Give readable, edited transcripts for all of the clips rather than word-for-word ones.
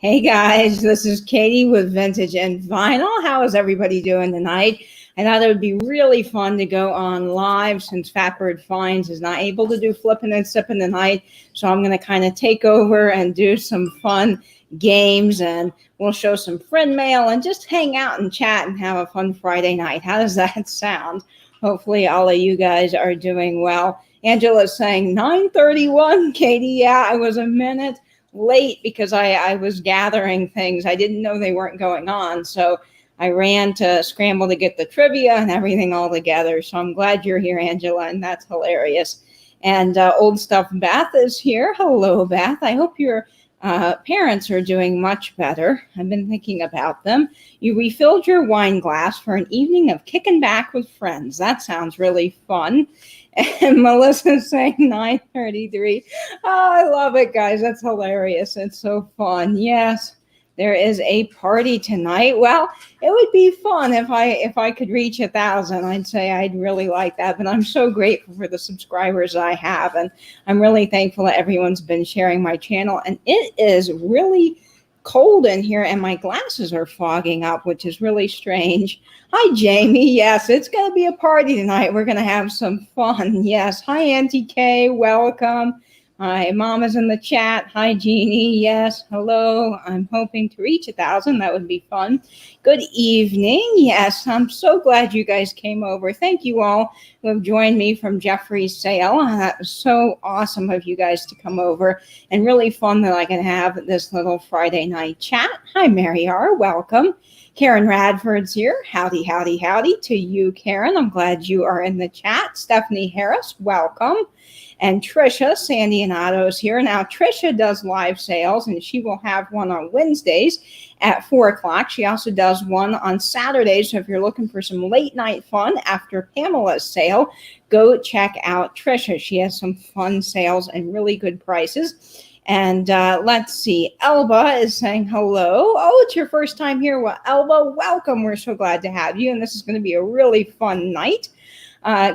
Hey guys, this is Katie with Vintage and Vinyl. How is everybody doing tonight? I thought it would be really fun to go on live since Fatbird Finds is not able to do Flippin and Sippin tonight. So I'm going to kind of take over and do some fun games, and we'll show some friend mail and just hang out and chat and have a fun Friday night. How does that sound? Hopefully all of you guys are doing well. Angela's saying 9:31, Katie. Yeah, I was a minute late because I was gathering things. I didn't know they weren't going on, so I ran to scramble to get the trivia and everything all together. So I'm glad you're here, Angela, and that's hilarious. And Old Stuff Beth is here. Hello, Beth. I hope your parents are doing much better. I've been thinking about them. You refilled your wine glass for an evening of kicking back with friends. That sounds really fun. And Melissa's saying 9:33. Oh, I love it, guys. That's hilarious. It's so fun. Yes, there is a party tonight. Well, it would be fun if I could reach 1,000. I'd say I'd really like that. But I'm so grateful for the subscribers I have, and I'm really thankful that everyone's been sharing my channel. And it is really cold in here, and my glasses are fogging up, which is really strange. Hi, Jamie. Yes, it's going to be a party tonight. We're going to have some fun. Yes. Hi, Auntie Kay. Welcome. Hi, Mama's in the chat. Hi, Jeannie. Yes. Hello. I'm hoping to reach 1,000. That would be fun. Good evening. Yes, I'm so glad you guys came over. Thank you all who have joined me from Jeffrey's sale. That was so awesome of you guys to come over, and really fun that I can have this little Friday night chat. Hi, Mary R. Welcome. Karen Radford's here. Howdy, howdy, howdy to you, Karen. I'm glad you are in the chat. Stephanie Harris, welcome. And Trisha, Sandy and Otto's here. Now, Trisha does live sales, and she will have one on Wednesdays at 4 o'clock. She also does one on Saturdays. So if you're looking for some late night fun after Pamela's sale, go check out Trisha. She has some fun sales and really good prices. And let's see, Elba is saying hello. Oh, it's your first time here. Well, Elba, welcome. We're so glad to have you. And this is going to be a really fun night.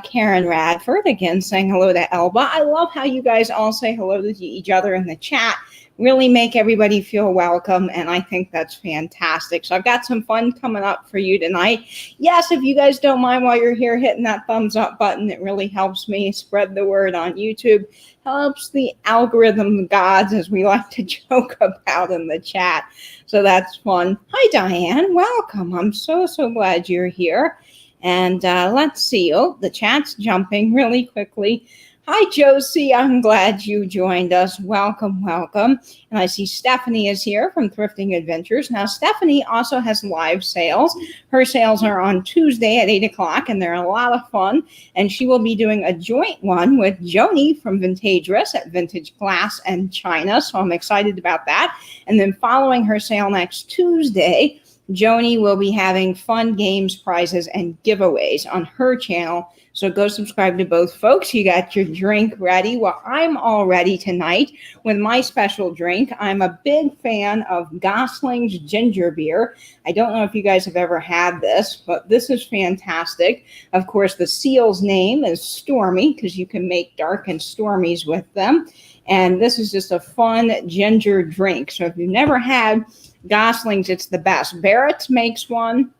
Karen Radford, again, saying hello to Elba. I love how you guys all say hello to each other in the chat. Really make everybody feel welcome, and I think that's fantastic. So I've got some fun coming up for you tonight. Yes, if you guys don't mind while you're here hitting that thumbs up button, it really helps me spread the word on YouTube. Helps the algorithm gods, as we like to joke about in the chat. So that's fun. Hi, Diane. Welcome. I'm so glad you're here. And let's see. Oh, the chat's jumping really quickly. Hi, Josie. I'm glad you joined us. Welcome, welcome. And I see Stephanie is here from Thrifting Adventures. Now, Stephanie also has live sales. Her sales are on Tuesday at 8 o'clock, and they're a lot of fun. And she will be doing a joint one with Joni from Vintagerous at Vintage Glass and China. So I'm excited about that. And then following her sale next Tuesday, Joni will be having fun games, prizes, and giveaways on her channel. So go subscribe to both folks. You got your drink ready. Well, I'm all ready tonight with my special drink. I'm a big fan of Gosling's ginger beer. I don't know if you guys have ever had this, but this is fantastic. Of course, the seal's name is Stormy because you can make dark and stormies with them. And this is just a fun ginger drink. So if you've never had Gosling's, it's the best. Barrett's makes one,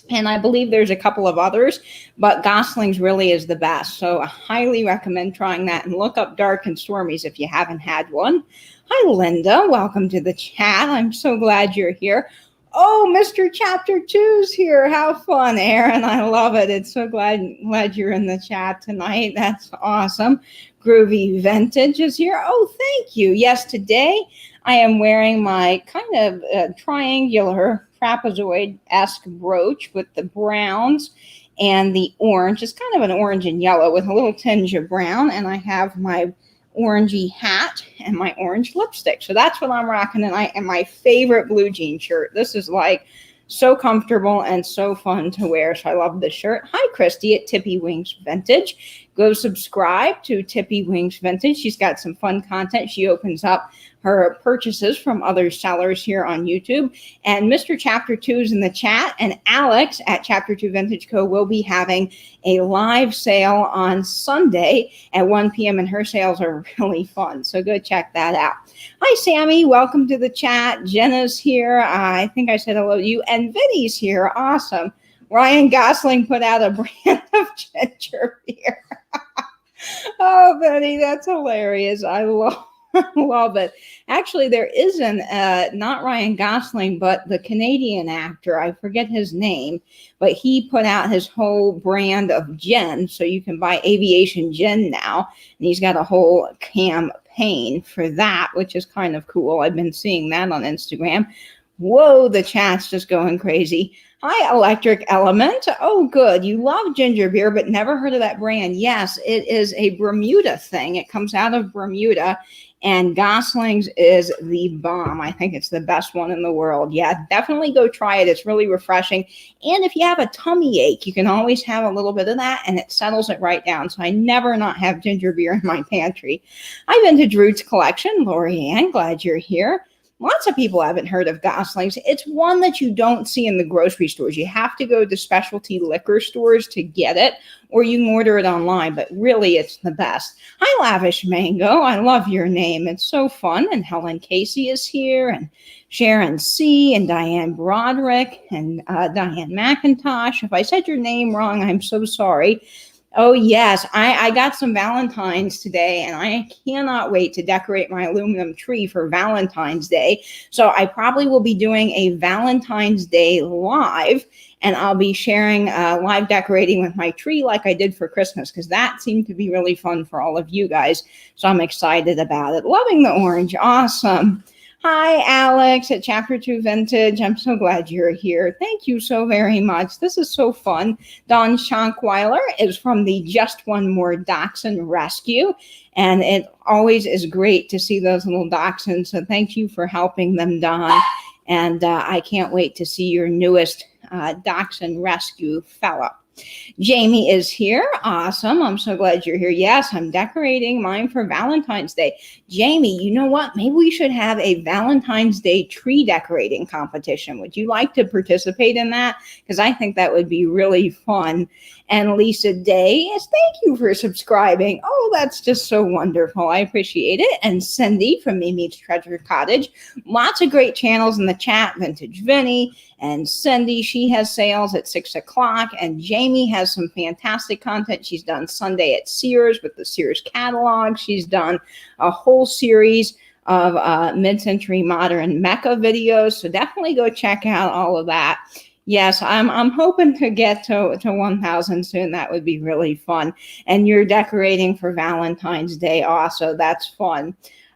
and I believe there's a couple of others, but Gosling's really is the best. So I highly recommend trying that, and look up Dark and Stormies if you haven't had one. Hi, Linda. Welcome to the chat. I'm so glad you're here. Oh, Mr. Chapter 2's here. How fun, Aaron. I love it. It's so glad you're in the chat tonight. That's awesome. Groovy Vintage is here. Oh, thank you. Yes, today I am wearing my kind of triangular trapezoid-esque brooch with the browns and the orange. It's kind of an orange and yellow with a little tinge of brown. And I have my orangey hat and my orange lipstick. So that's what I'm rocking tonight, and my favorite blue jean shirt. This is like so comfortable and so fun to wear. So I love this shirt. Hi, Christy at Tippy Wings Vintage. Go subscribe to Tippy Wings Vintage. She's got some fun content. She opens up her purchases from other sellers here on YouTube. And Mr. Chapter 2 is in the chat, and Alex at Chapter 2 Vintage Co. will be having a live sale on Sunday at 1 p.m. and her sales are really fun. So go check that out. Hi, Sammy. Welcome to the chat. Jenna's here. I think I said hello to you. And Vinny's here. Awesome. Ryan Gosling put out a brand of ginger beer. Oh, Vinny, that's hilarious. I love it. Actually, there is not Ryan Gosling, but the Canadian actor. I forget his name, but he put out his whole brand of gin. So you can buy aviation gin now. And he's got a whole campaign for that, which is kind of cool. I've been seeing that on Instagram. Whoa, the chat's just going crazy. Hi, Electric Element. Oh, good. You love ginger beer, but never heard of that brand. Yes, it is a Bermuda thing. It comes out of Bermuda, and Gosling's is the bomb. I think it's the best one in the world. Yeah, definitely go try it. It's really refreshing. And if you have a tummy ache, you can always have a little bit of that, and it settles it right down. So I never not have ginger beer in my pantry. Hi, Vintage Roots Collection. Lori Ann, glad you're here. Lots of people haven't heard of Gosling's. It's one that you don't see in the grocery stores. You have to go to specialty liquor stores to get it, or you can order it online, but really it's the best. Hi, Lavish Mango. I love your name. It's so fun. And Helen Casey is here, and Sharon C., and Diane Broderick, and Diane McIntosh. If I said your name wrong, I'm so sorry. Oh, yes. I got some Valentine's today, and I cannot wait to decorate my aluminum tree for Valentine's Day. So I probably will be doing a Valentine's Day live, and I'll be sharing live decorating with my tree like I did for Christmas, because that seemed to be really fun for all of you guys. So I'm excited about it. Loving the orange. Awesome. Hi, Alex at Chapter 2 Vintage. I'm so glad you're here. Thank you so very much. This is so fun. Don Schonkweiler is from the Just One More Dachshund Rescue, and it always is great to see those little dachshunds. So thank you for helping them, Don. And I can't wait to see your newest Dachshund Rescue fella. Jamie is here. Awesome. I'm so glad you're here. Yes, I'm decorating mine for Valentine's Day. Jamie, you know what? Maybe we should have a Valentine's Day tree decorating competition. Would you like to participate in that? Because I think that would be really fun. And Lisa Day, yes, thank you for subscribing. Oh, that's just so wonderful. I appreciate it. And Cindy from Mimi's Treasure Cottage. Lots of great channels in the chat. Vintage Vinny and Cindy, she has sales at 6 o'clock. And Jamie has some fantastic content. She's done Sunday at Sears with the Sears catalog. She's done a whole series of mid-century modern Mecca videos. So definitely go check out all of that. Yes, I'm hoping to get to 1,000 soon. That would be really fun. And you're decorating for Valentine's Day also. That's fun.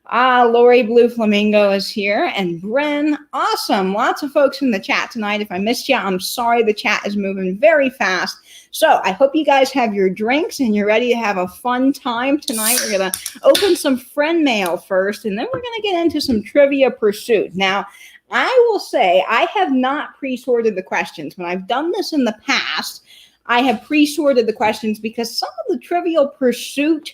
Lori Blue Flamingo is here. And Bren, awesome. Lots of folks in the chat tonight. If I missed you, I'm sorry. The chat is moving very fast. So I hope you guys have your drinks and you're ready to have a fun time tonight. We're going to open some friend mail first, and then we're going to get into some trivia pursuit. Now, I will say I have not pre-sorted the questions. When I've done this in the past, I have pre-sorted the questions because some of the Trivial Pursuit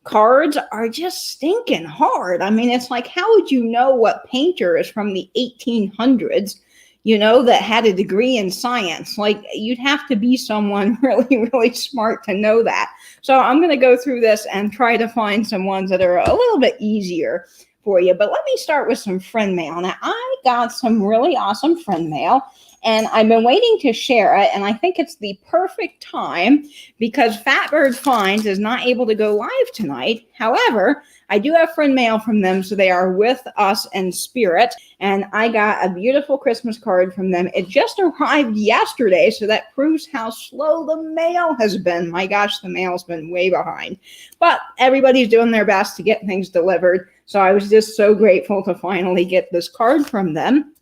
cards are just stinking hard. I mean, it's like, how would you know what painter is from the 1800s, you know, that had a degree in science? Like, you'd have to be someone really, really smart to know that. So I'm going to go through this and try to find some ones that are a little bit easier for you. But let me start with some friend mail. Now, I got some really awesome friend mail, and I've been waiting to share it, and I think it's the perfect time because Fatbird Finds is not able to go live tonight. However, I do have friend mail from them, so they are with us in spirit, and I got a beautiful Christmas card from them. It just arrived yesterday, so that proves how slow the mail has been. My gosh, the mail's been way behind. But everybody's doing their best to get things delivered. So I was just so grateful to finally get this card from them.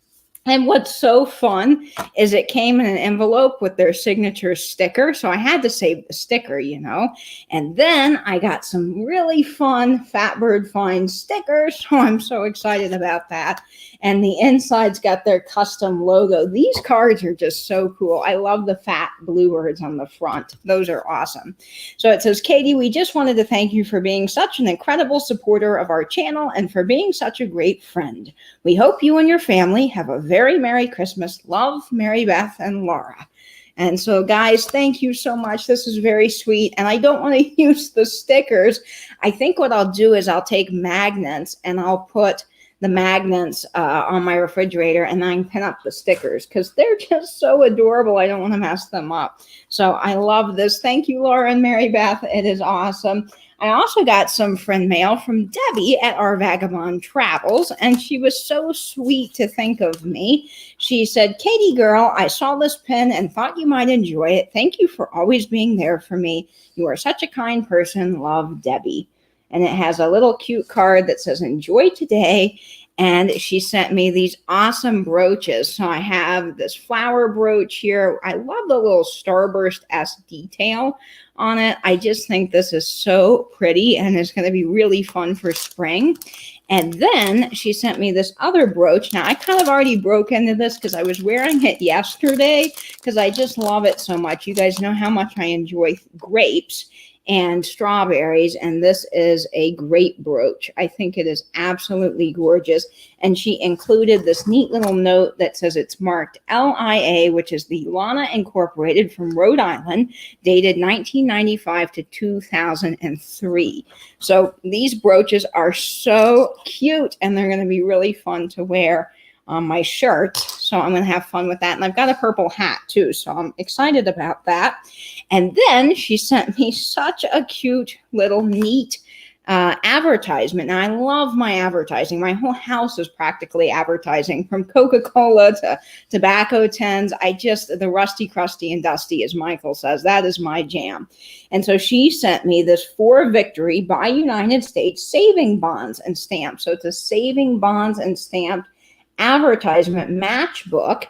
And what's so fun is it came in an envelope with their signature sticker. So I had to save the sticker, you know. And then I got some really fun Fatbird Find stickers. So I'm so excited about that. And the inside's got their custom logo. These cards are just so cool. I love the fat bluebirds on the front. Those are awesome. So it says, Katie, we just wanted to thank you for being such an incredible supporter of our channel and for being such a great friend. We hope you and your family have a very Merry Christmas. Love, Mary Beth and Laura. And so, guys, thank you so much. This is very sweet. And I don't want to use the stickers. I think what I'll do is I'll take magnets and I'll put the magnets on my refrigerator, and I can pin up the stickers because they're just so adorable. I don't want to mess them up. So I love this. Thank you, Laura and Mary Beth. It is awesome. I also got some friend mail from Debbie at Our Vagabond Travels, and she was so sweet to think of me. She said, Katie girl, I saw this pin and thought you might enjoy it. Thank you for always being there for me. You are such a kind person. Love, Debbie. And it has a little cute card that says, enjoy today. And she sent me these awesome brooches. So I have this flower brooch here. I love the little starburst-esque detail on it. I just think this is so pretty and it's going to be really fun for spring. And then she sent me this other brooch. Now, I kind of already broke into this because I was wearing it yesterday because I just love it so much. You guys know how much I enjoy grapes and strawberries, and this is a grape brooch. I think it is absolutely gorgeous. And she included this neat little note that says it's marked LIA, which is the Lana Incorporated from Rhode Island, dated 1995 to 2003. So these brooches are so cute, and they're going to be really fun to wear on my shirt. So I'm going to have fun with that. And I've got a purple hat too. So I'm excited about that. And then she sent me such a cute little neat advertisement. Now I love my advertising. My whole house is practically advertising, from Coca-Cola to tobacco tins. The rusty, crusty, and dusty, as Michael says, that is my jam. And so she sent me this For Victory by United States saving bonds and stamps. So it's a saving bonds and stamped advertisement matchbook,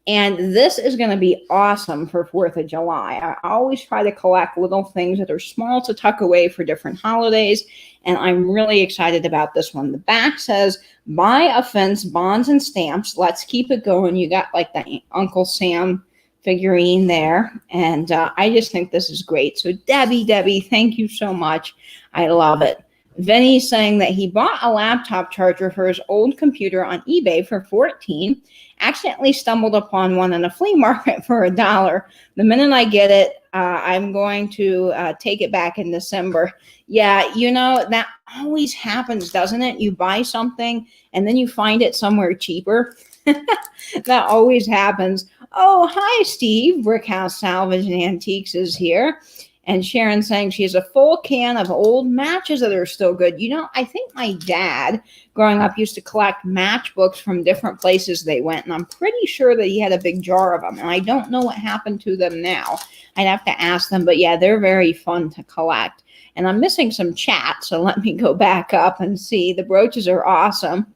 and this is going to be awesome for 4th of July. I always try to collect little things that are small to tuck away for different holidays, and I'm really excited about this one. The back says, buy a fence, bonds and stamps, let's keep it going. You got like the Uncle Sam figurine there, and I just think this is great. So Debbie, thank you so much. I love it. Vinny's saying that he bought a laptop charger for his old computer on eBay for $14, accidentally stumbled upon one in a flea market for $1. The minute I get it, I'm going to take it back in December. Yeah, you know, that always happens, doesn't it? You buy something and then you find it somewhere cheaper. That always happens. Oh, hi, Steve. Brickhouse Salvage and Antiques is here. And Sharon saying she has a full can of old matches that are still good. You know, I think my dad, growing up, used to collect matchbooks from different places they went. And I'm pretty sure that he had a big jar of them. And I don't know what happened to them now. I'd have to ask them. But yeah, they're very fun to collect. And I'm missing some chat, so let me go back up and see. The brooches are awesome.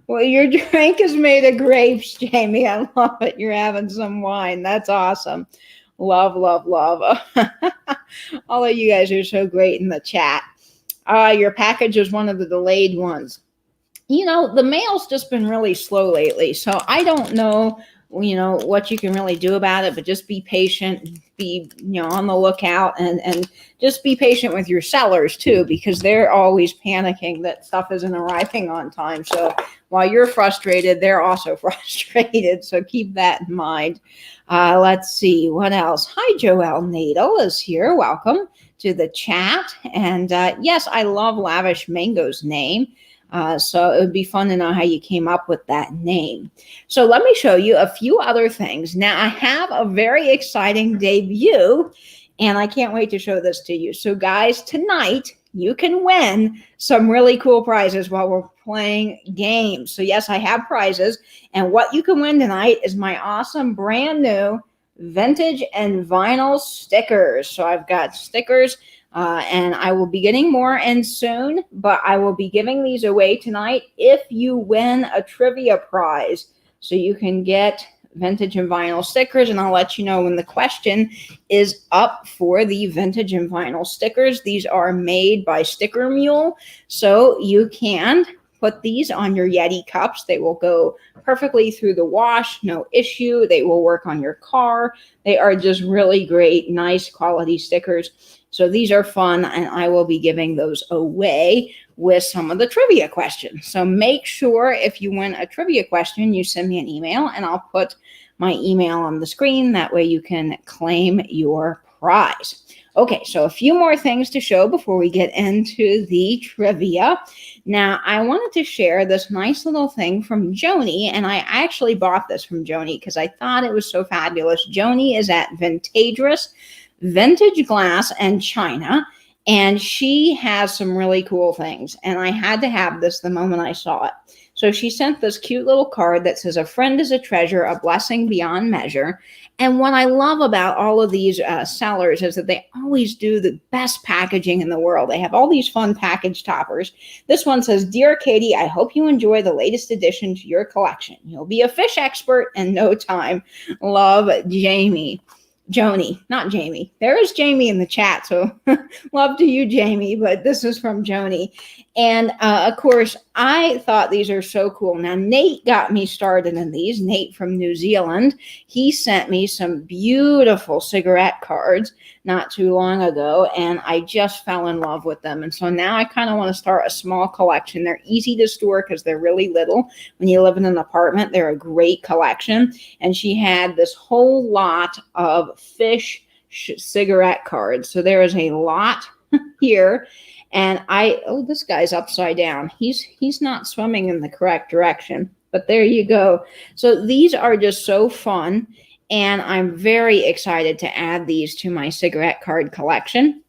Well, your drink is made of grapes, Jamie. I love it. You're having some wine. That's awesome. Love, love, love. All of you guys are so great in the chat. Your package is one of the delayed ones. You know, the mail's just been really slow lately, so I don't know, you know, what you can really do about it, but just be patient, be, you know, on the lookout, and just be patient with your sellers too, because they're always panicking that stuff isn't arriving on time. So while you're frustrated, they're also frustrated. So keep that in mind. Let's see what else. Hi, Joelle Nadel is here. Welcome to the chat. And yes, I love Lavish Mango's name. So it would be fun to know how you came up with that name. So let me show you a few other things. Now I have a very exciting debut, and I can't wait to show this to you. So guys, tonight you can win some really cool prizes while we're playing games. So yes, I have prizes, and what you can win tonight is my awesome brand new vintage and vinyl stickers. So I've got stickers And I will be getting more in soon, but I will be giving these away tonight if you win a trivia prize. So you can get vintage and vinyl stickers, and I'll let you know when the question is up for the vintage and vinyl stickers. These are made by Sticker Mule, so you can put these on your Yeti cups. They will go perfectly through the wash, no issue. They will work on your car. They are just really great, nice quality stickers. So these are fun, and I will be giving those away with some of the trivia questions. So make sure if you win a trivia question, you send me an email, and I'll put my email on the screen. That way you can claim your prize. Okay, so a few more things to show before we get into the trivia. Now, I wanted to share this nice little thing from Joni, and I actually bought this from Joni because I thought it was so fabulous. Joni is at Vintage Glass and China, and she has some really cool things, and I had to have this the moment I saw it. So she sent this cute little card that says, "A friend is a treasure, a blessing beyond measure." And what I love about all of these sellers is that they always do the best packaging in the world. They have all these fun package toppers. This one says, "Dear Katie, I hope you enjoy the latest addition to your collection. You'll be a fish expert in no time. Love, Jamie." Joni, not Jamie. There is Jamie in the chat, so love to you, Jamie, but this is from Joni. And of course, I thought these are so cool. Now, Nate got me started in these. Nate from New Zealand. He sent me some beautiful cigarette cards not too long ago, and I just fell in love with them. And so now I kind of want to start a small collection. They're easy to store because they're really little. When you live in an apartment, they're a great collection. And she had this whole lot of fish cigarette cards. So there is a lot here. And this guy's upside down. He's not swimming in the correct direction, but there you go. So these are just so fun, and I'm very excited to add these to my cigarette card collection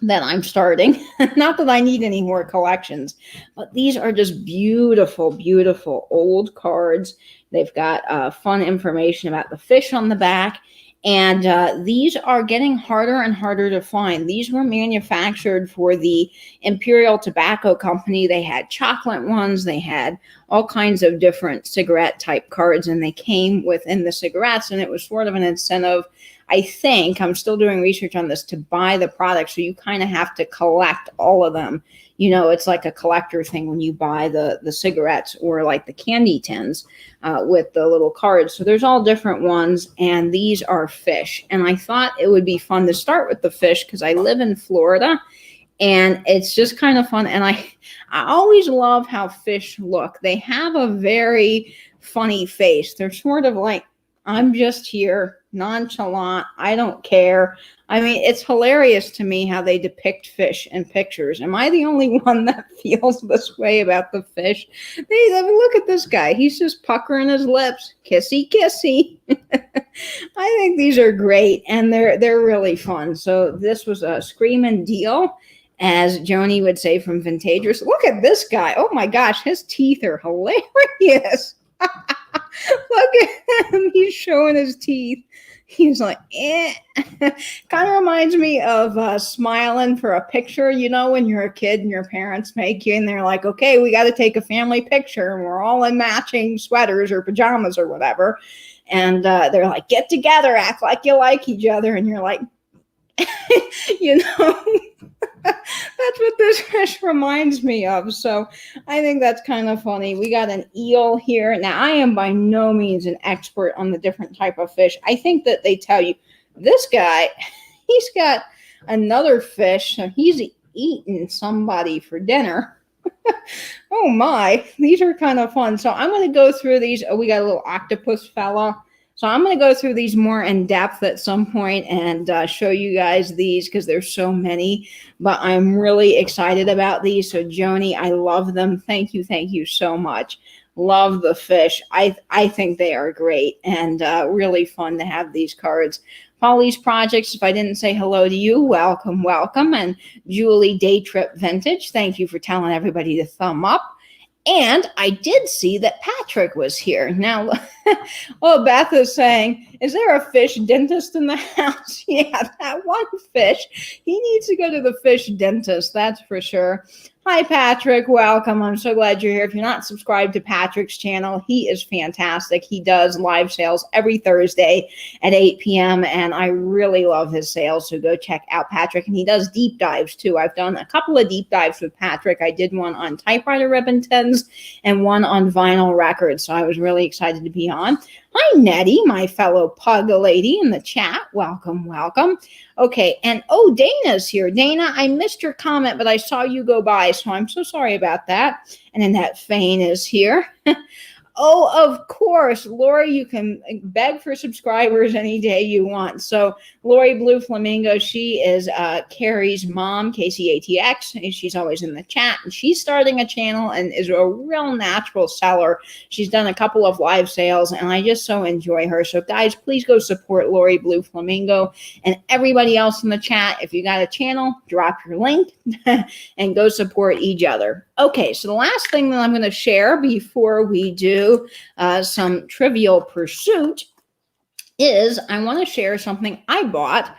that I'm starting. Not that I need any more collections, but these are just beautiful, beautiful old cards. They've got fun information about the fish on the back. And these are getting harder and harder to find. These were manufactured for the Imperial Tobacco Company. They had chocolate ones. They had all kinds of different cigarette type cards, and they came within the cigarettes, and it was sort of an incentive, I think, I'm still doing research on this, to buy the product. So you kind of have to collect all of them. You know, it's like a collector thing when you buy the cigarettes or like the candy tins with the little cards. So there's all different ones, and these are fish. And I thought it would be fun to start with the fish because I live in Florida, and it's just kind of fun. And I always love how fish look. They have a very funny face. They're sort of like, I'm just here, nonchalant, I don't care. I mean, it's hilarious to me how they depict fish in pictures. Am I the only one that feels this way about the fish? Look at this guy. He's just puckering his lips. Kissy, kissy. I think these are great, and they're really fun. So this was a screaming deal, as Joni would say from Vintageous. Look at this guy. Oh my gosh, his teeth are hilarious. Look at him. He's showing his teeth. He's like, eh. Kind of reminds me of smiling for a picture. You know, when you're a kid and your parents make you, and they're like, okay, we got to take a family picture, and we're all in matching sweaters or pajamas or whatever. And they're like, get together, act like you like each other. And you're like, you know, that's what this fish reminds me of. So I think that's kind of funny. We got an eel here. Now, I am by no means an expert on the different type of fish. I think that they tell you, this guy, he's got another fish. So he's eating somebody for dinner. Oh my, these are kind of fun. So I'm going to go through these. Oh, we got a little octopus fella. So I'm going to go through these more in depth at some point and show you guys these because there's so many, but I'm really excited about these. So Joni, I love them. Thank you so much. Love the fish. I think they are great and really fun to have these cards. Polly's Projects, if I didn't say hello to you, welcome. And Julie Day Trip Vintage, thank you for telling everybody to thumb up. And I did see that Patrick was here. Now, well, Beth is saying, is there a fish dentist in the house? Yeah, that one fish. He needs to go to the fish dentist, that's for sure. Hi, Patrick. Welcome. I'm so glad you're here. If you're not subscribed to Patrick's channel, he is fantastic. He does live sales every Thursday at 8 p.m. and I really love his sales. So go check out Patrick. And he does deep dives too. I've done a couple of deep dives with Patrick. I did one on typewriter ribbon tins and one on vinyl records. So I was really excited to be on. Hi, Nettie, my fellow pug lady in the chat. Welcome, welcome. Okay, and oh, Dana's here. Dana, I missed your comment, but I saw you go by, so I'm so sorry about that. And Annette Fain is here. Oh, of course, Lori, you can beg for subscribers any day you want. So Lori Blue Flamingo, she is Carrie's mom, KCATX, and she's always in the chat. And she's starting a channel and is a real natural seller. She's done a couple of live sales, and I just so enjoy her. So guys, please go support Lori Blue Flamingo and everybody else in the chat. If you got a channel, drop your link and go support each other. Okay, so the last thing that I'm going to share before we do some Trivial Pursuit is I want to share something I bought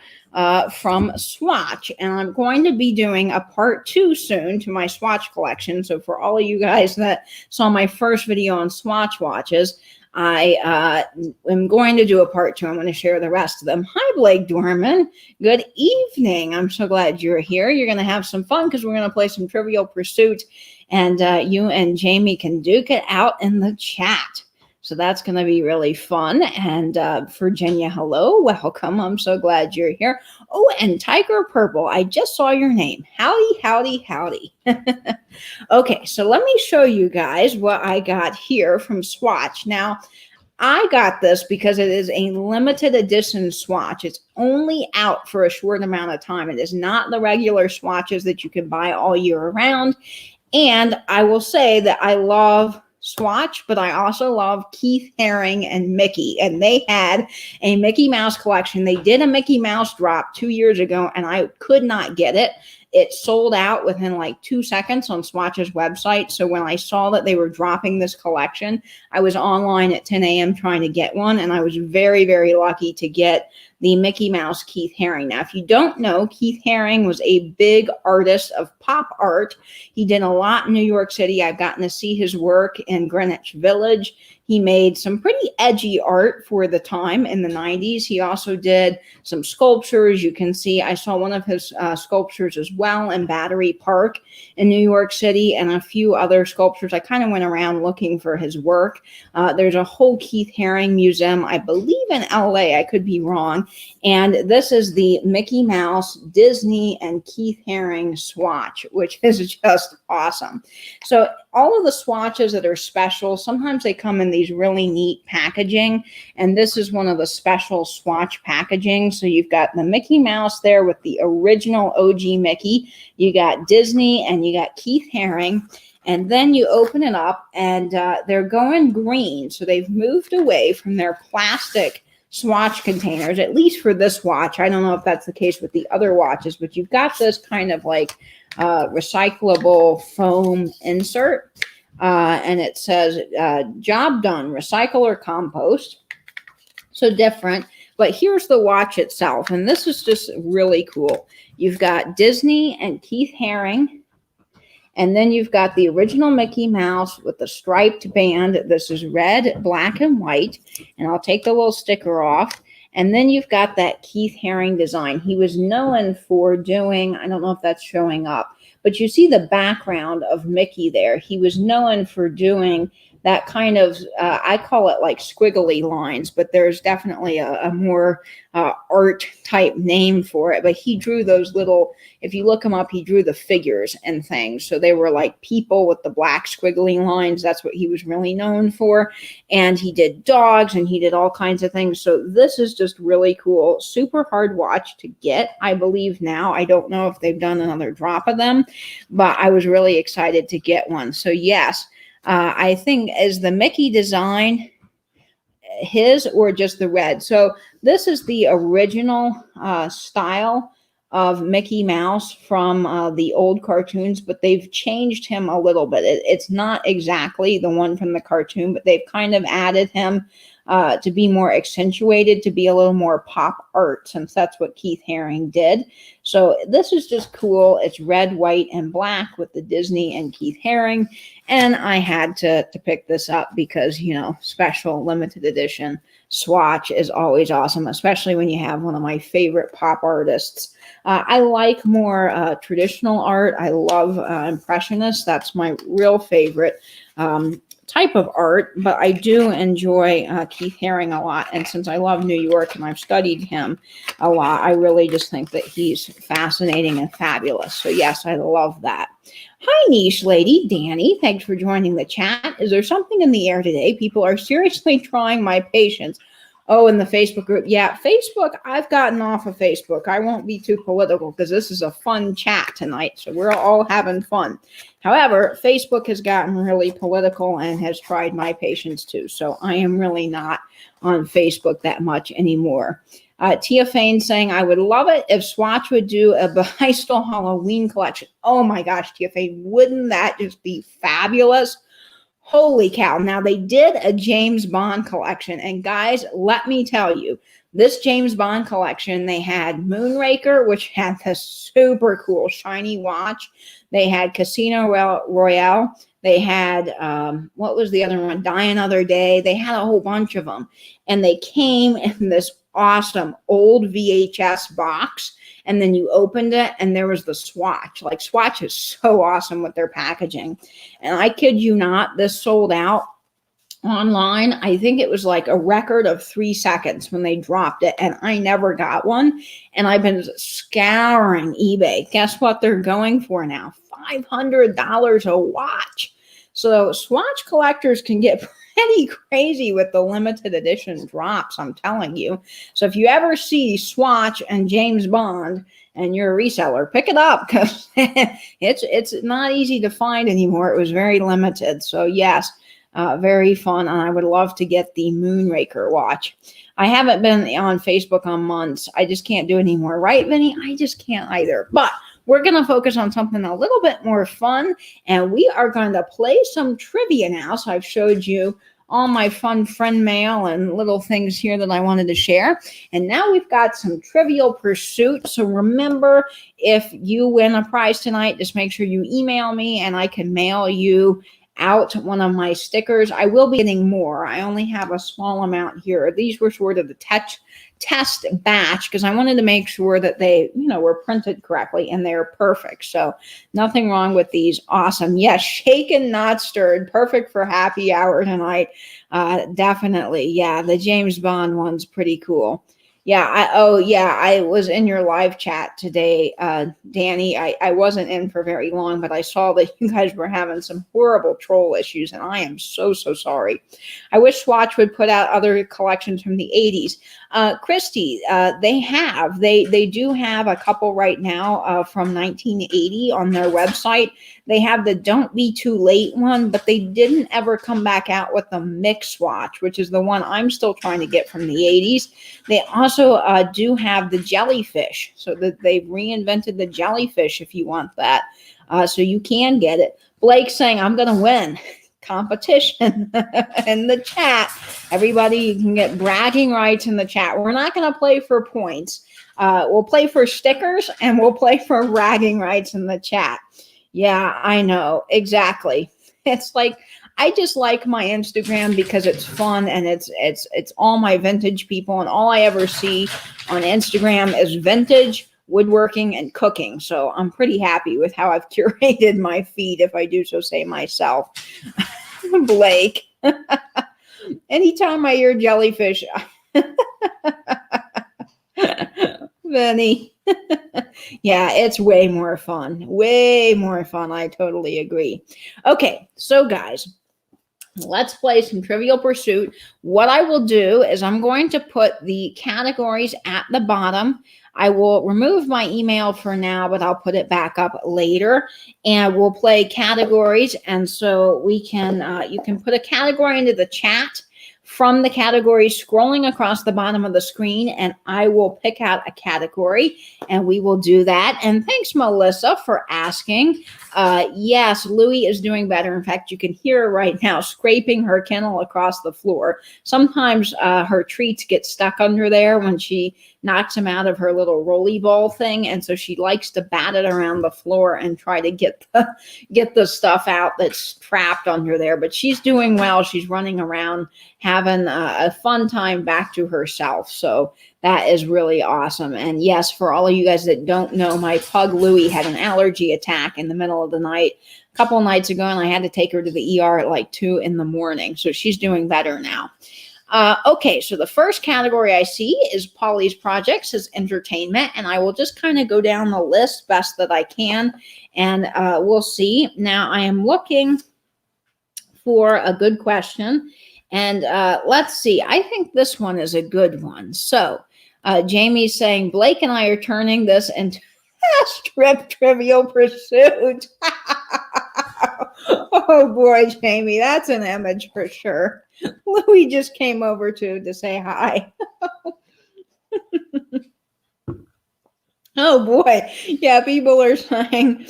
from Swatch, and I'm going to be doing a part 2 soon to my Swatch collection. So for all of you guys that saw my first video on Swatch watches, I am going to do a part 2. I'm going to share the rest of them. Hi, Blake Dorman. Good evening. I'm so glad you're here. You're going to have some fun because we're going to play some Trivial Pursuit, and you and Jamie can duke it out in the chat. So that's going to be really fun. And Virginia, hello. Welcome. I'm so glad you're here. Oh, and Tiger Purple, I just saw your name. Howdy, howdy, howdy. Okay, so let me show you guys what I got here from Swatch. Now, I got this because it is a limited edition Swatch. It's only out for a short amount of time. It is not the regular swatches that you can buy all year around. And I will say that I love Swatch, but I also love Keith Haring and Mickey, and they had a Mickey Mouse collection. They did a Mickey Mouse drop 2 years ago, and I could not get it. It sold out within like 2 seconds on Swatch's website. So when I saw that they were dropping this collection, I was online at 10 a.m. trying to get one, and I was very, very lucky to get the Mickey Mouse Keith Haring. Now, if you don't know, Keith Haring was a big artist of pop art. He did a lot in New York City. I've gotten to see his work in Greenwich Village. He made some pretty edgy art for the time in the 90s. He also did some sculptures. You can see, I saw one of his sculptures as well in Battery Park in New York City, and a few other sculptures. I kind of went around looking for his work. There's a whole Keith Haring museum, I believe in LA. I could be wrong. And this is the Mickey Mouse, Disney, and Keith Haring swatch, which is just awesome. So all of the swatches that are special, sometimes they come in these really neat packaging, and this is one of the special swatch packaging. So you've got the Mickey Mouse there with the original OG Mickey, you got Disney, and you got Keith Haring, and then you open it up and they're going green. So they've moved away from their plastic swatch containers, at least for this watch. I don't know if that's the case with the other watches, but you've got this kind of like recyclable foam insert, and it says job done, recycle or compost. So different, but here's the watch itself, and this is just really cool. You've got Disney and Keith Haring, and then you've got the original Mickey Mouse with the striped band. This is red, black, and white, and I'll take the little sticker off. And then you've got that Keith Haring design. He was known for doing, I don't know if that's showing up, but you see the background of Mickey there. He was known for doing that kind of, I call it like squiggly lines, but there's definitely a more art type name for it. But he drew those little, if you look him up, he drew the figures and things. So they were like people with the black squiggly lines. That's what he was really known for. And he did dogs and he did all kinds of things. So this is just really cool. Super hard watch to get, I believe now. I don't know if they've done another drop of them, but I was really excited to get one. So yes, I think is the Mickey design his or just the red. So this is the original style of Mickey Mouse from the old cartoons, but they've changed him a little bit. It's not exactly the one from the cartoon, but they've kind of added him to be more accentuated, to be a little more pop art, since that's what Keith Haring did. So this is just cool. It's red, white, and black with the Disney and Keith Haring. And I had to pick this up because, you know, special limited edition swatch is always awesome, especially when you have one of my favorite pop artists. I like more traditional art. I love Impressionists. That's my real favorite type of art, but I do enjoy Keith Haring a lot. And since I love New York and I've studied him a lot, I really just think that he's fascinating and fabulous. So yes, I love that. Hi, niche lady, Danny. Thanks for joining the chat. Is there something in the air today? People are seriously trying my patience. Oh, in the Facebook group. Yeah, Facebook. I've gotten off of Facebook. I won't be too political because this is a fun chat tonight. So we're all having fun. However, Facebook has gotten really political and has tried my patience too. So I am really not on Facebook that much anymore. Tia Fane saying, I would love it if Swatch would do a Beistel Halloween collection. Oh my gosh, Tia Fane, wouldn't that just be fabulous? Holy cow. Now, they did a James Bond collection. And guys, let me tell you, this James Bond collection, they had Moonraker, which had this super cool shiny watch. They had Casino Royale. They had, what was the other one? Die Another Day. They had a whole bunch of them. And they came in this awesome old VHS box. And then you opened it and there was the swatch. Like, Swatch is so awesome with their packaging. And I kid you not, this sold out online. I think it was like a record of 3 seconds when they dropped it. And I never got one. And I've been scouring eBay. Guess what they're going for now? $500 a watch. So Swatch collectors can get pretty crazy with the limited edition drops, I'm telling you. So if you ever see Swatch and James Bond and you're a reseller, pick it up because it's not easy to find anymore. It was very limited. So yes, very fun. And I would love to get the Moonraker watch. I haven't been on Facebook on months. I just can't do it anymore. Right, Vinny? I just can't either. But we're going to focus on something a little bit more fun, and we are going to play some trivia now. So I've showed you all my fun friend mail and little things here that I wanted to share. And now we've got some Trivial Pursuit. So remember, if you win a prize tonight, just make sure you email me and I can mail you out one of my stickers. I will be getting more. I only have a small amount here. These were sort of the test batch because I wanted to make sure that they, you know, were printed correctly and they're perfect. So nothing wrong with these. Awesome. Yes, shaken, not stirred. Perfect for happy hour tonight. Definitely. Yeah, the James Bond one's pretty cool. Yeah, I was in your live chat today, Danny. I wasn't in for very long, but I saw that you guys were having some horrible troll issues, and I am so sorry. I wish Swatch would put out other collections from the 80s. Christy, they do have a couple right now from 1980 on their website. They have the Don't Be Too Late one, but they didn't ever come back out with the Mix Swatch, which is the one I'm still trying to get from the 80s. They also do have the jellyfish, so that they've reinvented the jellyfish if you want that. So you can get it. Blake saying, I'm going to win. Competition in the chat. Everybody, you can get bragging rights in the chat. We're not going to play for points. We'll play for stickers and we'll play for bragging rights in the chat. Yeah, I know. Exactly. It's like, I just like my Instagram because it's fun and it's all my vintage people, and all I ever see on Instagram is vintage, woodworking, and cooking. So I'm pretty happy with how I've curated my feed, if I do so say myself. Blake. Anytime I hear jellyfish, Vinny. Yeah, it's way more fun. Way more fun. I totally agree. Okay, so guys, let's play some Trivial Pursuit. What I will do is I'm going to put the categories at the bottom. I will remove my email for now, but I'll put it back up later, and we'll play categories. And so we can, you can put a category into the chat from the category scrolling across the bottom of the screen, and I will pick out a category and we will do that. And thanks, Melissa, for asking. Yes, Louie is doing better. In fact, you can hear her right now scraping her kennel across the floor. Sometimes her treats get stuck under there when she knocks him out of her little rolly ball thing, and so she likes to bat it around the floor and try to get the stuff out that's trapped under there. But she's doing well. She's running around having a fun time back to herself. So that is really awesome. And yes, for all of you guys that don't know, my pug Louie had an allergy attack in the middle of the night a couple of nights ago, and I had to take her to the ER at like 2 a.m. So she's doing better now. Okay, so the first category I see is Polly's Projects, is entertainment, and I will just kind of go down the list best that I can, and we'll see. Now, I am looking for a good question, and let's see. I think this one is a good one. So, Jamie's saying, Blake and I are turning this into a strip Trivial Pursuit. Oh boy, Jamie, that's an image for sure. Louie just came over to say hi. Oh boy. Yeah, people are saying,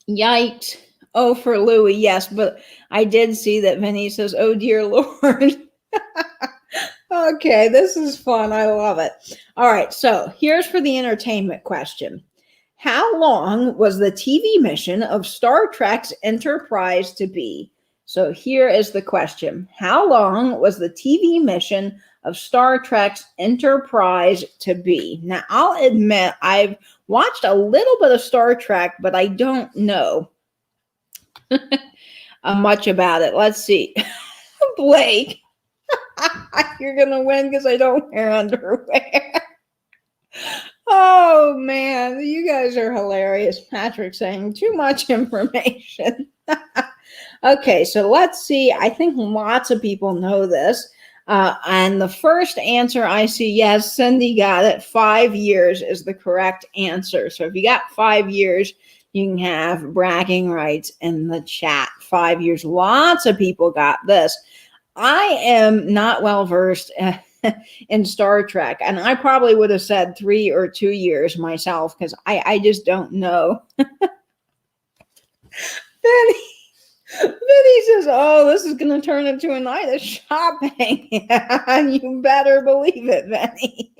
yikes. Oh, for Louie, yes, but I did see that Vinny says, oh dear Lord. Okay, this is fun. I love it. All right, so here's for the entertainment question. How long was the TV mission of Star Trek's Enterprise to be? So here is the question. How long was the TV mission of Star Trek's Enterprise to be? Now, I'll admit I've watched a little bit of Star Trek, but I don't know much about it. Let's see. Blake, you're going to win because I don't wear underwear. Oh, man, you guys are hilarious. Patrick saying too much information. Okay, so let's see. I think lots of people know this. And the first answer I see, yes, Cindy got it. 5 years is the correct answer. So if you got 5 years, you can have bragging rights in the chat. 5 years. Lots of people got this. I am not well versed in Star Trek, and I probably would have said 3 or 2 years myself because I just don't know. Vinny says, oh, this is going to turn into a night of shopping. And you better believe it, Vinny.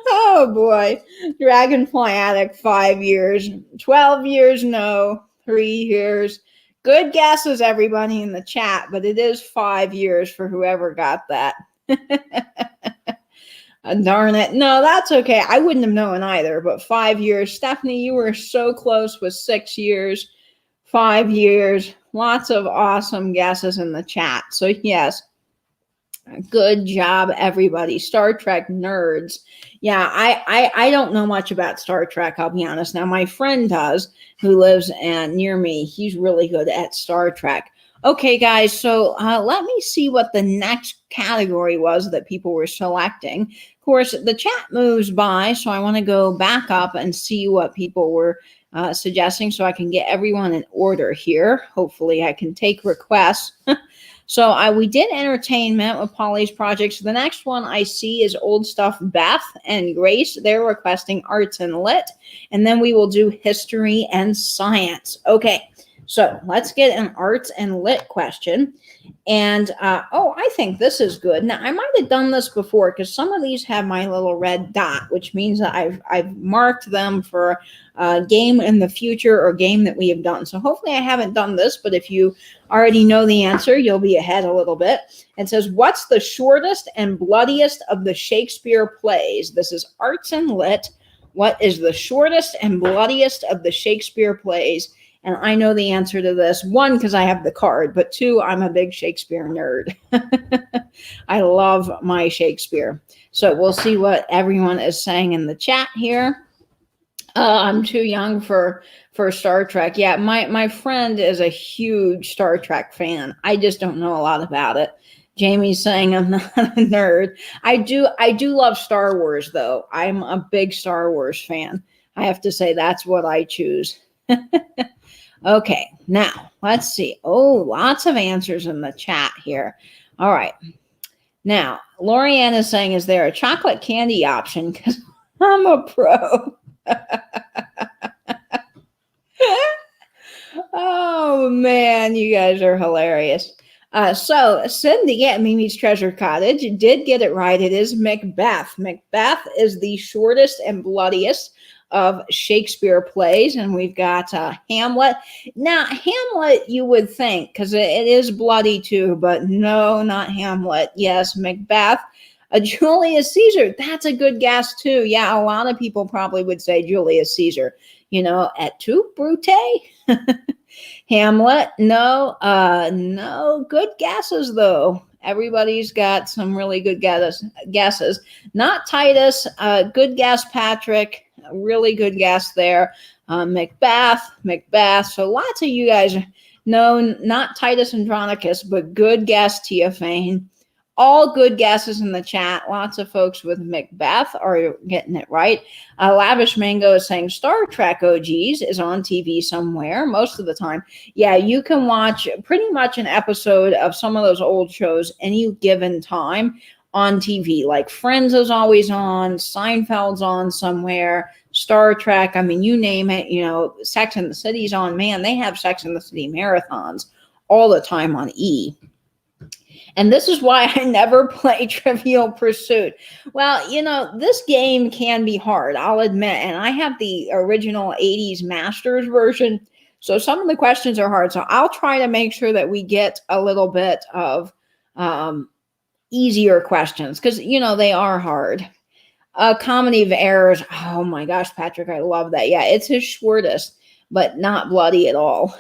Oh, boy. Dragonfly Addict, 5 years. 12 years, no. 3 years. Good guesses, everybody in the chat, but it is 5 years for whoever got that. Darn it. No, that's okay. I wouldn't have known either, but 5 years. Stephanie, you were so close with 6 years. 5 years. Lots of awesome guesses in the chat. So yes, good job, everybody. Star Trek nerds. Yeah, I don't know much about Star Trek, I'll be honest. Now, my friend does, who lives near me. He's really good at Star Trek. Okay, guys, so let me see what the next category was that people were selecting. Of course, the chat moves by, so I want to go back up and see what people were suggesting so I can get everyone in order here. Hopefully, I can take requests. So we did entertainment with Polly's Projects. The next one I see is Old Stuff. Beth and Grace, they're requesting arts and lit. And then we will do history and science. Okay, so let's get an arts and lit question. And, oh, I think this is good. Now, I might have done this before because some of these have my little red dot, which means that I've marked them for a game in the future or game that we have done. So hopefully I haven't done this, but if you already know the answer, you'll be ahead a little bit. It says, what's the shortest and bloodiest of the Shakespeare plays? This is arts and lit. What is the shortest and bloodiest of the Shakespeare plays? And I know the answer to this. 1, because I have the card, but 2, I'm a big Shakespeare nerd. I love my Shakespeare. So we'll see what everyone is saying in the chat here. I'm too young for Star Trek. Yeah, my friend is a huge Star Trek fan. I just don't know a lot about it. Jamie's saying I'm not a nerd. I do love Star Wars, though. I'm a big Star Wars fan. I have to say that's what I choose. Okay, now let's see. Oh, lots of answers in the chat here. All right. Now, Lorianne is saying, is there a chocolate candy option? Because I'm a pro. Oh, man, you guys are hilarious. So Cindy at Mimi's Treasure Cottage did get it right. It is Macbeth. Macbeth is the shortest and bloodiest of Shakespeare plays, and we've got Hamlet. Now, Hamlet, you would think, because it is bloody too, but no, not Hamlet. Yes, Macbeth. Julius Caesar. That's a good guess too. Yeah, a lot of people probably would say Julius Caesar. Et tu, Brute? Hamlet, no, good guesses though. Everybody's got some really good guesses. Not Titus, good guess, Patrick. A really good guess there. Macbeth. So lots of you guys know not Titus Andronicus, but good guess, Tia Fane. All good guesses in the chat. Lots of folks with Macbeth are getting it right. Lavish Mango is saying Star Trek OGs is on TV somewhere most of the time. Yeah, you can watch pretty much an episode of some of those old shows any given time on TV. Like Friends is always on, Seinfeld's on somewhere, Star Trek, I mean, you name it, Sex and the City's on. Man, they have Sex and the City marathons all the time on E! And this is why I never play Trivial Pursuit. Well, this game can be hard, I'll admit. And I have the original 80s Masters version. So some of the questions are hard. So I'll try to make sure that we get a little bit of easier questions because, they are hard. Comedy of Errors. Oh my gosh, Patrick, I love that. Yeah, it's his shortest, but not bloody at all.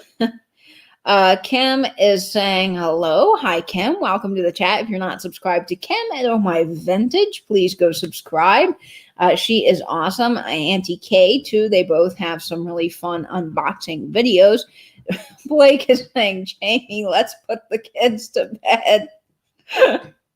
Kim is saying hello. Hi, Kim. Welcome to the chat. If you're not subscribed to Kim at Oh My Vintage, please go subscribe. She is awesome. Auntie K, too. They both have some really fun unboxing videos. Blake is saying, Jamie, let's put the kids to bed.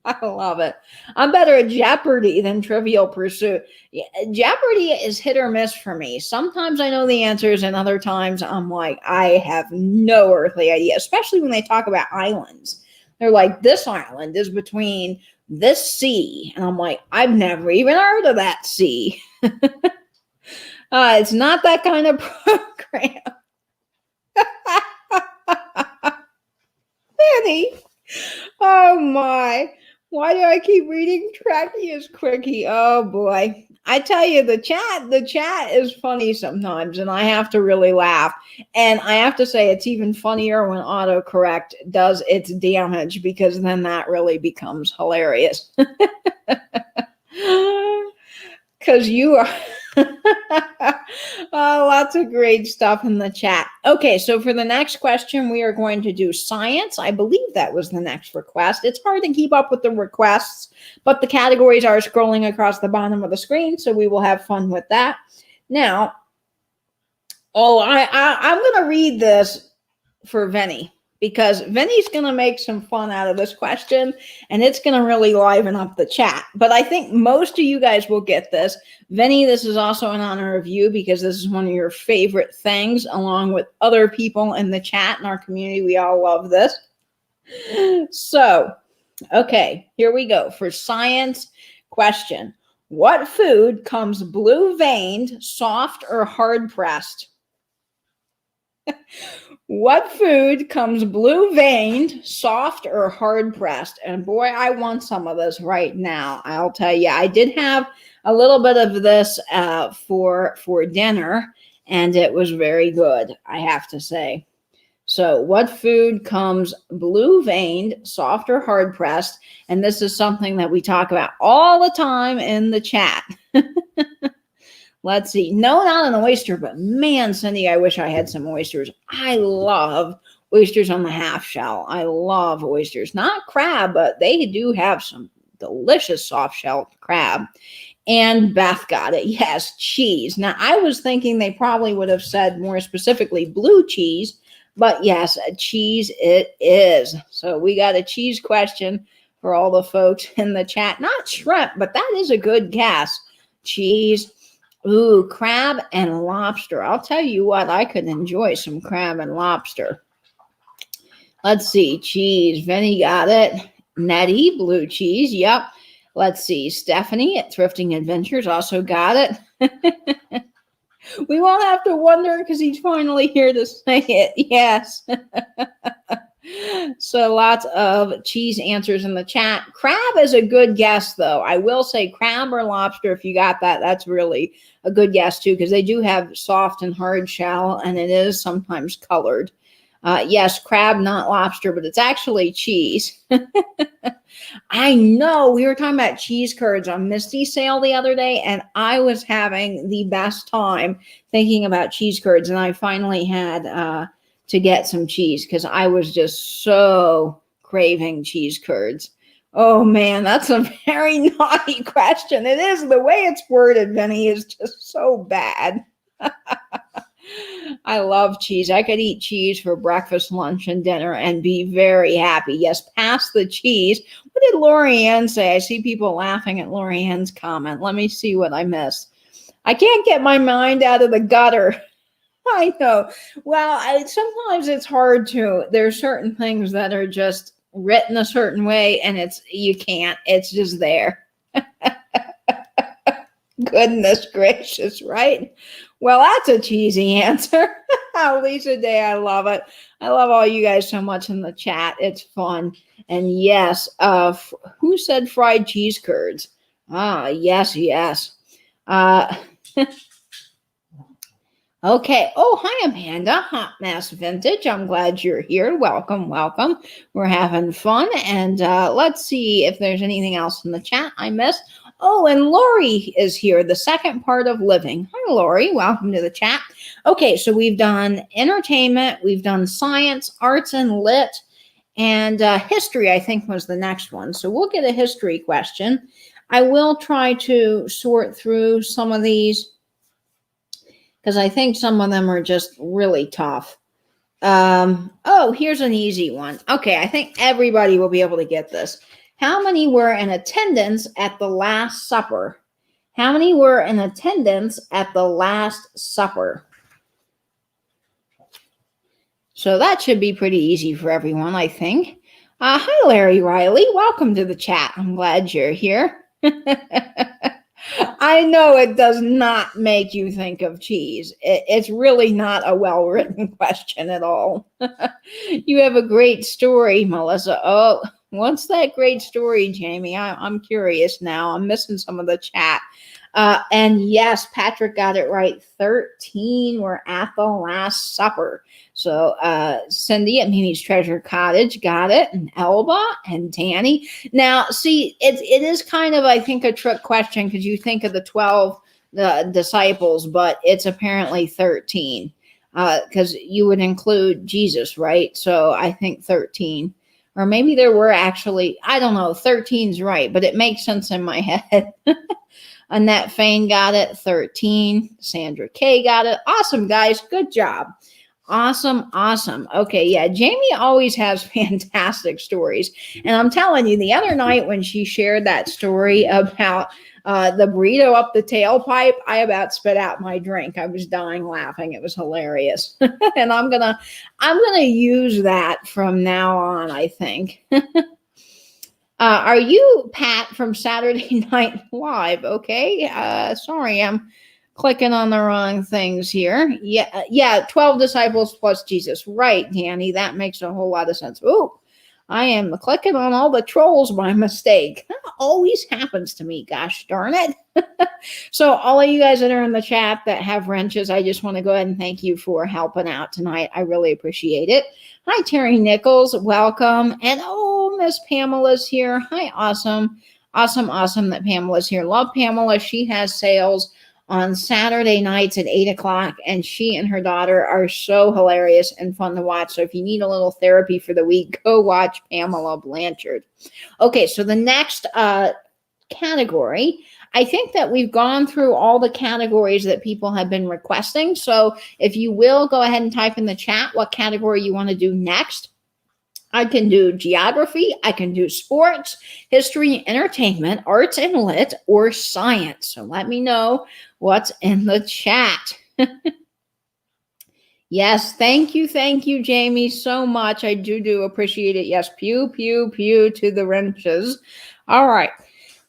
I love it. I'm better at Jeopardy than Trivial Pursuit. Yeah, Jeopardy is hit or miss for me. Sometimes I know the answers, and other times I'm like, I have no earthly idea, especially when they talk about islands. They're like, this island is between this sea. And I'm like, I've never even heard of that sea. It's not that kind of program. Penny. Oh, my. Why do I keep reading Trackiest Quickie? Oh boy. I tell you, the chat is funny sometimes, and I have to really laugh. And I have to say it's even funnier when autocorrect does its damage, because then that really becomes hilarious. Because you are lots of great stuff in the chat. Okay, so for the next question, we are going to do science. I believe that was the next request. It's hard to keep up with the requests, but the categories are scrolling across the bottom of the screen, so we will have fun with that. Now, I'm going to read this for Vinny, because Vinny's going to make some fun out of this question, and it's going to really liven up the chat. But I think most of you guys will get this. Vinny, this is also in honor of you, because this is one of your favorite things, along with other people in the chat in our community. We all love this. So, okay, here we go. For science question, what food comes blue-veined, soft, or hard-pressed? What food comes blue-veined, soft, or hard-pressed? And boy, I want some of this right now. I'll tell you, I did have a little bit of this for dinner, and it was very good, I have to say. So what food comes blue-veined, soft, or hard-pressed? And this is something that we talk about all the time in the chat. Let's see. No, not an oyster, but man, Cindy, I wish I had some oysters. I love oysters on the half shell. I love oysters. Not crab, but they do have some delicious soft shell crab. And Beth got it. Yes, cheese. Now, I was thinking they probably would have said more specifically blue cheese, but yes, cheese it is. So we got a cheese question for all the folks in the chat. Not shrimp, but that is a good guess. Cheese. Ooh, crab and lobster. I'll tell you what, I could enjoy some crab and lobster. Let's see. Cheese. Vinny got it. Nettie, blue cheese. Yep. Let's see. Stephanie at Thrifting Adventures also got it. We won't have to wonder because he's finally here to say it. Yes. So lots of cheese answers in the chat. Crab is a good guess, though. I will say crab or lobster, if you got that, that's really a good guess, too, because they do have soft and hard shell, and it is sometimes colored. Yes, crab, not lobster, but it's actually cheese. I know. We were talking about cheese curds on Misty's sale the other day, and I was having the best time thinking about cheese curds, and I finally had to get some cheese because I was just so craving cheese curds. Oh, man, that's a very naughty question. It is. The way it's worded, Vinny, is just so bad. I love cheese. I could eat cheese for breakfast, lunch, and dinner and be very happy. Yes, pass the cheese. What did Lorianne say? I see people laughing at Lorianne's comment. Let me see what I missed. I can't get my mind out of the gutter. I know. Well, sometimes it's hard to. There are certain things that are just written a certain way, and you can't. It's just there. Goodness gracious, right? Well, that's a cheesy answer. Lisa Day, I love it. I love all you guys so much in the chat. It's fun. And yes, who said fried cheese curds? Yes. Okay. Oh, hi, Amanda. Hot Mess Vintage. I'm glad you're here. Welcome. We're having fun. And let's see if there's anything else in the chat I missed. Oh, and Lori is here, the second part of living. Hi, Lori. Welcome to the chat. Okay, so we've done entertainment, we've done science, arts and lit, and history, I think, was the next one. So we'll get a history question. I will try to sort through some of these because I think some of them are just really tough. Oh, here's an easy one. Okay, I think everybody will be able to get this. How many were in attendance at the Last Supper? How many were in attendance at the Last Supper? So that should be pretty easy for everyone, I think. Hi, Larry Riley. Welcome to the chat. I'm glad you're here. I know it does not make you think of cheese. It's really not a well-written question at all. You have a great story, Melissa. Oh, what's that great story, Jamie? I'm curious now. I'm missing some of the chat. And yes, Patrick got it right. 13 were at the Last Supper. So Cindy at Mimi's Treasure Cottage got it, and Elba and Danny. Now, see, it is kind of, I think, a trick question because you think of the 12 disciples, but it's apparently 13 because you would include Jesus, right? So I think 13. Or maybe there were actually, I don't know, 13's right, but it makes sense in my head. Annette Fain got it, 13. Sandra K got it. Awesome, guys. Good job. Awesome. Okay, yeah, Jamie always has fantastic stories. And I'm telling you, the other night when she shared that story about the burrito up the tailpipe, I about spit out my drink. I was dying laughing. It was hilarious. And I'm gonna use that from now on, I think. Are you Pat from Saturday Night Live? Okay. Sorry, I'm clicking on the wrong things here. Yeah, 12 disciples plus Jesus. Right, Danny. That makes a whole lot of sense. Ooh, I am clicking on all the trolls by mistake. That always happens to me. Gosh darn it. So all of you guys that are in the chat that have wrenches, I just want to go ahead and thank you for helping out tonight. I really appreciate it. Hi, Terry Nichols. Welcome. And oh, Miss Pamela's here. Hi, awesome that Pamela's here. Love Pamela. She has sales on Saturday nights at 8 o'clock, and she and her daughter are so hilarious and fun to watch. So if you need a little therapy for the week, go watch Pamela Blanchard. Okay, so the next category, I think that we've gone through all the categories that people have been requesting. So if you will, go ahead and type in the chat what category you want to do next. I can do geography, I can do sports, history, entertainment, arts and lit, or science. So let me know what's in the chat. Yes, thank you, Jamie, so much. I do appreciate it. Yes, pew, pew, pew to the wrenches. All right,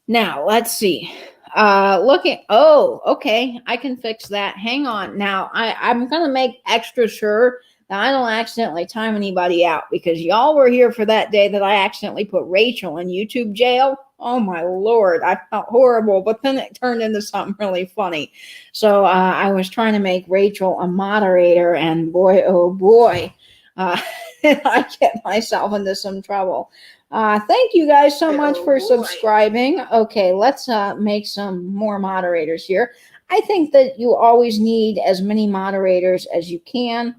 now let's see. Okay, I can fix that. Hang on. Now, I'm going to make extra sure that I don't accidentally time anybody out, because y'all were here for that day that I accidentally put Rachel in YouTube jail. Oh my Lord, I felt horrible, but then it turned into something really funny. So I was trying to make Rachel a moderator, and boy, oh boy, I get myself into some trouble. Thank you guys so much for subscribing. Okay, let's make some more moderators here. I think that you always need as many moderators as you can.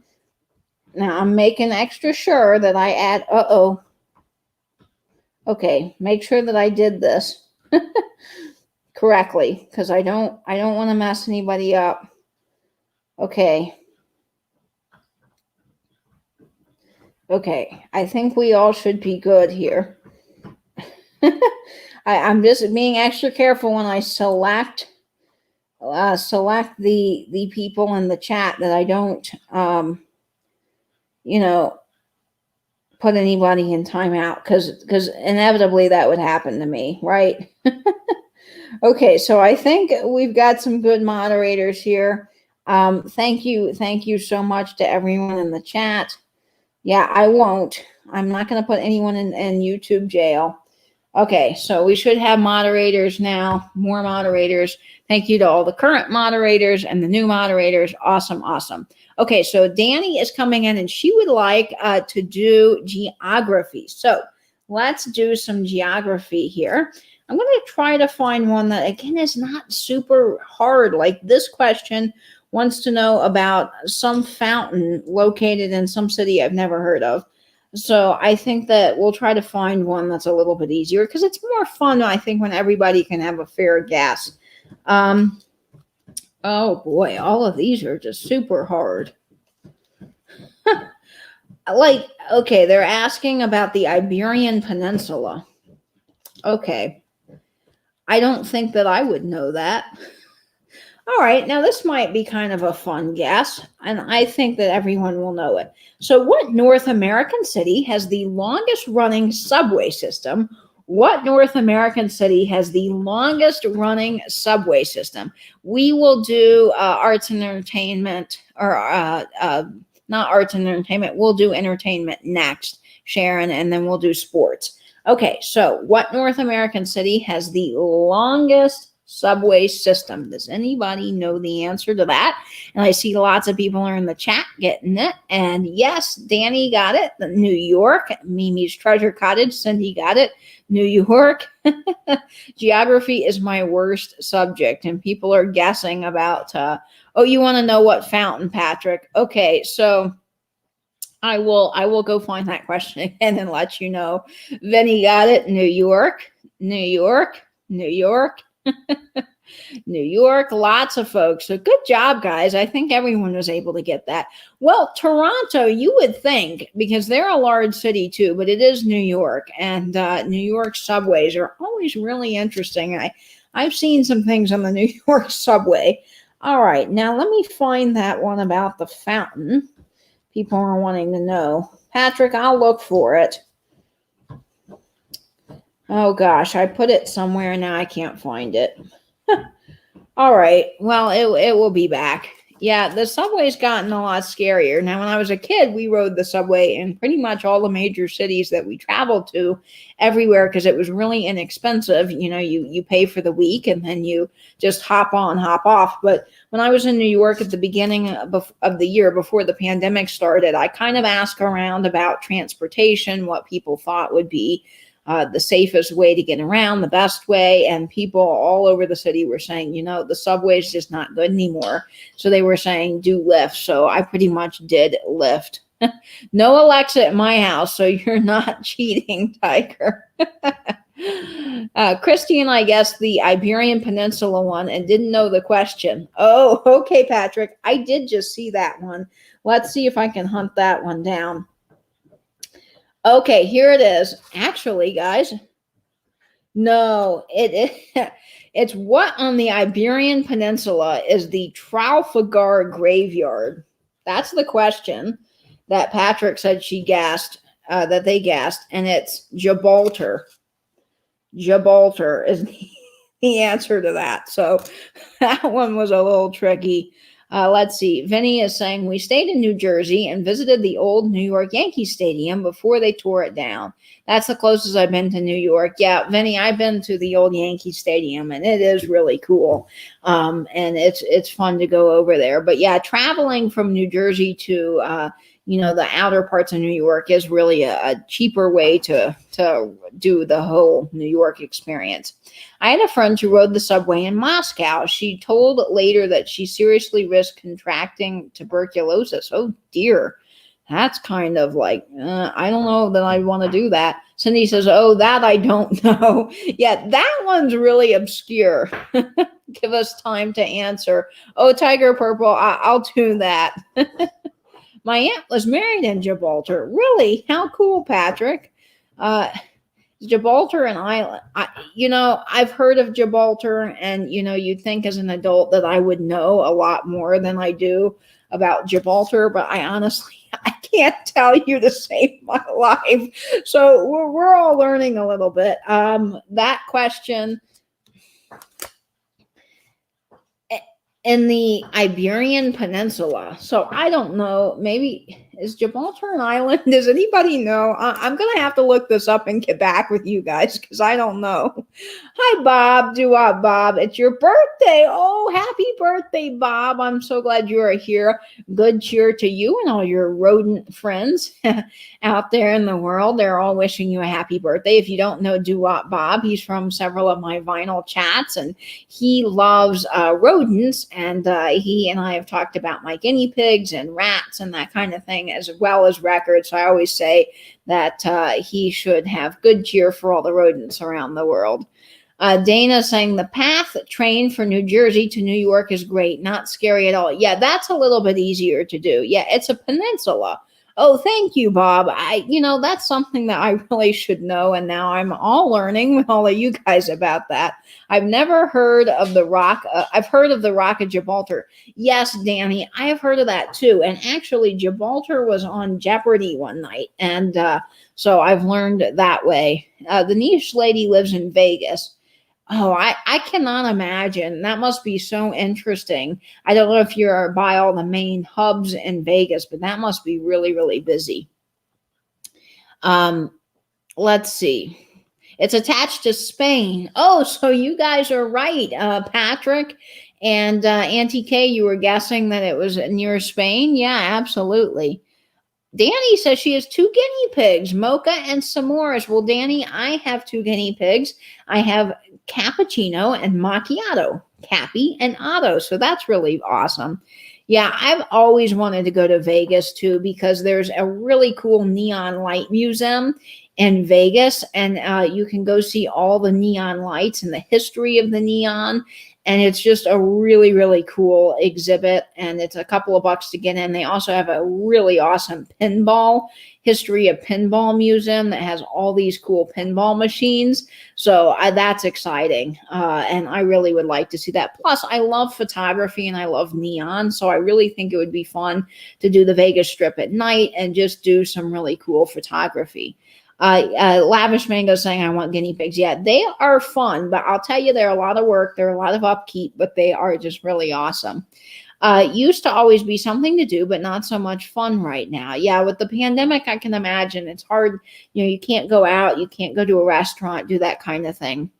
Now I'm making extra sure that I add, okay, make sure that I did this correctly, because I don't want to mess anybody up. Okay. Okay, I think we all should be good here. I'm just being extra careful when I select the people in the chat, that I don't put anybody in timeout, because inevitably that would happen to me, right? Okay, so I think we've got some good moderators here. Thank you so much to everyone in the chat. Yeah, I won't. I'm not going to put anyone in YouTube jail. Okay, so we should have moderators now, more moderators. Thank you to all the current moderators and the new moderators. Awesome, awesome. Okay, so Danny is coming in, and she would like to do geography. So let's do some geography here. I'm going to try to find one that, again, is not super hard. Like this question wants to know about some fountain located in some city I've never heard of. So I think that we'll try to find one that's a little bit easier, because it's more fun, I think, when everybody can have a fair guess. Oh boy, all of these are just super hard. Like, okay, they're asking about the Iberian Peninsula. Okay. I don't think that I would know that. All right, now this might be kind of a fun guess, and I think that everyone will know it. So what North American city has the longest running subway system? What North American city has the longest running subway system? We will do arts and entertainment, or not arts and entertainment. We'll do entertainment next, Sharon, and then we'll do sports. Okay, so what North American city has the longest subway system? Does anybody know the answer to that? And I see lots of people are in the chat getting it. And yes, Danny got it. New York. Mimi's Treasure Cottage. Cindy got it. New York. Geography is my worst subject, and people are guessing about oh, you want to know what fountain, Patrick? Okay, so I will go find that question again and let you know. Vinny got it. New York, New York, New York, New York. Lots of folks. So good job, guys. I think everyone was able to get that. Well, Toronto, you would think, because they're a large city too, but it is New York, and New York subways are always really interesting. I've seen some things on the New York subway. All right, now let me find that one about the fountain. People are wanting to know. Patrick, I'll look for it. Oh gosh, I put it somewhere, now I can't find it. All right, well, it will be back. Yeah, the subway's gotten a lot scarier. Now, when I was a kid, we rode the subway in pretty much all the major cities that we traveled to, everywhere, because it was really inexpensive. You know, you pay for the week, and then you just hop on, hop off. But when I was in New York at the beginning of the year, before the pandemic started, I kind of asked around about transportation, what people thought would be the safest way to get around, the best way. And people all over the city were saying, you know, the subway's just not good anymore. So they were saying, do Lyft. So I pretty much did Lyft. No Alexa at my house, so you're not cheating, Tiger. Christine, I guess the Iberian Peninsula one, and didn't know the question. Oh, okay, Patrick. I did just see that one. Let's see if I can hunt that one down. Okay, here it is. Actually, guys, no, it's what on the Iberian Peninsula is the Trafalgar Graveyard? That's the question that Patrick said she guessed, that they guessed, and it's Gibraltar. Gibraltar is the answer to that. So that one was a little tricky. Let's see. Vinny is saying, we stayed in New Jersey and visited the old New York Yankee Stadium before they tore it down. That's the closest I've been to New York. Yeah, Vinny, I've been to the old Yankee Stadium, and it is really cool. And it's fun to go over there. But yeah, traveling from New Jersey to the outer parts of New York is really a cheaper way to do the whole New York experience. I had a friend who rode the subway in Moscow. She told later that she seriously risked contracting tuberculosis. Oh dear. That's kind of like, I don't know that I want to do that. Cindy says, oh, that I don't know. Yeah, that one's really obscure. Give us time to answer. Oh, Tiger Purple, I'll do that. My aunt was married in Gibraltar. Really? How cool, Patrick. Gibraltar and Island. I've heard of Gibraltar, and, you'd think as an adult that I would know a lot more than I do about Gibraltar, but I honestly, I can't tell you to save my life. So we're all learning a little bit. That question, in the Iberian Peninsula. So I don't know. Maybe is Gibraltar an island? Does anybody know? I'm going to have to look this up and get back with you guys because I don't know. Hi, Bob. Bob. It's your birthday. Oh, happy birthday, Bob. I'm so glad you are here. Good cheer to you and all your rodent friends out there in the world. They're all wishing you a happy birthday. If you don't know Bob, he's from several of my vinyl chats, and he loves rodents. And he and I have talked about my guinea pigs and rats and that kind of thing, as well as records. So I always say that he should have good cheer for all the rodents around the world. Dana saying the path train from New Jersey to New York is great, not scary at all. Yeah, that's a little bit easier to do. Yeah, it's a peninsula. Oh, thank you, Bob. That's something that I really should know, and now I'm all learning with all of you guys about that. I've never heard of the Rock. I've heard of the Rock of Gibraltar. Yes, Danny, I have heard of that too. And actually, Gibraltar was on Jeopardy one night, and so I've learned that way. The niche lady lives in Vegas. Oh, I cannot imagine. That must be so interesting. I don't know if you're by all the main hubs in Vegas, but that must be really, really busy. Let's see. It's attached to Spain. Oh, so you guys are right, Patrick. And Auntie K, you were guessing that it was near Spain? Yeah, absolutely. Danny says she has 2 guinea pigs, Mocha and S'mores. Well, Danny, I have 2 guinea pigs. I have Cappuccino and Macchiato, Cappy and Otto. So that's really awesome. Yeah, I've always wanted to go to Vegas too, because there's a really cool neon light museum in Vegas, and you can go see all the neon lights and the history of the neon. And it's just a really, really cool exhibit. And it's a couple of bucks to get in. They also have a really awesome history of pinball museum that has all these cool pinball machines. So that's exciting. And I really would like to see that. Plus, I love photography and I love neon. So I really think it would be fun to do the Vegas Strip at night and just do some really cool photography. Lavish Mango saying, I want guinea pigs. Yeah, they are fun, but I'll tell you, they're a lot of work. They're a lot of upkeep, but they are just really awesome. Used to always be something to do, but not so much fun right now. Yeah, with the pandemic, I can imagine it's hard. You can't go out. You can't go to a restaurant, do that kind of thing.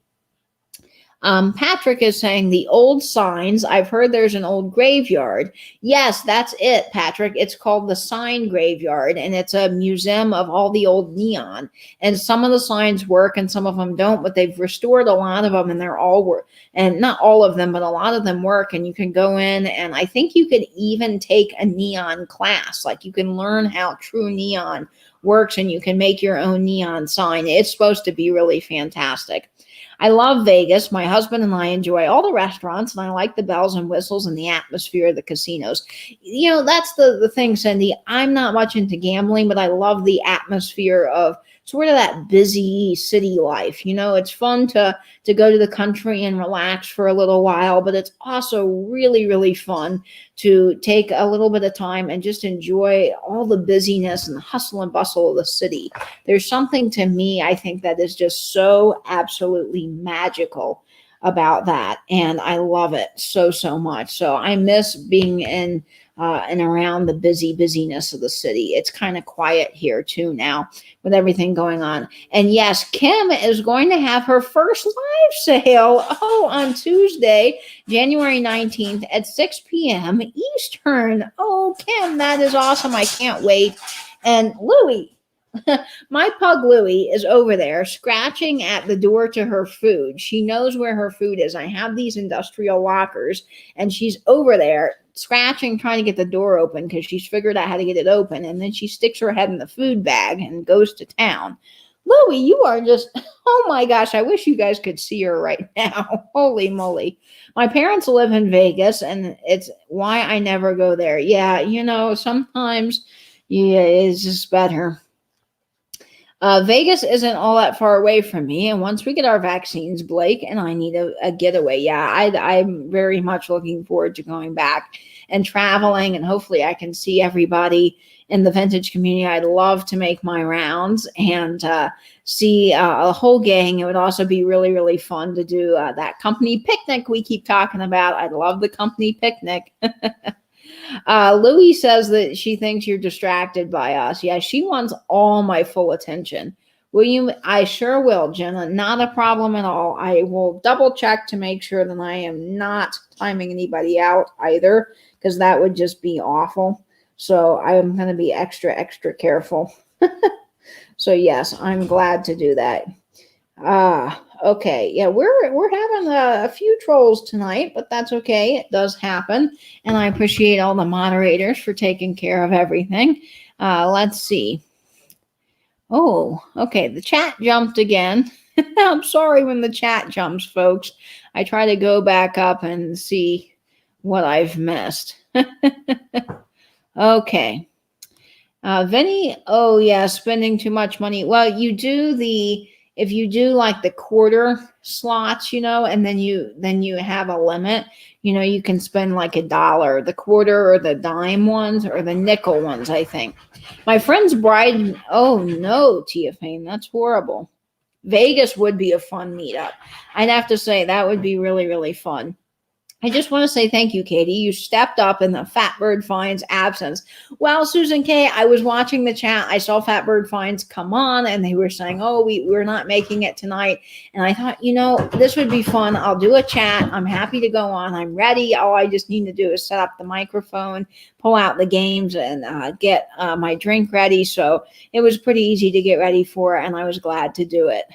Patrick is saying the old signs. I've heard there's an old graveyard. Yes, that's it, Patrick. It's called the Sign Graveyard, and it's a museum of all the old neon. And some of the signs work and some of them don't, but they've restored a lot of them, and they're all work. And not all of them, but a lot of them work. And you can go in, and I think you could even take a neon class. Like you can learn how true neon works, and you can make your own neon sign. It's supposed to be really fantastic. I love Vegas. My husband and I enjoy all the restaurants, and I like the bells and whistles and the atmosphere of the casinos. That's the thing, Cindy. I'm not much into gambling, but I love the atmosphere of sort of that busy city life. It's fun to go to the country and relax for a little while, but it's also really, really fun to take a little bit of time and just enjoy all the busyness and the hustle and bustle of the city. There's something to me, I think, that is just so absolutely magical about that. And I love it so, so much. So I miss being in and around the busyness of the city. It's kind of quiet here too now with everything going on. And yes, Kim is going to have her first live sale on Tuesday, January 19th at 6 p.m. Eastern. Oh, Kim, that is awesome. I can't wait. And Louie, my pug Louie is over there scratching at the door to her food. She knows where her food is. I have these industrial lockers, and she's over there scratching, trying to get the door open because she's figured out how to get it open. And then she sticks her head in the food bag and goes to town. Louie, you are just, oh my gosh, I wish you guys could see her right now. Holy moly. My parents live in Vegas, and it's why I never go there. Yeah, sometimes it's just better. Vegas isn't all that far away from me, and once we get our vaccines, Blake and I need a getaway. Yeah, I'm very much looking forward to going back and traveling, and hopefully I can see everybody in the vintage community. I'd love to make my rounds and see a whole gang. It would also be really, really fun to do that company picnic we keep talking about. I'd love the company picnic. Louie says that she thinks you're distracted by us. Yeah, she wants all my full attention. Will you? I sure will, Jenna. Not a problem at all. I will double check to make sure that I am not timing anybody out either, because that would just be awful. So I'm going to be extra, extra careful. So yes, I'm glad to do that. Okay. Yeah, we're having a few trolls tonight, but that's okay. It does happen. And I appreciate all the moderators for taking care of everything. Let's see. Oh, okay. The chat jumped again. I'm sorry when the chat jumps, folks. I try to go back up and see what I've missed. Okay. Vinny, oh yeah, spending too much money. Well, if you do like the quarter slots, and then you have a limit, you can spend like $1, the quarter or the dime ones or the nickel ones, I think. My friend's bride, oh no, Tia Fane, that's horrible. Vegas would be a fun meetup. I'd have to say that would be really, really fun. I just want to say thank you, Katie. You stepped up in the Fatbird Finds absence. Well, Susan K., I was watching the chat. I saw Fatbird Finds come on, and they were saying, oh, we're not making it tonight. And I thought, this would be fun. I'll do a chat. I'm happy to go on. I'm ready. All I just need to do is set up the microphone, pull out the games, and get my drink ready. So it was pretty easy to get ready for, and I was glad to do it.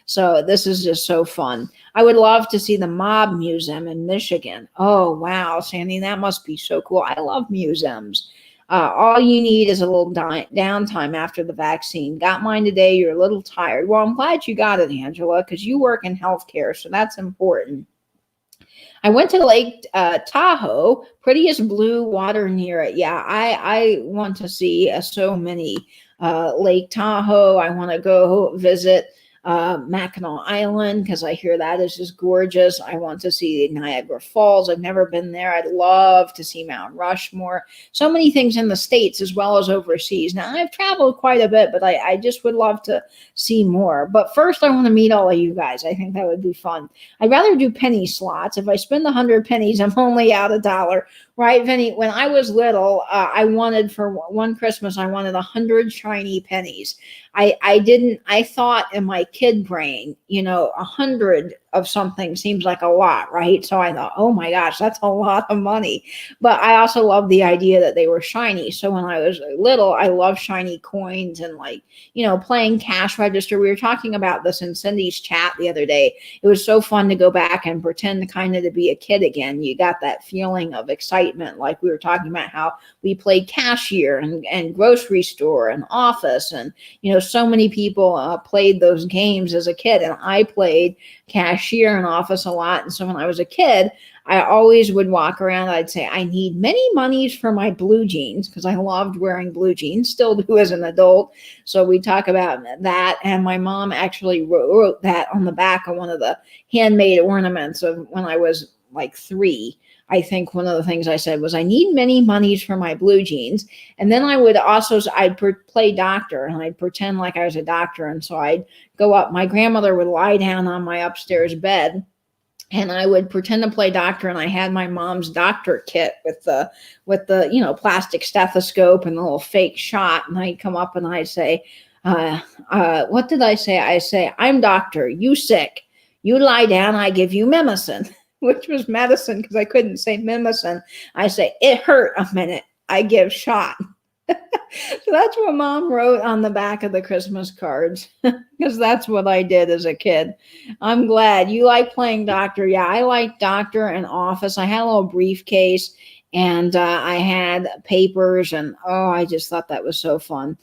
So this is just so fun. I would love to see the Mob Museum in Michigan. Oh, wow, Sandy, that must be so cool. I love museums. All you need is a little downtime after the vaccine. Got mine today. You're a little tired. Well, I'm glad you got it, Angela, because you work in healthcare, so that's important. I went to Lake Tahoe, prettiest blue water near it. Yeah, I want to see so many Lake Tahoe. I want to go visit Mackinac Island because I hear that is just gorgeous. I want to see Niagara Falls. I've never been there. I'd love to see Mount Rushmore. So many things in the States as well as overseas. Now, I've traveled quite a bit, but I just would love to see more. But first, I want to meet all of you guys. I think that would be fun. I'd rather do penny slots. If I spend 100 pennies, I'm only out $1. Right, Vinny? When I was little, I wanted for one Christmas, I wanted 100 shiny pennies. I thought in my kid brain, 100 of something seems like a lot, right? So I thought, oh my gosh, that's a lot of money. But I also love the idea that they were shiny. So when I was little, I loved shiny coins and playing cash register. We were talking about this in Cindy's chat the other day. It was so fun to go back and pretend kind of to be a kid again. You got that feeling of excitement excitement. Like we were talking about how we played cashier and grocery store and office. And, so many people played those games as a kid. And I played cashier and office a lot. And so when I was a kid, I always would walk around. I'd say, I need many monies for my blue jeans, because I loved wearing blue jeans, still do as an adult. So we talk about that. And my mom actually wrote that on the back of one of the handmade ornaments of when I was like 3. I think one of the things I said was, I need many monies for my blue jeans. And then I'd play doctor, and I'd pretend like I was a doctor. And so I'd go up. My grandmother would lie down on my upstairs bed, and I would pretend to play doctor, and I had my mom's doctor kit with the plastic stethoscope and the little fake shot. And I'd come up and I'd say, what did I say? I say, I'm doctor, you sick. You lie down, I give you mimicine, which was medicine because I couldn't say mimicine. I say, it hurt a minute, I give shot. So that's what Mom wrote on the back of the Christmas cards, because that's what I did as a kid. I'm glad you like playing doctor. Yeah, I like doctor and office. I had a little briefcase, and I had papers, and I just thought that was so fun.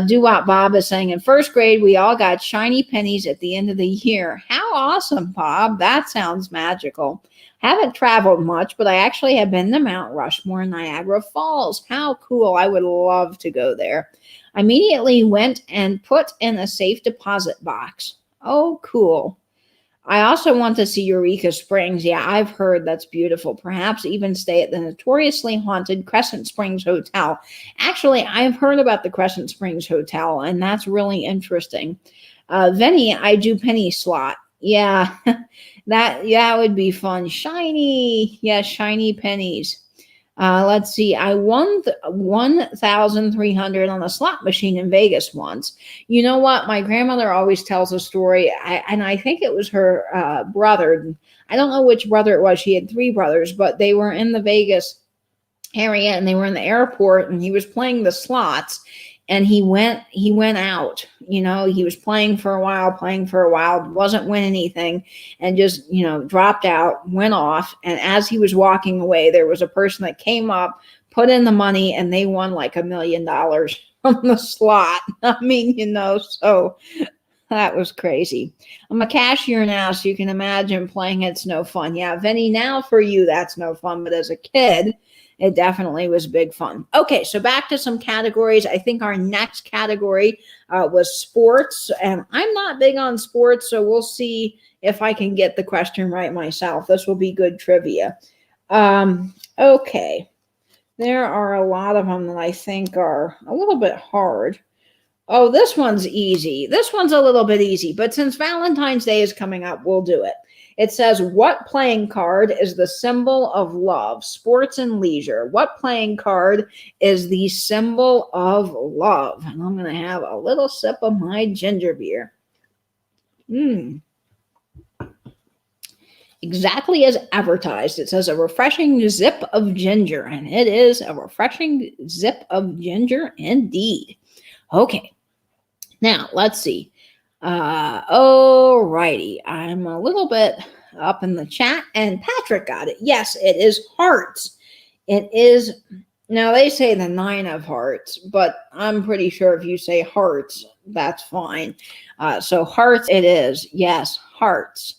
Doo-Wop Bob is saying, in first grade, we all got shiny pennies at the end of the year. How awesome, Bob. That sounds magical. Haven't traveled much, but I actually have been to Mount Rushmore and Niagara Falls. How cool. I would love to go there. I immediately went and put in a safe deposit box. Oh, cool. I also want to see Eureka Springs. Yeah, I've heard that's beautiful. Perhaps even stay at the notoriously haunted Crescent Springs Hotel. Actually, I've heard about the Crescent Springs Hotel, and that's really interesting. Vinny, I do penny slot. Yeah, that would be fun. Shiny. Yeah, shiny pennies. Let's see. I won 1,300 on a slot machine in Vegas once. You know what? My grandmother always tells a story, and I think it was her brother. I don't know which brother it was. She had 3 brothers, but they were in the Vegas area, and they were in the airport, and he was playing the slots, and he went out. He was playing for a while, wasn't winning anything, and just, dropped out, went off. And as he was walking away, there was a person that came up, put in the money, and they won like $1 million from the slot. I mean, so that was crazy. I'm a cashier now, so you can imagine playing it's no fun. Yeah, Vinny, now for you, that's no fun. But as a kid, it definitely was big fun. Okay, so back to some categories. I think our next category was sports, and I'm not big on sports, so we'll see if I can get the question right myself. This will be good trivia. Okay, there are a lot of them that I think are a little bit hard. Oh, this one's easy. This one's a little bit easy, but since Valentine's Day is coming up, we'll do it. It says, what playing card is the symbol of love? Sports and leisure. What playing card is the symbol of love? And I'm going to have a little sip of my ginger beer. Exactly as advertised. It says a refreshing zip of ginger, and it is a refreshing zip of ginger indeed. Okay. Now, let's see. Alrighty. I'm a little bit up in the chat, and Patrick got it. Yes, it is hearts. It is. Now, they say the 9 of hearts, but I'm pretty sure if you say hearts, that's fine. So hearts it is. Yes, hearts.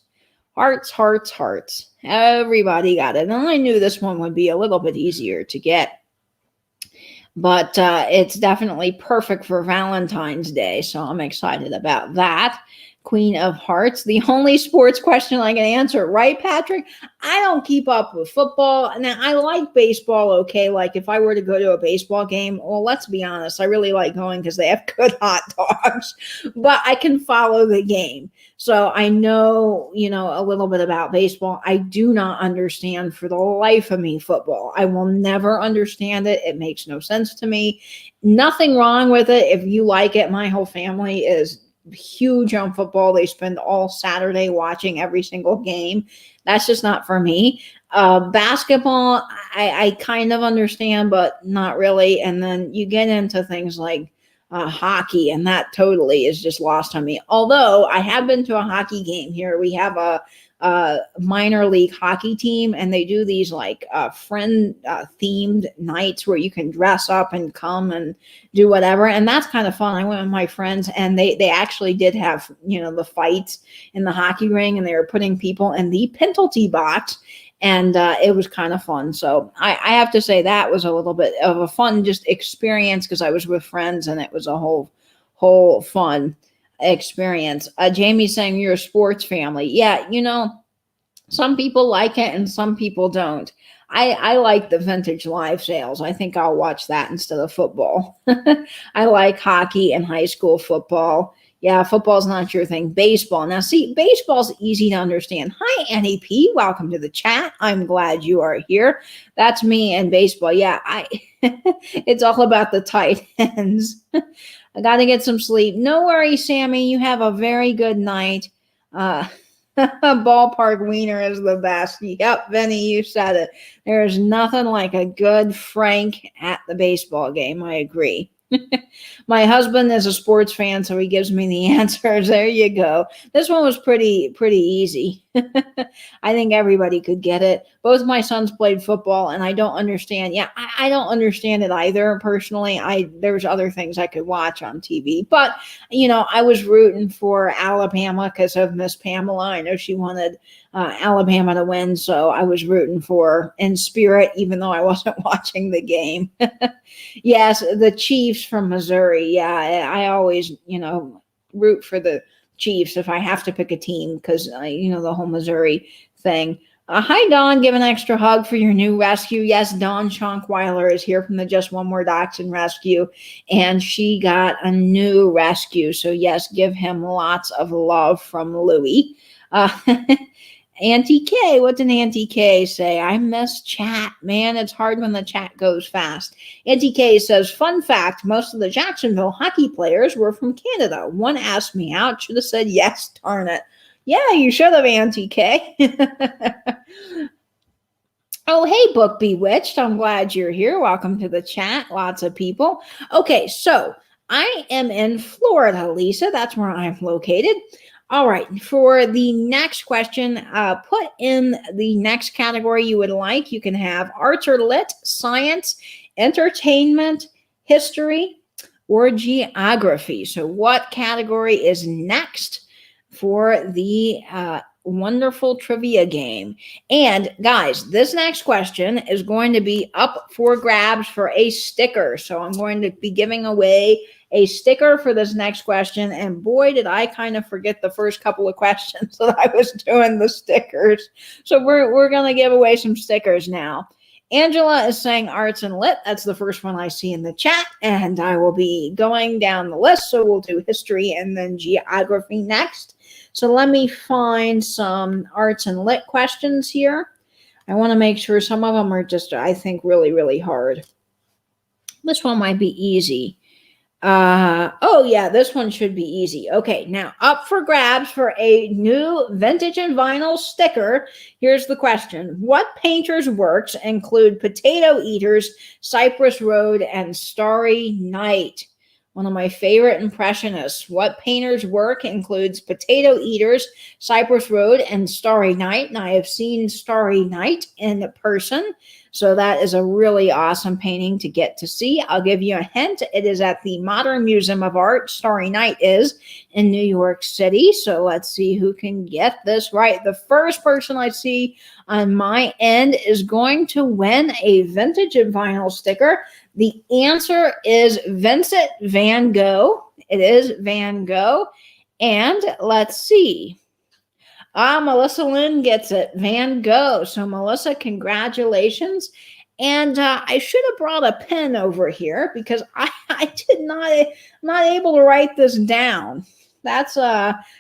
Hearts, hearts, hearts. Everybody got it. And I knew this one would be a little bit easier to get. But it's definitely perfect for Valentine's Day, so I'm excited about that. Queen of Hearts, the only sports question I can answer, right, Patrick? I don't keep up with football. Now, I like baseball, okay? Like, if I were to go to a baseball game, well, let's be honest, I really like going because they have good hot dogs. But I can follow the game. So I know, a little bit about baseball. I do not understand for the life of me football. I will never understand it. It makes no sense to me. Nothing wrong with it. If you like it, my whole family is huge on football. They spend all Saturday watching every single game. That's just not for me. Basketball, I kind of understand, but not really. And then you get into things like hockey, and that totally is just lost on me. Although I have been to a hockey game here. We have a minor league hockey team, and they do these like friend themed nights where you can dress up and come and do whatever, and that's kind of fun. I went with my friends, and they actually did have, you know, the fights in the hockey ring, and they were putting people in the penalty box, and it was kind of fun. So I have to say that was a little bit of a fun just experience because I was with friends, and it was a whole fun experience. Jamie's saying you're a sports family. Yeah, you know, some people like it and some people don't. I like the vintage live sales. I think I'll watch that instead of football. I like hockey and high school football. Yeah, football's not your thing. Baseball. Now, see, baseball's easy to understand. Hi, Annie P. Welcome to the chat. I'm glad you are here. That's me and baseball. Yeah, it's all about the tight ends. I got to get some sleep. No worries, Sammy. You have a very good night. Ballpark wiener is the best. Yep, Vinny, you said it. There's nothing like a good Frank at the baseball game. I agree. My husband is a sports fan, so he gives me the answers. There you go. This one was pretty easy. I think everybody could get it. Both my sons played football, and I don't understand. Yeah, I don't understand it either personally. There's other things I could watch on TV, but you know, I was rooting for Alabama because of Miss Pamela. I know she wanted Alabama to win, so I was rooting for her in spirit, even though I wasn't watching the game. Yes, the Chiefs from Missouri. Yeah, I always, you know, root for the Chiefs if I have to pick a team because, you know, the whole Missouri thing. Hi, Dawn. Give an extra hug for your new rescue. Yes, Dawn Schonkweiler is here from the Just One More Dachshund Rescue, and she got a new rescue. So, yes, give him lots of love from Louie. Auntie K, what did Auntie K say? I miss chat. Man, it's hard when the chat goes fast. Auntie K says, fun fact, most of the Jacksonville hockey players were from Canada. One asked me out. Should have said yes, darn it. Yeah, you should have, Auntie K. Oh, hey, Book Bewitched. I'm glad you're here. Welcome to the chat. Lots of people. Okay, so I am in Florida, Lisa. That's where I'm located. All right, for the next question, put in the next category you would like. You can have arts or lit, science, entertainment, history, or geography. So what category is next for the wonderful trivia game? And guys, this next question is going to be up for grabs for a sticker. So I'm going to be giving away a sticker for this next question, and boy, did I kind of forget the first couple of questions that I was doing the stickers. So we're going to give away some stickers now. Angela is saying arts and lit. That's the first one I see in the chat, and I will be going down the list. So we'll do history and then geography next. So let me find some arts and lit questions here. I want to make sure some of them are just, I think, really hard. This one might be easy. Oh yeah, this one should be easy. Okay, now up for grabs for a new vintage and vinyl sticker. Here's the question. What painters' works include Potato Eaters, Cypress Road, and Starry Night? One of my favorite impressionists. What painter's work includes Potato Eaters, Cypress Road, and Starry Night? And I have seen Starry Night in person. So that is a really awesome painting to get to see. I'll give you a hint. It is at the Modern Museum of Art. Starry Night is in New York City. So let's see who can get this right. The first person I see on my end is going to win a vintage and vinyl sticker. The answer is Vincent Van Gogh. It is Van Gogh. And let's see. Melissa Lynn gets it. Van Gogh. So, Melissa, congratulations. And I should have brought a pen over here because I did not able to write this down. That's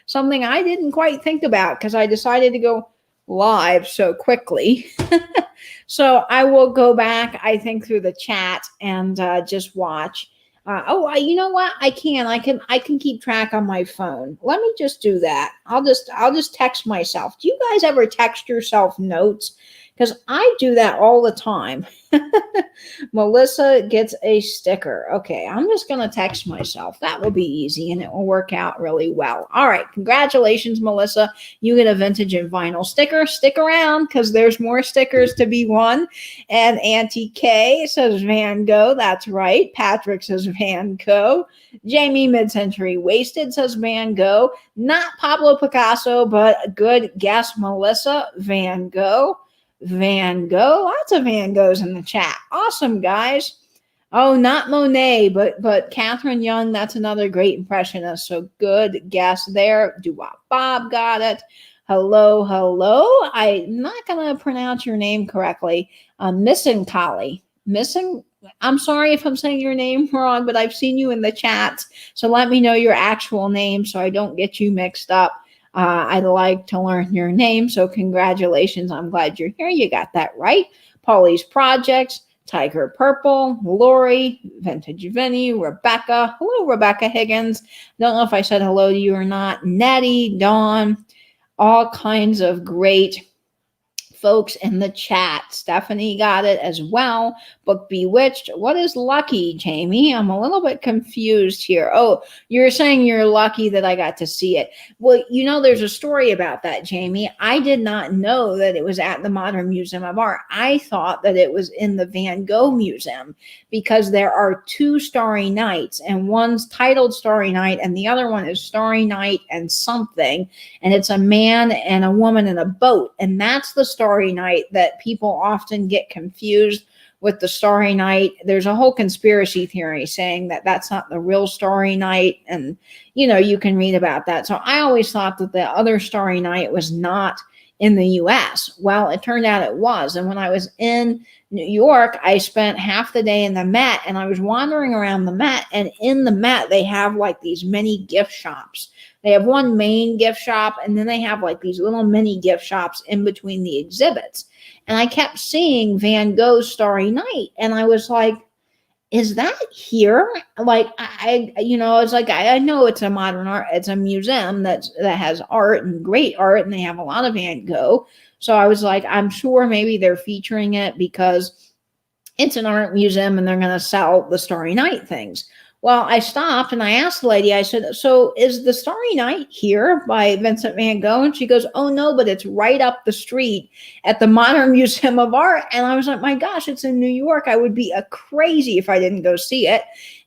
something I didn't quite think about because I decided to go live so quickly. So I will go back, I think, through the chat and just watch. You know what? I can keep track on my phone. Let me just do that. I'll just text myself. Do you guys ever text yourself notes? because I do that all the time. Melissa gets a sticker. Okay, I'm just going to text myself. That will be easy and it will work out really well. All right, congratulations, Melissa. You get a vintage and vinyl sticker. Stick around because there's more stickers to be won. And Auntie Kay says Van Gogh. That's right. Patrick says Van Gogh. Jamie Mid-Century Wasted says Van Gogh. Not Pablo Picasso, but a good guess, Melissa. Van Gogh. Van Gogh. Lots of Van Goghs in the chat. Awesome, guys. Oh, not Monet, but Catherine Young. That's another great impressionist. So good guess there. Doo-Wop Bob got it. Hello, hello. I'm not going to pronounce your name correctly. Missing Collie. Missing. I'm sorry if I'm saying your name wrong, but I've seen you in the chats. So let me know your actual name so I don't get you mixed up. I'd like to learn your name. So congratulations. I'm glad you're here. You got that right. Polly's Projects, Tiger Purple, Lori, Vintage Vinny, Rebecca. Hello, Rebecca Higgins. Don't know if I said hello to you or not. Nettie, Dawn, all kinds of great folks in the chat. Stephanie got it as well. Book Bewitched. What is lucky, Jamie? I'm a little bit confused here. Oh, you're saying you're lucky that I got to see it. Well, you know, there's a story about that, Jamie. I did not know that it was at the Modern Museum of Art. I thought that it was in the Van Gogh Museum because there are two Starry Nights, and one's titled Starry Night and the other one is Starry Night and something, and it's a man and a woman in a boat, and that's the Starry Night that people often get confused with the Starry Night. There's a whole conspiracy theory saying that that's not the real Starry Night, and you know, you can read about that. So I always thought that the other Starry Night was not in the US. Well, it turned out it was. And when I was in New York, I spent half the day in the Met, and I was wandering around the Met, and in the Met they have like these mini gift shops. They have one main gift shop, and then they have like these little mini gift shops in between the exhibits. And I kept seeing Van Gogh's Starry Night, and I was like, is that here? Like, you know, it's like, I know it's a modern art, it's a museum that has art and great art, and they have a lot of Van Gogh. So I was like, I'm sure maybe they're featuring it because it's an art museum and they're going to sell the Starry Night things. Well, I stopped and I asked the lady, I said, so is the Starry Night here by Vincent Van Gogh? And she goes, oh no, but it's right up the street at the Modern Museum of Art. And I was like, my gosh, it's in New York. I would be crazy if I didn't go see it.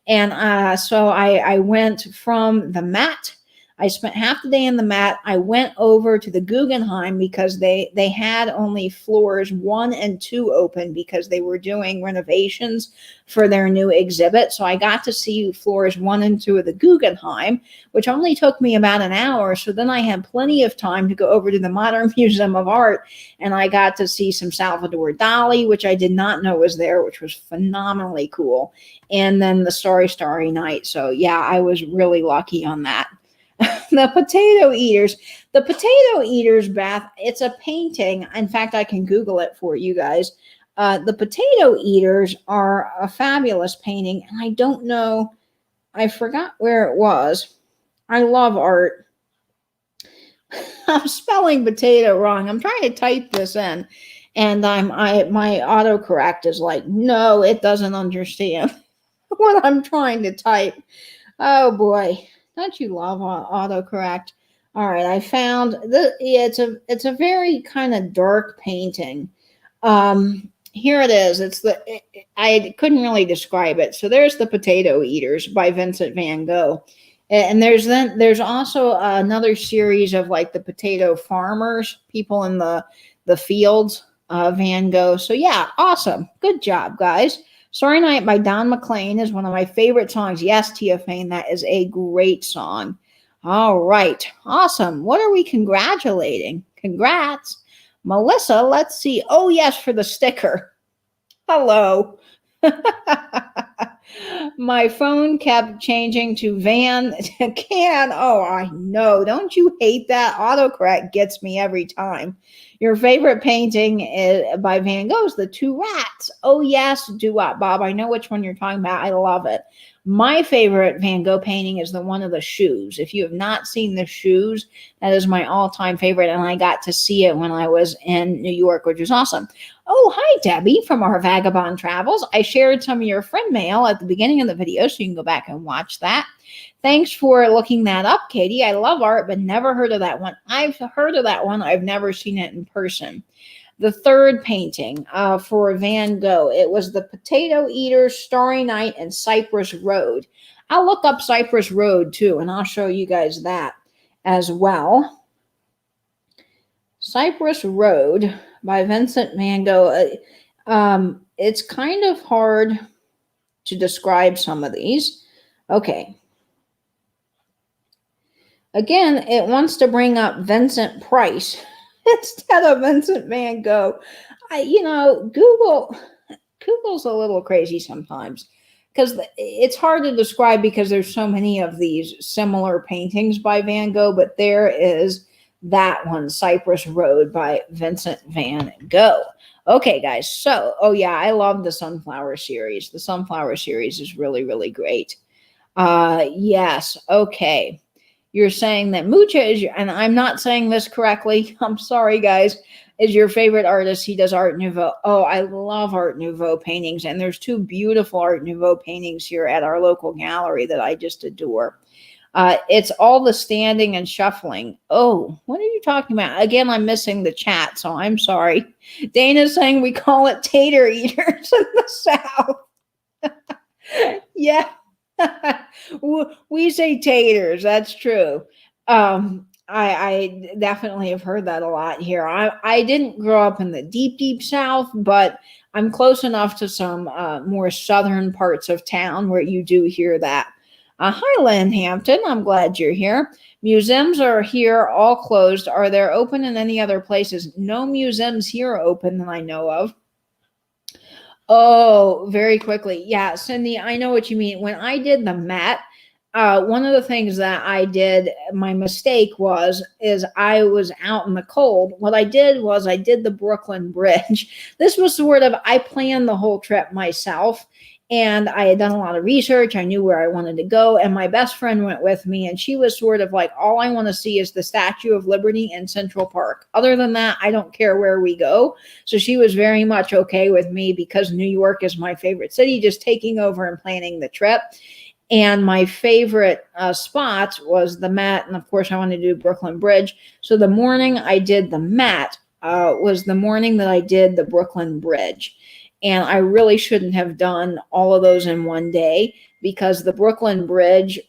And so I went from the Met. I spent half the day in the Met. I went over to the Guggenheim because they had only floors 1 and 2 open because they were doing renovations for their new exhibit. So I got to see floors 1 and 2 of the Guggenheim, which only took me about an hour. So then I had plenty of time to go over to the Modern Museum of Art, and I got to see some Salvador Dali, which I did not know was there, which was phenomenally cool. And then the Starry Night. So yeah, I was really lucky on that. The Potato Eaters. The Potato Eaters, Beth, it's a painting. In fact, I can Google it for you guys. The Potato Eaters are a fabulous painting, and I don't know, I forgot where it was. I love art. I'm spelling potato wrong. I'm trying to type this in, and my autocorrect is like, no, it doesn't understand what I'm trying to type. Oh boy. Don't you love autocorrect? All right, I found it's a very kind of dark painting. Here it is. I couldn't really describe it. So there's the Potato Eaters by Vincent Van Gogh. And there's also another series of like the potato farmers, people in the fields, Van Gogh. So yeah, awesome. Good job, guys. Starry Night by Don McLean is one of my favorite songs. Yes, Tia Fane, that is a great song. All right. Awesome. What are we congratulating? Congrats. Melissa, let's see. Oh, yes, for the sticker. Hello. My phone kept changing to Van Can. Oh, I know. Don't you hate that? Autocorrect gets me every time. Your favorite painting by Van Gogh is The Two Rats. Oh, yes, Doo-Wop Bob. I know which one you're talking about. I love it. My favorite Van Gogh painting is the one of the shoes. If you have not seen the shoes, that is my all-time favorite, and I got to see it when I was in New York, which was awesome. Oh, hi, Debbie from our Vagabond Travels. I shared some of your friend mail at the beginning of the video, so you can go back and watch that. Thanks for looking that up, Katie. I love art, but never heard of that one. I've heard of that one. I've never seen it in person. The third painting for Van Gogh, it was The Potato Eater, Starry Night, and Cypress Road. I'll look up Cypress Road too, and I'll show you guys that as well. Cypress Road by Vincent Van Gogh. It's kind of hard to describe some of these. Okay. Again, it wants to bring up Vincent Price instead of Vincent Van Gogh. Google's a little crazy sometimes because it's hard to describe because there's so many of these similar paintings by Van Gogh, but there is that one, Cypress Road by Vincent Van Gogh. Okay, guys. So, oh yeah, I love the Sunflower series. The Sunflower series is really, really great. Yes. Okay. You're saying that Mucha is, and I'm not saying this correctly. I'm sorry, guys. Is your favorite artist. He does Art Nouveau. Oh, I love Art Nouveau paintings. And there's two beautiful Art Nouveau paintings here at our local gallery that I just adore. It's all the standing and shuffling. Oh, what are you talking about? Again, I'm missing the chat, so I'm sorry. Dana's saying we call it tater eaters in the South. Yeah. We say taters. That's true. I definitely have heard that a lot here. I didn't grow up in the deep, deep South, but I'm close enough to some more southern parts of town where you do hear that. Hi, Lynn Hampton. I'm glad you're here. Museums are here, all closed. Are there open in any other places? No museums here are open that I know of. Oh, very quickly. Yeah, Cindy, I know what you mean. When I did the Met, one of the things that I did, my mistake is I was out in the cold. What I did was I did the Brooklyn Bridge. This was sort of, I planned the whole trip myself. And I had done a lot of research. I knew where I wanted to go. And my best friend went with me. And she was sort of like, all I want to see is the Statue of Liberty in Central Park. Other than that, I don't care where we go. So she was very much okay with me because New York is my favorite city, just taking over and planning the trip. And my favorite spot was the Met. And of course, I wanted to do Brooklyn Bridge. So the morning I did the Met was the morning that I did the Brooklyn Bridge. And I really shouldn't have done all of those in one day because the Brooklyn Bridge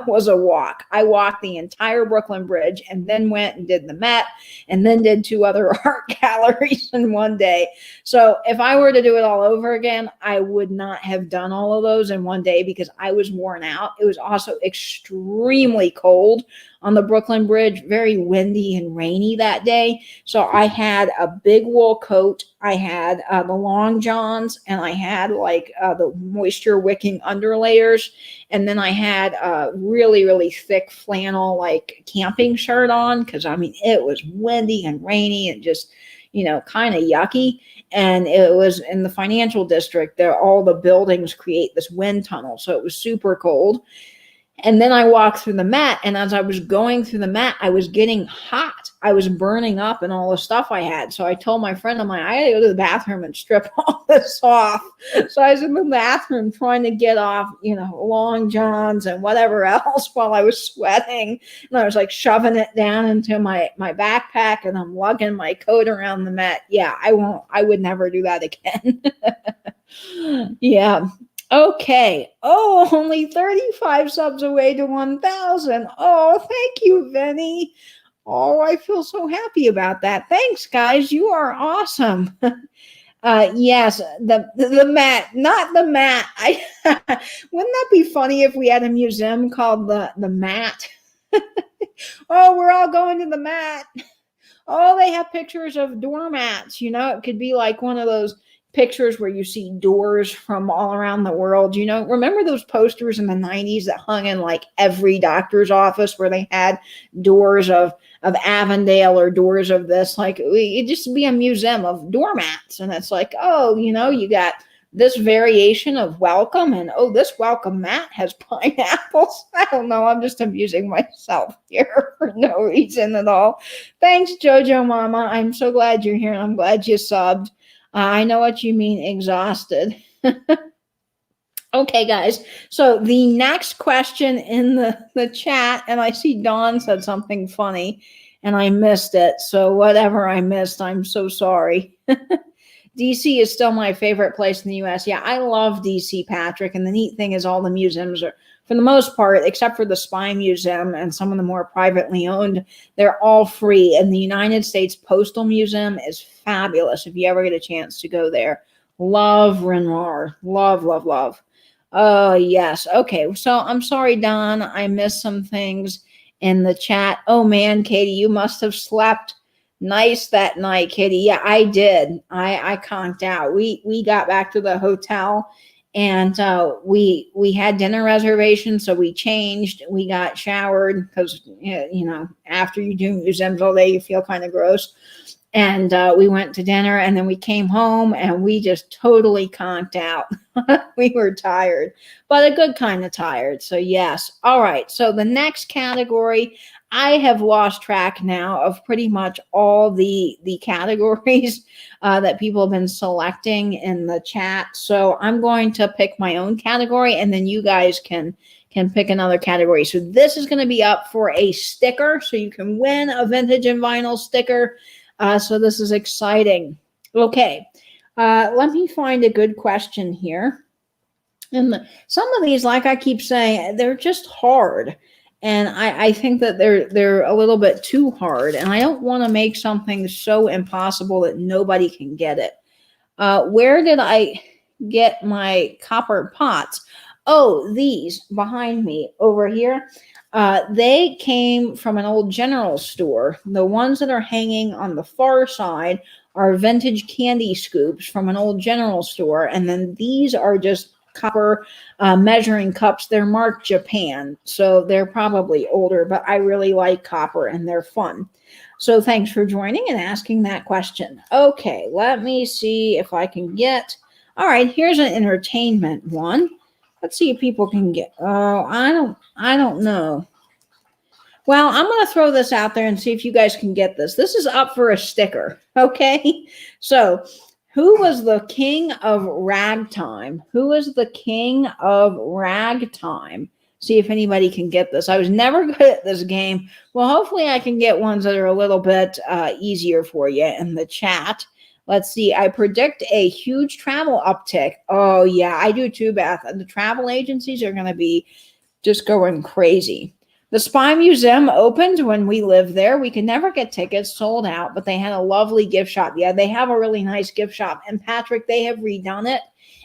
was a walk. I walked the entire Brooklyn Bridge and then went and did the Met and then did 2 other art galleries in one day. So if I were to do it all over again, I would not have done all of those in one day because I was worn out. It was also extremely cold on the Brooklyn Bridge, very windy and rainy that day. So I had a big wool coat. I had the long johns and I had like the moisture wicking underlayers. And then I had a really, really thick flannel like camping shirt on because I mean, it was windy and rainy and just, kind of yucky. And it was in the financial district there, all the buildings create this wind tunnel. So it was super cold. And then I walked through the Met, and as I was going through the Met, I was getting hot. I was burning up and all the stuff I had. So I told my friend, I gotta go to the bathroom and strip all this off. So I was in the bathroom trying to get off, long johns and whatever else while I was sweating. And I was like shoving it down into my backpack and I'm lugging my coat around the Met. Yeah, I would never do that again. Yeah. Okay. Oh, only 35 subs away to 1,000. Oh, thank you, Vinny. Oh, I feel so happy about that. Thanks, guys. You are awesome. Yes, the mat, not the mat. Wouldn't that be funny if we had a museum called the mat? Oh, we're all going to the mat. Oh, they have pictures of doormats. It could be like one of those pictures where you see doors from all around the world. Remember those posters in the 90s that hung in like every doctor's office where they had doors of Avondale or doors of this? Like, it just be a museum of doormats. And it's like, oh, you got this variation of welcome, and oh, this welcome mat has pineapples. I don't know. I'm just amusing myself here for no reason at all. Thanks, Jojo Mama. I'm so glad you're here, and I'm glad you subbed. I know what you mean, exhausted. Okay, guys. So the next question in the chat, and I see Dawn said something funny, and I missed it. So whatever I missed, I'm so sorry. DC is still my favorite place in the U.S. Yeah, I love DC, Patrick. And the neat thing is all the museums are, for the most part, except for the Spy Museum and some of the more privately owned, they're all free. And the United States Postal Museum is fabulous if you ever get a chance to go there. Love Renoir. Love, love, love. Oh, yes. Okay, so I'm sorry, Don. I missed some things in the chat. Oh, man, Katie, you must have slept nice that night, Kitty. Yeah, I did. I conked out. We got back to the hotel, and we had dinner reservations, so we changed. We got showered because after you do museums all day, you feel kind of gross. And we went to dinner, and then we came home, and we just totally conked out. We were tired, but a good kind of tired. So yes. All right. So the next category, I have lost track now of pretty much all the categories that people have been selecting in the chat. So I'm going to pick my own category, and then you guys can pick another category. So this is going to be up for a sticker. So you can win a vintage and vinyl sticker. So this is exciting. Okay. Let me find a good question here. And some of these, like I keep saying, they're just hard. And I think that they're a little bit too hard. And I don't want to make something so impossible that nobody can get it. Where did I get my copper pots? Oh, these behind me over here. They came from an old general store. The ones that are hanging on the far side are vintage candy scoops from an old general store. And then these are just copper measuring cups. They're marked Japan, so they're probably older, but I really like copper and they're fun. So thanks for joining and asking that question. Okay, let me see if I can get, all right, here's an entertainment one. Let's see if people can get, oh, I don't know. Well, I'm going to throw this out there and see if you guys can get this. This is up for a sticker, okay? So who was the king of ragtime? Who was the king of ragtime? See if anybody can get this. I was never good at this game. Well, hopefully I can get ones that are a little bit easier for you in the chat. Let's see. I predict a huge travel uptick. Oh, yeah, I do too, Beth. The travel agencies are going to be just going crazy. The Spy Museum opened when we lived there. We could never get tickets, sold out, but they had a lovely gift shop. Yeah, they have a really nice gift shop. And Patrick, they have redone it,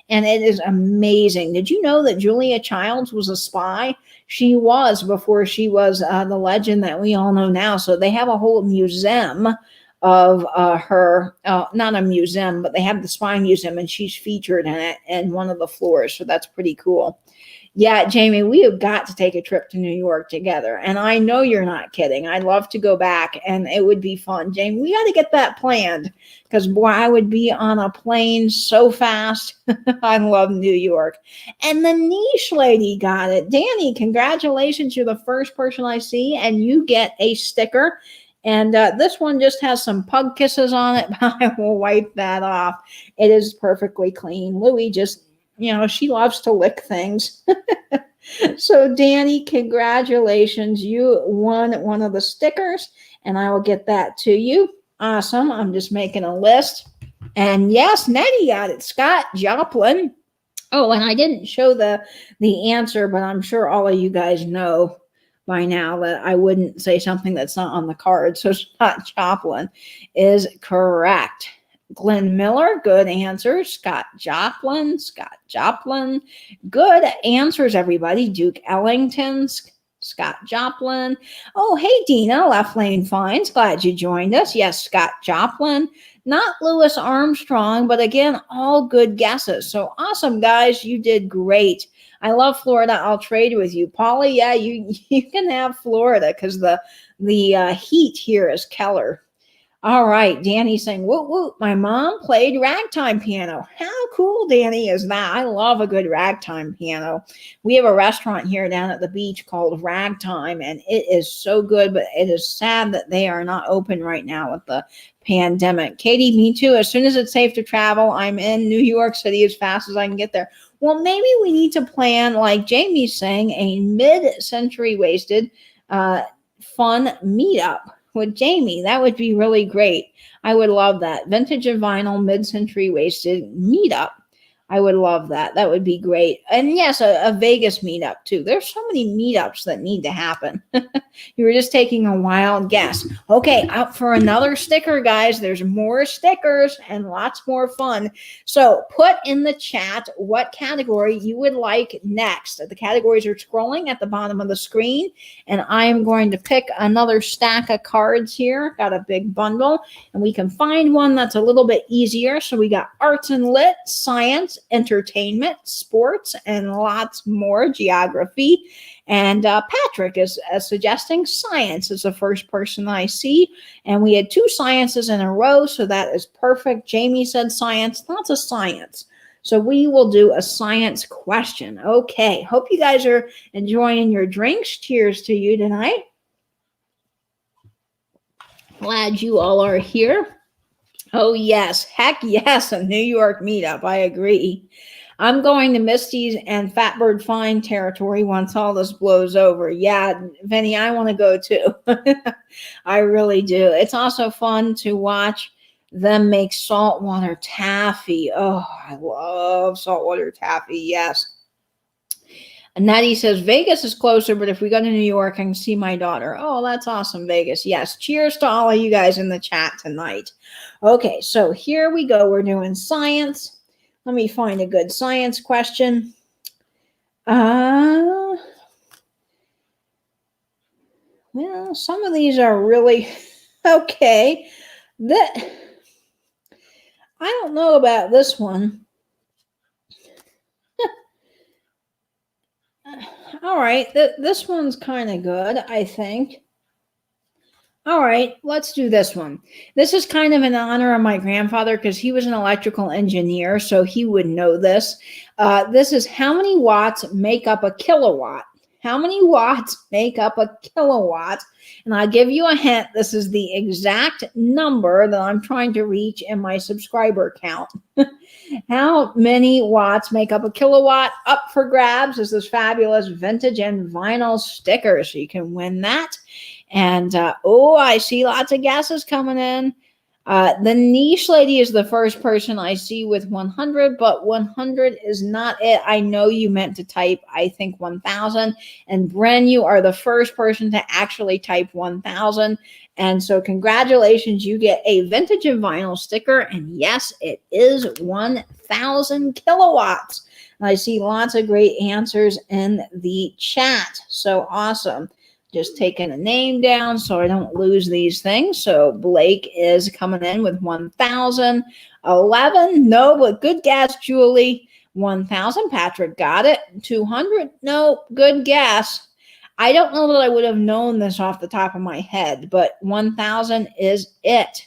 and it is amazing. Did you know that Julia Childs was a spy? She was before she was the legend that we all know now. So they have a whole museum of her, not a museum, but they have the Spy Museum, and she's featured in it in one of the floors. So that's pretty cool. Yeah, Jamie, we have got to take a trip to New York together. And I know you're not kidding. I'd love to go back, and it would be fun. Jamie, we got to get that planned because, boy, I would be on a plane so fast. I love New York. And the niche lady got it. Danny, congratulations. You're the first person I see, and you get a sticker. And this one just has some pug kisses on it, but I will wipe that off. It is perfectly clean. Louie just, she loves to lick things. So, Danny, congratulations. You won one of the stickers, and I will get that to you. Awesome. I'm just making a list. And yes, Nettie got it. Scott Joplin. Oh, and I didn't show the answer, but I'm sure all of you guys know by now that I wouldn't say something that's not on the card. So Scott Joplin is correct. Glenn Miller, good answer. Scott Joplin, good answers, everybody. Duke Ellington, Scott Joplin. Oh, hey, Dina, Left Lane Finds. Glad you joined us. Yes, Scott Joplin. Not Louis Armstrong, but again, all good guesses. So awesome, guys. You did great. I love Florida. I'll trade with you. Polly, yeah, you can have Florida because the heat here is Keller. All right, Danny's saying, woot, woot, my mom played ragtime piano. How cool, Danny, is that? I love a good ragtime piano. We have a restaurant here down at the beach called Ragtime, and it is so good, but it is sad that they are not open right now with the pandemic. Katie, me too. As soon as it's safe to travel, I'm in New York City as fast as I can get there. Well, maybe we need to plan, like Jamie's saying, a mid-century wasted fun meetup with Jamie. That would be really great. I would love that. Vintage and vinyl, mid-century wasted meetup. I would love that. That would be great. And yes, a Vegas meetup too. There's so many meetups that need to happen. You were just taking a wild guess. Okay, up for another sticker, guys. There's more stickers and lots more fun. So put in the chat what category you would like next. The categories are scrolling at the bottom of the screen, and I am going to pick another stack of cards here. Got a big bundle, and we can find one that's a little bit easier. So we got arts and lit, science, entertainment, sports, and lots more, geography. And Patrick is suggesting science is the first person I see. And we had 2 sciences in a row, so that is perfect. Jamie said science, lots of science. So we will do a science question. Okay, hope you guys are enjoying your drinks. Cheers to you tonight. Glad you all are here. Oh, yes. Heck yes, a New York meetup. I agree. I'm going to Misty's and Fatbird Fine territory once all this blows over. Yeah, Vinny, I want to go too. I really do. It's also fun to watch them make saltwater taffy. Oh, I love saltwater taffy. Yes. And Natty says, Vegas is closer, but if we go to New York, I can see my daughter. Oh, that's awesome, Vegas. Yes. Cheers to all of you guys in the chat tonight. Okay, so here we go. We're doing science. Let me find a good science question. Well, some of these are really okay. I don't know about this one. All right, this one's kind of good, I think. All right, let's do this one. This is kind of in honor of my grandfather because he was an electrical engineer, so he would know this. This is how many watts make up a kilowatt? How many watts make up a kilowatt? And I'll give you a hint. This is the exact number that I'm trying to reach in my subscriber count. How many watts make up a kilowatt? Up for grabs is this fabulous vintage and vinyl sticker, so you can win that. And, oh, I see lots of guesses coming in. The niche lady is the first person I see with 100, but 100 is not it. I know you meant to type, I think, 1,000. And Bren, you are the first person to actually type 1,000. And so congratulations, you get a vintage and vinyl sticker. And yes, it is 1,000 kilowatts. And I see lots of great answers in the chat. So awesome. Just taking a name down so I don't lose these things. So Blake is coming in with 1,011. No, but good guess, Julie. 1,000. Patrick got it. 200. No, good guess. I don't know that I would have known this off the top of my head, but 1,000 is it.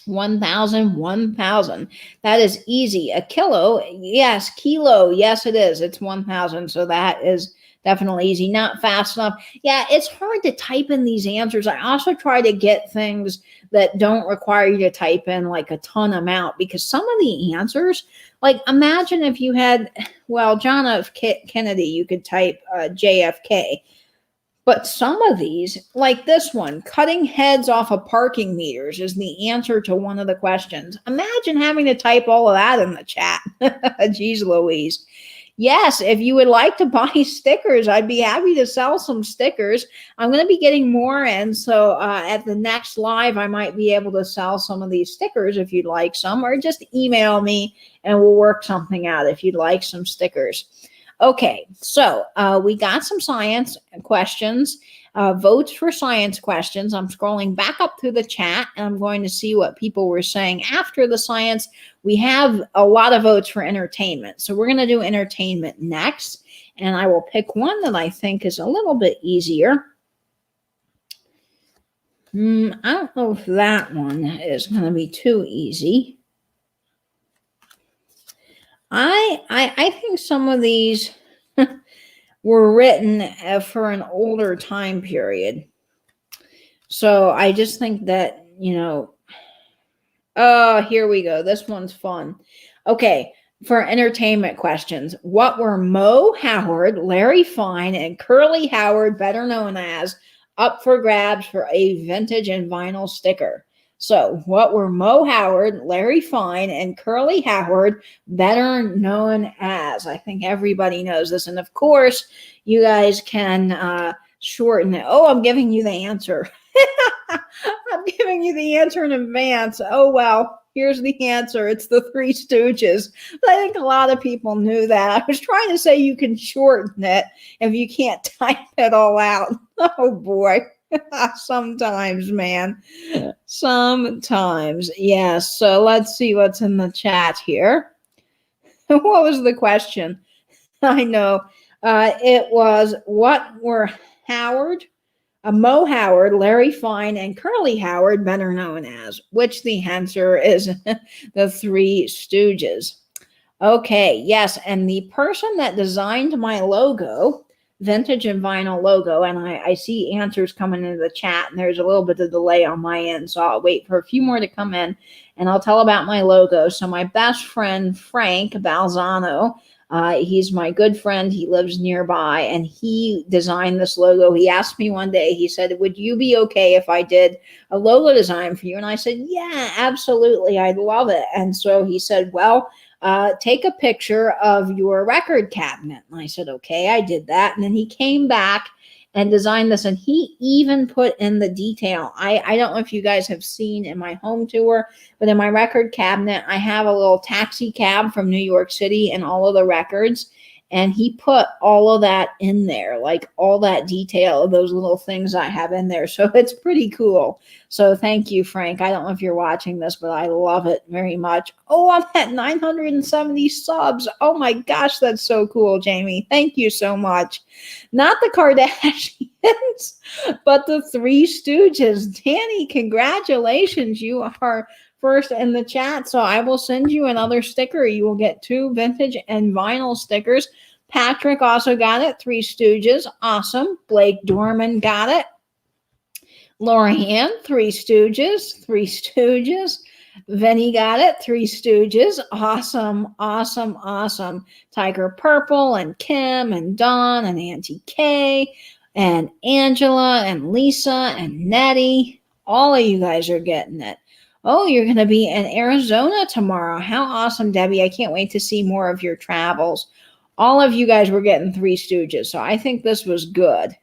1,000, 1,000. That is easy. A kilo, yes. Kilo, yes, it is. It's 1,000. So that is definitely easy. Not fast enough. Yeah, it's hard to type in these answers. I also try to get things that don't require you to type in like a ton amount, because some of the answers, like imagine if you had, well, John F. Kennedy, you could type JFK. But some of these, like this one, cutting heads off of parking meters is the answer to one of the questions. Imagine having to type all of that in the chat. Jeez Louise. Yes, if you would like to buy stickers, I'd be happy to sell some stickers. I'm going to be getting more in, so at the next live, I might be able to sell some of these stickers if you'd like some, or just email me and we'll work something out if you'd like some stickers. Okay, so we got some science questions, votes for science questions. I'm scrolling back up through the chat and I'm going to see what people were saying after the science. We have a lot of votes for entertainment. So we're going to do entertainment next. And I will pick one that I think is a little bit easier. I don't know if that one is going to be too easy. I think some of these were written for an older time period. So I just think that, oh, here we go. This one's fun. Okay, for entertainment questions. What were Mo Howard, Larry Fine, and Curly Howard, better known as, up for grabs for a vintage and vinyl sticker? So what were Mo Howard, Larry Fine, and Curly Howard, better known as? I think everybody knows this. And of course, you guys can shorten it. Oh, I'm giving you the answer. I'm giving you the answer in advance. Oh, well, here's the answer. It's the Three Stooges. I think a lot of people knew that. I was trying to say you can shorten it if you can't type it all out. Oh, boy. Sometimes, man. Sometimes. Yes. So let's see what's in the chat here. What was the question? I know. It was, what were Mo Howard, Larry Fine, and Curly Howard, better known as? Which the answer is the Three Stooges. Okay, yes, and the person that designed my logo, vintage and vinyl logo, and I see answers coming into the chat, and there's a little bit of delay on my end, so I'll wait for a few more to come in, and I'll tell about my logo. So my best friend, Frank Balzano, he's my good friend. He lives nearby, and he designed this logo. He asked me one day, he said, would you be okay if I did a logo design for you? And I said, yeah, absolutely. I'd love it. And so he said, well, take a picture of your record cabinet. And I said, okay, I did that. And then he came back and designed this, and he even put in the detail. I don't know if you guys have seen in my home tour, but in my record cabinet, I have a little taxi cab from New York City and all of the records, and he put all of that in there, like all that detail of those little things I have in there. So it's pretty cool. So thank you, Frank. I don't know if you're watching this, but I love it very much. Oh, I'm at 970 subs. Oh my gosh, that's so cool, Jamie. Thank you so much. Not the Kardashians, but the Three Stooges. Danny, congratulations. You are first in the chat. So I will send you another sticker. You will get 2 vintage and vinyl stickers. Patrick also got it. Three Stooges. Awesome. Blake Dorman got it. Lorianne, Three Stooges. Three Stooges. Vinny got it. Three Stooges. Awesome. Awesome. Awesome. Tiger Purple and Kim and Dawn and Auntie Kay and Angela and Lisa and Nettie. All of you guys are getting it. Oh, you're going to be in Arizona tomorrow. How awesome, Debbie. I can't wait to see more of your travels. All of you guys were getting Three Stooges, so I think this was good.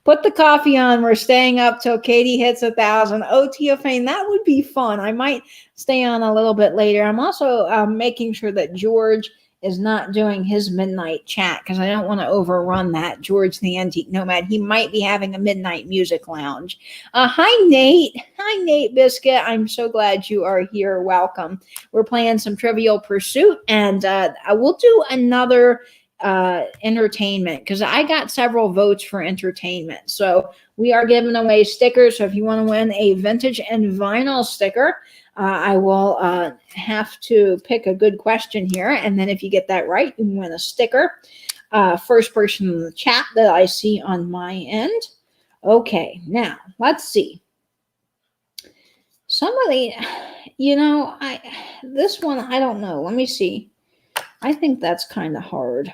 Put the coffee on. We're staying up till Katie hits 1,000. Oh, Tia Fane, that would be fun. I might stay on a little bit later. I'm also making sure that George is not doing his midnight chat because I don't want to overrun that. George the Antique Nomad, he might be having a midnight music lounge. Hi, Nate. Hi, Nate Biscuit. I'm so glad you are here. Welcome. We're playing some Trivial Pursuit, and I will do another entertainment because I got several votes for entertainment. So we are giving away stickers. So if you want to win a vintage and vinyl sticker, I will have to pick a good question here. And then if you get that right, you can win a sticker. First person in the chat that I see on my end. Okay, now let's see. Somebody, this one, I don't know. Let me see. I think that's kind of hard.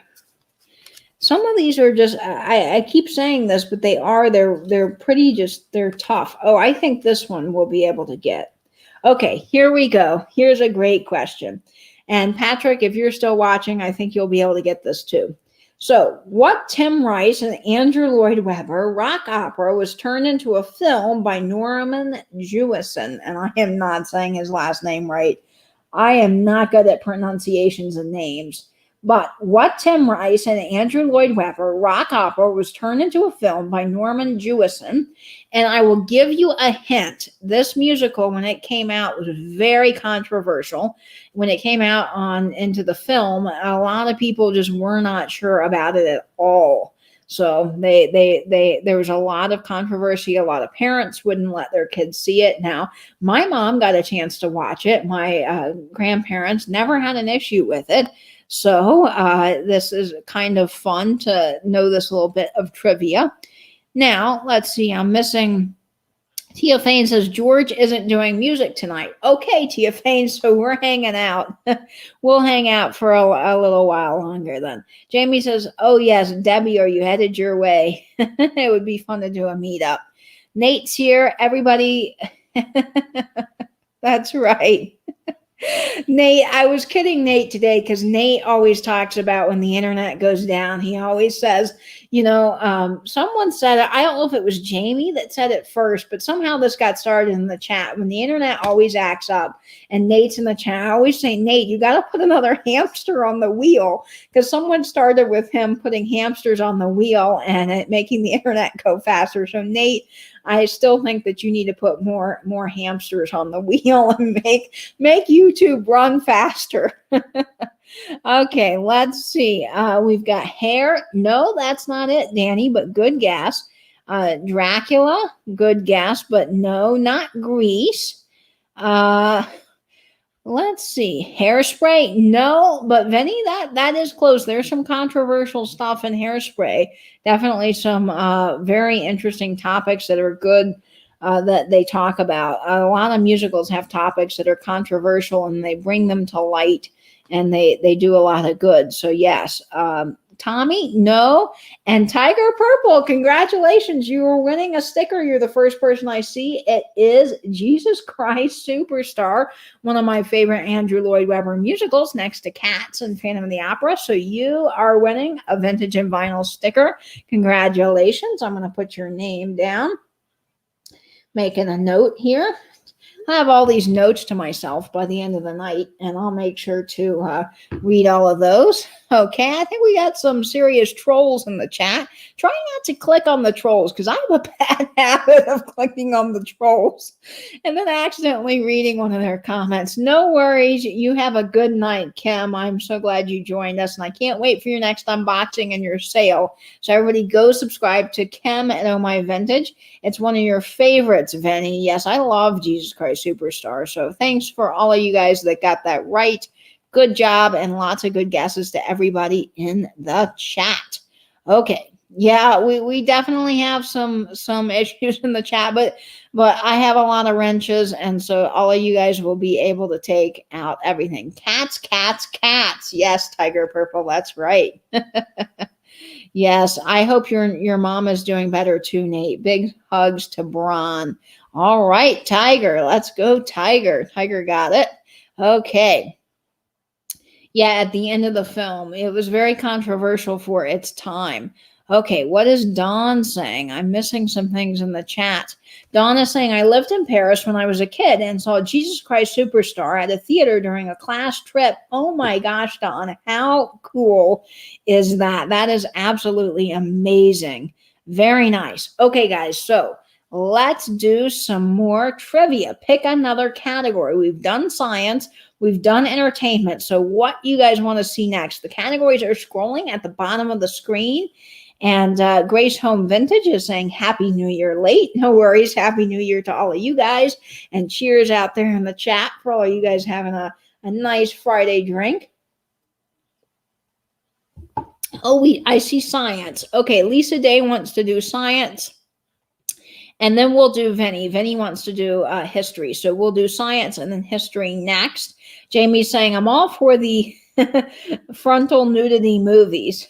Some of these are just, I keep saying this, but they're pretty they're tough. Oh, I think this one we'll be able to get. Okay, here we go. Here's a great question. And Patrick, if you're still watching, I think you'll be able to get this too. So, what Tim Rice and Andrew Lloyd Webber rock opera was turned into a film by Norman Jewison? And I am not saying his last name right. I am not good at pronunciations and names. But What Tim Rice and Andrew Lloyd Webber Rock Opera was turned into a film by Norman Jewison. And I will give you a hint. This musical, when it came out, was very controversial. When it came out on into the film, a lot of people just were not sure about it at all. So there was a lot of controversy. A lot of parents wouldn't let their kids see it. Now, my mom got a chance to watch it. My grandparents never had an issue with it. So this is kind of fun to know this little bit of trivia. Now, let's see. I'm missing. Tia Fane says, George isn't doing music tonight. Okay, Tia Fane, so we're hanging out. We'll hang out for a little while longer then. Jamie says, oh, yes, Debbie, are you headed your way? It would be fun to do a meetup. Nate's here. Everybody. That's right. Nate, I was kidding Nate today because Nate always talks about when the internet goes down. He always says, someone said it. I don't know if it was Jamie that said it first, but somehow this got started in the chat. When the internet always acts up and Nate's in the chat, I always say, Nate, you got to put another hamster on the wheel, because someone started with him putting hamsters on the wheel and it making the internet go faster. So Nate, I still think that you need to put more hamsters on the wheel and make YouTube run faster. Okay, let's see. We've got hair. No, that's not it, Danny, but good guess. Dracula, good guess, but no, not Grease. Let's see. Hairspray, no, but Vinny, that is close. There's some controversial stuff in Hairspray. Definitely some very interesting topics that are good that they talk about. A lot of musicals have topics that are controversial and they bring them to light, and they do a lot of good. So yes, Tommy, no. And Tiger Purple, congratulations. You are winning a sticker. You're the first person I see. It is Jesus Christ Superstar, one of my favorite Andrew Lloyd Webber musicals, next to Cats and Phantom of the Opera. So you are winning a vintage and vinyl sticker. Congratulations. I'm going to put your name down. Making a note here. I have all these notes to myself by the end of the night, and I'll make sure to read all of those. Okay, I think we got some serious trolls in the chat. Try not to click on the trolls, because I have a bad habit of clicking on the trolls and then accidentally reading one of their comments. No worries. You have a good night, Kim. I'm so glad you joined us, and I can't wait for your next unboxing and your sale. So everybody go subscribe to Kim at Oh My Vintage. It's one of your favorites, Vinny. Yes, I love Jesus Christ Superstar. So thanks for all of you guys that got that right. Good job, and lots of good guesses to everybody in the chat. Okay. Yeah, we definitely have some issues in the chat, but I have a lot of wrenches, and so all of you guys will be able to take out everything. Cats, cats, cats. Yes, Tiger Purple, that's right. Yes, I hope your mom is doing better too, Nate. Big hugs to Braun. All right, Tiger. Let's go, Tiger. Tiger got it. Okay. Yeah, at the end of the film, it was very controversial for its time. Okay, what is Dawn saying? I'm missing some things in the chat. Dawn is saying, I lived in Paris when I was a kid and saw Jesus Christ Superstar at a theater during a class trip. Oh my gosh, Dawn, how cool is that? That is absolutely amazing. Very nice. Okay, guys, so let's do some more trivia. Pick another category. We've done science. We've done entertainment. So what you guys want to see next? The categories are scrolling at the bottom of the screen. And Grace Home Vintage is saying Happy New Year late. No worries. Happy New Year to all of you guys. And cheers out there in the chat for all of you guys having a nice Friday drink. Oh, I see science. Okay, Lisa Day wants to do science. And then we'll do Vinny. Vinny wants to do history. So we'll do science and then history next. Jamie's saying, I'm all for the frontal nudity movies.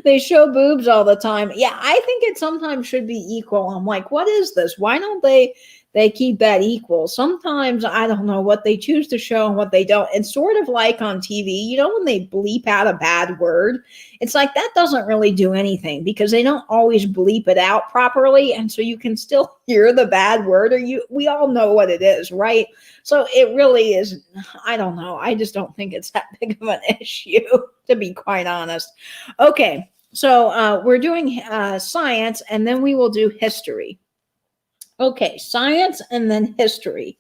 They show boobs all the time. Yeah, I think it sometimes should be equal. I'm like, what is this? Why don't they they keep that equal. Sometimes I don't know what they choose to show and what they don't. It's sort of like on TV, you know, when they bleep out a bad word, it's like that doesn't really do anything because they don't always bleep it out properly. And so you can still hear the bad word, or we all know what it is, right? So it really is, I don't know. I just don't think it's that big of an issue, to be quite honest. Okay. So we're doing science, and then we will do history. Okay, science and then history.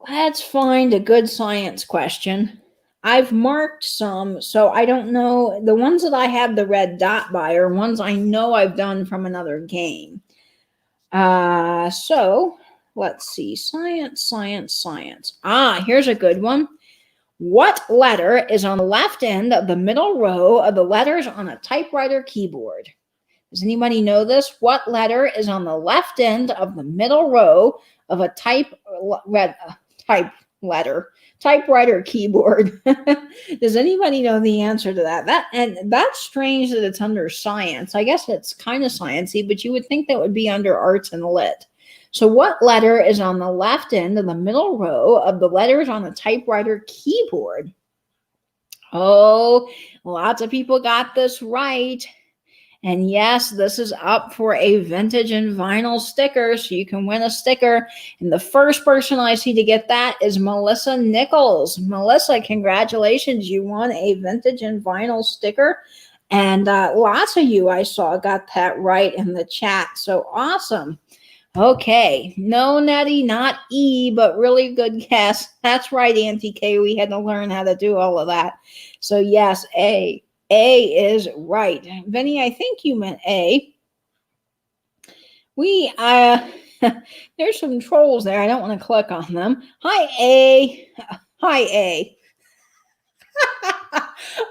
Let's find a good science question. I've marked some, so I don't know. The ones that I have the red dot by are ones I know I've done from another game. So let's see. Science, science, science. Here's a good one. What letter is on the left end of the middle row of the letters on a typewriter keyboard? Does anybody know this? What letter is on the left end of the middle row of a typewriter keyboard? Does anybody know the answer to that? That's strange that it's under science. I guess it's kind of sciencey, but you would think that would be under arts and lit. So what letter is on the left end of the middle row of the letters on a typewriter keyboard? Oh, lots of people got this right. And yes, this is up for a vintage and vinyl sticker, so you can win a sticker. And the first person I see to get that is Melissa Nichols. Melissa, congratulations. You won a vintage and vinyl sticker. And lots of you I saw got that right in the chat. So awesome. Okay. No, Nettie, not E, but really good guess. That's right, Auntie K. We had to learn how to do all of that. So yes, A. A is right. Vinny, I think you meant A. There's some trolls there. I don't want to click on them. Hi, A. Hi, A.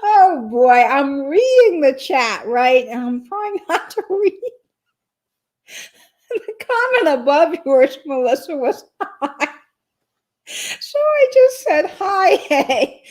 Oh, boy. I'm reading the chat, right? And I'm trying not to read. The comment above yours, Melissa, was hi. So I just said hi, A.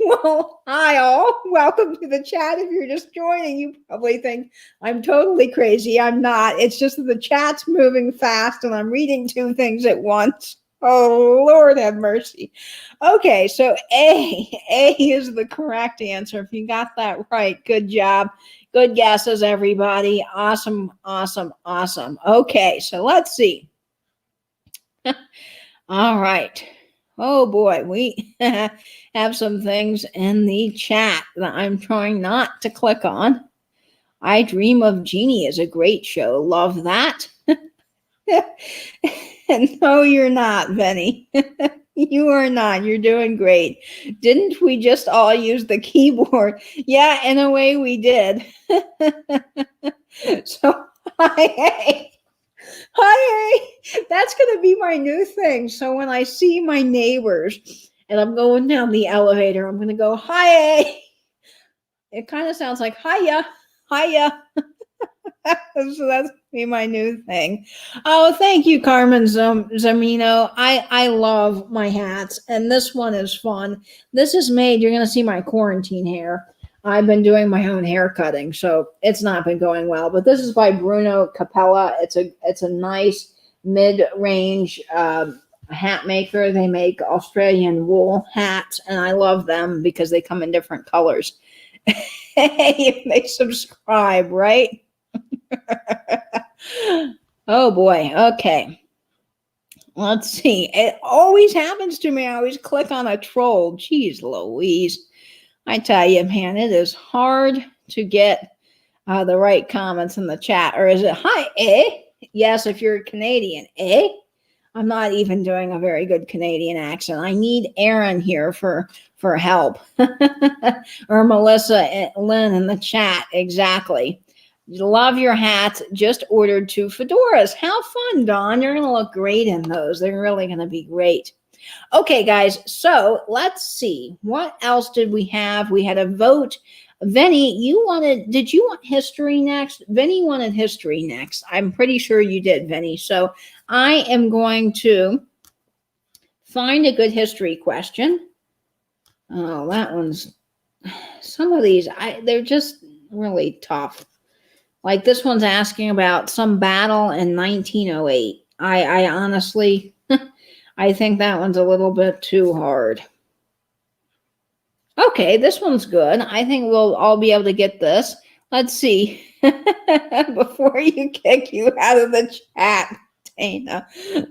Well, hi all. Welcome to the chat. If you're just joining, you probably think I'm totally crazy. I'm not. It's just that the chat's moving fast and I'm reading two things at once. Oh, Lord have mercy. Okay, so A is the correct answer. If you got that right, good job. Good guesses, everybody. Awesome, awesome, awesome. Okay, so let's see. All right. Oh boy, we have some things in the chat that I'm trying not to click on. I Dream of Jeannie is a great show. Love that. No, you're not, Benny. You are not. You're doing great. Didn't we just all use the keyboard? Yeah, in a way we did. So, hi. That's going to be my new thing. So when I see my neighbors and I'm going down the elevator, I'm going to go, hi. It kind of sounds like, hiya. So that's be my new thing. Oh, thank you, Carmen Zamino. I love my hats, and this one is fun. This is made, you're going to see my quarantine hair. I've been doing my own hair cutting, so it's not been going well. But this is by Bruno Capella. It's a nice mid-range hat maker. They make Australian wool hats, and I love them because they come in different colors. Hey, they subscribe, right? Oh boy. Okay. Let's see. It always happens to me. I always click on a troll. Jeez Louise. I tell you, man, it is hard to get the right comments in the chat. Or is it, hi, eh? Yes, if you're Canadian, eh? I'm not even doing a very good Canadian accent. I need Aaron here for help. Or Melissa Lynn in the chat. Exactly. Love your hats. Just ordered 2 fedoras. How fun, Dawn. You're going to look great in those. They're really going to be great. Okay, guys. So let's see. What else did we have? We had a vote. Vinny, did you want history next? Vinny wanted history next. I'm pretty sure you did, Vinny. So I am going to find a good history question. Oh, that one's, some of these, they're just really tough. Like this one's asking about some battle in 1908. I honestly, I think that one's a little bit too hard. Okay, this one's good. I think we'll all be able to get this. Let's see. Before you kick you out of the chat, Dana.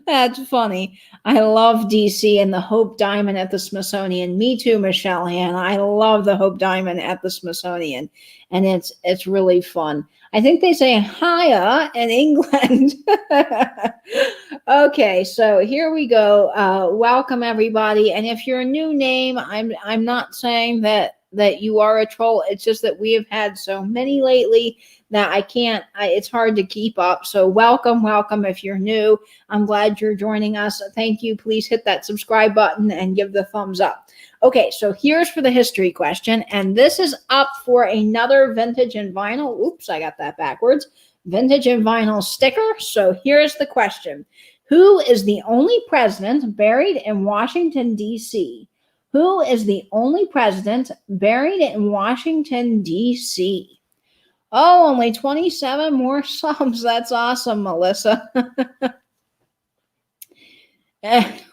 That's funny. I love DC and the Hope Diamond at the Smithsonian. Me too, Michelle Han. I love the Hope Diamond at the Smithsonian. And it's really fun. I think they say hiya in England. Okay, so here we go. Welcome everybody. And if you're a new name, I'm not saying that you are a troll. It's just that we have had so many lately that it's hard to keep up. So welcome if you're new. I'm glad you're joining us. Thank you. Please hit that subscribe button and give the thumbs up. Okay, so here's for the history question, and this is up for another vintage and vinyl. Oops, I got that backwards. Vintage and vinyl sticker. So here's the question. Who is the only president buried in Washington, D.C.? Who is the only president buried in Washington, D.C.? Oh, only 27 more subs. That's awesome, Melissa.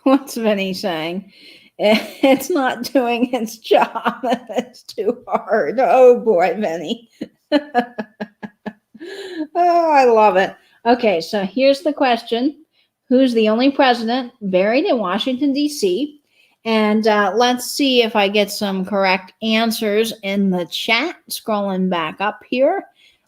What's Vinny saying? It's not doing its job. It's too hard. Oh, boy, Vinny. Oh, I love it. Okay, so here's the question. Who's the only president buried in Washington, D.C.? And let's see if I get some correct answers in the chat. Scrolling back up here.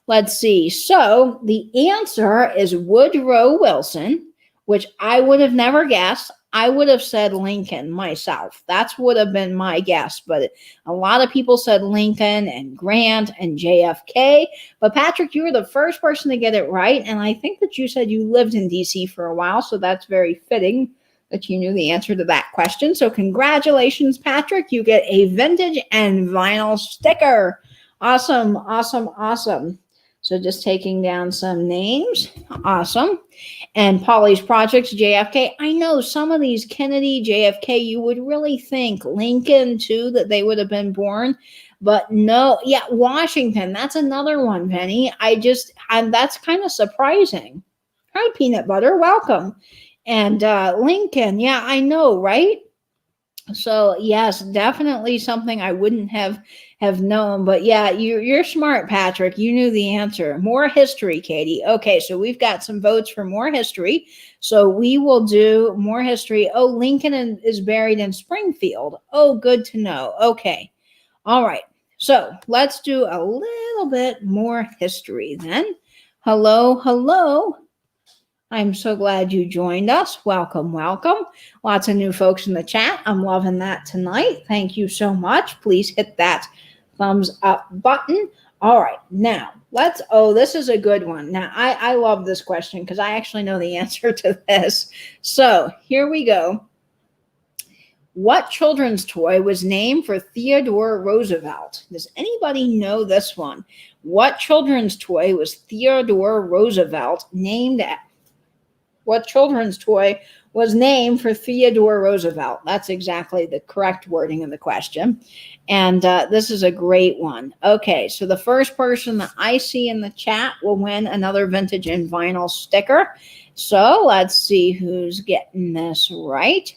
Let's see. So the answer is Woodrow Wilson, which I would have never guessed. I would have said Lincoln myself. That would have been my guess. But a lot of people said Lincoln and Grant and JFK. But Patrick, you were the first person to get it right. And I think that you said you lived in D.C. for a while. So that's very fitting that you knew the answer to that question. So congratulations, Patrick. You get a vintage and vinyl sticker. Awesome, awesome, awesome. So just taking down some names. Awesome. And Polly's Projects, JFK. I know some of these Kennedy, JFK, you would really think Lincoln too, that they would have been born. But no, yeah, Washington. That's another one, Penny. That's kind of surprising. Hi, Peanut Butter. Welcome. And Lincoln. Yeah, I know, right? So yes, definitely something I wouldn't have known. But yeah, you're smart, Patrick. You knew the answer. More history, Katie. Okay, so we've got some votes for more history. So we will do more history. Oh, Lincoln is buried in Springfield. Oh, good to know. Okay. All right. So let's do a little bit more history then. Hello, hello. I'm so glad you joined us. Welcome, welcome. Lots of new folks in the chat. I'm loving that tonight. Thank you so much. Please hit that thumbs up button. All right, now this is a good one. Now, I love this question because I actually know the answer to this. So here we go. What children's toy was named for Theodore Roosevelt? Does anybody know this one? What children's toy was Theodore Roosevelt named at? What children's toy was named for Theodore Roosevelt? That's exactly the correct wording of the question. And this is a great one. Okay, so the first person that I see in the chat will win another vintage and vinyl sticker. So let's see who's getting this right.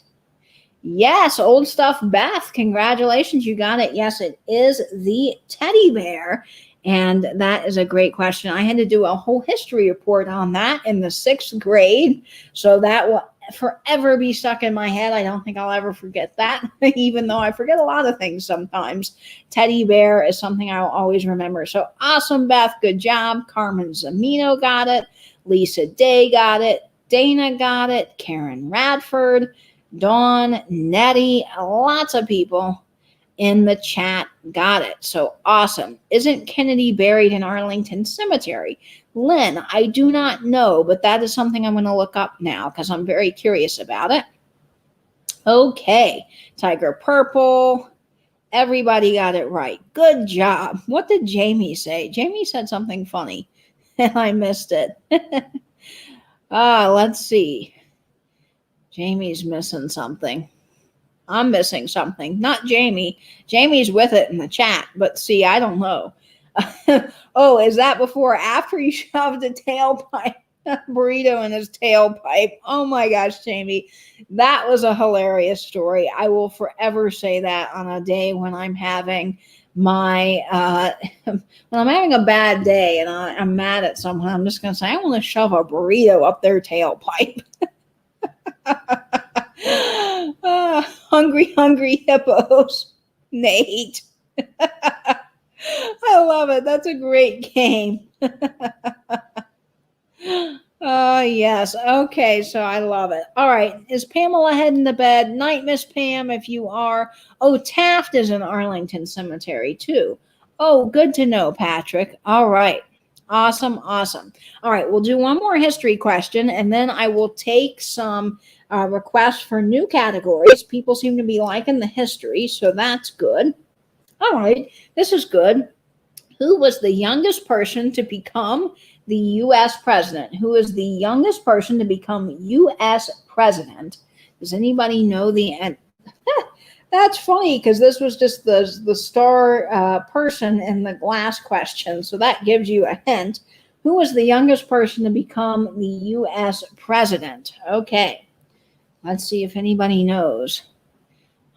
Yes, Old Stuff Beth. Congratulations, you got it. Yes, it is the teddy bear. And that is a great question. I had to do a whole history report on that in the 6th grade. So that will forever be stuck in my head. I don't think I'll ever forget that, even though I forget a lot of things sometimes. Teddy bear is something I'll always remember. So awesome, Beth. Good job. Carmen Zamino got it. Lisa Day got it. Dana got it. Karen Radford. Dawn, Nettie, lots of people in the chat got it. So awesome. Isn't Kennedy buried in Arlington Cemetery? Lynn, I do not know, but that is something I'm going to look up now because I'm very curious about it. Okay. Tiger Purple. Everybody got it right. Good job. What did Jamie say? Jamie said something funny and I missed it. Let's see. Jamie's missing something. I'm missing something. Not Jamie. Jamie's with it in the chat, but see, I don't know. Oh, is that before or after you shoved a tailpipe? Burrito in his tailpipe. Oh my gosh, Jamie. That was a hilarious story. I will forever say that on a day when I'm having my when I'm having a bad day and I'm mad at someone, I'm just gonna say I want to shove a burrito up their tailpipe. Hungry hippos. Nate. I love it. That's a great game. Oh, yes. Okay, so I love it. All right. Is Pamela heading to bed? Night, Miss Pam, if you are. Oh, Taft is in Arlington Cemetery, too. Oh, good to know, Patrick. All right. Awesome. All right, we'll do one more history question, and then I will take some requests for new categories. People seem to be liking the history, so that's good. All right, this is good. Who was the youngest person to become the U.S. president? Who is the youngest person to become U.S. president? Does anybody know the end? That's funny because this was just the star person in the last question. So that gives you a hint. Who was the youngest person to become the U.S. president? Okay, let's see if anybody knows.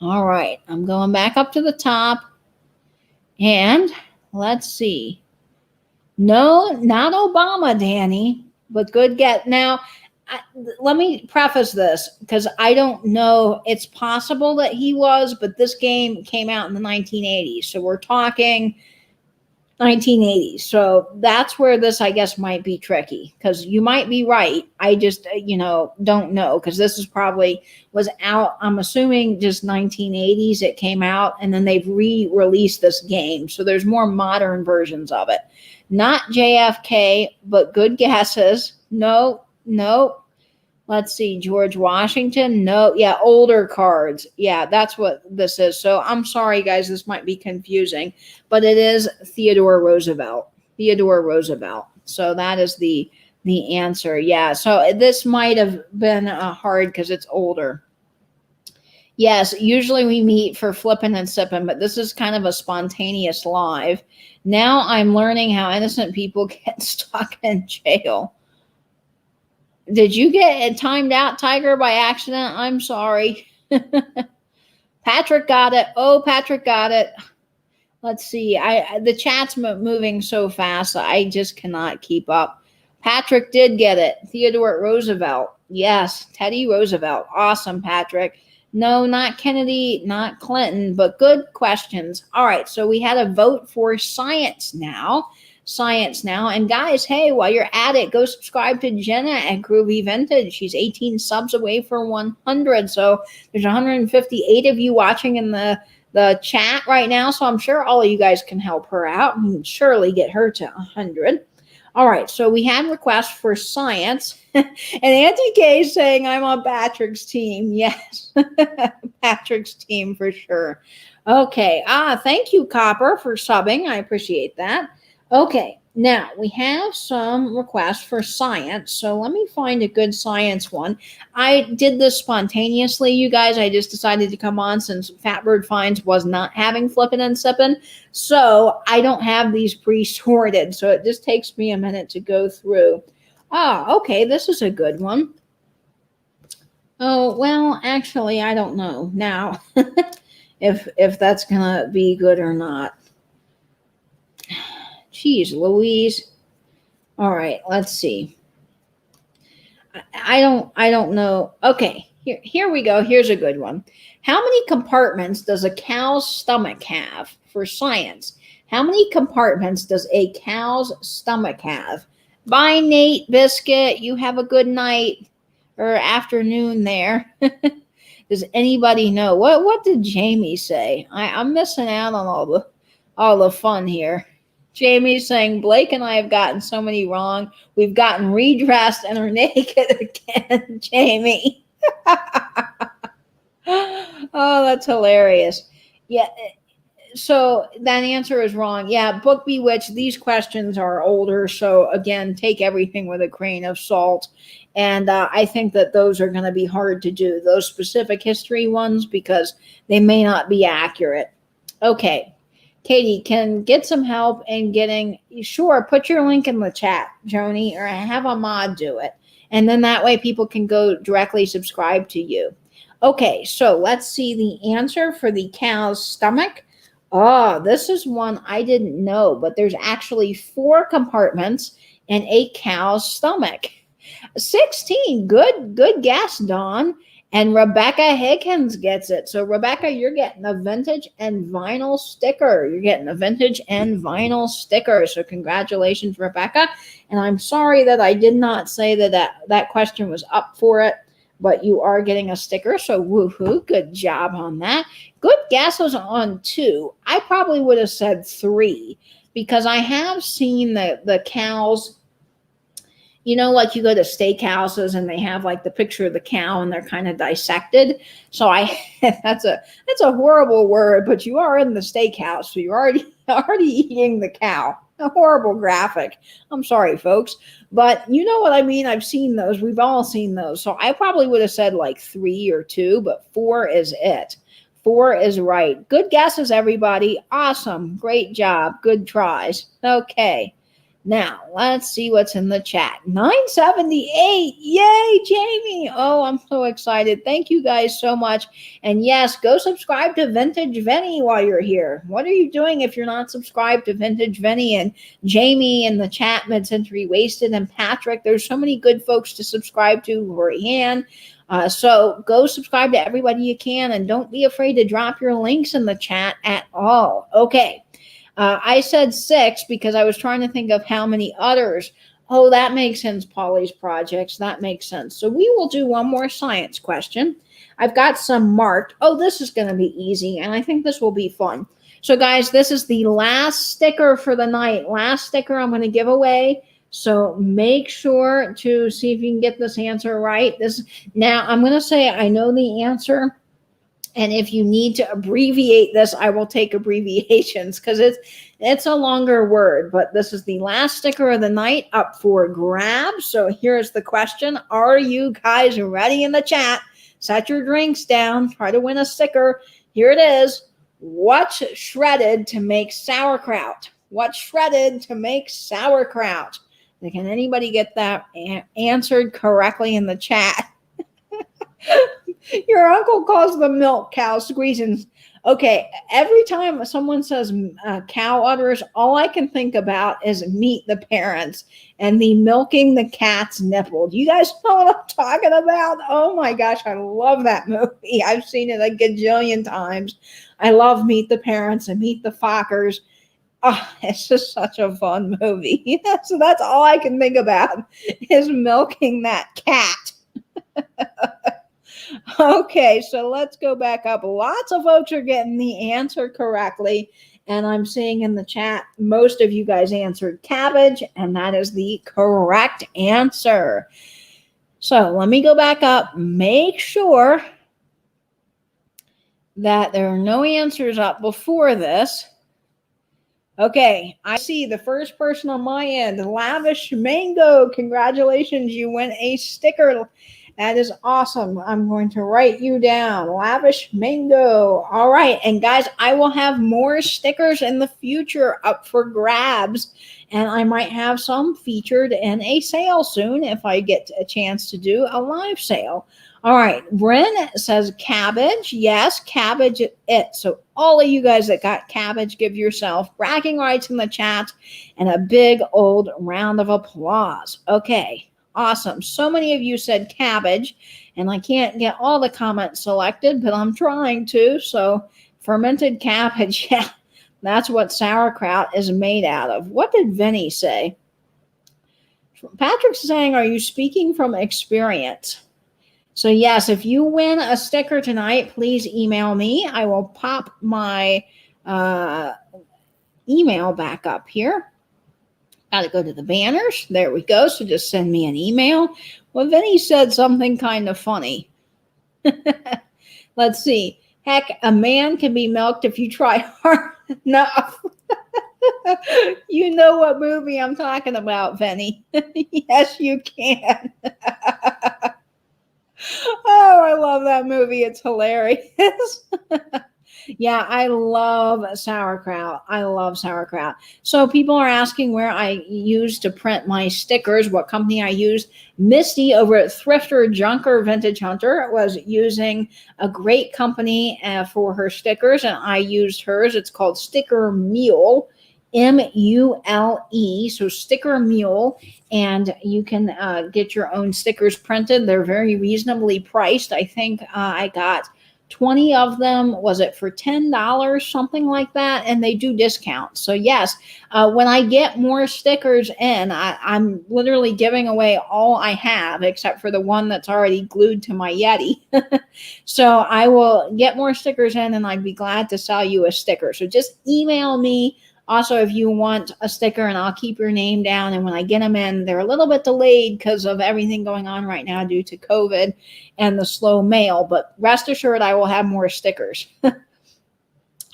All right, I'm going back up to the top. And let's see. No, not Obama, Danny, but good get. Now, let me preface this because I don't know. It's possible that he was, but this game came out in the 1980s. So we're talking 1980s. So that's where this, I guess, might be tricky because you might be right. I just, don't know because this is probably was out. I'm assuming just 1980s it came out and then they've re-released this game. So there's more modern versions of it. Not JFK, but good guesses. No. Let's see, George Washington. No, yeah, older cards. Yeah, that's what this is. So I'm sorry, guys, this might be confusing, but it is Theodore Roosevelt. So that is the answer. Yeah, so this might have been hard because it's older. Yes, usually we meet for Flippin and Sippin, but this is kind of a spontaneous live. Now I'm learning how innocent people get stuck in jail. Did you get timed out, Tiger, by accident? I'm sorry. Patrick got it. Oh, Patrick got it. Let's see. The chat's moving so fast, I just cannot keep up. Patrick did get it. Theodore Roosevelt. Yes, Teddy Roosevelt. Awesome, Patrick. No, not Kennedy, not Clinton, but good questions. All right, so we had a vote for science now. And guys, hey, while you're at it, go subscribe to Jenna at Groovy Vintage. She's 18 subs away for 100. So there's 158 of you watching in the chat right now. So I'm sure all of you guys can help her out and surely get her to 100. All right, so we had requests for science. And Auntie Kay is saying I'm on Patrick's team. Yes, Patrick's team for sure. Okay, thank you, Copper, for subbing. I appreciate that. Okay, now we have some requests for science. So let me find a good science one. I did this spontaneously, you guys. I just decided to come on since Fatbird Finds was not having Flippin' and Sippin'. So I don't have these pre-sorted. So it just takes me a minute to go through. Okay, this is a good one. Oh, well, actually, I don't know now if that's going to be good or not. Jeez, Louise. All right, let's see. I don't know. Okay, here we go. Here's a good one. How many compartments does a cow's stomach have? For science, how many compartments does a cow's stomach have? Bye, Nate Biscuit. You have a good night or afternoon there. Does anybody know? What did Jamie say? I'm missing out on all the fun here. Jamie's saying, Blake and I have gotten so many wrong. We've gotten redressed and are naked again, Jamie. Oh, that's hilarious. Yeah, so that answer is wrong. Yeah, Book Bewitched, these questions are older. So again, take everything with a grain of salt. And I think that those are going to be hard to do, those specific history ones, because they may not be accurate. Okay. Katie, can get some help in getting, sure, put your link in the chat, Joni, or have a mod do it. And then that way people can go directly subscribe to you. Okay, so let's see the answer for the cow's stomach. Oh, this is one I didn't know, but there's actually 4 compartments in a cow's stomach. 16, good guess, Dawn. And Rebecca Higgins gets it. So Rebecca, you're getting a vintage and vinyl sticker. You're getting a vintage and vinyl sticker. So congratulations, Rebecca. And I'm sorry that I did not say that question was up for it, but you are getting a sticker. So woohoo, good job on that. Good guesses on 2. I probably would have said 3 because I have seen the cows. You know, like you go to steakhouses and they have like the picture of the cow and they're kind of dissected. So that's a horrible word, but you are in the steakhouse, so you're already eating the cow. A horrible graphic. I'm sorry, folks, but you know what I mean. I've seen those. We've all seen those. So I probably would have said like 3 or 2, but 4 is it. 4 is right. Good guesses, everybody. Awesome. Great job. Good tries. Okay. Now, let's see what's in the chat. 978. Yay, Jamie. Oh, I'm so excited. Thank you guys so much. And yes, go subscribe to Vintage Venny while you're here. What are you doing if you're not subscribed to Vintage Venny and Jamie in the chat, Mid-Century Wasted, and Patrick? There's so many good folks to subscribe to. Lorianne. So go subscribe to everybody you can, and don't be afraid to drop your links in the chat at all. Okay. I said 6 because I was trying to think of how many others. Oh, that makes sense, Polly's projects. That makes sense. So we will do one more science question. I've got some marked. Oh, this is going to be easy, and I think this will be fun. So, guys, this is the last sticker for the night. Last sticker I'm going to give away. So make sure to see if you can get this answer right. Now, I'm going to say I know the answer. And if you need to abbreviate this, I will take abbreviations because it's a longer word. But this is the last sticker of the night up for grabs. So here's the question. Are you guys ready in the chat? Set your drinks down. Try to win a sticker. Here it is. What's shredded to make sauerkraut? What's shredded to make sauerkraut? Can anybody get that answered correctly in the chat? Your uncle calls the milk cow squeezing. Okay, every time someone says cow udders, all I can think about is Meet the Parents and the milking the cat's nipple. Do you guys know what I'm talking about? Oh my gosh, I love that movie. I've seen it a gajillion times. I love Meet the Parents and Meet the Fockers. Oh, it's just such a fun movie. So that's all I can think about is milking that cat. Okay, so let's go back up. Lots of folks are getting the answer correctly. And I'm seeing in the chat, most of you guys answered cabbage, and that is the correct answer. So let me go back up. Make sure that there are no answers up before this. Okay, I see the first person on my end, Lavish Mango. Congratulations, you win a sticker. That is awesome. I'm going to write you down. Lavish Mango. All right. And guys, I will have more stickers in the future up for grabs. And I might have some featured in a sale soon if I get a chance to do a live sale. All right. Bryn says cabbage. Yes, cabbage it. So all of you guys that got cabbage, give yourself bragging rights in the chat and a big old round of applause. Okay. Awesome. So many of you said cabbage, and I can't get all the comments selected, but I'm trying to. So fermented cabbage, yeah, that's what sauerkraut is made out of. What did Vinny say? Patrick's saying, are you speaking from experience? So yes, if you win a sticker tonight, please email me. I will pop my email back up here. Got to go to the banners. There we go. So just send me an email. Well, Vinny said something kind of funny. Let's see. Heck, a man can be milked if you try hard enough. You know what movie I'm talking about, Vinny. Yes, you can. Oh, I love that movie. It's hilarious. Yeah, I love sauerkraut. I love sauerkraut. So people are asking where I use to print my stickers, what company I use. Misty over at Thrifter Junker Vintage Hunter was using a great company for her stickers, and I used hers. It's called Sticker Mule. Mule, so Sticker Mule, and you can get your own stickers printed. They're very reasonably priced. I think I got 20 of them, was it for $10, something like that, and they do discounts. So yes, when I get more stickers in, I'm literally giving away all I have except for the one that's already glued to my Yeti. So I will get more stickers in, and I'd be glad to sell you a sticker. So just email me also if you want a sticker, and I'll keep your name down. And when I get them in, they're a little bit delayed because of everything going on right now due to COVID and the slow mail, but rest assured I will have more stickers.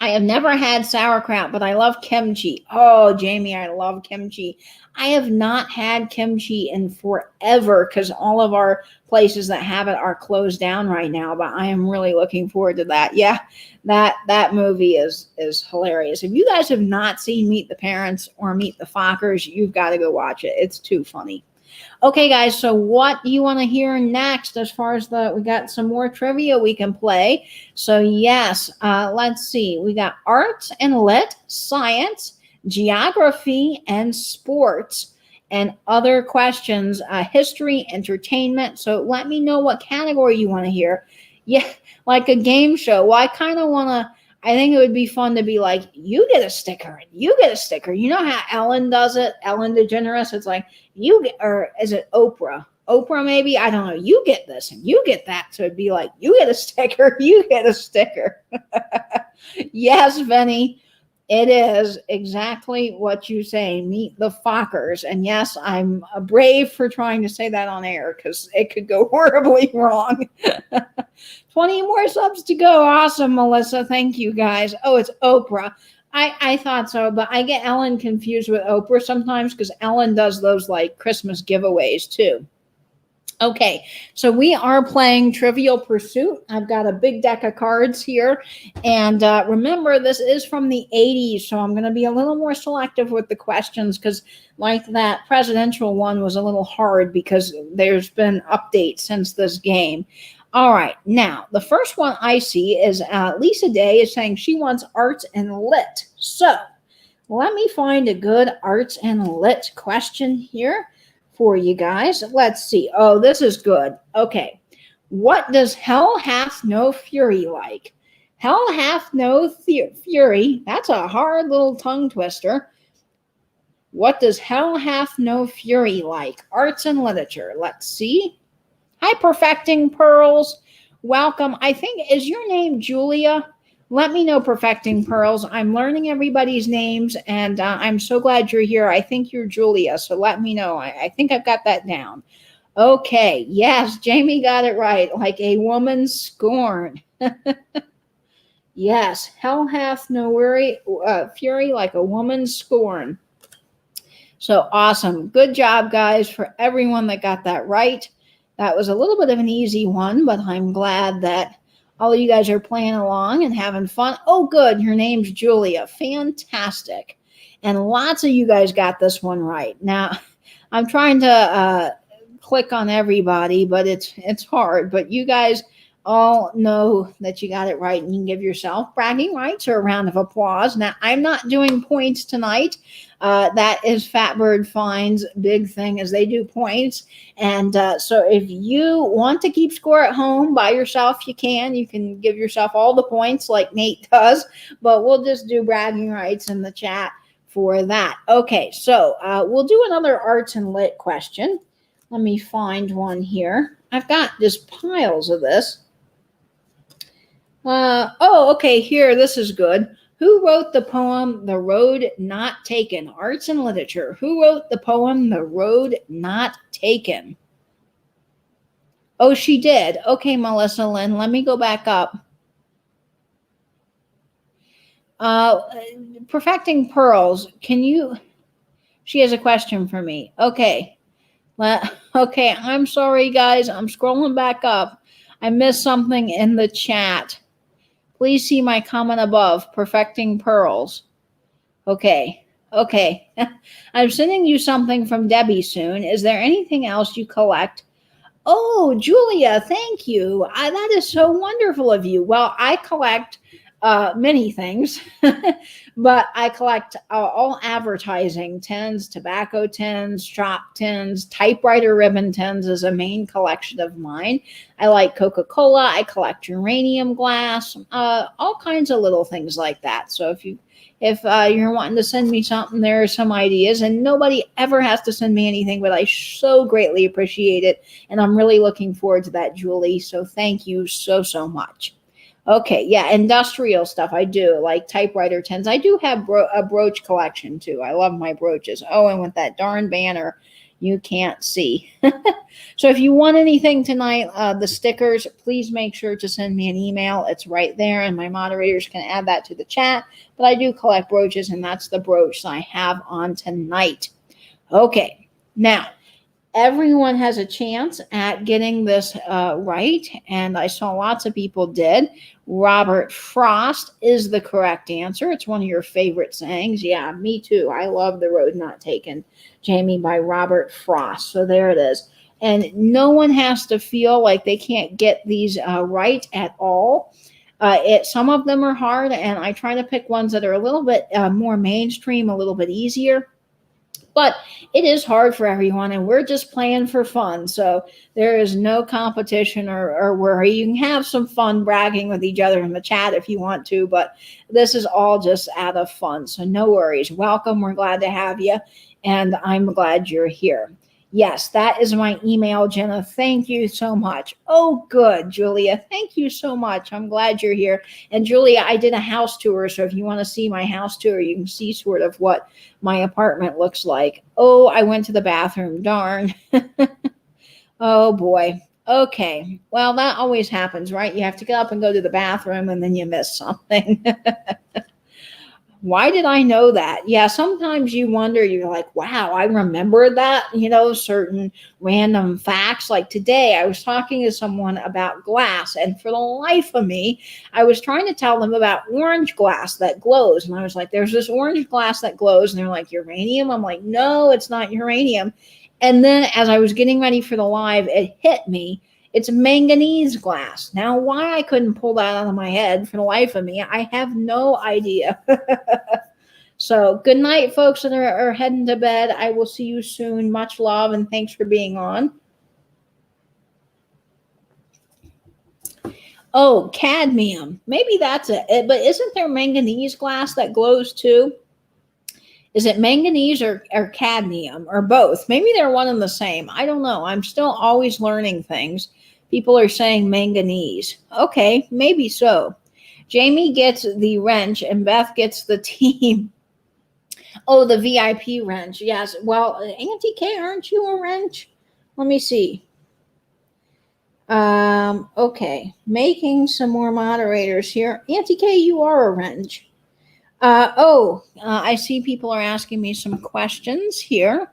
I have never had sauerkraut, but I love kimchi. Oh, Jamie, I love kimchi. I have not had kimchi in forever because all of our places that have it are closed down right now, but I am really looking forward to that. Yeah, that movie is hilarious. If you guys have not seen Meet the Parents or Meet the Fockers, you've got to go watch it. It's too funny. Okay, guys, so what do you want to hear next as far as we got some more trivia we can play. So yes, let's see. We got arts and lit, science, geography, and sports, and other questions, history, entertainment. So let me know what category you want to hear. Yeah, like a game show. Well, I kind of want to, I think it would be fun to be like, you get a sticker and you get a sticker. You know how Ellen does it? Ellen DeGeneres. It's like, you get, or is it Oprah? Oprah, maybe? I don't know. You get this and you get that. So it'd be like, you get a sticker, you get a sticker. Yes, Vinny. It is exactly what you say. Meet the Fockers. And yes, I'm brave for trying to say that on air because it could go horribly wrong. 20 more subs to go. Awesome, Melissa. Thank you, guys. Oh, it's Oprah. I thought so, but I get Ellen confused with Oprah sometimes because Ellen does those like Christmas giveaways too. Okay, so we are playing Trivial Pursuit. I've got a big deck of cards here. And remember, this is from the 80s, so I'm going to be a little more selective with the questions because like that presidential one was a little hard because there's been updates since this game. All right, now, the first one I see is Lisa Day is saying she wants arts and lit. So let me find a good arts and lit question here for you guys. Let's see. Oh, this is good. Okay. What does hell hath no fury like? Hell hath no fury. That's a hard little tongue twister. What does hell hath no fury like? Arts and literature. Let's see. Hi, Perfecting Pearls. Welcome. I think, is your name Julia? Let me know, Perfecting Pearls. I'm learning everybody's names, and I'm so glad you're here. I think you're Julia, so let me know. I think I've got that down. Okay. Yes, Jamie got it right. Like a woman's scorn. Yes. Hell hath no fury like a woman's scorn. So awesome. Good job, guys, for everyone that got that right. That was a little bit of an easy one, but I'm glad that all of you guys are playing along and having fun. Oh, good. Your name's Julia. Fantastic. And lots of you guys got this one right. Now, I'm trying to click on everybody, but it's hard. But you guys all know that you got it right, and you can give yourself bragging rights or a round of applause. Now, I'm not doing points tonight. That is Fatbird Fine's big thing, is they do points. And so if you want to keep score at home by yourself, you can. You can give yourself all the points like Nate does, but we'll just do bragging rights in the chat for that. Okay, so we'll do another arts and lit question. Let me find one here. I've got just piles of this. Okay, here, this is good. Who wrote the poem, The Road Not Taken? Arts and literature. Who wrote the poem, The Road Not Taken? Oh, she did. Okay, Melissa Lynn, let me go back up. Perfecting Pearls, can you, she has a question for me. Okay. Okay, I'm sorry, guys. I'm scrolling back up. I missed something in the chat. Please see my comment above, perfecting pearls. Okay. Okay. I'm sending you something from Debbie soon. Is there anything else you collect? Oh, Julia, thank you. That is so wonderful of you. Well, I collect many things, but I collect all advertising tins, tobacco tins, shop tins, typewriter ribbon tins is a main collection of mine. I like Coca-Cola. I collect uranium glass, all kinds of little things like that. So if you're wanting to send me something, there are some ideas, and nobody ever has to send me anything, but I so greatly appreciate it. And I'm really looking forward to that, Julie. So thank you so, so much. Okay, yeah, industrial stuff I do, like typewriter tins. I do have a brooch collection too. I love my brooches. Oh, and with that darn banner, you can't see. So if you want anything tonight, the stickers, please make sure to send me an email. It's right there, and my moderators can add that to the chat. But I do collect brooches, and that's the brooch I have on tonight. Okay, now everyone has a chance at getting this right, and I saw lots of people did. Robert Frost is the correct answer. It's one of your favorite sayings. Yeah, me too. I love The Road Not Taken, Jamie, by Robert Frost. So there it is. And no one has to feel like they can't get these right at all. Some of them are hard, and I try to pick ones that are a little bit more mainstream, a little bit easier. But it is hard for everyone, and we're just playing for fun. So there is no competition or worry. You can have some fun bragging with each other in the chat if you want to, but this is all just out of fun. So no worries. Welcome. We're glad to have you, and I'm glad you're here. Yes, that is my email, Jenna. Thank you so much. Oh, good, Julia. Thank you so much. I'm glad you're here. And Julia, I did a house tour, so if you want to see my house tour, you can see sort of what my apartment looks like. Oh, I went to the bathroom. Darn. Oh, boy. Okay. Well, that always happens, right? You have to get up and go to the bathroom, and then you miss something. Why did I know that? Yeah, sometimes you wonder, you're like, wow, I remember that, certain random facts. Like today, I was talking to someone about glass, and for the life of me, I was trying to tell them about orange glass that glows. And I was like, there's this orange glass that glows. And they're like, uranium? I'm like, no, it's not uranium. And then as I was getting ready for the live, it hit me. It's manganese glass. Now, why I couldn't pull that out of my head for the life of me, I have no idea. So good night, folks that are heading to bed. I will see you soon. Much love, and thanks for being on. Oh, cadmium. Maybe that's it. But isn't there manganese glass that glows too? Is it manganese or cadmium or both? Maybe they're one and the same. I don't know. I'm still always learning things. People are saying manganese. Okay, maybe so. Jamie gets the wrench and Beth gets the team. Oh, the VIP wrench. Yes. Well, Auntie K, aren't you a wrench? Let me see. Okay. Making some more moderators here. Auntie K, you are a wrench. I see people are asking me some questions here.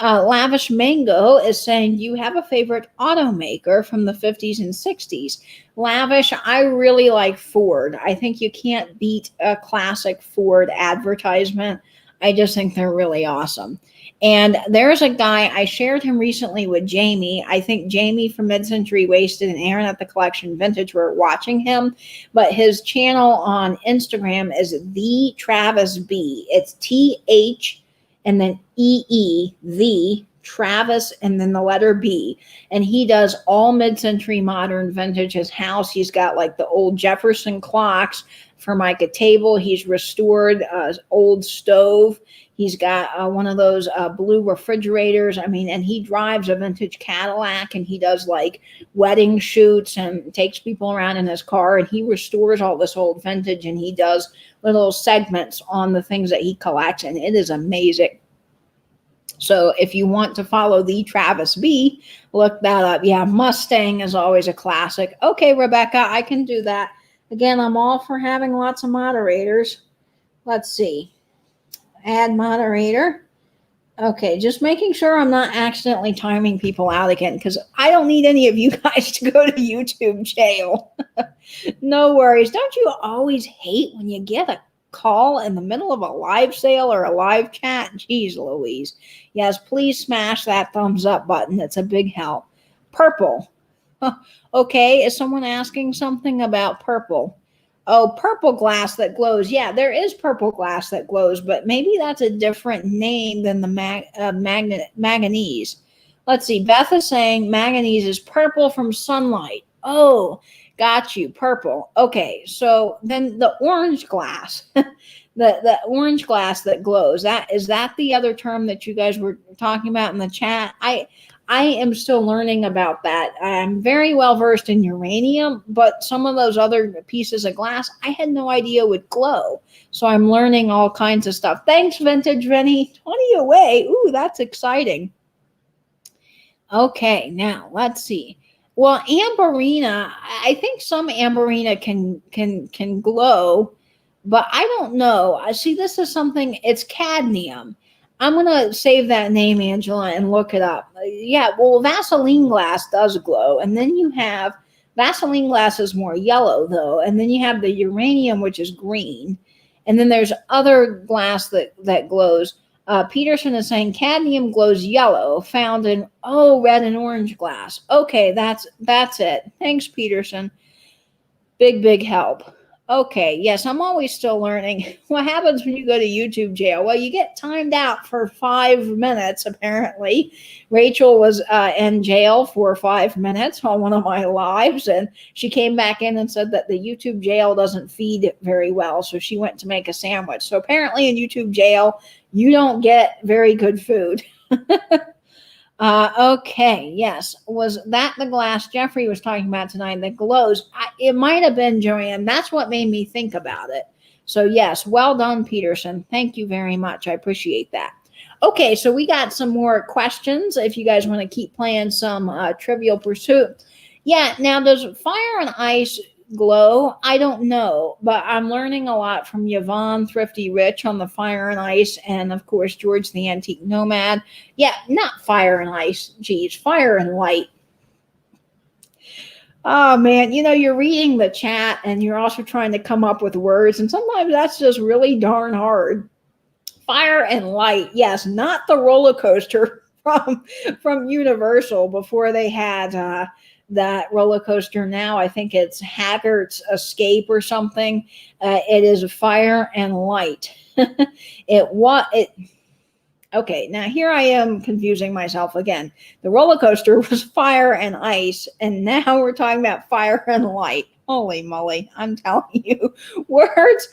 Lavish Mango is saying, do you have a favorite automaker from the 50s and 60s? Lavish, I really like Ford. I think you can't beat a classic Ford advertisement. I just think they're really awesome. And there's a guy, I shared him recently with Jamie. I think Jamie from Mid-Century Wasted and Aaron at the Collection Vintage were watching him. But his channel on Instagram is The Travis B. It's TH and then EE, The Travis, and then the letter B. And he does all mid-century modern vintage. His house, he's got like the old Jefferson clocks for like a table. He's restored old stove. He's got one of those blue refrigerators. I mean, and he drives a vintage Cadillac, and he does like wedding shoots and takes people around in his car, and he restores all this old vintage, and he does little segments on the things that he collects, and it is amazing. So if you want to follow the Travis B, look that up. Yeah, Mustang is always a classic. Okay, Rebecca, I can do that. Again, I'm all for having lots of moderators. Let's see. Add moderator. Okay, just making sure I'm not accidentally timing people out again because I don't need any of you guys to go to YouTube jail. No worries. Don't you always hate when you get a call in the middle of a live sale or a live chat? Jeez Louise. Yes, please smash that thumbs up button. It's a big help. Purple. Okay, is someone asking something about purple? Oh, purple glass that glows. Yeah, there is purple glass that glows, but maybe that's a different name than the manganese. Let's see. Beth is saying manganese is purple from sunlight. Oh, got you. Purple. Okay, so then the orange glass, the orange glass that glows. That is that the other term that you guys were talking about in the chat? I am still learning about that. I'm very well versed in uranium, but some of those other pieces of glass, I had no idea would glow. So I'm learning all kinds of stuff. Thanks, Vintage Vinny. 20 away. Ooh, that's exciting. Okay, now let's see. Well, amberina, I think some amberina can glow, but I don't know. I see this is something, it's cadmium. I'm going to save that name, Angela, and look it up. Yeah, well, Vaseline glass does glow. And then you have Vaseline glass is more yellow, though. And then you have the uranium, which is green. And then there's other glass that glows. Peterson is saying cadmium glows yellow, found in, red and orange glass. Okay, that's it. Thanks, Peterson. Big help. Okay, yes, I'm always still learning. What happens when you go to YouTube jail? Well, you get timed out for 5 minutes, apparently. Rachel was in jail for 5 minutes on one of my lives, and she came back in and said that the YouTube jail doesn't feed very well, so she went to make a sandwich. So apparently in YouTube jail, you don't get very good food. Okay, yes. Was that the glass Jeffrey was talking about tonight that glows? It might have been, Joanne. That's what made me think about it. So, yes, well done, Peterson. Thank you very much. I appreciate that. Okay, so we got some more questions if you guys want to keep playing some Trivial Pursuit. Yeah, now does fire and ice glow? I don't know, but I'm learning a lot from Yvonne Thrifty Rich on the fire and ice, and of course George the Antique Nomad. Yeah, not fire and ice, geez, fire and light. Oh man, you're reading the chat and you're also trying to come up with words, and sometimes that's just really darn hard. Fire and light, yes, not the roller coaster from Universal before they had that roller coaster. Now I think it's Haggart's Escape or something. It is fire and light. Okay, now here I am confusing myself again. The roller coaster was fire and ice, and now we're talking about fire and light. Holy moly, I'm telling you, words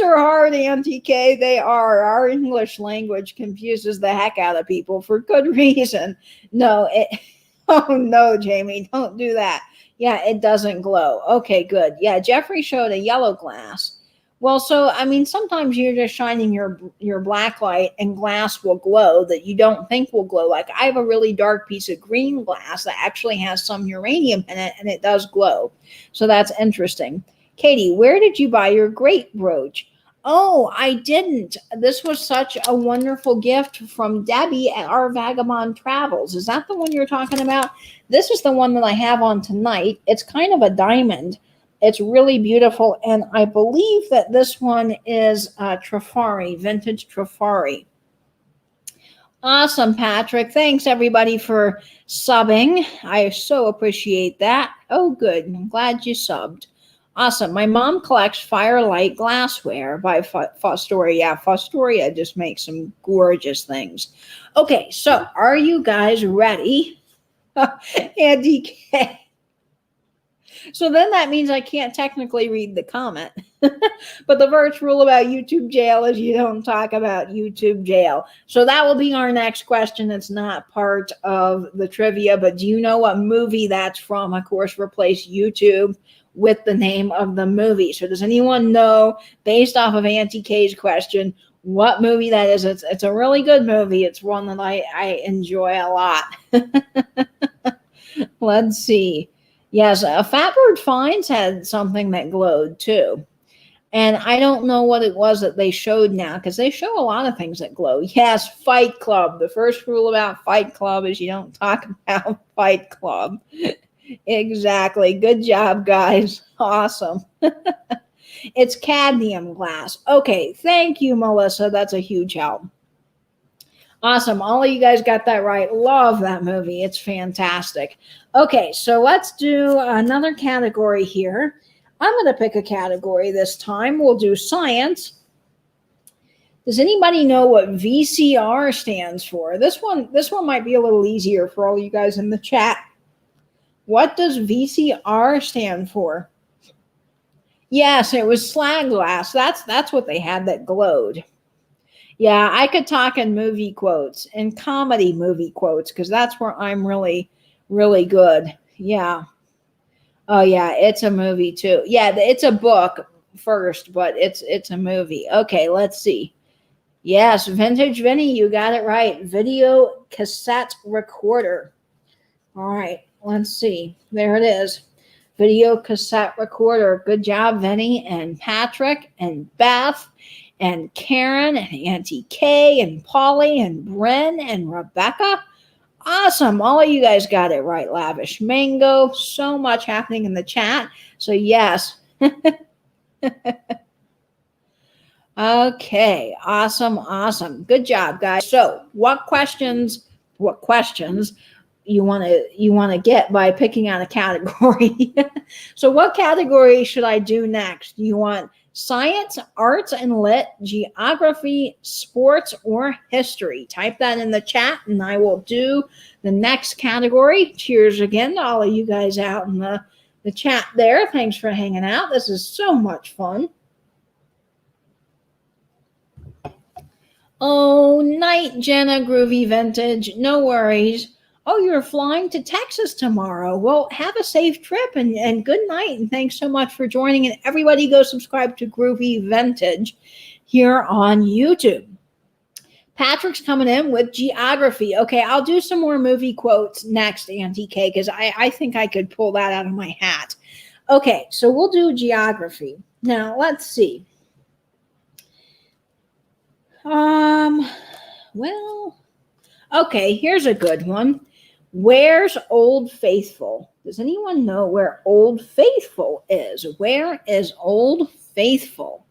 are hard, Auntie K. They are. Our English language confuses the heck out of people for good reason. Oh no, Jamie, don't do that. Yeah, it doesn't glow. Okay, good. Yeah, Jeffrey showed a yellow glass. Well, so I mean, sometimes you're just shining your black light and glass will glow that you don't think will glow. Like I have a really dark piece of green glass that actually has some uranium in it and it does glow. So that's interesting. Katie, where did you buy your great brooch? Oh, I didn't. This was such a wonderful gift from Debbie at Our Vagabond Travels. Is that the one you're talking about? This is the one that I have on tonight. It's kind of a diamond. It's really beautiful, and I believe that this one is Trifari, vintage Trifari. Awesome, Patrick. Thanks, everybody, for subbing. I so appreciate that. Oh, good. I'm glad you subbed. Awesome. My mom collects Firelight glassware by Fostoria. Yeah, Fostoria just makes some gorgeous things. Okay, so are you guys ready? Andy K. So then that means I can't technically read the comment. But the first rule about YouTube jail is you don't talk about YouTube jail. So that will be our next question. It's not part of the trivia, but do you know what movie that's from? Of course, replace YouTube with the name of the movie. So does anyone know, based off of Auntie K's question, what movie that is? It's a really good movie. It's one that I enjoy a lot. Let's see. Yes, Fatbird Finds had something that glowed too. And I don't know what it was that they showed now, because they show a lot of things that glow. Yes, Fight Club. The first rule about Fight Club is you don't talk about Fight Club. Exactly. Good job, guys. Awesome. It's cadmium glass. Okay, thank you, Melissa. That's a huge help. Awesome. All of you guys got that right. Love that movie. It's fantastic. Okay, so let's do another category here. I'm going to pick a category this time. We'll do science. Does anybody know what VCR stands for? This one might be a little easier for all you guys in the chat. What does VCR stand for? Yes, it was slag glass. That's what they had that glowed. Yeah, I could talk in movie quotes and comedy movie quotes, because that's where I'm really, really good. Yeah. Oh yeah, it's a movie too. Yeah, it's a book first, but it's a movie. Okay, let's see. Yes, Vintage Vinny, you got it right. Video cassette recorder. All right, let's see. There it is. Video cassette recorder. Good job, Vinny and Patrick and Beth and Karen and Auntie Kay and Polly and Bren and Rebecca. Awesome. All of you guys got it right. Lavish Mango. So much happening in the chat. So yes. Okay. Awesome. Good job, guys. So what questions you want to get by picking out a category? So what category should I do next? You want science, arts and lit, geography, sports, or history? Type that in the chat and I will do the next category. Cheers again to all of you guys out in the chat there. Thanks for hanging out. This is so much fun. Oh, night, Jenna Groovy Vintage. No worries. Oh, you're flying to Texas tomorrow. Well, have a safe trip and good night. And thanks so much for joining. And everybody go subscribe to Groovy Vintage here on YouTube. Patrick's coming in with geography. Okay, I'll do some more movie quotes next, Auntie K, because I think I could pull that out of my hat. Okay, so we'll do geography. Now, let's see. Well, okay, here's a good one. Where's Old Faithful? Does anyone know where Old Faithful is? Where is Old Faithful?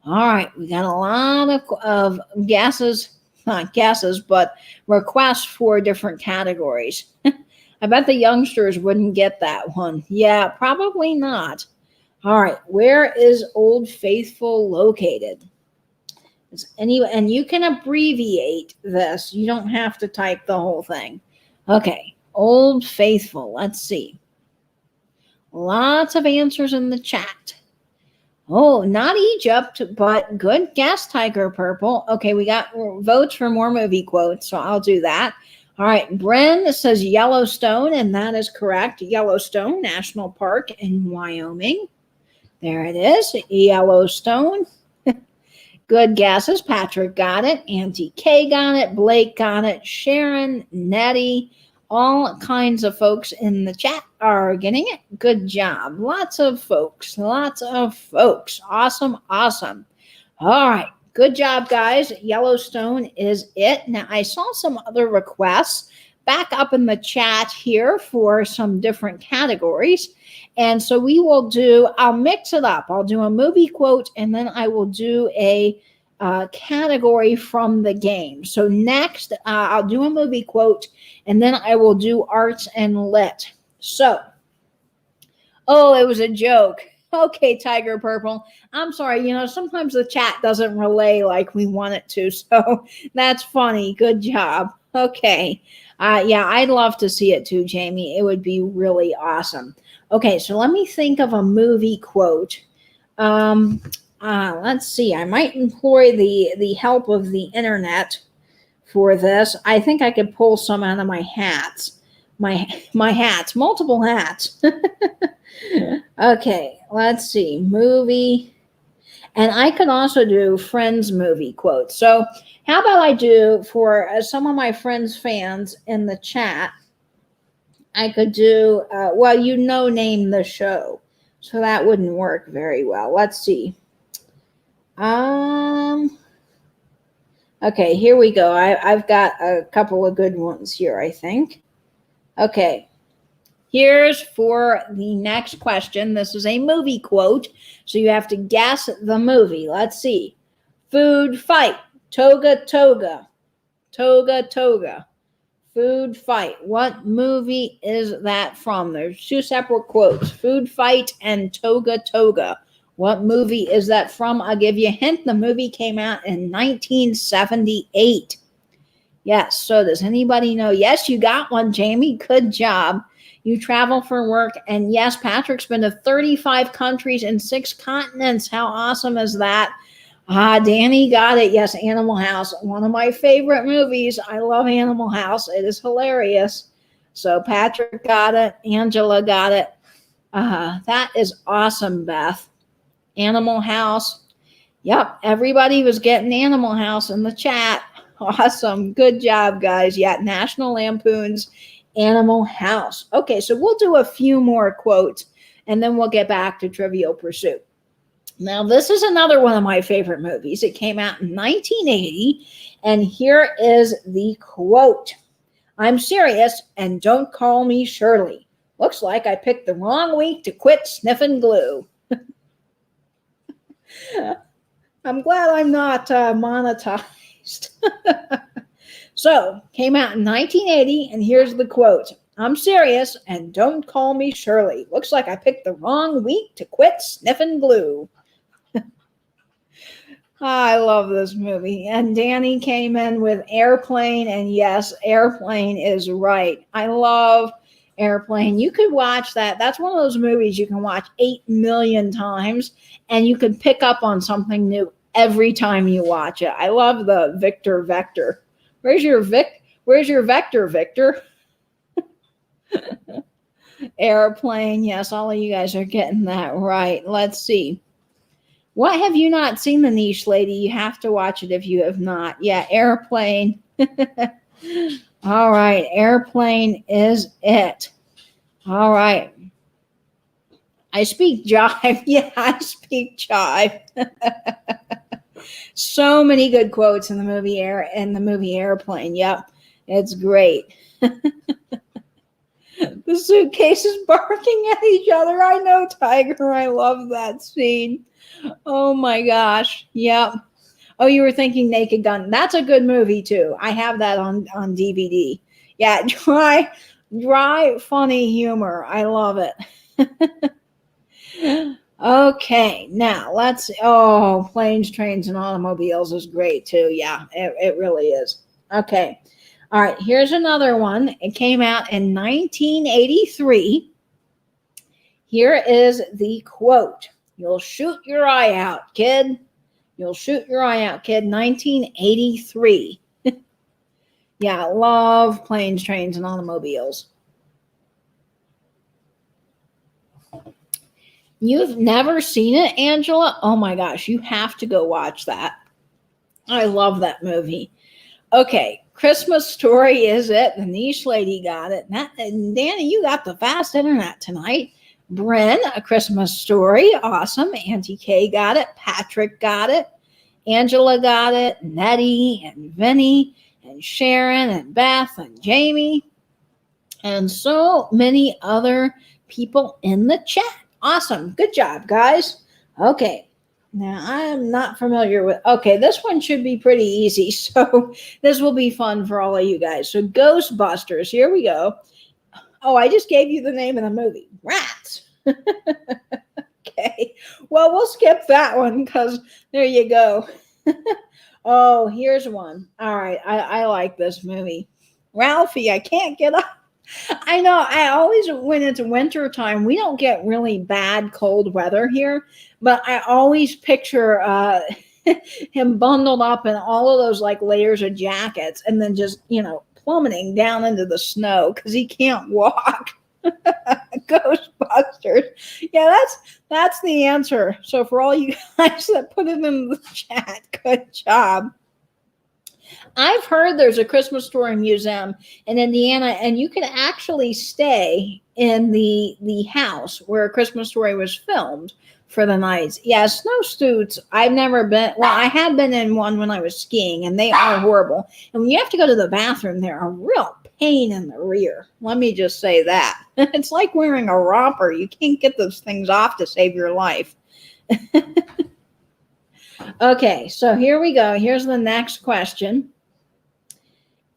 All right, we got a lot of guesses, not guesses, but requests for different categories. I bet the youngsters wouldn't get that one. Yeah, probably not. All right, where is Old Faithful located? And you can abbreviate this. You don't have to type the whole thing. Okay, Old Faithful. Let's see. Lots of answers in the chat. Oh, not Egypt, but good guess, Tiger Purple. Okay, we got votes for more movie quotes, so I'll do that. All right, Bren says Yellowstone, and that is correct. Yellowstone National Park in Wyoming. There it is, Yellowstone. Good guesses. Patrick got it. Auntie Kay got it. Blake got it. Sharon, Nettie, all kinds of folks in the chat are getting it. Good job. Lots of folks. Awesome. All right. Good job, guys. Yellowstone is it. Now, I saw some other requests back up in the chat here for some different categories. And so I'll mix it up. I'll do a movie quote and then I will do a category from the game. So next, I'll do a movie quote and then I will do arts and lit. So, oh, it was a joke. Okay, Tiger Purple. I'm sorry. Sometimes the chat doesn't relay like we want it to. So that's funny. Good job. Okay. Yeah, I'd love to see it too, Jamie. It would be really awesome. Okay, so let me think of a movie quote. Let's see. I might employ the help of the internet for this. I think I could pull some out of my hats. My hats, multiple hats. Okay, let's see. Movie. And I could also do Friends movie quotes. So how about I do for some of my Friends fans in the chat, I could do, name the show. So that wouldn't work very well. Let's see. Okay, here we go. I've got a couple of good ones here, I think. Okay, here's for the next question. This is a movie quote, so you have to guess the movie. Let's see. Food fight, toga toga, toga toga. Food fight. What movie is that from? There's two separate quotes. Food fight and toga toga. What movie is that from? I'll give you a hint. The movie came out in 1978. Yes. So does anybody know? Yes, you got one, Jamie. Good job. You travel for work. And yes, Patrick's been to 35 countries and 6 continents. How awesome is that? Danny got it. Yes, Animal House. One of my favorite movies. I love Animal House. It is hilarious. So Patrick got it. Angela got it. That is awesome, Beth. Animal House. Yep, everybody was getting Animal House in the chat. Awesome. Good job, guys. Yeah, National Lampoon's Animal House. Okay, so we'll do a few more quotes, and then we'll get back to Trivial Pursuit. Now, this is another one of my favorite movies. It came out in 1980, and here is the quote. I'm serious, and don't call me Shirley. Looks like I picked the wrong week to quit sniffing glue. I'm glad I'm not monetized. So, came out in 1980, and here's the quote. I'm serious, and don't call me Shirley. Looks like I picked the wrong week to quit sniffing glue. I love this movie. And Danny came in with Airplane, and yes, Airplane is right. I love Airplane. You could watch that. That's one of those movies you can watch 8 million times, and you can pick up on something new every time you watch it. I love the Victor Vector. Where's your Vector, Victor? Airplane. Yes, all of you guys are getting that right. Let's see. What have you not seen, the Niche Lady? You have to watch it if you have not. Yeah, Airplane. All right, Airplane is it. All right. I speak jive. Yeah, I speak jive. So many good quotes in the movie Airplane. Yep, it's great. The suitcase is barking at each other. I know, Tiger. I love that scene. Oh my gosh. Yep. Oh, you were thinking Naked Gun. That's a good movie too. I have that on DVD. Yeah, dry, funny humor. I love it. Okay, now let's. Oh, Planes, Trains, and Automobiles is great too. Yeah, it really is. Okay. All right, here's another one. It came out in 1983. Here is the quote. You'll shoot your eye out, kid. You'll shoot your eye out, kid. 1983. Yeah, love Planes, Trains, and Automobiles. You've never seen it, Angela? Oh my gosh, you have to go watch that. I love that movie. Okay, Christmas Story is it. The Niche Lady got it. And Danny, you got the fast internet tonight. Bryn, A Christmas Story. Awesome. Auntie Kay got it. Patrick got it. Angela got it. Nettie and Vinny and Sharon and Beth and Jamie. And so many other people in the chat. Awesome. Good job, guys. Okay. Now, I am not familiar with... Okay, this one should be pretty easy. So this will be fun for all of you guys. So Ghostbusters. Here we go. Oh, I just gave you the name of the movie. Rats. Okay. Well, we'll skip that one because there you go. Oh, here's one. All right. I like this movie. Ralphie, I can't get up. I know. I always, when it's winter time, we don't get really bad cold weather here, but I always picture him bundled up in all of those like layers of jackets and then just, plummeting down into the snow because he can't walk. Ghostbusters. Yeah, that's the answer. So for all you guys that put it in the chat, good job. I've heard there's a Christmas Story museum in Indiana, and you can actually stay in the house where A Christmas Story was filmed for the nights. Yeah, snow suits. I've never been. Well, I have been in one when I was skiing, and they are horrible. And when you have to go to the bathroom, they're a real pain in the rear. Let me just say that. It's like wearing a romper. You can't get those things off to save your life. Okay, so here we go. Here's the next question.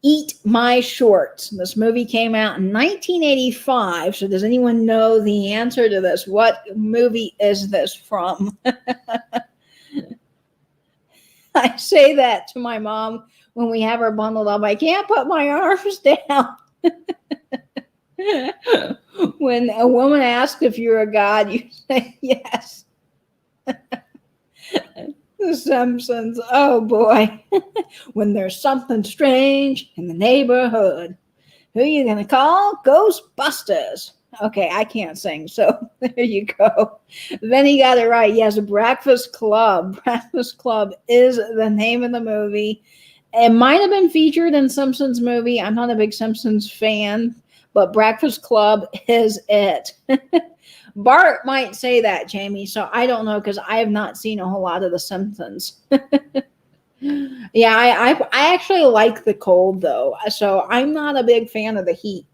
Eat My Shorts. This movie came out in 1985. So does anyone know the answer to this? What movie is this from? I say that to my mom when we have her bundled up. I can't put my arms down. When a woman asks if you're a god, you say yes. The Simpsons. Oh boy. When there's something strange in the neighborhood, who are you gonna call? Ghostbusters. Okay, I can't sing, so there you go. Then he got it right. Yes, Breakfast Club. Breakfast Club is the name of the movie. It might have been featured in Simpsons movie. I'm not a big Simpsons fan, but Breakfast Club is it. Bart might say that, Jamie, so I don't know because I have not seen a whole lot of The Simpsons. Yeah, I actually like the cold, though, so I'm not a big fan of the heat.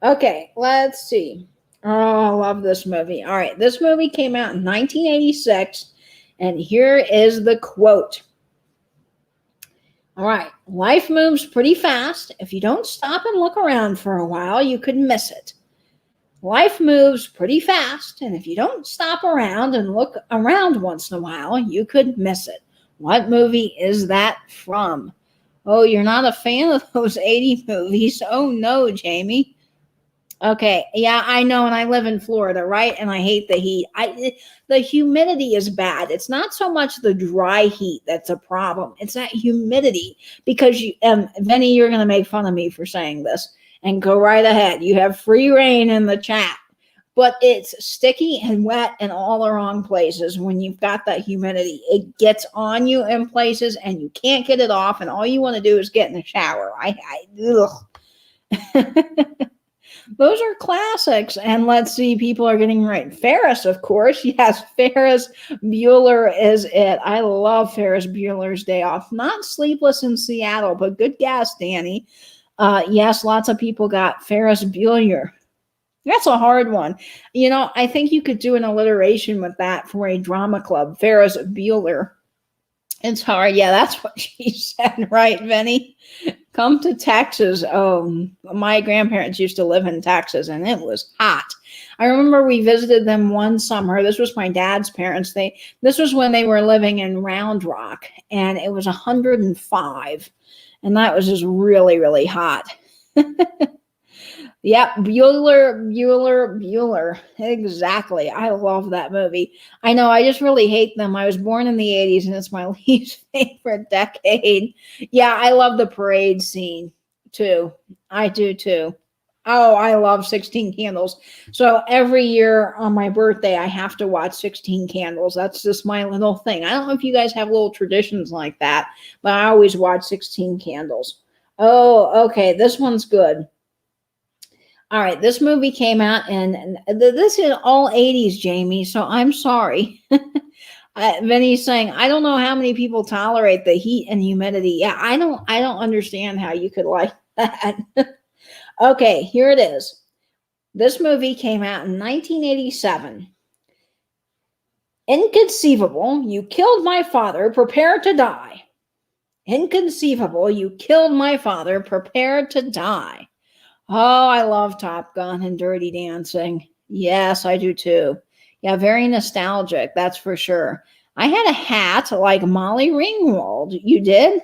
Okay, let's see. Oh, I love this movie. All right, this movie came out in 1986, and here is the quote. All right, life moves pretty fast. If you don't stop and look around for a while, you could miss it. Life moves pretty fast, and if you don't stop around and look around once in a while, you could miss it. What movie is that from? Oh, you're not a fan of those 80 movies? Oh, no, Jamie. Okay, yeah, I know, and I live in Florida, right? And I hate the heat. The humidity is bad. It's not so much the dry heat that's a problem. It's that humidity. Because Vinny, you're going to make fun of me for saying this, and go right ahead. You have free reign in the chat, but it's sticky and wet in all the wrong places. When you've got that humidity, it gets on you in places, and you can't get it off. And all you want to do is get in the shower. Ugh. Those are classics. And let's see, people are getting right. Ferris, of course. Yes, Ferris Bueller is it. I love Ferris Bueller's Day Off. Not Sleepless in Seattle, but good guess, Danny. Yes, lots of people got Ferris Bueller. That's a hard one. I think you could do an alliteration with that for a drama club. Ferris Bueller. It's hard. Yeah, that's what she said, right, Vinny? Come to Texas. Oh, my grandparents used to live in Texas, and it was hot. I remember we visited them one summer. This was my dad's parents. This was when they were living in Round Rock, and it was 105, and that was just really, really hot. Yep, Bueller. Exactly. I love that movie. I know, I just really hate them. I was born in the 80s, and it's my least favorite decade. Yeah, I love the parade scene, too. I do, too. Oh, I love 16 Candles. So every year on my birthday, I have to watch 16 Candles. That's just my little thing. I don't know if you guys have little traditions like that, but I always watch 16 Candles. Oh, okay, this one's good. All right, this movie came out, and this is all 80s, Jamie, so I'm sorry. Vinny's saying, I don't know how many people tolerate the heat and humidity. Yeah, I don't understand how you could like that. Okay, here it is. This movie came out in 1987. Inconceivable, you killed my father, prepare to die. Inconceivable, you killed my father, prepare to die. Oh, I love Top Gun and Dirty Dancing. Yes, I do too. Yeah, very nostalgic, that's for sure. I had a hat like Molly Ringwald. You did?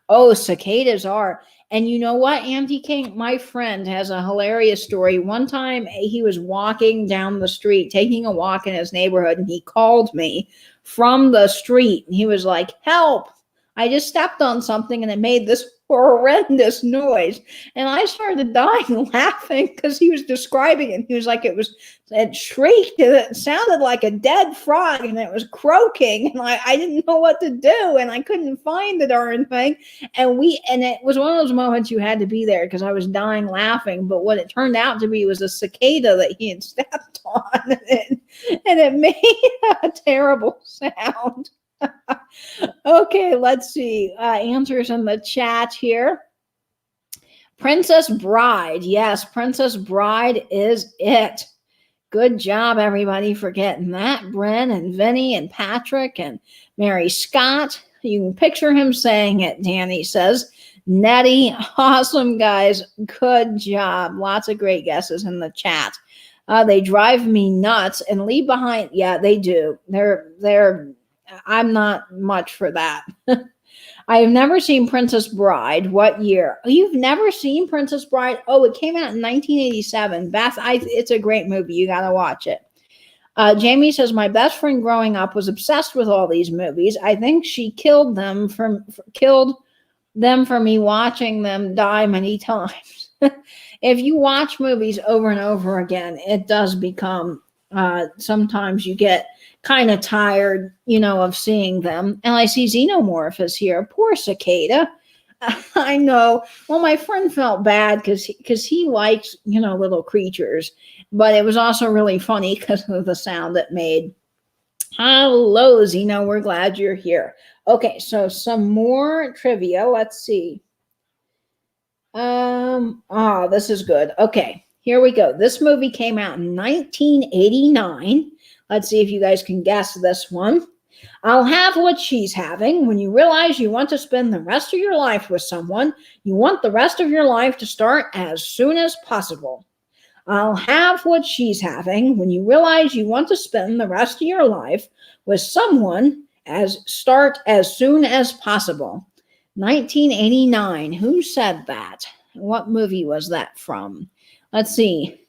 Oh, cicadas are. And you know what, Andy King? My friend has a hilarious story. One time he was walking down the street, taking a walk in his neighborhood, and he called me from the street. And he was like, help, I just stepped on something and it made this horrendous noise. And I started dying laughing because he was describing it. He was like, it shrieked and it sounded like a dead frog and it was croaking. And I didn't know what to do and I couldn't find the darn thing. And it was one of those moments you had to be there because I was dying laughing. But what it turned out to be was a cicada that he had stepped on and it made a terrible sound. Okay, let's see. Answers in the chat here. Princess Bride. Yes, Princess Bride is it. Good job, everybody, for getting that. Bryn and Vinny and Patrick and Mary Scott. You can picture him saying it, Danny says. Nettie, awesome, guys. Good job. Lots of great guesses in the chat. They drive me nuts and leave behind. Yeah, they do. I'm not much for that. I have never seen Princess Bride. What year? Oh, you've never seen Princess Bride? Oh, it came out in 1987. Beth, it's a great movie. You got to watch it. Jamie says, my best friend growing up was obsessed with all these movies. I think she killed them for me watching them die many times. If you watch movies over and over again, it does become, sometimes you get kind of tired, of seeing them. And I see Xenomorph is here. Poor cicada. I know. Well, my friend felt bad because he likes, little creatures. But it was also really funny because of the sound it made. Hello, Xeno. We're glad you're here. Okay, so some more trivia. Let's see. This is good. Okay, here we go. This movie came out in 1989. Let's see if you guys can guess this one. I'll have what she's having. When you realize you want to spend the rest of your life with someone, you want the rest of your life to start as soon as possible. I'll have what she's having. When you realize you want to spend the rest of your life with someone, start as soon as possible. 1989. Who said that? What movie was that from? Let's see.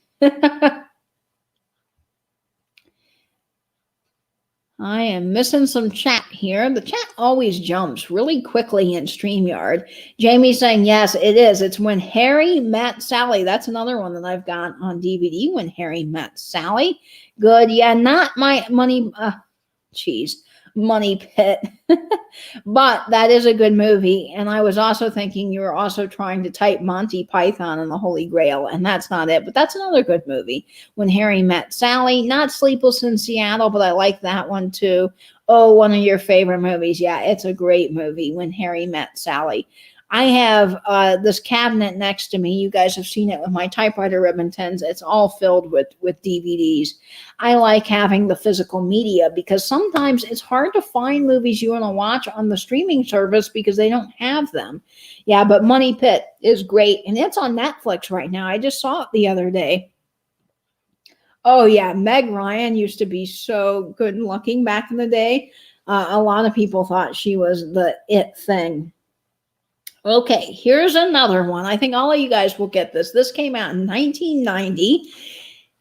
I am missing some chat here. The chat always jumps really quickly in StreamYard. Jamie's saying, yes, it is. It's When Harry Met Sally. That's another one that I've got on DVD, When Harry Met Sally. Good. Yeah, not my Money Pit. But that is a good movie. And I was also thinking you were also trying to type Monty Python and the Holy Grail, and that's not it. But that's another good movie. When Harry Met Sally. Not Sleepless in Seattle, but I like that one too. Oh, one of your favorite movies. Yeah, it's a great movie, When Harry Met Sally. I have this cabinet next to me. You guys have seen it with my typewriter ribbon tins. It's all filled with DVDs. I like having the physical media because sometimes it's hard to find movies you want to watch on the streaming service because they don't have them. Yeah, but Money Pit is great, and it's on Netflix right now. I just saw it the other day. Oh, yeah, Meg Ryan used to be so good looking back in the day. A lot of people thought she was the it thing. Okay, here's another one. I think all of you guys will get this. This came out in 1990.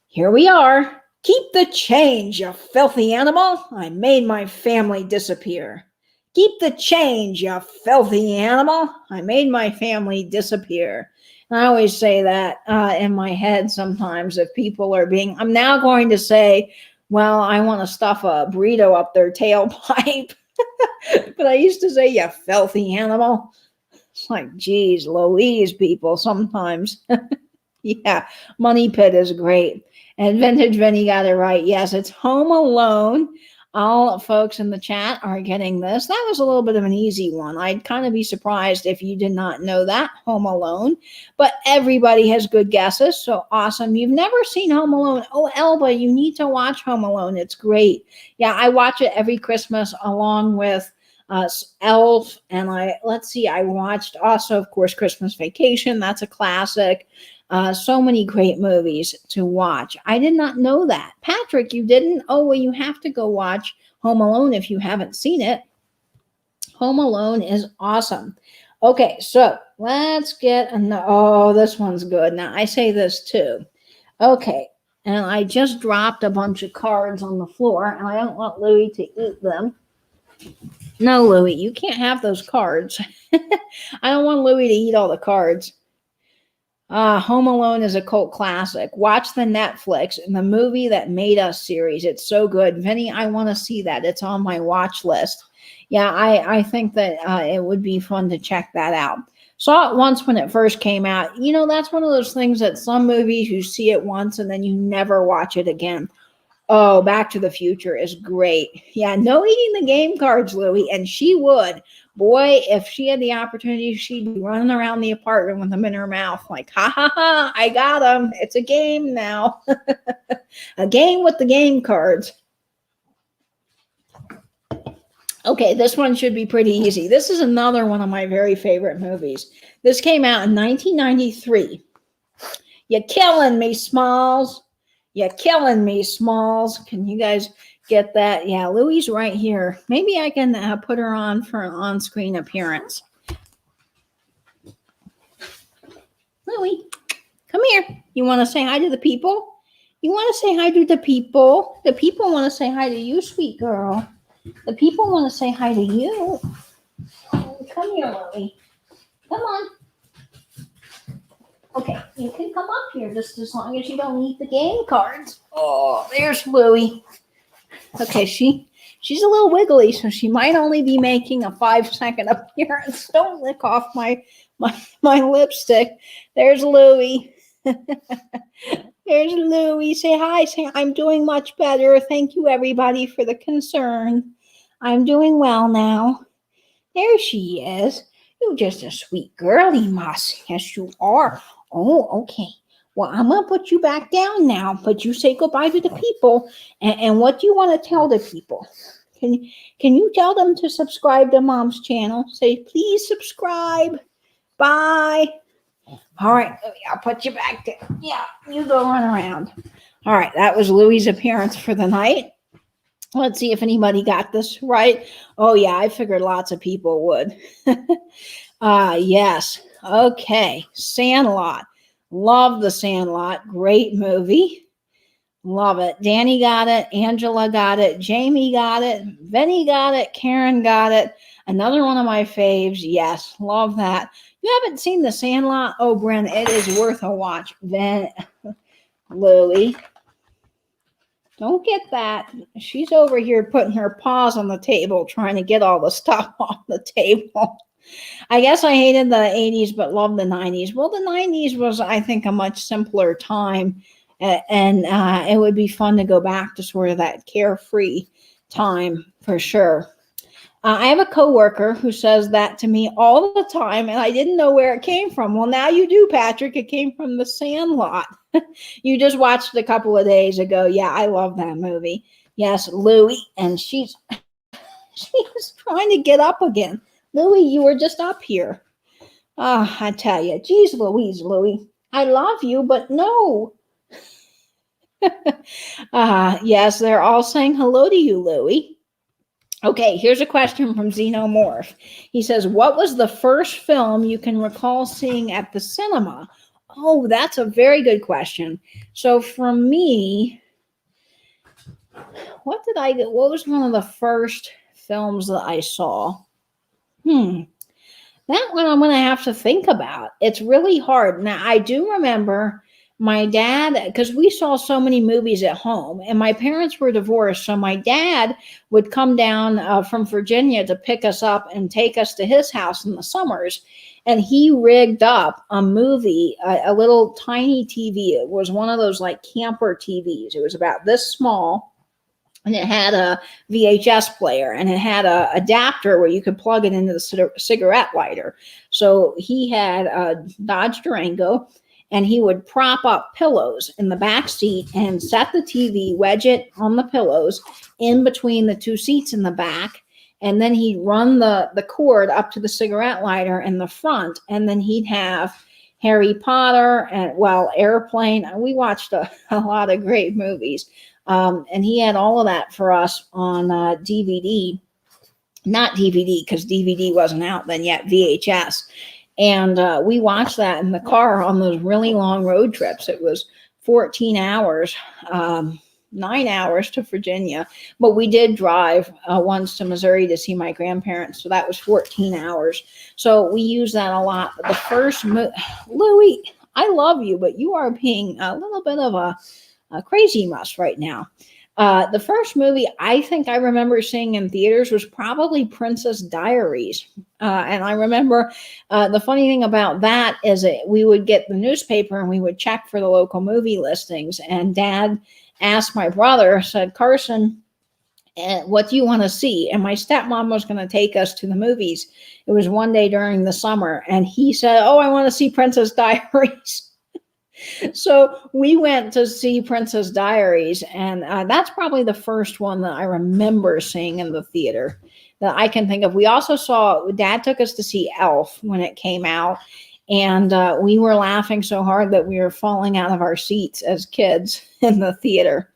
Here we are. Keep the change, you filthy animal. I made my family disappear. Keep the change, you filthy animal. I made my family disappear. And I always say that in my head sometimes if people are being, I'm now going to say, well, I want to stuff a burrito up their tailpipe. But I used to say, you filthy animal. It's like, geez, Louise, people, sometimes. Yeah, Money Pit is great. And Vintage Vinny got it right. Yes, it's Home Alone. All folks in the chat are getting this. That was a little bit of an easy one. I'd kind of be surprised if you did not know that, Home Alone. But everybody has good guesses, so awesome. You've never seen Home Alone. Oh, Elba, you need to watch Home Alone. It's great. Yeah, I watch it every Christmas along with Elf, and I watched also, of course, Christmas Vacation. That's a classic. So many great movies to watch. I did not know that. Patrick, you didn't? Oh, well, you have to go watch Home Alone if you haven't seen it. Home Alone is awesome. Okay, so let's get oh, this one's good. Now, I say this too. Okay, and I just dropped a bunch of cards on the floor, and I don't want Louie to eat them. No, Louie, you can't have those cards. I don't want Louie to eat all the cards. Home Alone is a cult classic. Watch the Netflix and the movie that made us series. It's so good. Vinny, I want to see that. It's on my watch list. Yeah, I think that it would be fun to check that out. Saw it once when it first came out. You know, that's one of those things that some movies you see it once and then you never watch it again. Oh, Back to the Future is great. Yeah, no eating the game cards, Louie, and she would. Boy, if she had the opportunity, she'd be running around the apartment with them in her mouth, like, ha ha ha, I got them. It's a game now. A game with the game cards. Okay, this one should be pretty easy. This is another one of my very favorite movies. This came out in 1993. You're killing me, Smalls. You're killing me, Smalls. Can you guys get that? Yeah, Louie's right here. Maybe I can put her on for an on-screen appearance. Louie, come here. You want to say hi to the people? You want to say hi to the people? The people want to say hi to you, sweet girl. The people want to say hi to you. Oh, come here, Louie. Come on. Okay, you can come up here just as long as you don't eat the game cards. Oh, there's Louie. Okay, she's a little wiggly, so she might only be making a 5-second appearance. Don't lick off my lipstick. There's Louie. There's Louie. Say hi. Say I'm doing much better. Thank you, everybody, for the concern. I'm doing well now. There she is. You're just a sweet girlie, Moss. Yes, you are. Oh, okay. Well, I'm going to put you back down now, but you say goodbye to the people. And what do you want to tell the people? Can you tell them to subscribe to Mom's channel? Say, please subscribe. Bye. All right, I'll put you back there. Yeah, you go run around. All right, that was Louie's appearance for the night. Let's see if anybody got this right. Oh, yeah, I figured lots of people would. Yes. Okay, Sandlot. Love The Sandlot. Great movie. Love it. Danny got it. Angela got it. Jamie got it. Vinny got it. Karen got it. Another one of my faves. Yes, love that. You haven't seen The Sandlot? Oh, Bren, it is worth a watch. Louie. Don't get that. She's over here putting her paws on the table trying to get all the stuff off the table. I guess I hated the 80s but loved the 90s. Well, the 90s was, I think, a much simpler time. And it would be fun to go back to sort of that carefree time for sure. I have a coworker who says that to me all the time, and I didn't know where it came from. Well, now you do, Patrick. It came from The Sandlot. You just watched a couple of days ago. Yeah, I love that movie. Yes, Louie, and she's trying to get up again. Louie, you were just up here. I tell you, geez, Louie, I love you, but no. Yes, they're all saying hello to you, Louie. Okay, here's a question from Xenomorph. He says, what was the first film you can recall seeing at the cinema? Oh, that's a very good question. So for me, what was one of the first films that I saw? That one I'm going to have to think about. It's really hard. Now, I do remember my dad, because we saw so many movies at home, and my parents were divorced, so my dad would come down from Virginia to pick us up and take us to his house in the summers, and he rigged up a movie, a little tiny TV. It was one of those like camper TVs. It was about this small, and it had a VHS player, and it had a adapter where you could plug it into the cigarette lighter. So he had a Dodge Durango, and he would prop up pillows in the back seat and set the TV, wedge it on the pillows in between the two seats in the back. And then he'd run the cord up to the cigarette lighter in the front. And then he'd have Harry Potter and, Airplane. We watched a lot of great movies. And he had all of that for us on DVD. Not DVD, because DVD wasn't out then yet, VHS. And we watched that in the car on those really long road trips. It was 14 hours. 9 hours to Virginia, but we did drive once to Missouri to see my grandparents, so that was 14 hours. So we use that a lot. But the first Louie, I love you, but you are being a little bit of a crazy muss right now. The first movie I think I remember seeing in theaters was probably Princess Diaries. And I remember the funny thing about that is that we would get the newspaper and we would check for the local movie listings. And Dad asked my brother, said, Carson, what do you want to see? And my stepmom was going to take us to the movies. It was one day during the summer. And he said, oh, I want to see Princess Diaries. So we went to see Princess Diaries, and that's probably the first one that I remember seeing in the theater that I can think of. We also Dad took us to see Elf when it came out, and we were laughing so hard that we were falling out of our seats as kids in the theater.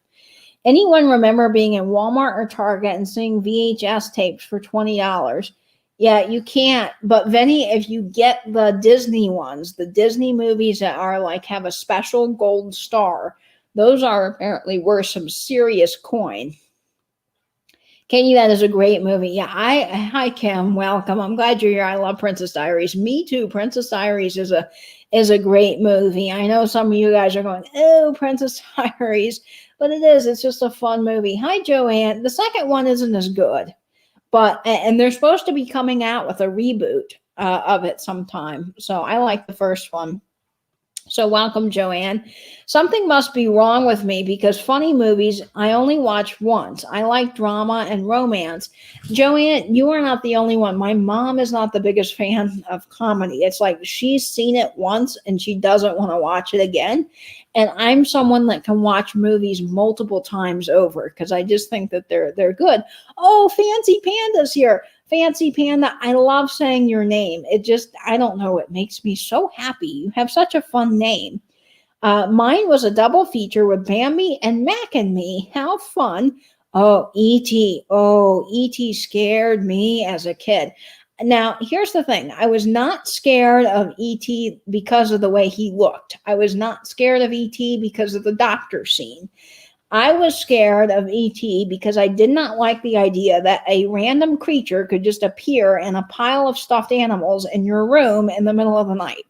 Anyone remember being in Walmart or Target and seeing VHS tapes for $20? Yeah, you can't. But Vinny, if you get the Disney ones, the Disney movies that are like have a special gold star, those are apparently worth some serious coin. Katie, that is a great movie. Yeah, hi Kim, welcome. I'm glad you're here. I love Princess Diaries. Me too. Princess Diaries is a great movie. I know some of you guys are going, oh, Princess Diaries, but it is. It's just a fun movie. Hi, Joanne. The second one isn't as good. And they're supposed to be coming out with a reboot of it sometime. So I like the first one. So welcome, Joanne. Something must be wrong with me because funny movies I only watch once. I like drama and romance. Joanne, you are not the only one. My mom is not the biggest fan of comedy. It's like she's seen it once and she doesn't want to watch it again. And I'm someone that can watch movies multiple times over because I just think that they're good. Oh, Fancy Panda's here. Fancy Panda, I love saying your name. I don't know, it makes me so happy. You have such a fun name. Mine was a double feature with Bambi and Mac and Me. How fun. Oh, E.T. Oh, E.T. scared me as a kid. Now, here's the thing. I was not scared of E.T. because of the way he looked. I was not scared of E.T. because of the doctor scene. I was scared of E.T. because I did not like the idea that a random creature could just appear in a pile of stuffed animals in your room in the middle of the night.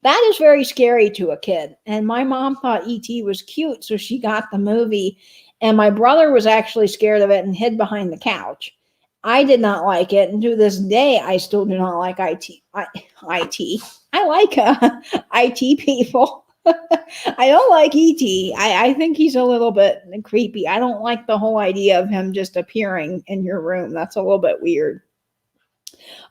That is very scary to a kid. And my mom thought E.T. was cute, so she got the movie. And my brother was actually scared of it and hid behind the couch. I did not like it. And to this day, I still do not like IT. I like IT people. I don't like E.T. I think he's a little bit creepy. I don't like the whole idea of him just appearing in your room. That's a little bit weird.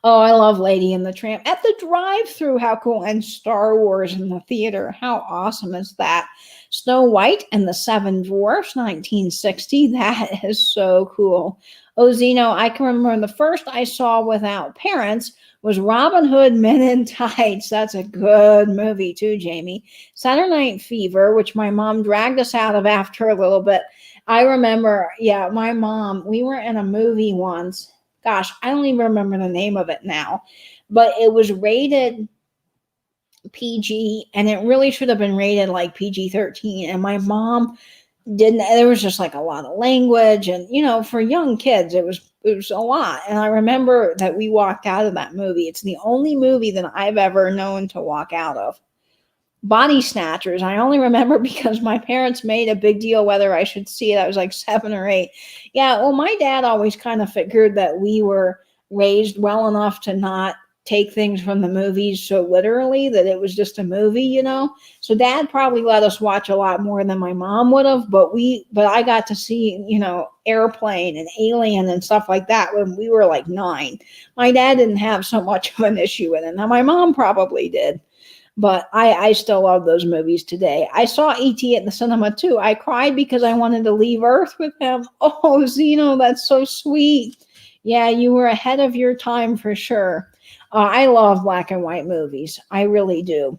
Oh, I love Lady and the Tramp at the drive-thru. How cool. And Star Wars in the theater. How awesome is that? Snow White and the Seven Dwarfs, 1960. That is so cool. Oh, Zeno, I can remember the first I saw without parents was Robin Hood Men in Tights. That's a good movie too, Jamie. Saturday Night Fever, which my mom dragged us out of after a little bit. I remember, yeah, my mom, we were in a movie once. Gosh, I don't even remember the name of it now, but it was rated PG and it really should have been rated like PG-13. And my mom didn't, there was just like a lot of language and, for young kids, it was a lot. And I remember that we walked out of that movie. It's the only movie that I've ever known to walk out of. Body Snatchers, I only remember because my parents made a big deal whether I should see it. I was like 7 or 8. Yeah, well, my dad always kind of figured that we were raised well enough to not take things from the movies so literally, that it was just a movie, So Dad probably let us watch a lot more than my mom would have, but I got to see, Airplane and Alien and stuff like that when we were like 9. My dad didn't have so much of an issue with it. Now my mom probably did. But I still love those movies today. I saw E.T. at the cinema too. I cried because I wanted to leave Earth with him. Oh, Zeno, that's so sweet. Yeah, you were ahead of your time for sure. I love black and white movies. I really do.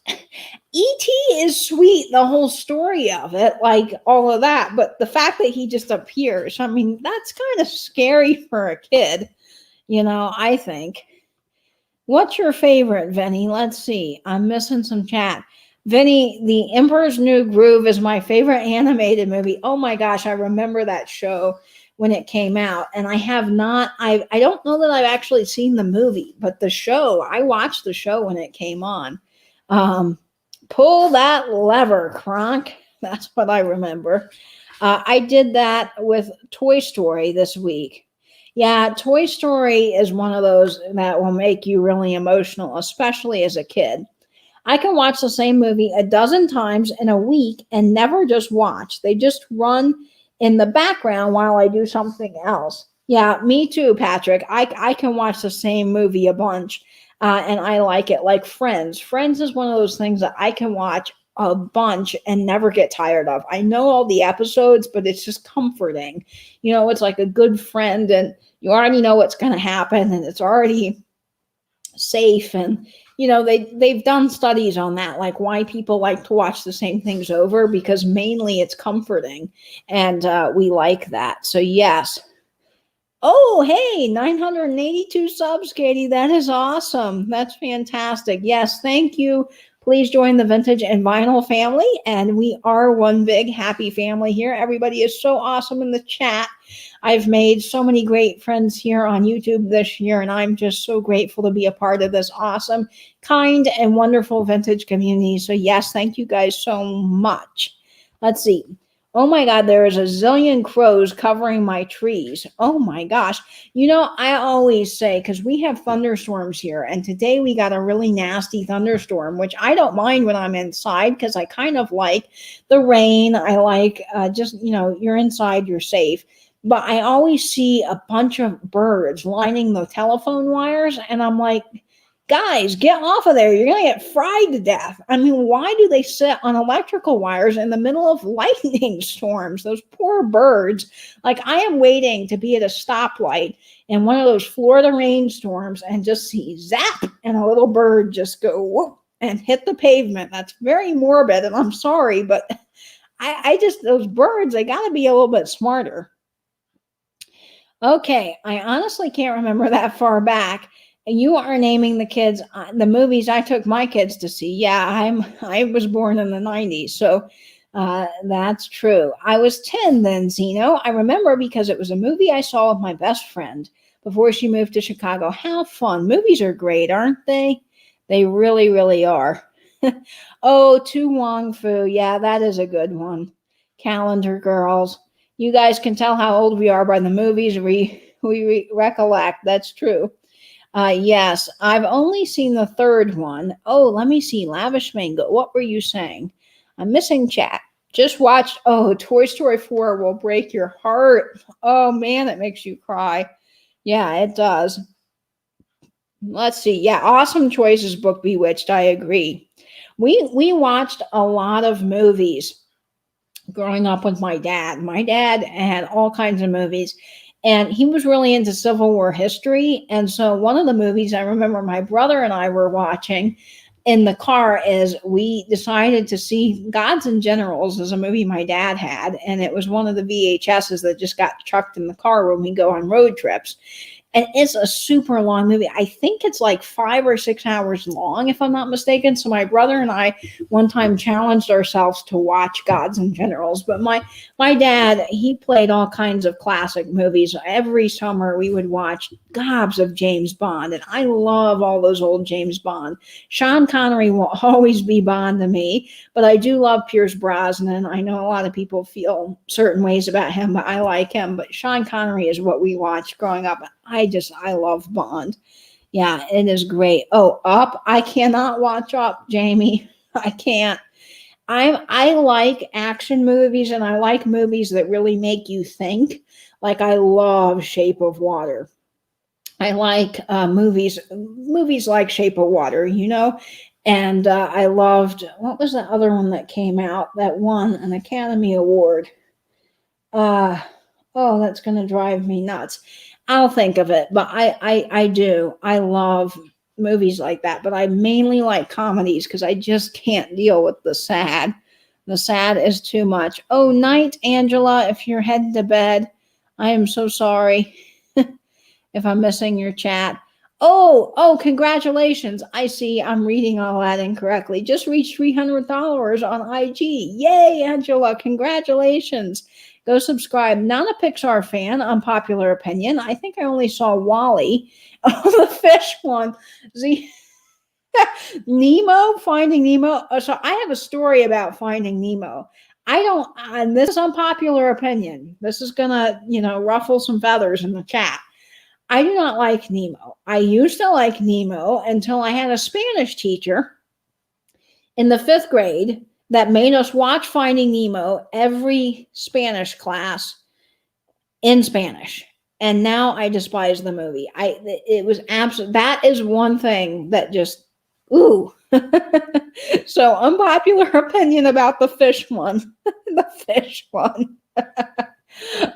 E.T. is sweet, the whole story of it, like all of that. But the fact that he just appears, I mean, that's kind of scary for a kid, I think. What's your favorite, Vinny? Let's see. I'm missing some chat. Vinny, The Emperor's New Groove is my favorite animated movie. Oh my gosh, I remember that show when it came out. And I don't know that I've actually seen the movie, but I watched the show when it came on. Um, Pull that lever, Kronk. That's what I remember. I did that with Toy Story this week. Yeah, Toy Story is one of those that will make you really emotional, especially as a kid. I can watch the same movie a dozen times in a week and never just watch. They just run in the background while I do something else. Yeah, me too, Patrick. I can watch the same movie a bunch, and I like it. Like Friends. Friends is one of those things that I can watch a bunch and never get tired of. I know all the episodes, but it's just comforting. It's like a good friend, and you already know what's going to happen, and it's already safe. And they've done studies on that, like why people like to watch the same things over, because mainly it's comforting, and we like that. So yes. Oh, hey, 982 subs, Katie. That is awesome. That's fantastic. Yes, thank you. Please join the Vintage and Vinyl family. And we are one big happy family here. Everybody is so awesome in the chat. I've made so many great friends here on YouTube this year, and I'm just so grateful to be a part of this awesome, kind, and wonderful vintage community. So yes, thank you guys so much. Let's see. Oh my God, there is a zillion crows covering my trees. Oh my gosh. I always say, because we have thunderstorms here, and today we got a really nasty thunderstorm, which I don't mind when I'm inside because I kind of like the rain. I like you're inside, you're safe. But I always see a bunch of birds lining the telephone wires, and I'm like, guys, get off of there. You're going to get fried to death. I mean, why do they sit on electrical wires in the middle of lightning storms? Those poor birds. Like, I am waiting to be at a stoplight in one of those Florida rainstorms and just see zap and a little bird just go whoop and hit the pavement. That's very morbid, and I'm sorry, but those birds, they got to be a little bit smarter. Okay, I honestly can't remember that far back. And you are naming the movies I took my kids to see. Yeah, I was born in the 90s, so that's true. I was 10 then, Zeno. I remember because it was a movie I saw with my best friend before she moved to Chicago. How fun. Movies are great, aren't they? They really, really are. Oh, Tu Wong Fu. Yeah, that is a good one. Calendar Girls. You guys can tell how old we are by the movies we recollect. That's true. Yes, I've only seen the third one. Oh, let me see. Lavish Mango. What were you saying? I'm missing chat. Just watched. Oh, Toy Story 4 will break your heart. Oh, man, it makes you cry. Yeah, it does. Let's see. Yeah, awesome choices, Book Bewitched. I agree. We watched a lot of movies growing up with my dad. My dad had all kinds of movies, and he was really into Civil War history. And so one of the movies I remember my brother and I were watching in the car is we decided to see Gods and Generals as a movie my dad had. And it was one of the VHSs that just got chucked in the car when we go on road trips. And it's a super long movie. I think it's like 5 or 6 hours long, if I'm not mistaken. So my brother and I one time challenged ourselves to watch Gods and Generals. But my dad, he played all kinds of classic movies. Every summer we would watch gobs of James Bond. And I love all those old James Bond. Sean Connery will always be Bond to me. But I do love Pierce Brosnan. I know a lot of people feel certain ways about him, but I like him. But Sean Connery is what we watched growing up. I love Bond. Yeah, it is great. Oh, Up. I cannot watch Up, Jamie. I can't. I like action movies, and I like movies that really make you think. Like, I love Shape of Water. I like movies like Shape of Water, and I loved, what was the other one that came out that won an Academy Award? Oh, that's going to drive me nuts. I'll think of it, but I do. I love movies like that, but I mainly like comedies because I just can't deal with the sad. The sad is too much. Oh, night, Angela, if you're heading to bed. I am so sorry if I'm missing your chat. Oh, congratulations. I see I'm reading all that incorrectly. Just reached $300 on IG. Yay, Angela. Congratulations. Go subscribe. Not a Pixar fan, unpopular opinion. I think I only saw Wally. Oh, the fish one. See, Nemo, Finding Nemo. So I have a story about Finding Nemo. I don't, and this is unpopular opinion. This is gonna, ruffle some feathers in the chat. I do not like Nemo. I used to like Nemo until I had a Spanish teacher in the 5th grade that made us watch Finding Nemo every Spanish class in Spanish. And now I despise the movie. It was absolute. That is one thing that just, ooh. So unpopular opinion about the fish one. The fish one.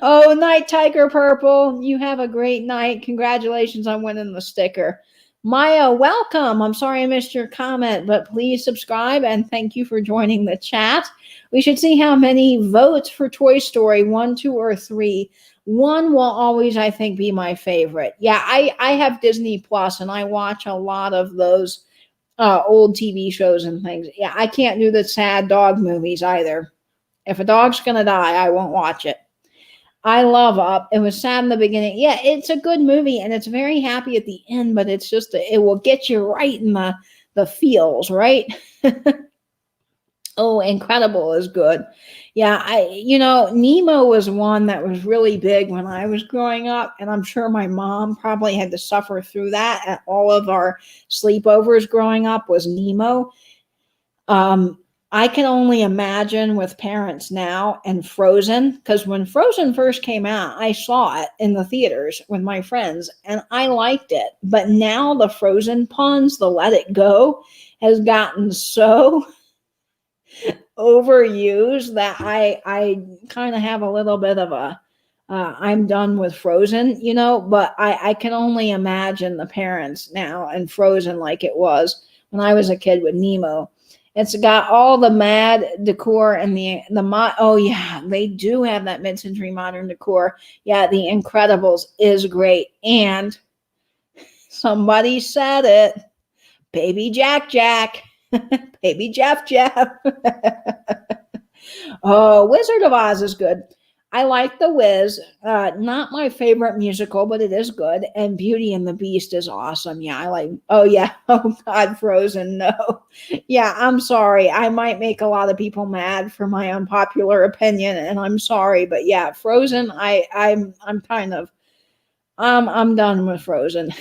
Oh, Night Tiger Purple, you have a great night. Congratulations on winning the sticker. Maya, welcome. I'm sorry I missed your comment, but please subscribe and thank you for joining the chat. We should see how many votes for Toy Story, 1, 2, or 3. 1 will always, I think, be my favorite. Yeah, I have Disney Plus and I watch a lot of those old TV shows and things. Yeah, I can't do the sad dog movies either. If a dog's going to die, I won't watch it. I love Up. It was sad in the beginning. Yeah, it's a good movie and it's very happy at the end, but it's just, it will get you right in the feels, right? Oh, Incredible is good. Yeah, Nemo was one that was really big when I was growing up, and I'm sure my mom probably had to suffer through that at all of our sleepovers growing up was Nemo. I can only imagine with parents now and Frozen, because when Frozen first came out, I saw it in the theaters with my friends and I liked it. But now the Frozen puns, the Let It Go, has gotten so overused that I kind of have a little bit of a I'm done with Frozen, but I can only imagine the parents now and Frozen like it was when I was a kid with Nemo. It's got all the mad decor and oh yeah, they do have that mid-century modern decor. Yeah, The Incredibles is great. And somebody said it, Baby Jack Jack, Baby Jeff Jeff. Oh, Wizard of Oz is good. I like The Wiz. Not my favorite musical, but it is good. And Beauty and the Beast is awesome. Yeah, I like. Oh yeah. Oh God, Frozen. No. Yeah, I'm sorry. I might make a lot of people mad for my unpopular opinion, and I'm sorry, but yeah, Frozen. I'm kind of. I'm done with Frozen.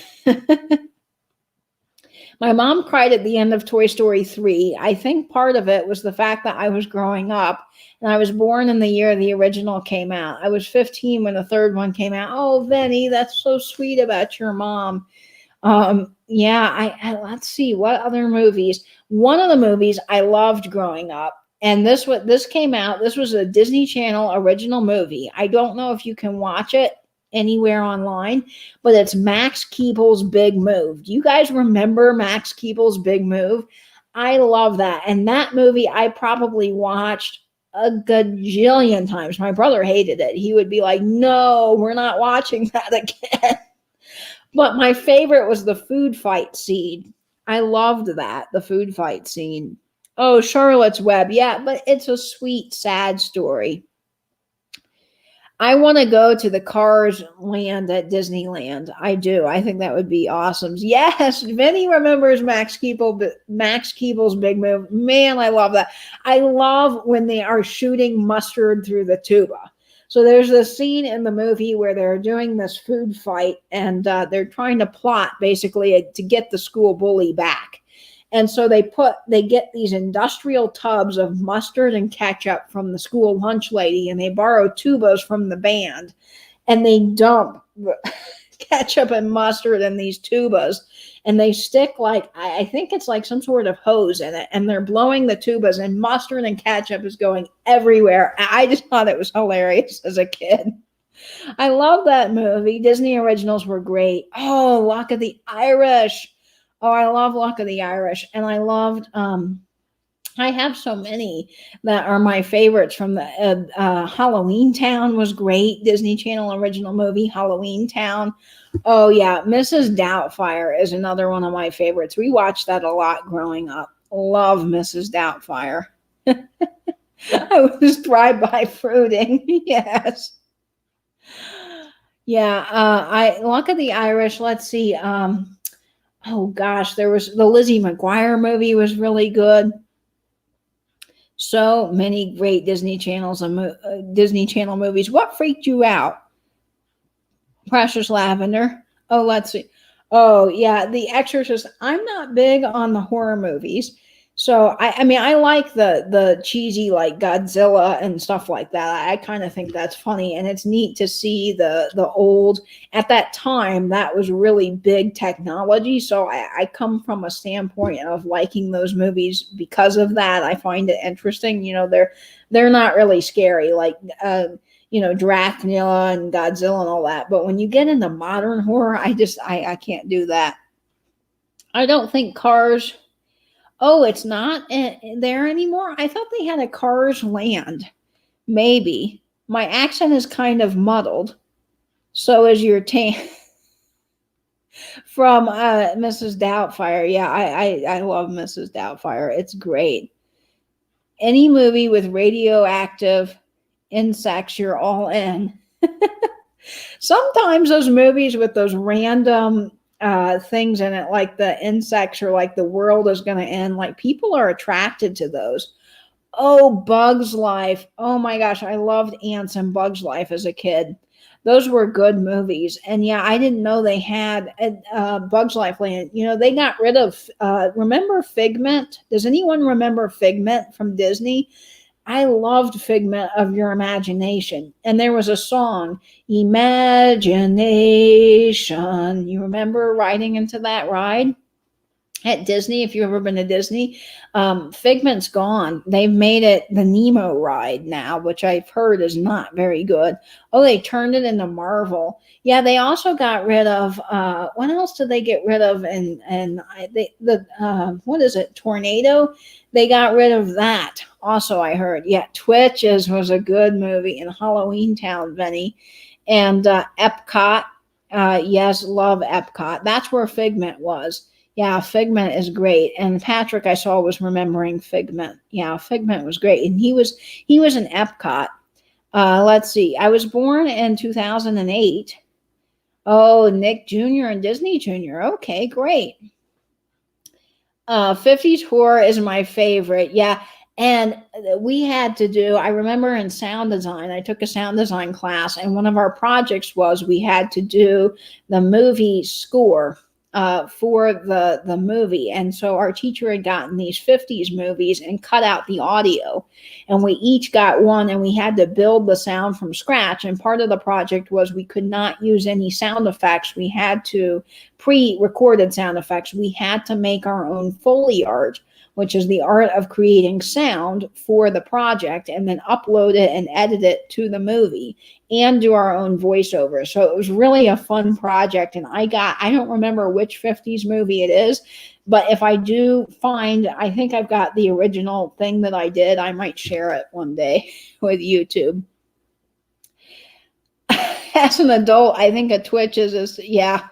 My mom cried at the end of Toy Story 3. I think part of it was the fact that I was growing up and I was born in the year the original came out. I was 15 when the third one came out. Oh, Vinny, that's so sweet about your mom. Yeah, let's see what other movies. One of the movies I loved growing up, and this came out. This was a Disney Channel original movie. I don't know if you can watch it anywhere online, but it's Max Keeble's Big Move. Do you guys remember Max Keeble's Big Move? I love that. And that movie I probably watched a gajillion times. My brother hated it. He would be like, no, we're not watching that again. But my favorite was the food fight scene. I loved that, the food fight scene. Oh, Charlotte's Web. Yeah, but it's a sweet, sad story. I want to go to the Cars land at Disneyland. I do. I think that would be awesome. Yes, Vinny remembers Max Keeble's Big Move. Man, I love that. I love when they are shooting mustard through the tuba. So there's this scene in the movie where they're doing this food fight and they're trying to plot basically to get the school bully back. And so they get these industrial tubs of mustard and ketchup from the school lunch lady, and they borrow tubas from the band, and they dump ketchup and mustard in these tubas, and they stick I think it's like some sort of hose in it, and they're blowing the tubas, and mustard and ketchup is going everywhere. I just thought it was hilarious as a kid. I love that movie. Disney originals were great. Oh, Luck of the Irish. Oh, I love Luck of the Irish. And I loved I have so many that are my favorites from the Halloween Town was great. Disney Channel original movie, Halloween Town. Oh yeah, Mrs. Doubtfire is another one of my favorites. We watched that a lot growing up. Love Mrs. Doubtfire. I was drive-by fruiting. Yes. Yeah, I Luck of the Irish. Let's see. Oh gosh, there was the Lizzie McGuire movie was really good. So many great Disney Channel movies. What freaked you out? Precious Lavender. Oh, let's see. Oh, yeah, The Exorcist. I'm not big on the horror movies. So I mean I like the cheesy like Godzilla and stuff like that. I kind of think that's funny, and it's neat to see the old at that time that was really big technology. So I come from a standpoint of liking those movies because of that. I find it interesting. They're not really scary like Dracula and Godzilla and all that. But when you get into modern horror, I can't do that. I don't think Cars. Oh, it's not there anymore? I thought they had a Cars Land. Maybe. My accent is kind of muddled. So is your from Mrs. Doubtfire. Yeah, I love Mrs. Doubtfire. It's great. Any movie with radioactive insects, you're all in. Sometimes those movies with those random things in it, like the insects or like the world is going to end, like people are attracted to those. Oh, Bug's Life. Oh my gosh, I loved Ants and Bug's Life as a kid. Those were good movies. And yeah, I didn't know they had Bug's Life Land. They got rid of, remember Figment? Does anyone remember Figment from Disney? I loved Figment of Your Imagination. And there was a song, Imagination. You remember riding into that ride at Disney? If you've ever been to Disney, Figment's gone. They've made it the Nemo ride now, which I've heard is not very good. Oh, they turned it into Marvel. Yeah, they also got rid of, what else did they get rid of? What is it? Tornado? They got rid of that. Also, I heard. Yeah, Twitches was a good movie in Halloween Town, Benny. And Epcot. Yes, love Epcot. That's where Figment was. Yeah, Figment is great. And Patrick, I saw, was remembering Figment. Yeah, Figment was great. And he was in Epcot. Let's see. I was born in 2008. Oh, Nick Jr. and Disney Jr. Okay, great. 50s horror is my favorite. Yeah. And we had to do, I remember in sound design, I took a sound design class, and one of our projects was we had to do the movie score for the movie. And so our teacher had gotten these 50s movies and cut out the audio, and we each got one, and we had to build the sound from scratch. And part of the project was we could not use any sound effects. We had to pre-recorded sound effects. We had to make our own Foley art, which is the art of creating sound for the project, and then upload it and edit it to the movie and do our own voiceover. So it was really a fun project. And I don't remember which 50s movie it is, but if I do find, I think I've got the original thing that I did. I might share it one day with YouTube. As an adult, I think a Twitch is yeah.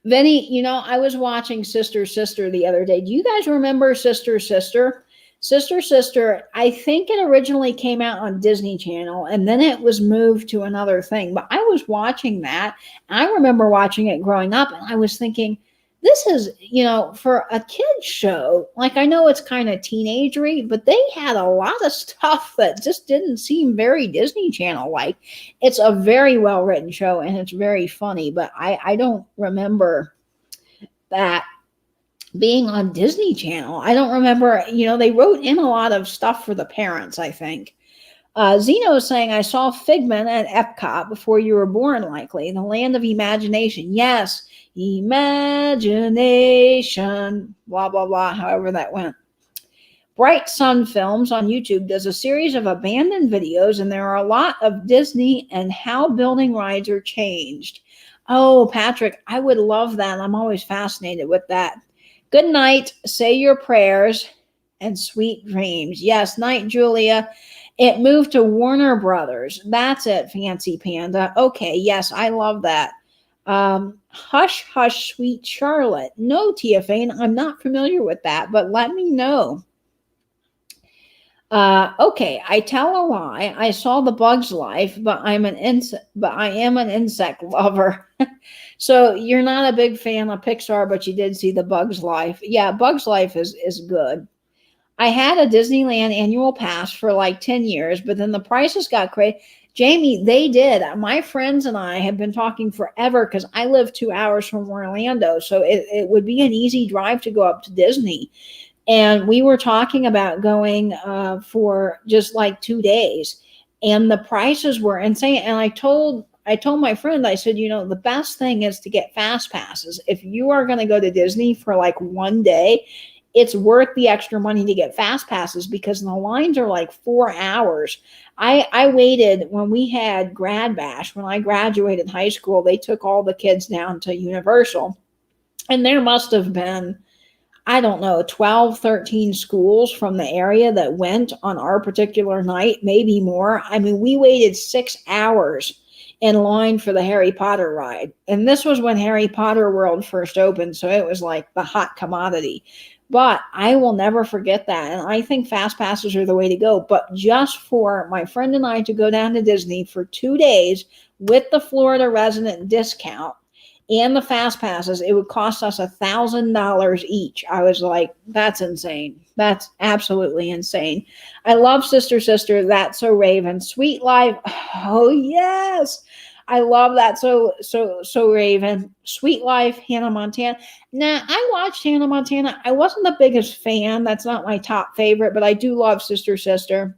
Vinny, I was watching Sister Sister the other day. Do you guys remember Sister Sister? Sister Sister, I think it originally came out on Disney Channel, and then it was moved to another thing. But I was watching that, and I remember watching it growing up, and I was thinking, this is, for a kid's show, like I know it's kind of teenagery, but they had a lot of stuff that just didn't seem very Disney Channel-like. It's a very well-written show, and it's very funny, but I don't remember that being on Disney Channel. I don't remember, they wrote in a lot of stuff for the parents, I think. Zeno is saying, I saw Figment at Epcot before you were born, likely. The land of imagination. Yes, imagination. Blah, blah, blah, however that went. Bright Sun Films on YouTube does a series of abandoned videos, and there are a lot of Disney and how building rides are changed. Oh, Patrick, I would love that. I'm always fascinated with that. Good night. Say your prayers. and Sweet Dreams. Yes, Night Julia. It moved to Warner Brothers. That's it, Fancy Panda. Okay, yes, I love that. Hush Hush Sweet Charlotte. No, Tia Fane, I'm not familiar with that, but let me know. Okay, I tell a lie. I saw The Bug's Life, but I am an insect lover. So you're not a big fan of Pixar, but you did see The Bug's Life. Yeah, Bug's Life is good. I had a Disneyland annual pass for like 10 years, but then the prices got crazy. Jamie, they did. My friends and I have been talking forever because I live 2 hours from Orlando. So it would be an easy drive to go up to Disney. And we were talking about going for just like 2 days. And the prices were insane. And I told my friend, I said, the best thing is to get fast passes. If you are going to go to Disney for like one day, it's worth the extra money to get fast passes because the lines are like 4 hours. I waited when we had Grad Bash. When I graduated high school, they took all the kids down to Universal. And there must have been, I don't know, 12, 13 schools from the area that went on our particular night, maybe more. I mean, we waited 6 hours in line for the Harry Potter ride. And this was when Harry Potter World first opened. So it was like the hot commodity. But I will never forget that. And I think fast passes are the way to go. But just for my friend and I to go down to Disney for 2 days with the Florida resident discount and the fast passes, it would cost us $1,000 each. I was like, that's insane. That's absolutely insane. I love Sister Sister, That's So Raven. Sweet Life. Oh yes. I love that. So Raven. Sweet Life, Hannah Montana. Now, I watched Hannah Montana. I wasn't the biggest fan. That's not my top favorite, but I do love Sister Sister.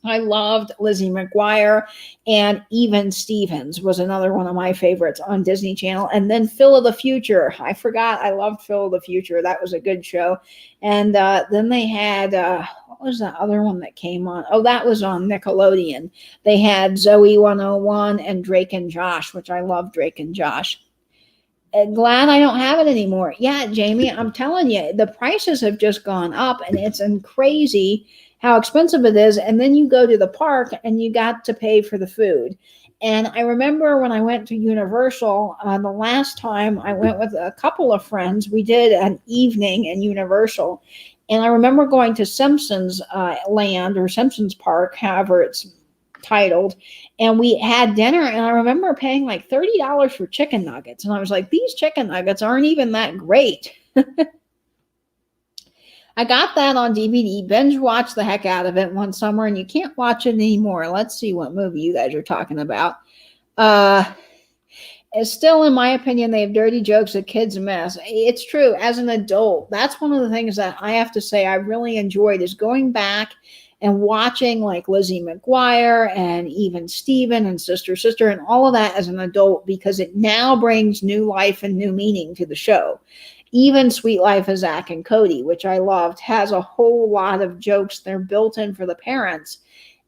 I loved Lizzie McGuire, and Even Stevens was another one of my favorites on Disney Channel. And then Phil of the Future. I forgot. I loved Phil of the Future. That was a good show. And then they had, what was the other one that came on? Oh, that was on Nickelodeon. They had Zoe 101 and Drake and Josh, which I love Drake and Josh. Glad I don't have it anymore. Yeah, Jamie, I'm telling you, the prices have just gone up, and it's crazy how expensive it is. And then you go to the park and you got to pay for the food. And I remember when I went to Universal, the last time I went with a couple of friends, we did an evening in Universal. And I remember going to Simpsons Land or Simpsons Park, however it's titled, and we had dinner. And I remember paying like $30 for chicken nuggets. And I was like, these chicken nuggets aren't even that great. I got that on DVD, binge watched the heck out of it one summer, and you can't watch it anymore. Let's see what movie you guys are talking about. It's still, in my opinion, they have dirty jokes that kids miss. It's true. As an adult, that's one of the things that I have to say I really enjoyed is going back and watching like Lizzie McGuire and Even Steven and Sister Sister and all of that as an adult, because it now brings new life and new meaning to the show. Even Sweet Life of Zach and Cody, which I loved, has a whole lot of jokes. They're built in for the parents.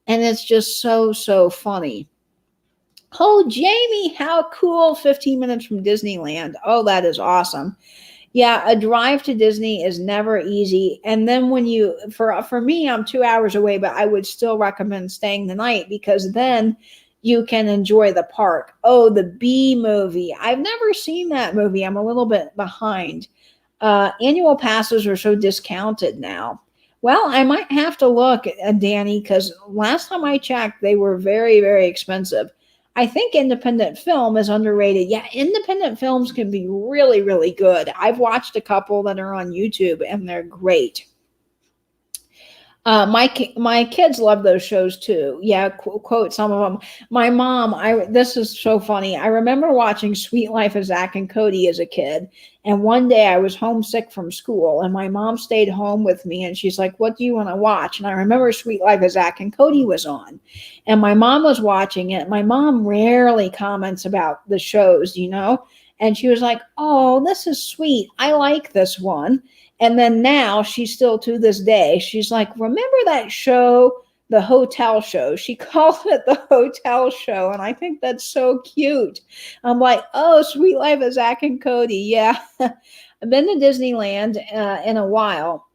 And it's just so, so funny. Oh, Jamie, how cool. 15 minutes from Disneyland. Oh, that is awesome. Yeah, a drive to Disney is never easy. And then when you, for me, I'm 2 hours away, but I would still recommend staying the night because then you can enjoy the park. Oh, the Bee Movie. I've never seen that movie. I'm a little bit behind. Annual passes are so discounted now. Well, I might have to look, Danny, because last time I checked, they were very, very expensive. I think independent film is underrated. Yeah, independent films can be really, really good. I've watched a couple that are on YouTube, and they're great. My kids love those shows too. Yeah, quote some of them. My mom, this is so funny. I remember watching Sweet Life of Zach and Cody as a kid, and one day I was homesick from school, and my mom stayed home with me, and she's like, "What do you want to watch?" And I remember Sweet Life of Zach and Cody was on, and my mom was watching it. My mom rarely comments about the shows, and she was like, "Oh, this is sweet. I like this one." And then now she's still to this day, she's like, remember that show, the hotel show? She calls it the hotel show. And I think that's so cute. I'm like, oh, Sweet Life of Zach and Cody. Yeah. I've been to Disneyland in a while.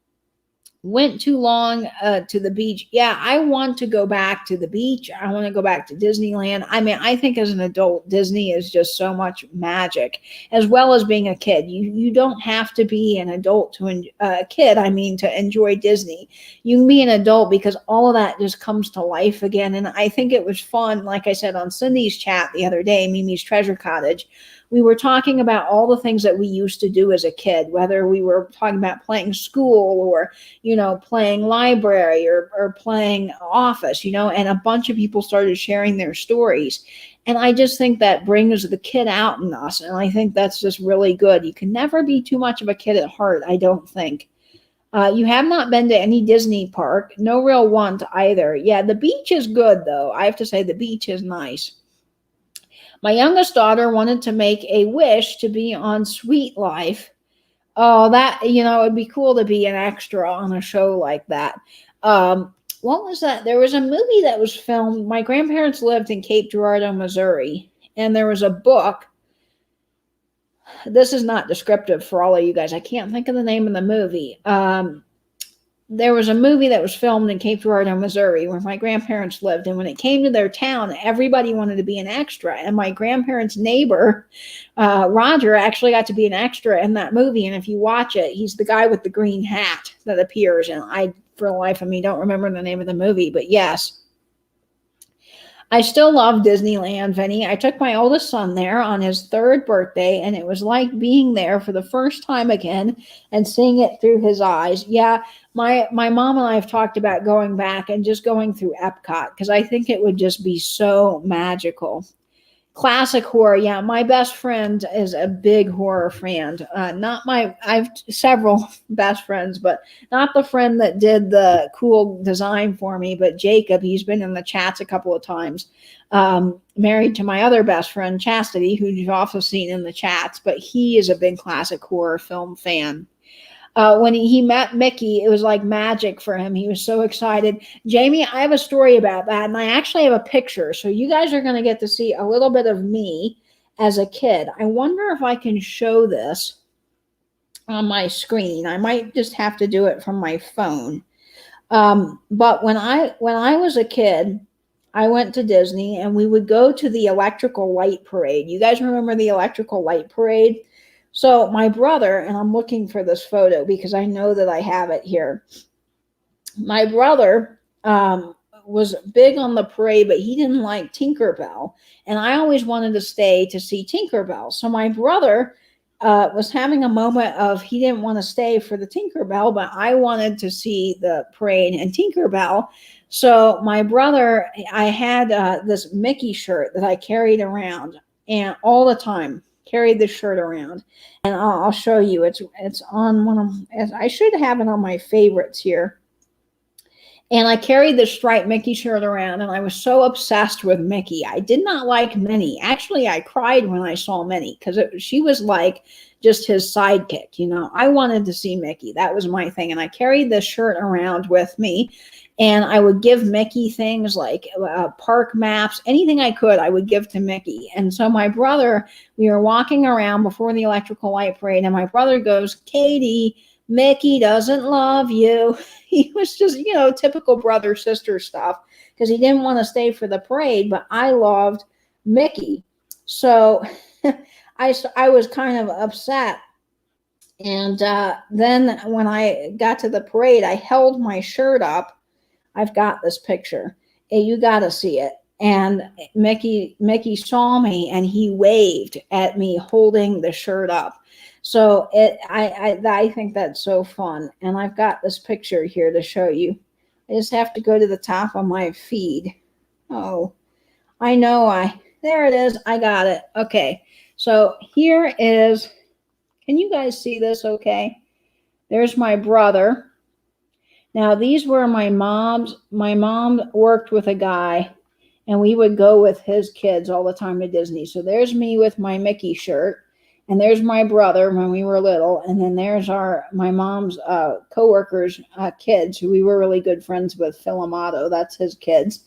went too long to the beach. Yeah, I want to go back to the beach. I want to go back to Disneyland. I mean, I think as an adult, Disney is just so much magic, as well as being a kid. You don't have to be an adult to a kid. I mean, to enjoy Disney. You can be an adult because all of that just comes to life again. And I think it was fun. Like I said on Cindy's chat the other day, Mimi's Treasure Cottage, we were talking about all the things that we used to do as a kid, whether we were talking about playing school or, playing library or playing office, and a bunch of people started sharing their stories. And I just think that brings the kid out in us. And I think that's just really good. You can never be too much of a kid at heart, I don't think. You have not been to any Disney park. No real want either. Yeah, the beach is good, though. I have to say the beach is nice. My youngest daughter wanted to make a wish to be on Sweet Life. Oh, that, it'd be cool to be an extra on a show like that. What was that? There was a movie that was filmed. My grandparents lived in Cape Girardeau, Missouri, and there was a book. This is not descriptive for all of you guys. I can't think of the name of the movie. There was a movie that was filmed in Cape Girardeau, Missouri, where my grandparents lived. And when it came to their town, everybody wanted to be an extra. And my grandparents' neighbor, Roger, actually got to be an extra in that movie. And if you watch it, he's the guy with the green hat that appears. And I, for the life of me, don't remember the name of the movie. But yes, I still love Disneyland, Vinny. I took my oldest son there on his 3rd birthday, and it was like being there for the first time again and seeing it through his eyes. Yeah, my mom and I have talked about going back and just going through Epcot because I think it would just be so magical. Classic horror. Yeah, my best friend is a big horror fan. I have several best friends, but not the friend that did the cool design for me, but Jacob. He's been in the chats a couple of times. Married to my other best friend, Chastity, who you've also seen in the chats, but he is a big classic horror film fan. When he met Mickey, it was like magic for him. He was so excited. Jamie, I have a story about that, and I actually have a picture. So you guys are going to get to see a little bit of me as a kid. I wonder if I can show this on my screen. I might just have to do it from my phone. But when I was a kid, I went to Disney, and we would go to the electrical light parade. You guys remember the electrical light parade? So my brother, and I'm looking for this photo because I know that I have it here. My brother was big on the parade, but he didn't like Tinkerbell. And I always wanted to stay to see Tinkerbell. So my brother was having a moment of he didn't want to stay for the Tinkerbell, but I wanted to see the parade and Tinkerbell. So my brother, I had this Mickey shirt that I carried around and all the time. Carried this shirt around, and I'll show you. It's on one of. I should have it on my favorites here. And I carried this striped Mickey shirt around, and I was so obsessed with Mickey. I did not like Minnie. Actually, I cried when I saw Minnie because she was like just his sidekick. I wanted to see Mickey. That was my thing, and I carried this shirt around with me. And I would give Mickey things like park maps, anything I could, I would give to Mickey. And so my brother, we were walking around before the electrical light parade, and my brother goes, "Katie, Mickey doesn't love you." He was just, typical brother-sister stuff because he didn't want to stay for the parade, but I loved Mickey. So I was kind of upset. And then when I got to the parade, I held my shirt up. I've got this picture. You got to see it. And Mickey saw me and he waved at me holding the shirt up. So I think that's so fun. And I've got this picture here to show you. I just have to go to the top of my feed. Oh, I know there it is. I got it. Okay. So here is, can you guys see this okay? There's my brother. Now, these were my mom's. My mom worked with a guy, and we would go with his kids all the time to Disney. So there's me with my Mickey shirt, and there's my brother when we were little, and then there's my mom's coworkers' kids, who we were really good friends with. Phil Amato, that's his kids.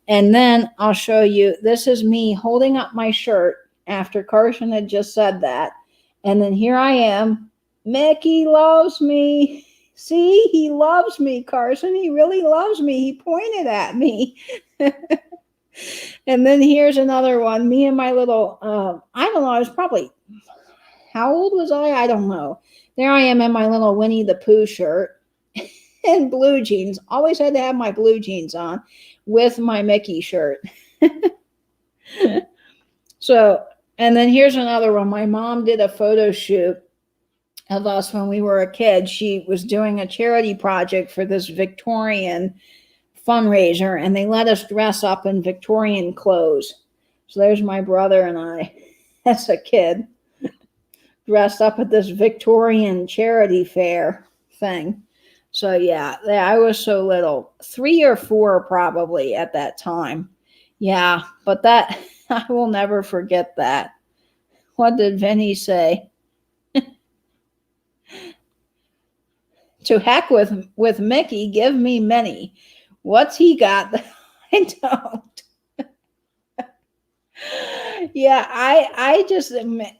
And then I'll show you, this is me holding up my shirt after Carson had just said that. And then here I am, Mickey loves me. See, he loves me, Carson. He really loves me. He pointed at me. And then here's another one. Me and my little, I don't know, I was probably, how old was I? I don't know. There I am in my little Winnie the Pooh shirt and blue jeans. Always had to have my blue jeans on with my Mickey shirt. So, and then here's another one. My mom did a photo shoot of us when we were a kid. She was doing a charity project for this Victorian fundraiser, and they let us dress up in Victorian clothes. So there's my brother and I as a kid dressed up at this Victorian charity fair thing. So yeah, I was so little, 3 or 4 probably at that time. Yeah, but that, I will never forget that. What did Vinny say? To heck with Mickey, give me many. What's he got that I don't? Yeah, I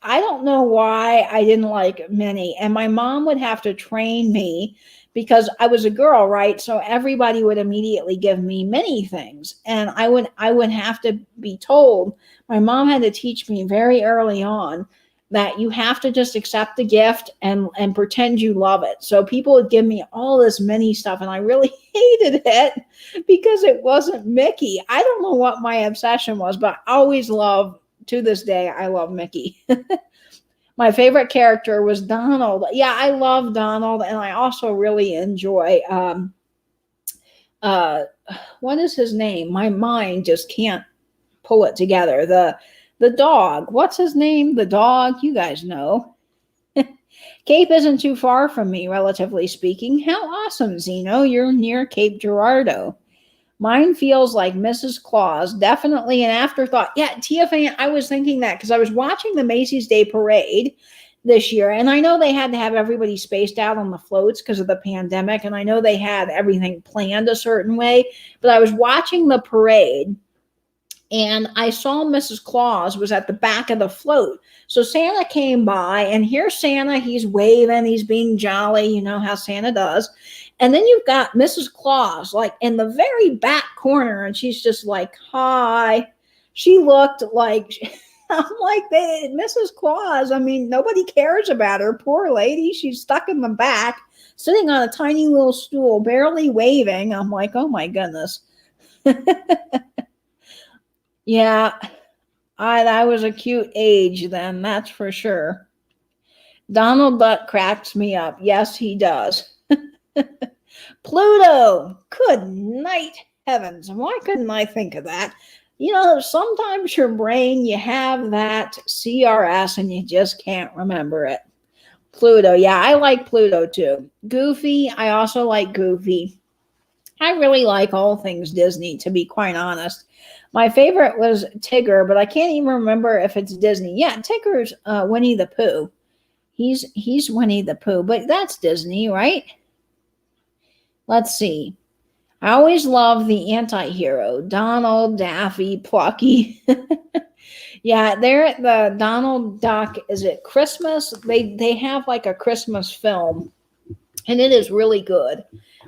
don't know why I didn't like Minnie. And my mom would have to train me because I was a girl, right? So everybody would immediately give me many things. And I would have to be told. My mom had to teach me very early on that you have to just accept the gift and pretend you love it. So people would give me all this mini stuff, and I really hated it because it wasn't Mickey. I don't know what my obsession was, but I always love, to this day, I love Mickey. My favorite character was Donald. Yeah, I love Donald, and I also really enjoy, what is his name? My mind just can't pull it together. The dog. What's his name? The dog. You guys know. Cape isn't too far from me, relatively speaking. How awesome, Zeno. You're near Cape Girardeau. Mine feels like Mrs. Claus. Definitely an afterthought. Yeah, Tia, I was thinking that because I was watching the Macy's Day Parade this year, and I know they had to have everybody spaced out on the floats because of the pandemic, and I know they had everything planned a certain way, but I was watching the parade, and I saw Mrs. Claus was at the back of the float. So Santa came by, and here's Santa. He's waving. He's being jolly. You know how Santa does. And then you've got Mrs. Claus, like in the very back corner, and she's just like, hi. She looked like, I'm like, Mrs. Claus, I mean, nobody cares about her. Poor lady. She's stuck in the back, sitting on a tiny little stool, barely waving. I'm like, oh my goodness. Yeah, that was a cute age then, that's for sure. Donald Duck cracks me up. Yes, he does. Pluto. Good night, heavens. Why couldn't I think of that? You know, sometimes your brain, you have that CRS and you just can't remember it. Pluto. Yeah, I like Pluto too. Goofy. I also like Goofy. I really like all things Disney, to be quite honest. My favorite was Tigger, but I can't even remember if it's Disney. Yeah, Tigger's Winnie the Pooh. He's Winnie the Pooh, but that's Disney, right? Let's see. I always love the anti-hero, Donald, Daffy, Plucky. Yeah, they're at the Donald Duck. Is it Christmas? They have like a Christmas film, and it is really good.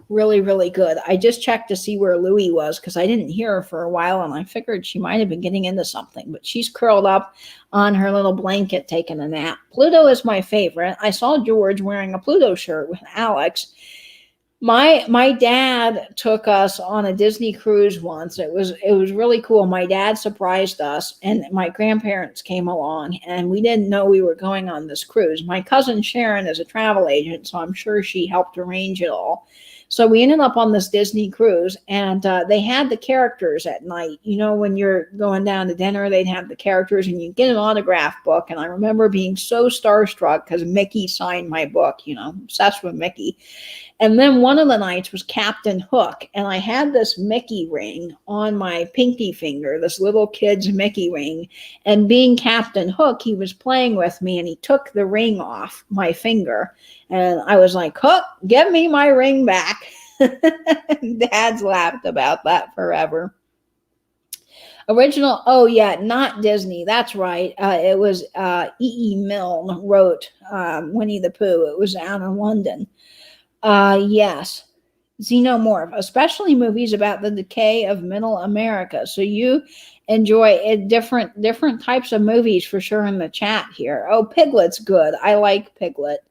Really, really good. I just checked to see where Louie was because I didn't hear her for a while, and I figured she might have been getting into something, but she's curled up on her little blanket taking a nap. Pluto is my favorite. I saw George wearing a Pluto shirt with Alex. My dad took us on a Disney cruise once. It was really cool. My dad surprised us, and my grandparents came along, and we didn't know we were going on this cruise. My cousin Sharon is a travel agent, so I'm sure she helped arrange it all. So we ended up on this Disney cruise, and they had the characters at night. You know, when you're going down to dinner, they'd have the characters, and you get an autograph book. And I remember being so starstruck because Mickey signed my book, you know, obsessed with Mickey. And then one of the nights was Captain Hook, and I had this Mickey ring on my pinky finger, this little kid's Mickey ring. And being Captain Hook, he was playing with me, and he took the ring off my finger. And I was like, Hook, give me my ring back. Dad's laughed about that forever. Original, oh yeah, not Disney. That's right. It was E.E. Milne wrote Winnie the Pooh. It was out in London. Yes. Xenomorph, especially movies about the decay of middle America. So you enjoy different types of movies for sure in the chat here. Oh, Piglet's good. I like Piglet.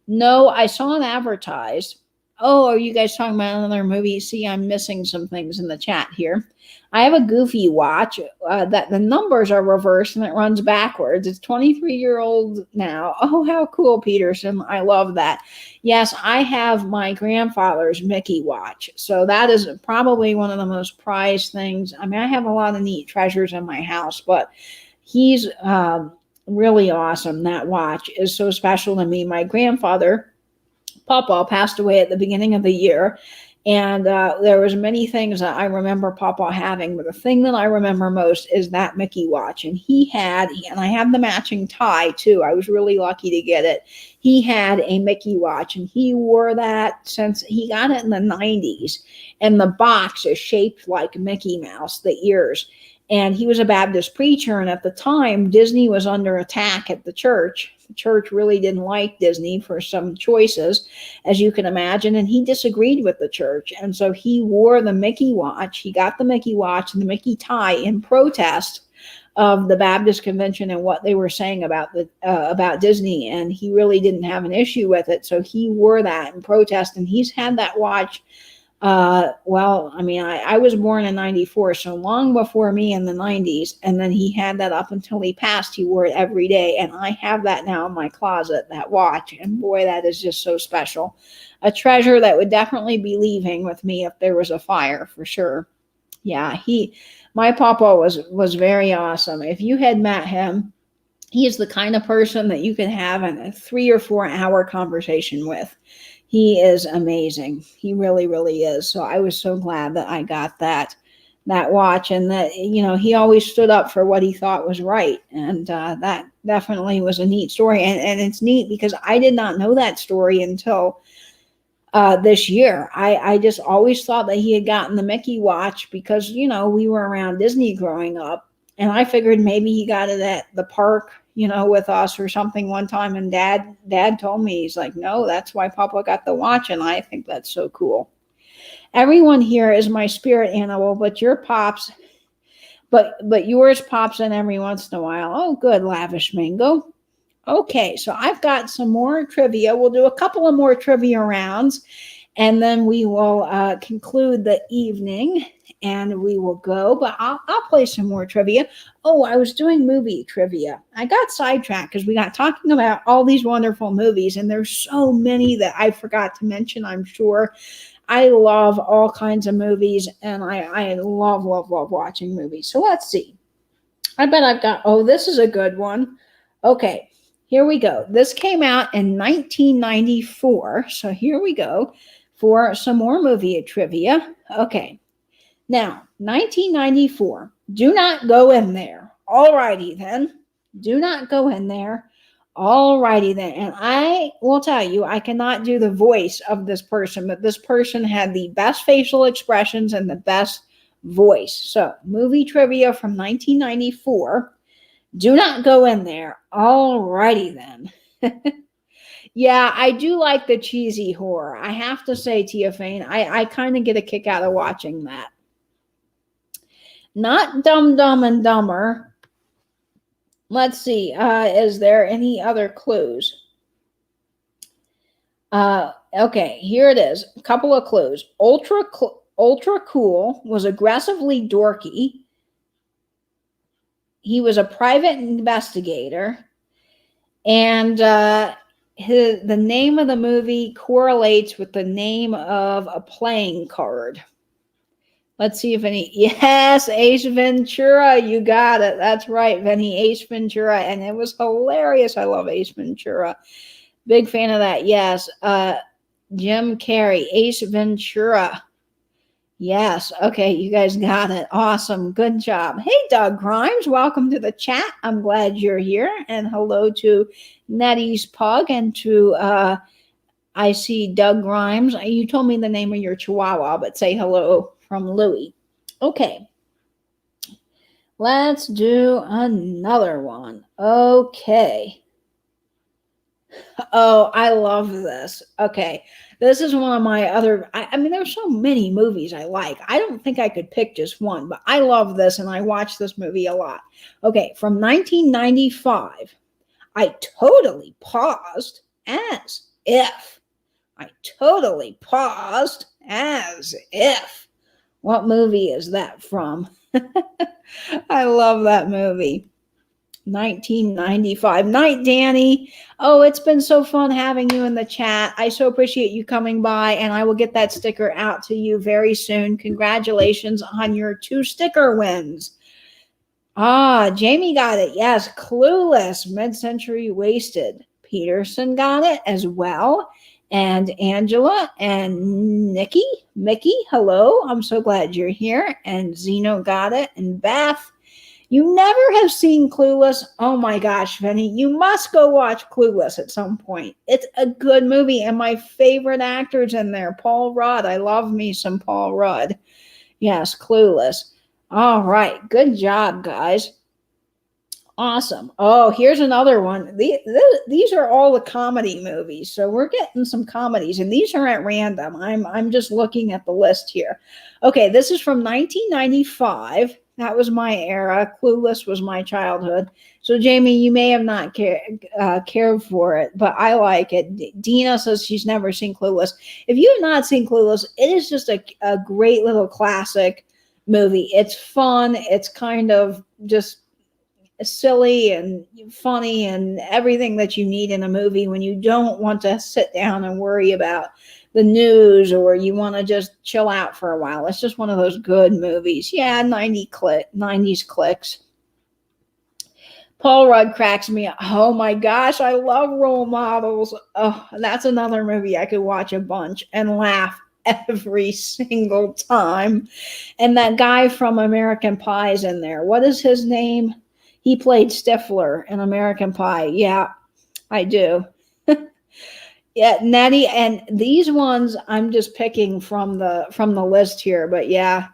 No, I saw an advertised. Oh, are you guys talking about another movie? See, I'm missing some things in the chat here. I have a Goofy watch that the numbers are reversed and it runs backwards. It's 23-year-old now. Oh, how cool, Peterson. I love that. Yes, I have my grandfather's Mickey watch. So that is probably one of the most prized things. I mean, I have a lot of neat treasures in my house, but he's really awesome. That watch is so special to me. My grandfather, Papa, passed away at the beginning of the year, and there was many things that I remember Papa having, but the thing that I remember most is that Mickey watch. And and I have the matching tie too. I was really lucky to get it. He had a Mickey watch, and he wore that since he got it in the 90s. And the box is shaped like Mickey Mouse, the ears. And he was a Baptist preacher. And at the time, Disney was under attack at the church. The church really didn't like Disney for some choices, as you can imagine. And he disagreed with the church. And so he wore the Mickey watch. He got the Mickey watch and the Mickey tie in protest of the Baptist convention and what they were saying about Disney. And he really didn't have an issue with it. So he wore that in protest. And he's had that watch. Well, I mean, I was born in 94, so long before me in the 90s. And then he had that up until he passed. He wore it every day. And I have that now in my closet, that watch. And boy, that is just so special. A treasure that would definitely be leaving with me if there was a fire, for sure. Yeah, my papa was very awesome. If you had met him, he is the kind of person that you can have a 3 or 4 hour conversation with. He is amazing. He really, really is. So I was so glad that I got that watch, and that, he always stood up for what he thought was right. And that definitely was a neat story. And it's neat because I did not know that story until this year. I just always thought that he had gotten the Mickey watch because, we were around Disney growing up. And I figured maybe he got it at the park, with us or something one time. And dad told me, he's like, no, that's why Papa got the watch. And I think that's so cool. Everyone here is my spirit animal, but your pops, but yours pops in every once in a while. Oh, good, Lavish Mango. Okay, so I've got some more trivia. We'll do a couple of more trivia rounds, and then we will conclude the evening, and we will go. But I'll play some more trivia. Oh, I was doing movie trivia. I got sidetracked because we got talking about all these wonderful movies, and there's so many that I forgot to mention, I'm sure. I love all kinds of movies, and I love watching movies. So let's see. I bet I've got, oh, this is a good one. Okay. Here we go. This came out in 1994. So here we go for some more movie trivia. Okay. Now, 1994. Do not go in there. All righty then. Do not go in there. All righty then. And I will tell you, I cannot do the voice of this person, but this person had the best facial expressions and the best voice. So, movie trivia from 1994. Do not go in there. All righty then. Yeah, I do like the cheesy horror. I have to say, Tia Fane, I kind of get a kick out of watching that. Not Dumb and Dumber. Let's see. Is there any other clues? Okay, here it is. A couple of clues. Ultra cool, was aggressively dorky. He was a private investigator, and the name of the movie correlates with the name of a playing card. Let's see if yes, Ace Ventura, you got it. That's right, Vinny, Ace Ventura, and it was hilarious. I love Ace Ventura. Big fan of that. Yes, Jim Carrey, Ace Ventura. Yes. Okay. You guys got it. Awesome. Good job. Hey, Doug Grimes. Welcome to the chat. I'm glad you're here. And hello to Nettie's Pug and to, I see Doug Grimes. You told me the name of your Chihuahua, but say hello from Louie. Okay. Let's do another one. Okay. Oh, I love this. Okay. This is one of my other, I mean, there's so many movies I like. I don't think I could pick just one, but I love this and I watch this movie a lot. Okay. From 1995, I totally paused as if. I totally paused as if. What movie is that from? I love that movie. 1995. Night, Danny. Oh, it's been so fun having you in the chat. I so appreciate you coming by, and I will get that sticker out to you very soon. Congratulations on your 2 sticker wins. Ah, Jamie got it. Yes, Clueless, Mid-Century Wasted. Peterson got it as well. And Angela and Mickey, hello. I'm so glad you're here. And Zeno got it. And Beth. You never have seen Clueless? Oh my gosh, Vinny, you must go watch Clueless at some point. It's a good movie, and my favorite actor's in there, Paul Rudd. I love me some Paul Rudd. Yes, Clueless. All right, good job, guys. Awesome. Oh, here's another one. These are all the comedy movies, so we're getting some comedies, and these are at random. I'm just looking at the list here. Okay, this is from 1995. That was my era. Clueless was my childhood. So, Jamie, you may have not cared for it, but I like it. Dina says she's never seen Clueless. If you have not seen Clueless, it is just a great little classic movie. It's fun. It's kind of just silly and funny and everything that you need in a movie when you don't want to sit down and worry about the news or you want to just chill out for a while. It's just one of those good movies. Yeah, 90s clicks. Paul Rudd cracks me up. Oh my gosh, I love Role Models. Oh, that's another movie I could watch a bunch and laugh every single time. And that guy from American Pie is in there. What is his name? He played Stifler in American Pie. Yeah, I do. Yeah, Nettie, and these ones I'm just picking from the list here, but yeah,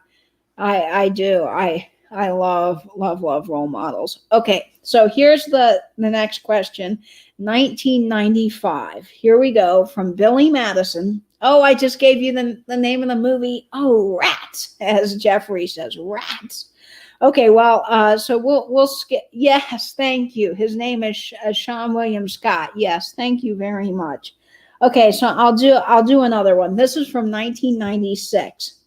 I do. I love Role Models. Okay, so here's the next question. 1995. Here we go from Billy Madison. Oh, I just gave you the name of the movie. Oh, Rats, as Jeffrey says, Rats. Okay, well, so we'll skip. Yes, thank you. His name is Sean William Scott. Yes, thank you very much. Okay, so I'll do another one. This is from 1996.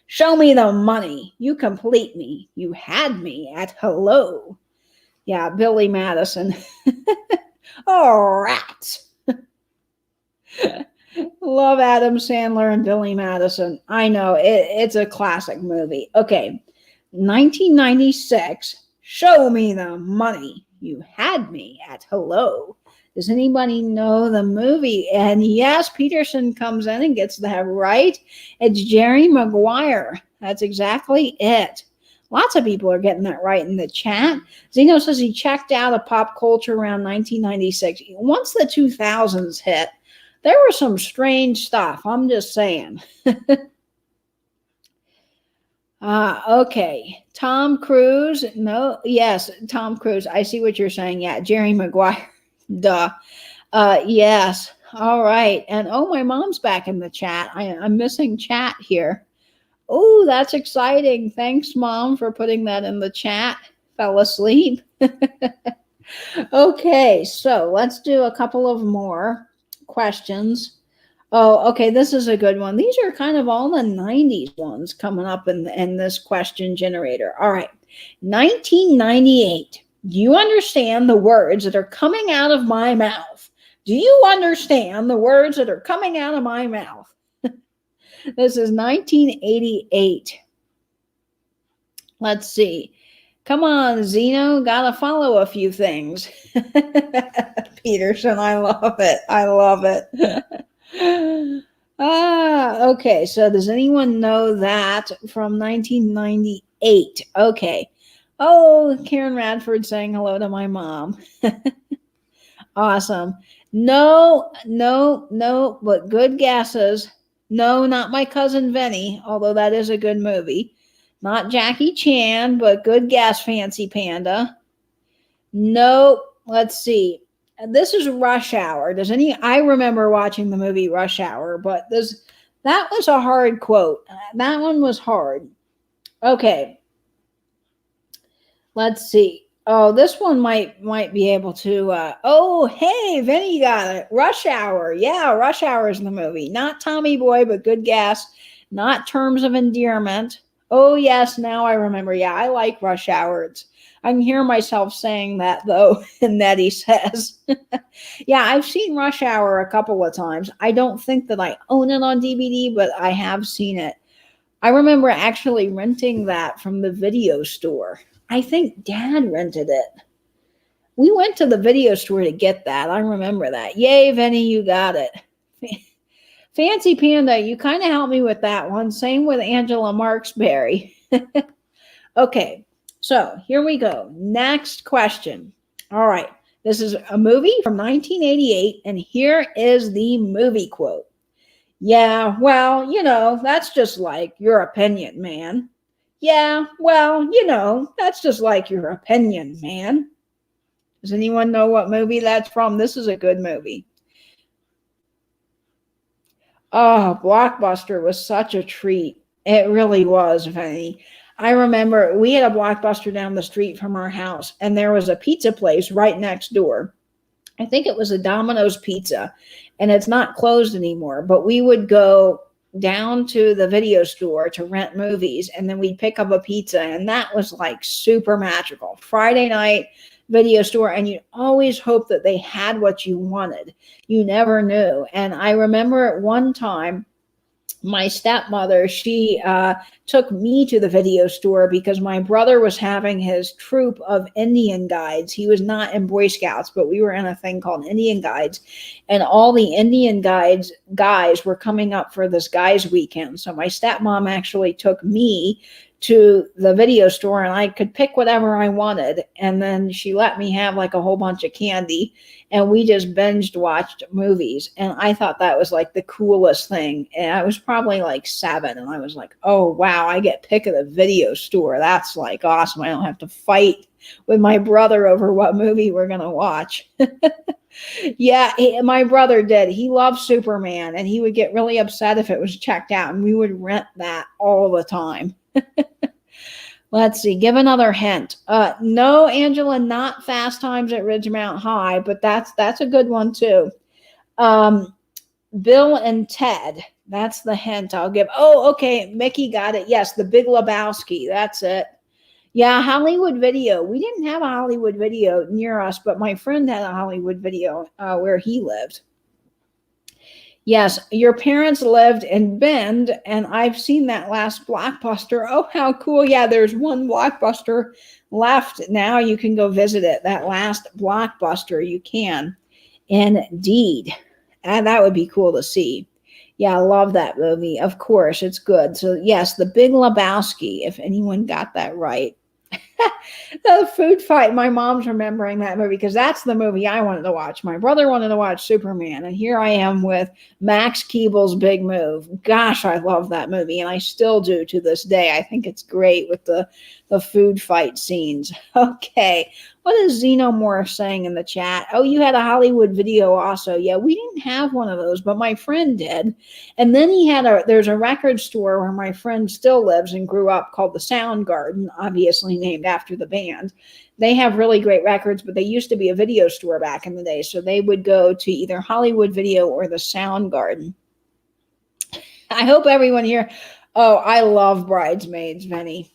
Show me the money. You complete me. You had me at hello. Yeah, Billy Madison. Oh, rats. Love Adam Sandler and Billy Madison. I know, it's a classic movie. Okay, 1996. Show me the money. You had me at hello. Does anybody know the movie? And yes, Peterson comes in and gets that right. It's Jerry Maguire. That's exactly it. Lots of people are getting that right in the chat. Zeno says he checked out of pop culture around 1996. Once the 2000s hit, there was some strange stuff. I'm just saying. Okay. Tom Cruise. No. Yes, Tom Cruise. I see what you're saying. Yeah, Jerry Maguire. Duh. Yes. All right. And oh, my mom's back in the chat. I'm missing chat here. Oh, that's exciting. Thanks, Mom, for putting that in the chat. Fell asleep. Okay, so let's do a couple of more questions. Oh, okay, this is a good one. These are kind of all the 90s ones coming up in this question generator. All right, 1998. Do you understand the words that are coming out of my mouth? Do you understand the words that are coming out of my mouth? This is 1988. Let's see. Come on, Zeno. Gotta follow a few things. Peterson, I love it. I love it. Okay. So does anyone know that from 1998? Okay. Oh, Karen Radford saying hello to my mom. Awesome. No, but good guesses. No, not My Cousin Vinny, although that is a good movie. Not Jackie Chan, but good guess, Fancy Panda. Nope. Let's see. This is Rush Hour. I remember watching the movie Rush Hour, but that was a hard quote. That one was hard. Okay. Let's see. Oh, this one might be able to. Oh, hey, Vinny got it. Rush Hour. Yeah, Rush Hour is the movie. Not Tommy Boy, but good guess. Not Terms of Endearment. Oh, yes, now I remember. Yeah, I like Rush Hour. I can hear myself saying that, though, and that he says. Yeah, I've seen Rush Hour a couple of times. I don't think that I own it on DVD, but I have seen it. I remember actually renting that from the video store. I think Dad rented it. We went to the video store to get that. I remember that. Yay, Vinny, you got it. Fancy Panda, you kind of helped me with that one. Same with Angela Marksberry. Okay, so here we go. Next question. All right, this is a movie from 1988, and here is the movie quote. Yeah, well, that's just like your opinion, man. Yeah, well, that's just like your opinion, man. Does anyone know what movie that's from? This is a good movie. Oh, Blockbuster was such a treat. It really was, Vinny. I remember we had a Blockbuster down the street from our house, and there was a pizza place right next door. I think it was a Domino's Pizza, and it's not closed anymore, but we would go down to the video store to rent movies, and then we'd pick up a pizza, and that was like super magical. Friday night video store, and you always hope that they had what you wanted. You never knew. And I remember at one time, my stepmother, she took me to the video store because my brother was having his troop of Indian guides. He was not in Boy Scouts, but we were in a thing called Indian Guides, and all the Indian guides guys were coming up for this guys weekend. So my stepmom actually took me to the video store, and I could pick whatever I wanted. And then she let me have like a whole bunch of candy, and we just binged watched movies. And I thought that was like the coolest thing. And I was probably like 7, and I was like, oh wow, I get pick at the video store. That's like awesome. I don't have to fight with my brother over what movie we're gonna watch. Yeah, my brother did. He loved Superman, and he would get really upset if it was checked out, and we would rent that all the time. Let's see. Give another hint. No, Angela, not Fast Times at Ridgemount High, but that's a good one too. Bill and Ted. That's the hint I'll give. Oh, okay. Mickey got it. Yes, The Big Lebowski. That's it. Yeah, Hollywood Video. We didn't have a Hollywood Video near us, but my friend had a Hollywood Video where he lived. Yes, your parents lived in Bend, and I've seen that last Blockbuster. Oh, how cool. Yeah, there's one Blockbuster left. Now you can go visit it. That last Blockbuster, you can. Indeed. And that would be cool to see. Yeah, I love that movie. Of course, it's good. So, yes, The Big Lebowski, if anyone got that right. The food fight. My mom's remembering that movie because that's the movie I wanted to watch. My brother wanted to watch Superman, and here I am with Max Keeble's Big Move. Gosh, I love that movie, and I still do to this day. I think it's great with the food fight scenes. Okay, what is Xenomorph saying in the chat? Oh, you had a Hollywood Video also. Yeah, we didn't have one of those, but my friend did. And then there's a record store where my friend still lives and grew up called the Sound Garden, obviously named after the band. They have really great records, but they used to be a video store back in the day. So they would go to either Hollywood Video or the Sound Garden. I hope everyone here. Oh, I love Bridesmaids, Vinny.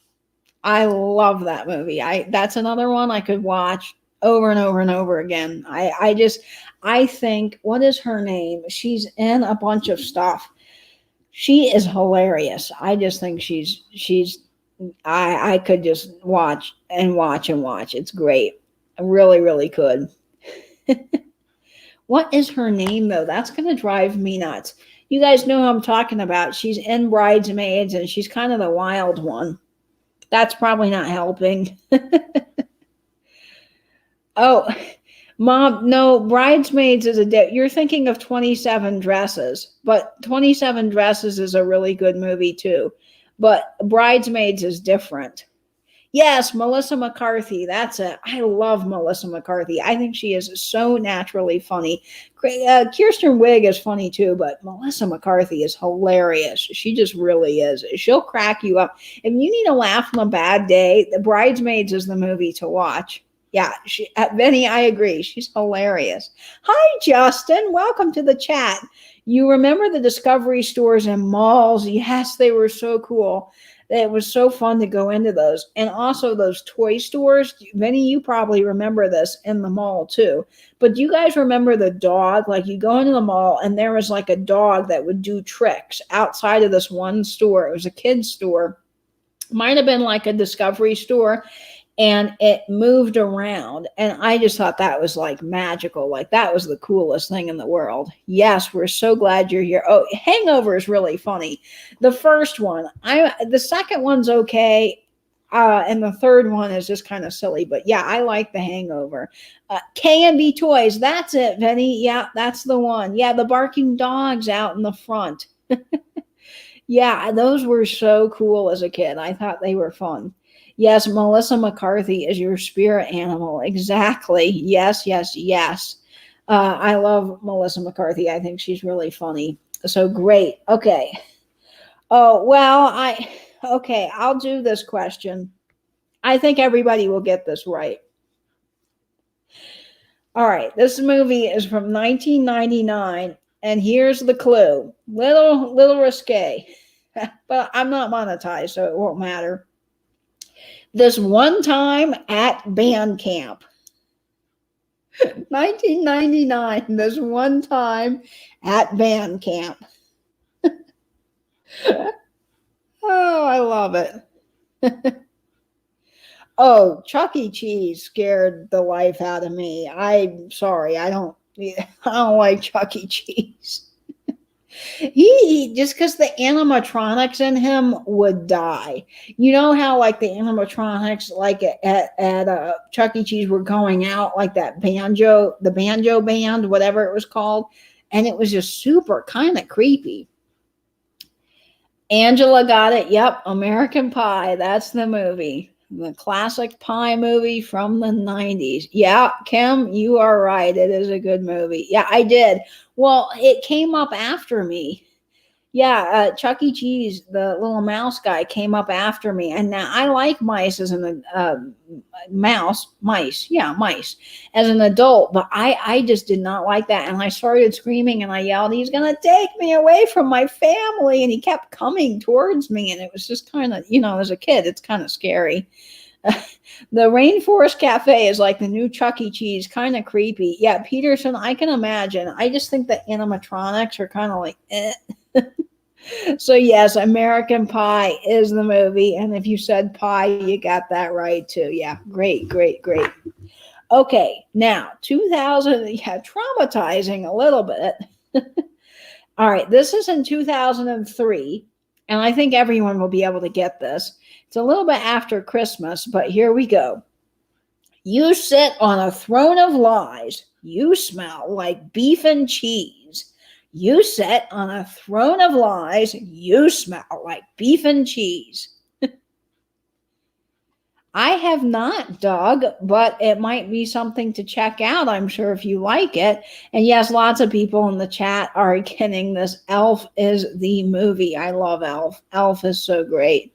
I love that movie. That's another one I could watch over and over and over again. I think, what is her name? She's in a bunch of stuff. She is hilarious. I just think I could just watch and watch and watch. It's great. I really, really could. What is her name, though? That's going to drive me nuts. You guys know who I'm talking about. She's in Bridesmaids, and she's kind of the wild one. That's probably not helping. Oh, Mom, no, Bridesmaids is you're thinking of 27 Dresses, but 27 Dresses is a really good movie too. But Bridesmaids is different. Yes, Melissa McCarthy. That's it. I love Melissa McCarthy. I think she is so naturally funny. Kirsten Wiig is funny too, but Melissa McCarthy is hilarious. She just really is. She'll crack you up. If you need a laugh on a bad day, The Bridesmaids is the movie to watch. Yeah, Benny, I agree. She's hilarious. Hi, Justin. Welcome to the chat. You remember the Discovery stores and malls? Yes, they were so cool. It was so fun to go into those. And also those toy stores. Benny, you probably remember this in the mall too. But do you guys remember the dog? Like you go into the mall and there was like a dog that would do tricks outside of this one store. It was a kid's store. Might have been like a Discovery store. And it moved around. And I just thought that was like magical. Like that was the coolest thing in the world. Yes, we're so glad you're here. Oh, Hangover is really funny. The first one, the second one's okay. And the third one is just kind of silly. But yeah, I like The Hangover. K&B Toys, that's it, Vinny. Yeah, that's the one. Yeah, the barking dogs out in the front. Yeah, those were so cool as a kid. I thought they were fun. Yes, Melissa McCarthy is your spirit animal. Exactly. Yes, yes, yes. I love Melissa McCarthy. I think she's really funny. So great. Okay. Oh, well, okay, I'll do this question. I think everybody will get this right. All right. This movie is from 1999. And here's the clue. Little risque. But I'm not monetized, so it won't matter. This one time at band camp. 1999, this one time at band camp. Oh, I love it. Oh, Chuck E. Cheese scared the life out of me. I'm sorry, I don't like Chuck E. Cheese. He just because the animatronics in him would die. You know how like the animatronics like at Chuck E. Cheese were going out like that the banjo band, whatever it was called, and it was just super kind of creepy. Angela got it. Yep, American Pie. That's the movie. The classic pie movie from the 90s. Yeah, Kim, you are right. It is a good movie. Yeah, I did. Well, it came up after me. Yeah, Chuck E. Cheese, the little mouse guy, came up after me. And now I like mice as an mice. Yeah, mice as an adult. But I just did not like that. And I started screaming and I yelled, he's going to take me away from my family. And he kept coming towards me. And it was just kind of, as a kid, it's kind of scary. The Rainforest Cafe is like the new Chuck E. Cheese, kind of creepy. Yeah, Peterson, I can imagine. I just think the animatronics are kind of like, So yes, American Pie is the movie. And if you said pie, you got that right too. Yeah, great, great, great. Okay, now 2000, yeah, traumatizing a little bit. All right, this is in 2003. And I think everyone will be able to get this. It's a little bit after Christmas, but here we go. You sit on a throne of lies. You smell like beef and cheese. You sit on a throne of lies. You smell like beef and cheese. I have not, Doug, but it might be something to check out, I'm sure, if you like it. And yes, lots of people in the chat are getting this. Elf is the movie. I love Elf. Elf is so great.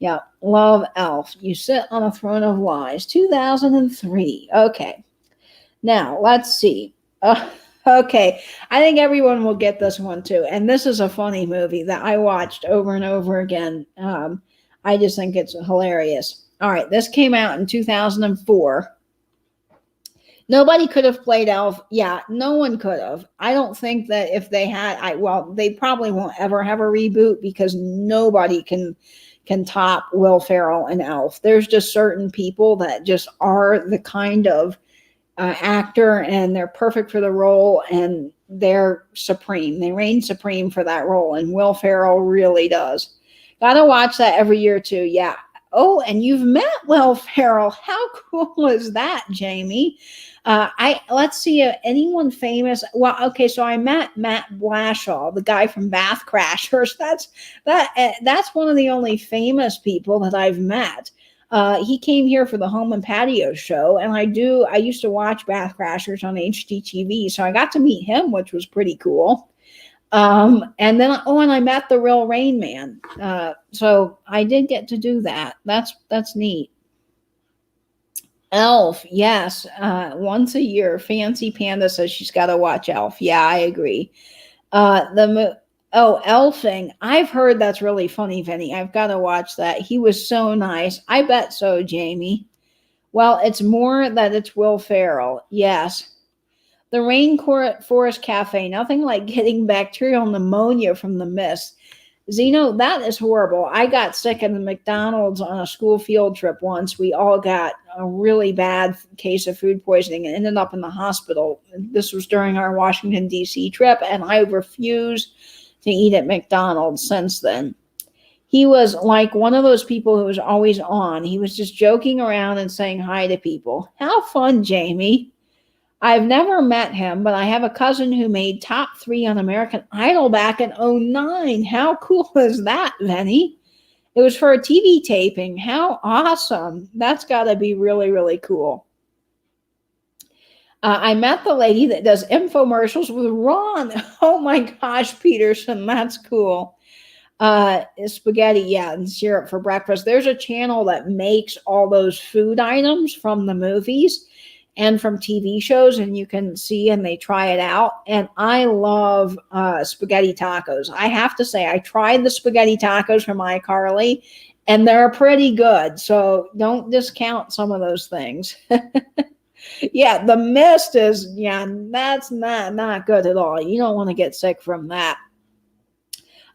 Yeah, love Elf. You sit on a throne of lies. 2003. Okay. Now, let's see. Okay. I think everyone will get this one too. And this is a funny movie that I watched over and over again. I just think it's hilarious. All right, this came out in 2004. Nobody could have played Elf. Yeah, no one could have. I don't think that if they had, they probably won't ever have a reboot because nobody can top Will Ferrell and Elf. There's just certain people that just are the kind of actor and they're perfect for the role and they're supreme. They reign supreme for that role, and Will Ferrell really does. Gotta watch that every year too. Yeah. Oh, and you've met Will Ferrell. How cool is that, Jamie? Let's see anyone famous. Well, okay, so I met Matt Blashaw, the guy from Bath Crashers. That's one of the only famous people that I've met. He came here for the home and patio show, and I used to watch Bath Crashers on HGTV, so I got to meet him, which was pretty cool. And then, and I met the real Rain Man. So I did get to do that. That's neat. Elf, yes. Once a year. Fancy Panda says she's got to watch Elf. Yeah, I agree. Elfing. I've heard that's really funny, Vinny. I've got to watch that. He was so nice. I bet so, Jamie. Well, it's more that it's Will Ferrell. Yes. The Rainforest Cafe. Nothing like getting bacterial pneumonia from the mist. Zeno, that is horrible. I got sick at the McDonald's on a school field trip once. We all got a really bad case of food poisoning and ended up in the hospital. This was during our Washington, D.C. trip, and I refused to eat at McDonald's since then. He was like one of those people who was always on. He was just joking around and saying hi to people. How fun, Jamie. I've never met him, but I have a cousin who made top 3 on American Idol back in 2009. How cool is that, Vinny? It was for a TV taping. How awesome. That's got to be really, really cool. I met the lady that does infomercials with Ron. Oh my gosh, Peterson, that's cool. Spaghetti, yeah, and syrup for breakfast. There's a channel that makes all those food items from the movies and from TV shows, and you can see and they try it out. And I love spaghetti tacos. I have to say, I tried the spaghetti tacos from iCarly, and they're pretty good. So don't discount some of those things. Yeah, the mist is, that's not good at all. You don't want to get sick from that.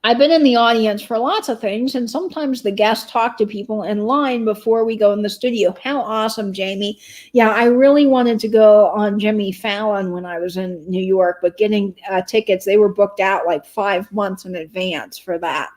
I've been in the audience for lots of things, and sometimes the guests talk to people in line before we go in the studio. How awesome, Jamie. Yeah, I really wanted to go on Jimmy Fallon when I was in New York, but getting tickets, they were booked out like 5 months in advance for that.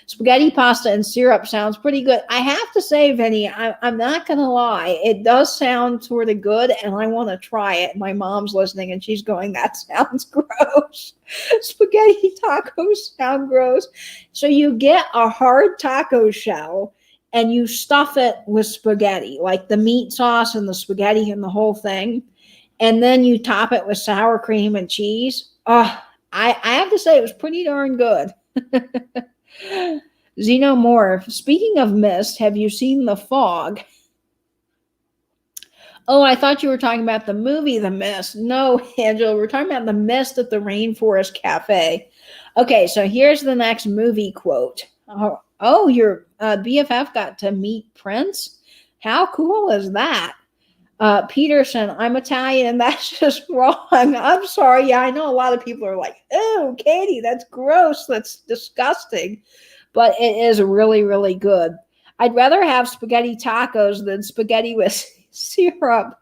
Spaghetti, pasta, and syrup sounds pretty good. I have to say, Vinny, I'm not going to lie. It does sound sort of good, and I want to try it. My mom's listening, and she's going, that sounds gross. Spaghetti tacos sound gross. So you get a hard taco shell, and you stuff it with spaghetti, like the meat sauce and the spaghetti and the whole thing. And then you top it with sour cream and cheese. Oh, I have to say, it was pretty darn good. Xenomorph, speaking of mist, have you seen The Fog? Oh, I thought you were talking about the movie The Mist. No, Angela, we're talking about The Mist at the Rainforest Cafe. Okay, so here's the next movie quote. Oh, your BFF got to meet Prince? How cool is that? Peterson, I'm Italian, and that's just wrong. I'm sorry. Yeah, I know a lot of people are like, oh, Katie, that's gross. That's disgusting. But it is really, really good. I'd rather have spaghetti tacos than spaghetti with syrup.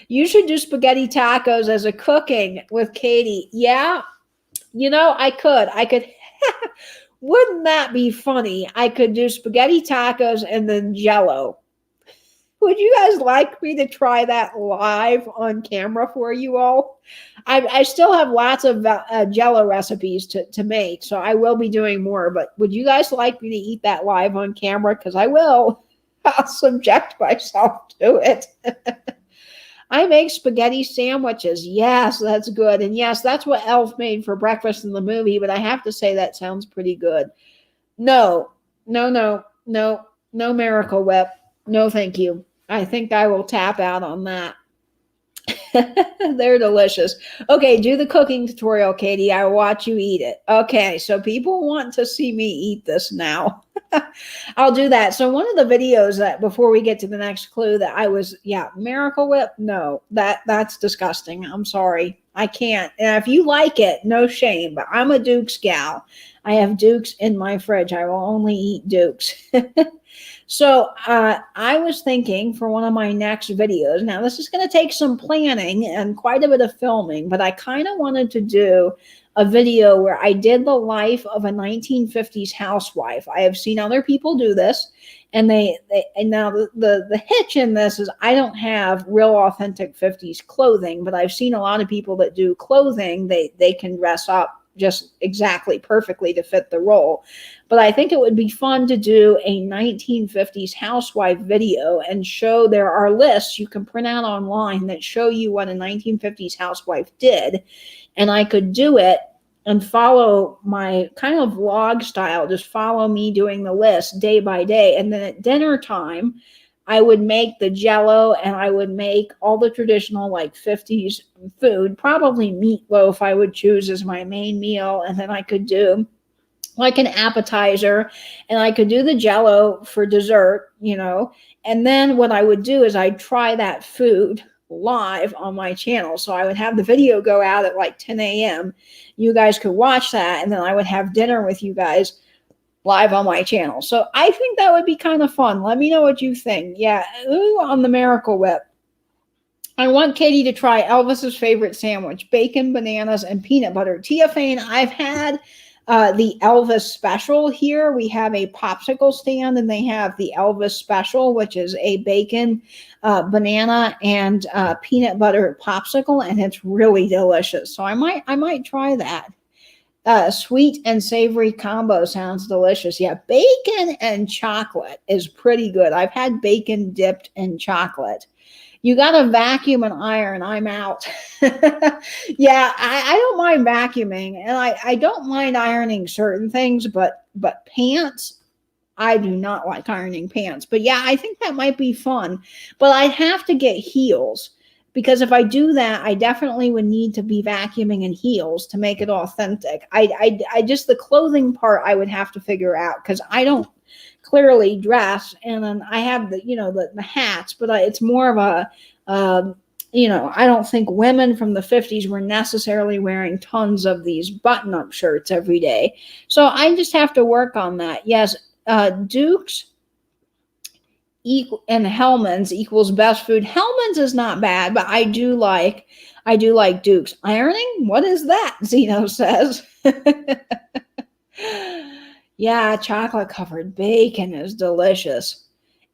You should do spaghetti tacos as a cooking with Katie. Yeah, I could. Wouldn't that be funny? I could do spaghetti tacos and then Jell-O. Would you guys like me to try that live on camera for you all? I still have lots of Jell-O recipes to make, so I will be doing more. But would you guys like me to eat that live on camera? Because I will. I'll subject myself to it. I make spaghetti sandwiches. Yes, that's good. And yes, that's what Elf made for breakfast in the movie, but I have to say that sounds pretty good. No, Miracle Whip. No, thank you. I think I will tap out on that. They're delicious. Okay, do the cooking tutorial, Katie. I'll watch you eat it. Okay, so people want to see me eat this now. I'll do that. So one of the videos that before we get to the next clue that I was, Miracle Whip. No, that's disgusting. I'm sorry. I can't. And if you like it, no shame, but I'm a Duke's gal. I have Dukes in my fridge. I will only eat Dukes. So I was thinking for one of my next videos, now this is going to take some planning and quite a bit of filming, but I kind of wanted to do a video where I did the life of a 1950s housewife. I have seen other people do this, and and now the hitch in this is I don't have real authentic 50s clothing, but I've seen a lot of people that do clothing. They can dress up just exactly perfectly to fit the role. But I think it would be fun to do a 1950s housewife video and show, there are lists you can print out online that show you what a 1950s housewife did. And I could do it and follow my kind of vlog style, just follow me doing the list day by day. And then at dinner time, I would make the jello and I would make all the traditional like 50s food, probably meatloaf I would choose as my main meal. And then I could do like an appetizer, and I could do the jello for dessert, you know. And then what I would do is I'd try that food live on my channel. So I would have the video go out at like 10 a.m. You guys could watch that, and then I would have dinner with you guys live on my channel. So I think that would be kind of fun. Let me know what you think. Yeah, ooh, on the Miracle Whip. I want Katie to try Elvis's favorite sandwich, bacon, bananas, and peanut butter. Tia Fane, I've had the Elvis special here. We have a popsicle stand, and they have the Elvis special, which is a bacon, banana, and peanut butter popsicle, and it's really delicious. So I might try that. Sweet and savory combo sounds delicious. Yeah, bacon and chocolate is pretty good. I've had bacon dipped in chocolate. You got to vacuum and iron. I'm out. Yeah, I don't mind vacuuming, and I don't mind ironing certain things, but pants, I do not like ironing pants. But yeah, I think that might be fun. But I'd have to get heels, because if I do that, I definitely would need to be vacuuming in heels to make it authentic. I just, the clothing part I would have to figure out, because I don't clearly dress, and then I have the, you know, the hats, but it's more of a, you know, I don't think women from the 50s were necessarily wearing tons of these button-up shirts every day. So I just have to work on that. Yes, Duke's and Hellman's equals best food. Hellman's is not bad, but I do like Duke's. Ironing? What is that? Zeno says. Yeah, chocolate covered bacon is delicious.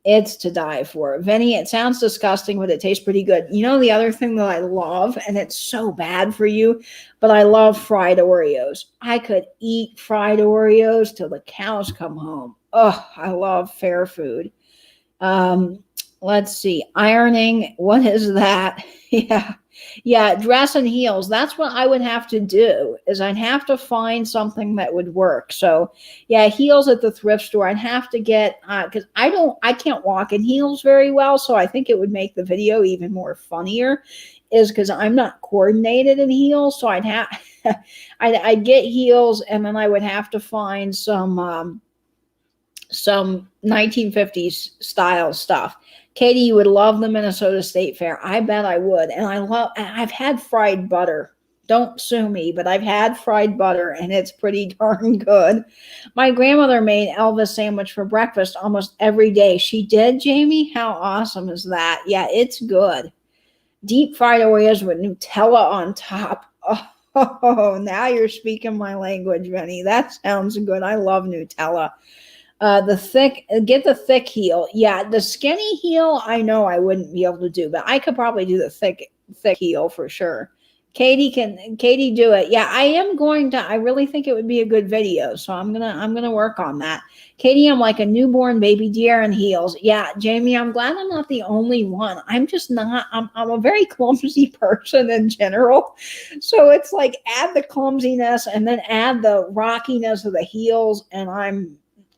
It's to die for. Vinny, it sounds disgusting, but it tastes pretty good. You know, the other thing that I love, and it's so bad for you, but I love fried Oreos. I could eat fried Oreos till the cows come home. Oh, I love fair food. Let's see. Ironing. What is that? Yeah. Dress and heels. That's what I would have to do, is I'd have to find something that would work. So yeah, heels at the thrift store. I'd have to get, cause I can't walk in heels very well. So I think it would make the video even more funnier, is because I'm not coordinated in heels. So I'd I'd get heels, and then I would have to find some 1950s style stuff. Katie, you would love the Minnesota State Fair. I bet I would. And I've had fried butter. Don't sue me, but I've had fried butter, and it's pretty darn good. My grandmother made Elvis sandwich for breakfast almost every day. She did, Jamie? How awesome is that? Yeah, it's good. Deep fried Oreos with Nutella on top. Oh, now you're speaking my language, Vinny. That sounds good. I love Nutella. Get the thick heel. Yeah, the skinny heel, I know I wouldn't be able to do, but I could probably do the thick heel for sure. Katie do it. Yeah, I really think it would be a good video. So I'm gonna work on that. Katie, I'm like a newborn baby deer in heels. Yeah, Jamie, I'm glad I'm not the only one. I'm just not, I'm a very clumsy person in general. So it's like, add the clumsiness and then add the rockiness of the heels, and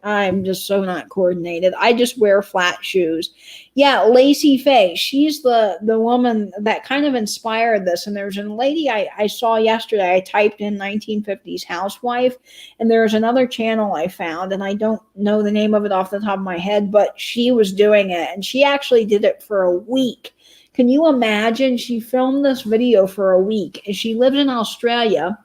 I'm just so not coordinated. I just wear flat shoes. Yeah, Lacey Faye. She's the woman that kind of inspired this. And there's a lady I saw yesterday. I typed in 1950s housewife, and there's another channel I found, and I don't know the name of it off the top of my head, but she was doing it, and she actually did it for a week. Can you imagine? She filmed this video for a week, and she lives in Australia.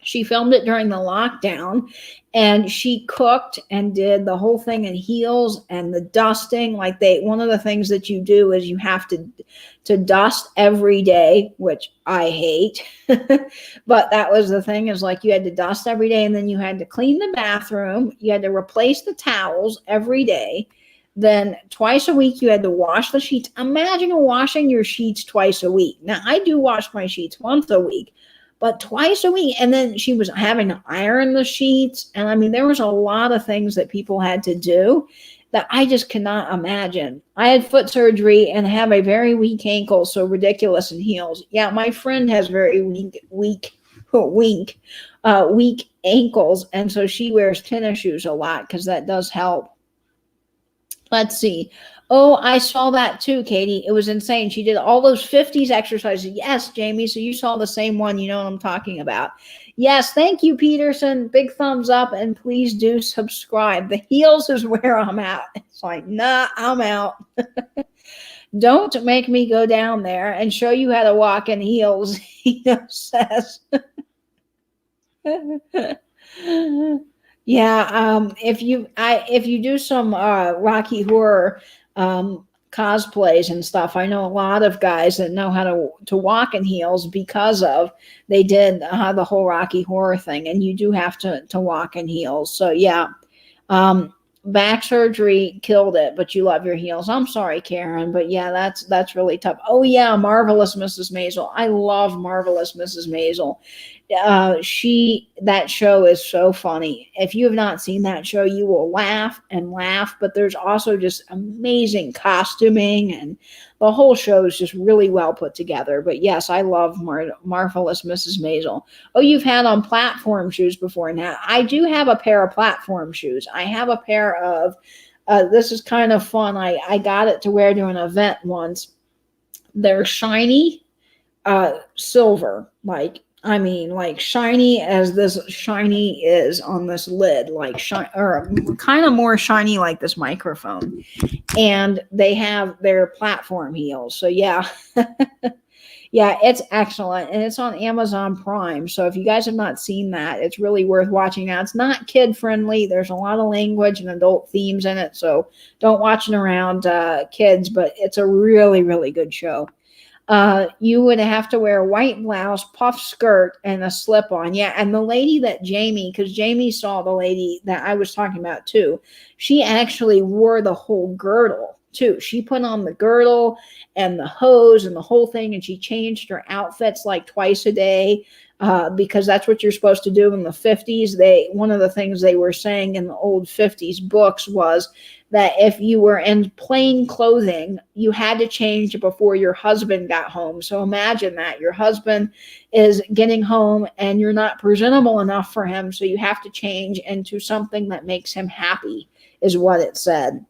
She filmed it during the lockdown, and she cooked and did the whole thing in heels and the dusting. Like one of the things that you do is you have to dust every day, which I hate. But that was the thing, is like you had to dust every day, and then you had to clean the bathroom. You had to replace the towels every day. Then twice a week, you had to wash the sheets. Imagine washing your sheets twice a week. Now, I do wash my sheets once a week, but twice a week. And then she was having to iron the sheets. And I mean, there was a lot of things that people had to do that I just cannot imagine. I had foot surgery and have a very weak ankle, so ridiculous in heels. Yeah, my friend has very weak ankles, and so she wears tennis shoes a lot because that does help. Let's see. Oh, I saw that too, Katie. It was insane. She did all those 50s exercises. Yes, Jamie. So you saw the same one. You know what I'm talking about. Yes, thank you, Peterson. Big thumbs up, and please do subscribe. The heels is where I'm at. It's like, nah, I'm out. Don't make me go down there and show you how to walk in heels, he says. Yeah, if you do some Rocky Horror cosplays and stuff, I know a lot of guys that know how to walk in heels because of they did the whole Rocky Horror thing, and you do have to walk in heels. So yeah, back surgery killed it, but you love your heels. I'm sorry, Karen, but yeah, that's really tough. Oh yeah, Marvelous Mrs. Maisel. I love Marvelous Mrs. Maisel. That show is so funny. If you have not seen that show, you will laugh and laugh, but there's also just amazing costuming, and the whole show is just really well put together. But yes, I love Marvelous Mrs. Maisel. Oh, you've had on platform shoes before. Now I do have a pair of platform shoes. I have a pair of this is kind of fun. I got it to wear to an event once. They're shiny silver, like shiny as this shiny is on this lid, like or kind of more shiny like this microphone. And they have their platform heels. So yeah, yeah, it's excellent. And it's on Amazon Prime. So if you guys have not seen that, it's really worth watching. Now, it's not kid friendly. There's a lot of language and adult themes in it. So don't watch it around kids, but it's a really, really good show. You would have to wear a white blouse, puff skirt, and a slip-on. Yeah, and the lady that because Jamie saw the lady that I was talking about too, she actually wore the whole girdle too. She put on the girdle and the hose and the whole thing, and she changed her outfits like twice a day because that's what you're supposed to do in the 50s. One of the things they were saying in the old 50s books was that if you were in plain clothing, you had to change before your husband got home. So imagine that your husband is getting home and you're not presentable enough for him. So you have to change into something that makes him happy, is what it said.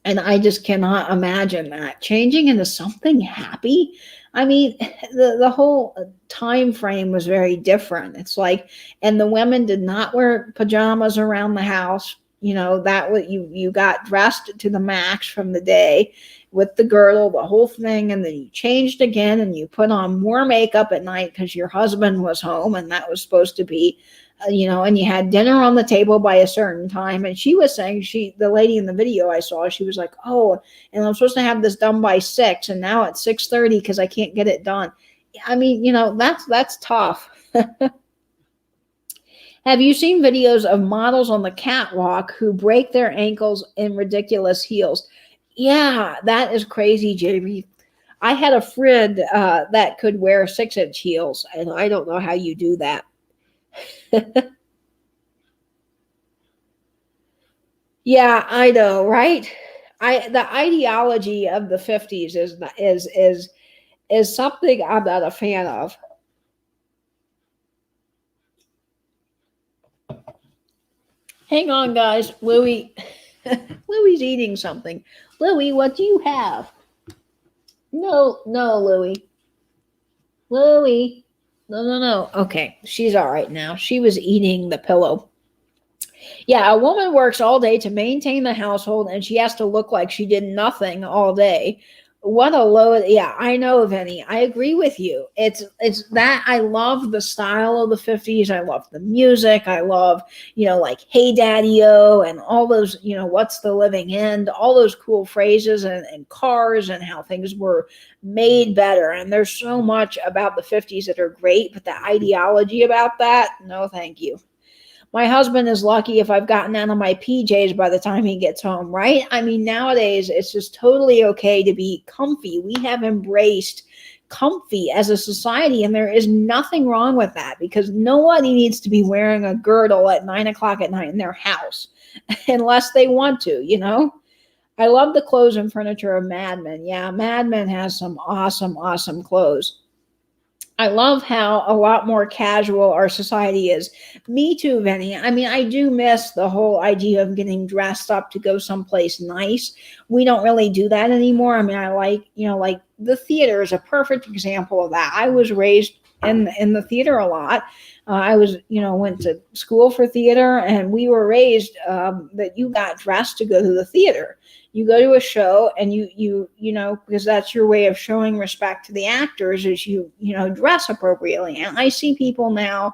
And I just cannot imagine that changing into something happy. I mean, the whole time frame was very different. It's like, and the women did not wear pajamas around the house. You know, that what you got dressed to the max from the day with the girdle, the whole thing, and then you changed again and you put on more makeup at night because your husband was home, and that was supposed to be, and you had dinner on the table by a certain time. And she was saying, the lady in the video I saw, she was like, oh, and I'm supposed to have this done by 6, and now it's 6:30 because I can't get it done. I mean, that's tough. Have you seen videos of models on the catwalk who break their ankles in ridiculous heels? Yeah, that is crazy, JB. I had a friend that could wear 6-inch heels, and I don't know how you do that. Yeah, I know, right? The ideology of the 50s is something I'm not a fan of. Hang on, guys. Louie's eating something. Louie, what do you have? No, Louie. No. Okay, she's all right now. She was eating the pillow. Yeah, a woman works all day to maintain the household, and she has to look like she did nothing all day. What a load. Yeah, I know, Vinny. I agree with you. It's that I love the style of the 50s. I love the music. I love, like Hey Daddy-O and all those, what's the living end, all those cool phrases and cars and how things were made better. And there's so much about the 50s that are great, but the ideology about that, no, thank you. My husband is lucky if I've gotten out of my PJs by the time he gets home, right? I mean, nowadays it's just totally okay to be comfy. We have embraced comfy as a society. And there is nothing wrong with that, because nobody needs to be wearing a girdle at 9 o'clock at night in their house unless they want to, you know? I love the clothes and furniture of Mad Men. Yeah, Mad Men has some awesome, awesome clothes. I love how a lot more casual our society is. Me too, Vinny. I mean, I do miss the whole idea of getting dressed up to go someplace nice. We don't really do that anymore. I mean, I like, like the theater is a perfect example of that. I was raised in the theater a lot. I was, went to school for theater, and we were raised that you got dressed to go to the theater. You go to a show, and because that's your way of showing respect to the actors, is you dress appropriately. And I see people now,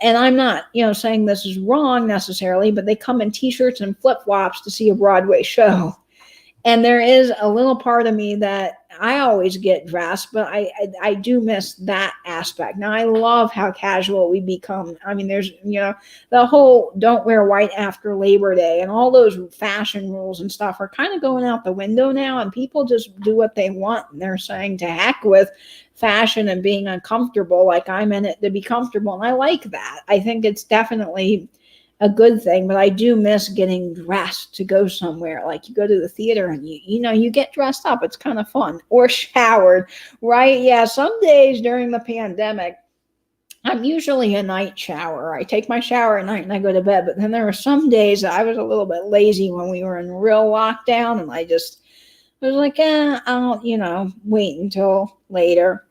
and I'm not saying this is wrong necessarily, but they come in t-shirts and flip-flops to see a Broadway show. And there is a little part of me that I always get dressed, but I do miss that aspect. Now, I love how casual we become. I mean, there's, the whole don't wear white after Labor Day and all those fashion rules and stuff are kind of going out the window now, and people just do what they want. And they're saying to heck with fashion and being uncomfortable, like I'm in it to be comfortable. And I like that. I think it's definitely a good thing, but I do miss getting dressed to go somewhere. Like you go to the theater and you get dressed up. It's kind of fun. Or showered, right? Yeah, some days during the pandemic, I'm usually a night shower. I take my shower at night and I go to bed. But then there were some days that I was a little bit lazy when we were in real lockdown, and I was like, I'll, wait until later.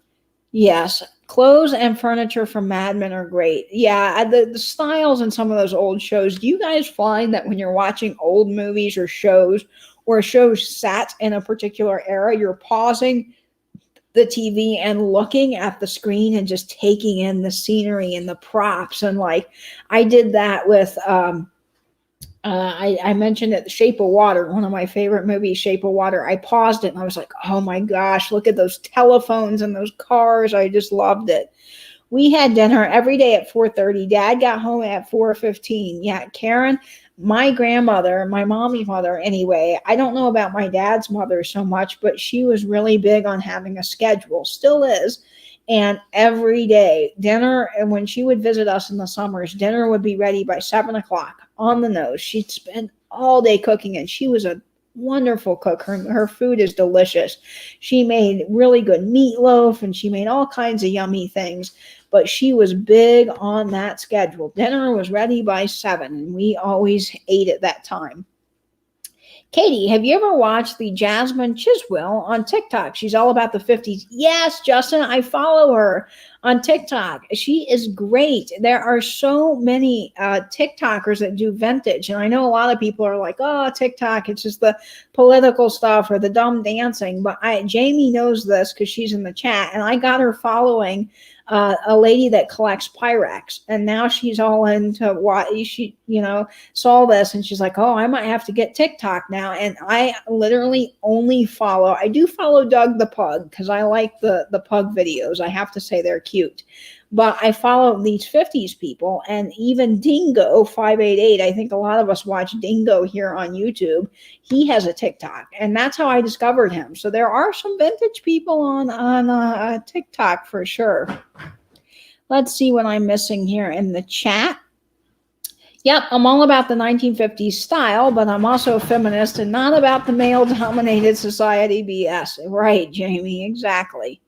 Yes, clothes and furniture from Mad Men are great. Yeah, the styles in some of those old shows. Do you guys find that when you're watching old movies or shows set in a particular era, you're pausing the TV and looking at the screen and just taking in the scenery and the props? And like I did that with I mentioned it, The Shape of Water, one of my favorite movies, Shape of Water. I paused it and I was like, oh my gosh, look at those telephones and those cars. I just loved it. We had dinner every day at 4:30. Dad got home at 4:15. Yeah, Karen, my grandmother, my mommy's mother anyway, I don't know about my dad's mother so much, but she was really big on having a schedule, still is. And every day, dinner, and when she would visit us in the summers, dinner would be ready by 7 o'clock on the nose. She'd spend all day cooking, and she was a wonderful cook. Her food is delicious. She made really good meatloaf, and she made all kinds of yummy things, but she was big on that schedule. Dinner was ready by 7, and we always ate at that time. Katie, have you ever watched the Jasmine Chiswell on TikTok? She's all about the 50s. Yes, Justin, I follow her on TikTok. She is great. There are so many TikTokers that do vintage. And I know a lot of people are like, oh, TikTok, it's just the political stuff or the dumb dancing. But Jamie knows this because she's in the chat. And I got her following a lady that collects Pyrex, and now she's all into what she, saw this, and she's like, oh, I might have to get TikTok now. And I literally only I do follow Doug the Pug because I like the pug videos. I have to say they're cute. But I follow these 50s people, and even Dingo 588. I think a lot of us watch Dingo here on YouTube. He has a TikTok, and that's how I discovered him. So there are some vintage people on TikTok for sure. Let's see what I'm missing here in the chat. Yep, I'm all about the 1950s style, but I'm also a feminist and not about the male-dominated society BS. Right, Jamie, exactly.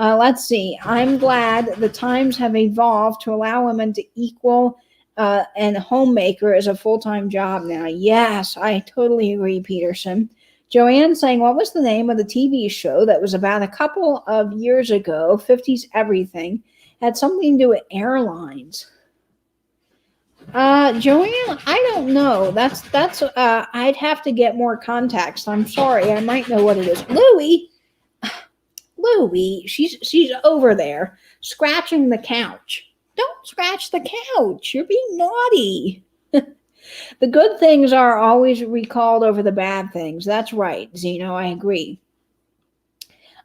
Let's see. I'm glad the times have evolved to allow women to equal and homemaker is a full-time job now. Yes, I totally agree, Peterson. Joanne saying, what was the name of the TV show that was about a couple of years ago, 50s everything, had something to do with airlines? Joanne, I don't know. That's I'd have to get more context. I'm sorry. I might know what it is. Louie, she's over there scratching the couch. Don't scratch the couch. You're being naughty. The good things are always recalled over the bad things. That's right, Zeno. I agree.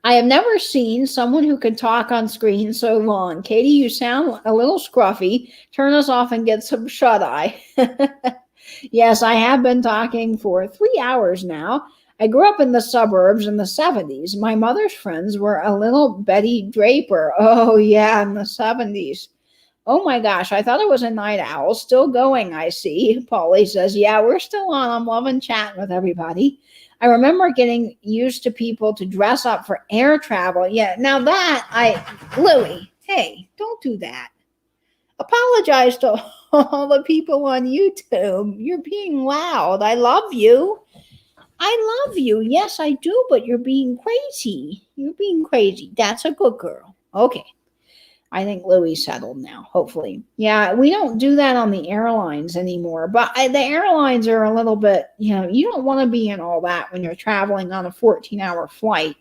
I have never seen someone who can talk on screen so long. Katie, you sound a little scruffy. Turn us off and get some shut-eye. Yes, I have been talking for 3 hours now. I grew up in the suburbs in the 70s. My mother's friends were a little Betty Draper. Oh, yeah, in the 70s. Oh my gosh, I thought it was a night owl. Still going, I see. Polly says, yeah, we're still on. I'm loving chatting with everybody. I remember getting used to people to dress up for air travel. Yeah, now Louie, hey, don't do that. Apologize to all the people on YouTube. You're being loud. I love you. I love you. Yes, I do, but you're being crazy. You're being crazy. That's a good girl. Okay. I think Louis settled now, hopefully. Yeah, we don't do that on the airlines anymore, but the airlines are a little bit, you don't want to be in all that when you're traveling on a 14-hour flight,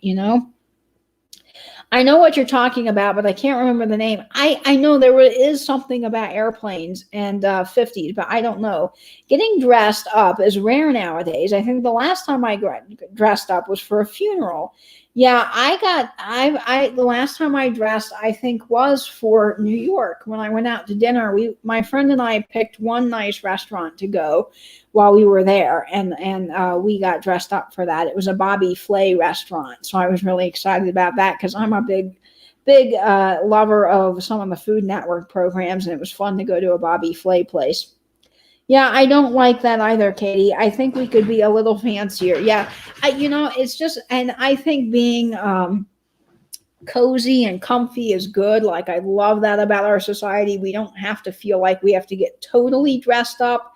I know what you're talking about, but I can't remember the name. I know is something about airplanes and 50s, but I don't know. Getting dressed up is rare nowadays. I think the last time I dressed up was for a funeral. Yeah, the last time I dressed, I think, was for New York when I went out to dinner. My friend and I picked one nice restaurant to go while we were there, and we got dressed up for that. It was a Bobby Flay restaurant, so I was really excited about that because I'm a big lover of some of the Food Network programs, and it was fun to go to a Bobby Flay place. Yeah, I don't like that either, Katie. I think we could be a little fancier. Yeah, it's just, and I think being cozy and comfy is good. Like, I love that about our society. We don't have to feel like we have to get totally dressed up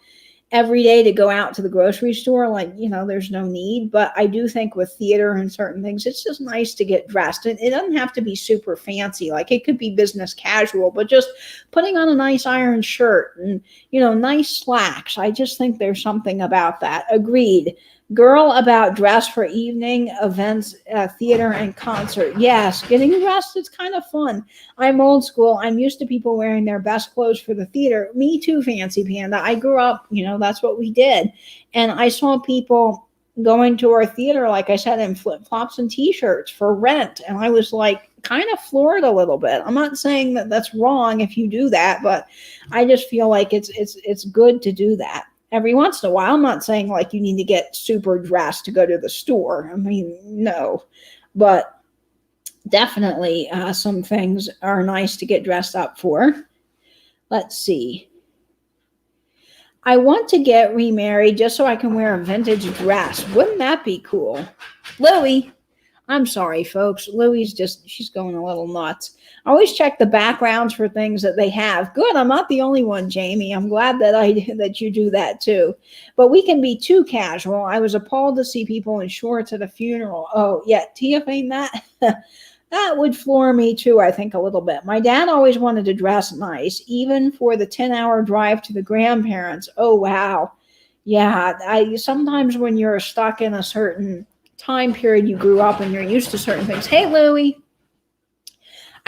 every day to go out to the grocery store. Like, there's no need. But I do think with theater and certain things, it's just nice to get dressed. And it doesn't have to be super fancy. Like, it could be business casual, but just putting on a nice iron shirt and, nice slacks. I just think there's something about that. Agreed. Girl about dress for evening events, theater and concert. Yes, getting dressed is kind of fun. I'm old school. I'm used to people wearing their best clothes for the theater. Me too, Fancy Panda. I grew up, that's what we did. And I saw people going to our theater, like I said, in flip-flops and t-shirts for rent. And I was like kind of floored a little bit. I'm not saying that that's wrong if you do that, but I just feel like it's good to do that every once in a while. I'm not saying like you need to get super dressed to go to the store. I mean, no, but definitely some things are nice to get dressed up for. Let's see. I want to get remarried just so I can wear a vintage dress. Wouldn't that be cool? Louie, I'm sorry, folks. She's going a little nuts. I always check the backgrounds for things that they have. Good, I'm not the only one, Jamie. I'm glad that you do that too. But we can be too casual. I was appalled to see people in shorts at a funeral. Oh, yeah, TFing that. That would floor me too, I think, a little bit. My dad always wanted to dress nice, even for the 10-hour drive to the grandparents. Oh, wow. Yeah, sometimes when you're stuck in a certain time period you grew up and you're used to certain things. Hey, Louie.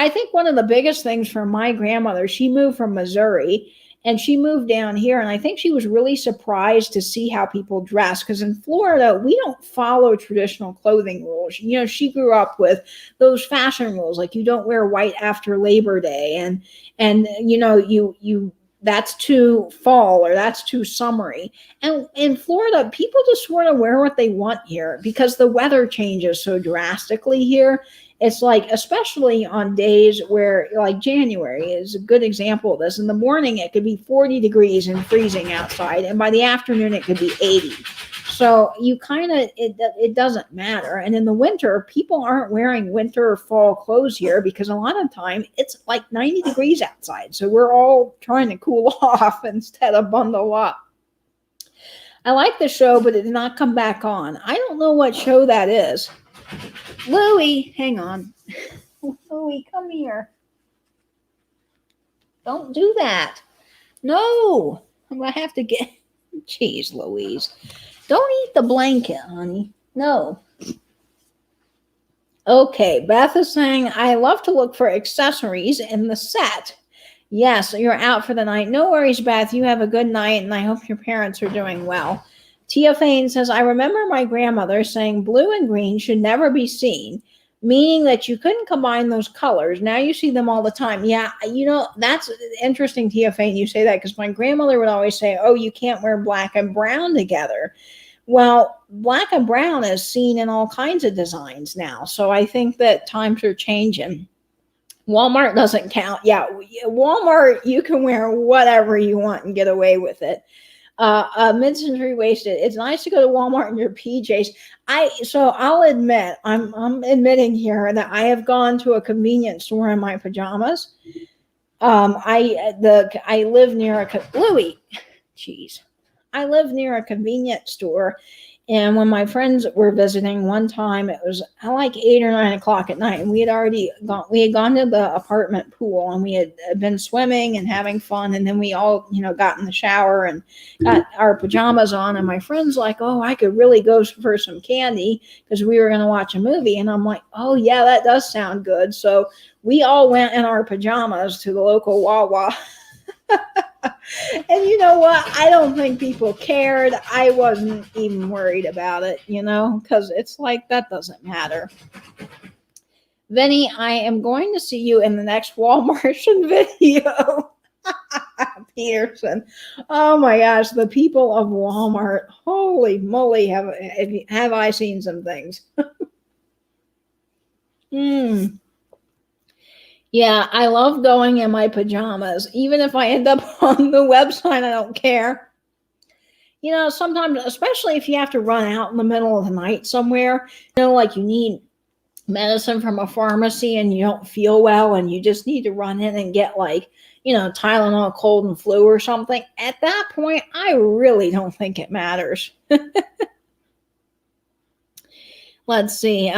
I think one of the biggest things for my grandmother, she moved from Missouri and she moved down here. And I think she was really surprised to see how people dress. Because in Florida, we don't follow traditional clothing rules. She grew up with those fashion rules, like you don't wear white after Labor Day. And you that's too fall or that's too summery. And in Florida, people just sort of wear what they want here because the weather changes so drastically here. It's like, especially on days where, like January is a good example of this. In the morning, it could be 40 degrees and freezing outside. And by the afternoon, it could be 80. So it doesn't matter. And in the winter, people aren't wearing winter or fall clothes here because a lot of the time it's like 90 degrees outside. So we're all trying to cool off instead of bundle up. I like the show, but it did not come back on. I don't know what show that is. Louie, hang on. Louie, come here. Don't do that. No, I'm going to have to get... Jeez, Louise. Don't eat the blanket, honey. No. Okay, Beth is saying, I love to look for accessories in the set. Yes, you're out for the night. No worries, Beth. You have a good night, and I hope your parents are doing well. Tia Fane says, I remember my grandmother saying blue and green should never be seen, meaning that you couldn't combine those colors. Now you see them all the time. Yeah, that's interesting, Tia Fane, you say that, because my grandmother would always say, oh, you can't wear black and brown together. Well, black and brown is seen in all kinds of designs now. So I think that times are changing. Walmart doesn't count. Yeah, Walmart, you can wear whatever you want and get away with it. Mid-century wasted. It's nice to go to Walmart in your PJs. So I'll admit, I'm admitting here that I have gone to a convenience store in my pajamas. I live near Louis. Jeez, I live near a convenience store, and when my friends were visiting one time, it was like 8 or 9 o'clock at night, and we had gone to the apartment pool, and we had been swimming and having fun, and then we all, got in the shower and got our pajamas on, and my friend's like, "Oh, I could really go for some candy," because we were going to watch a movie, and I'm like, "Oh yeah, that does sound good." So we all went in our pajamas to the local Wawa. And you know what? I don't think people cared. I wasn't even worried about it, because it's like that doesn't matter. Vinny, I am going to see you in the next Walmartian video. Peterson. Oh my gosh, the people of Walmart. Holy moly, have I seen some things. Yeah, I love going in my pajamas. Even if I end up on the website, I don't care. Sometimes, especially if you have to run out in the middle of the night somewhere, like you need medicine from a pharmacy and you don't feel well and you just need to run in and get Tylenol, cold and flu or something. At that point, I really don't think it matters. Let's see.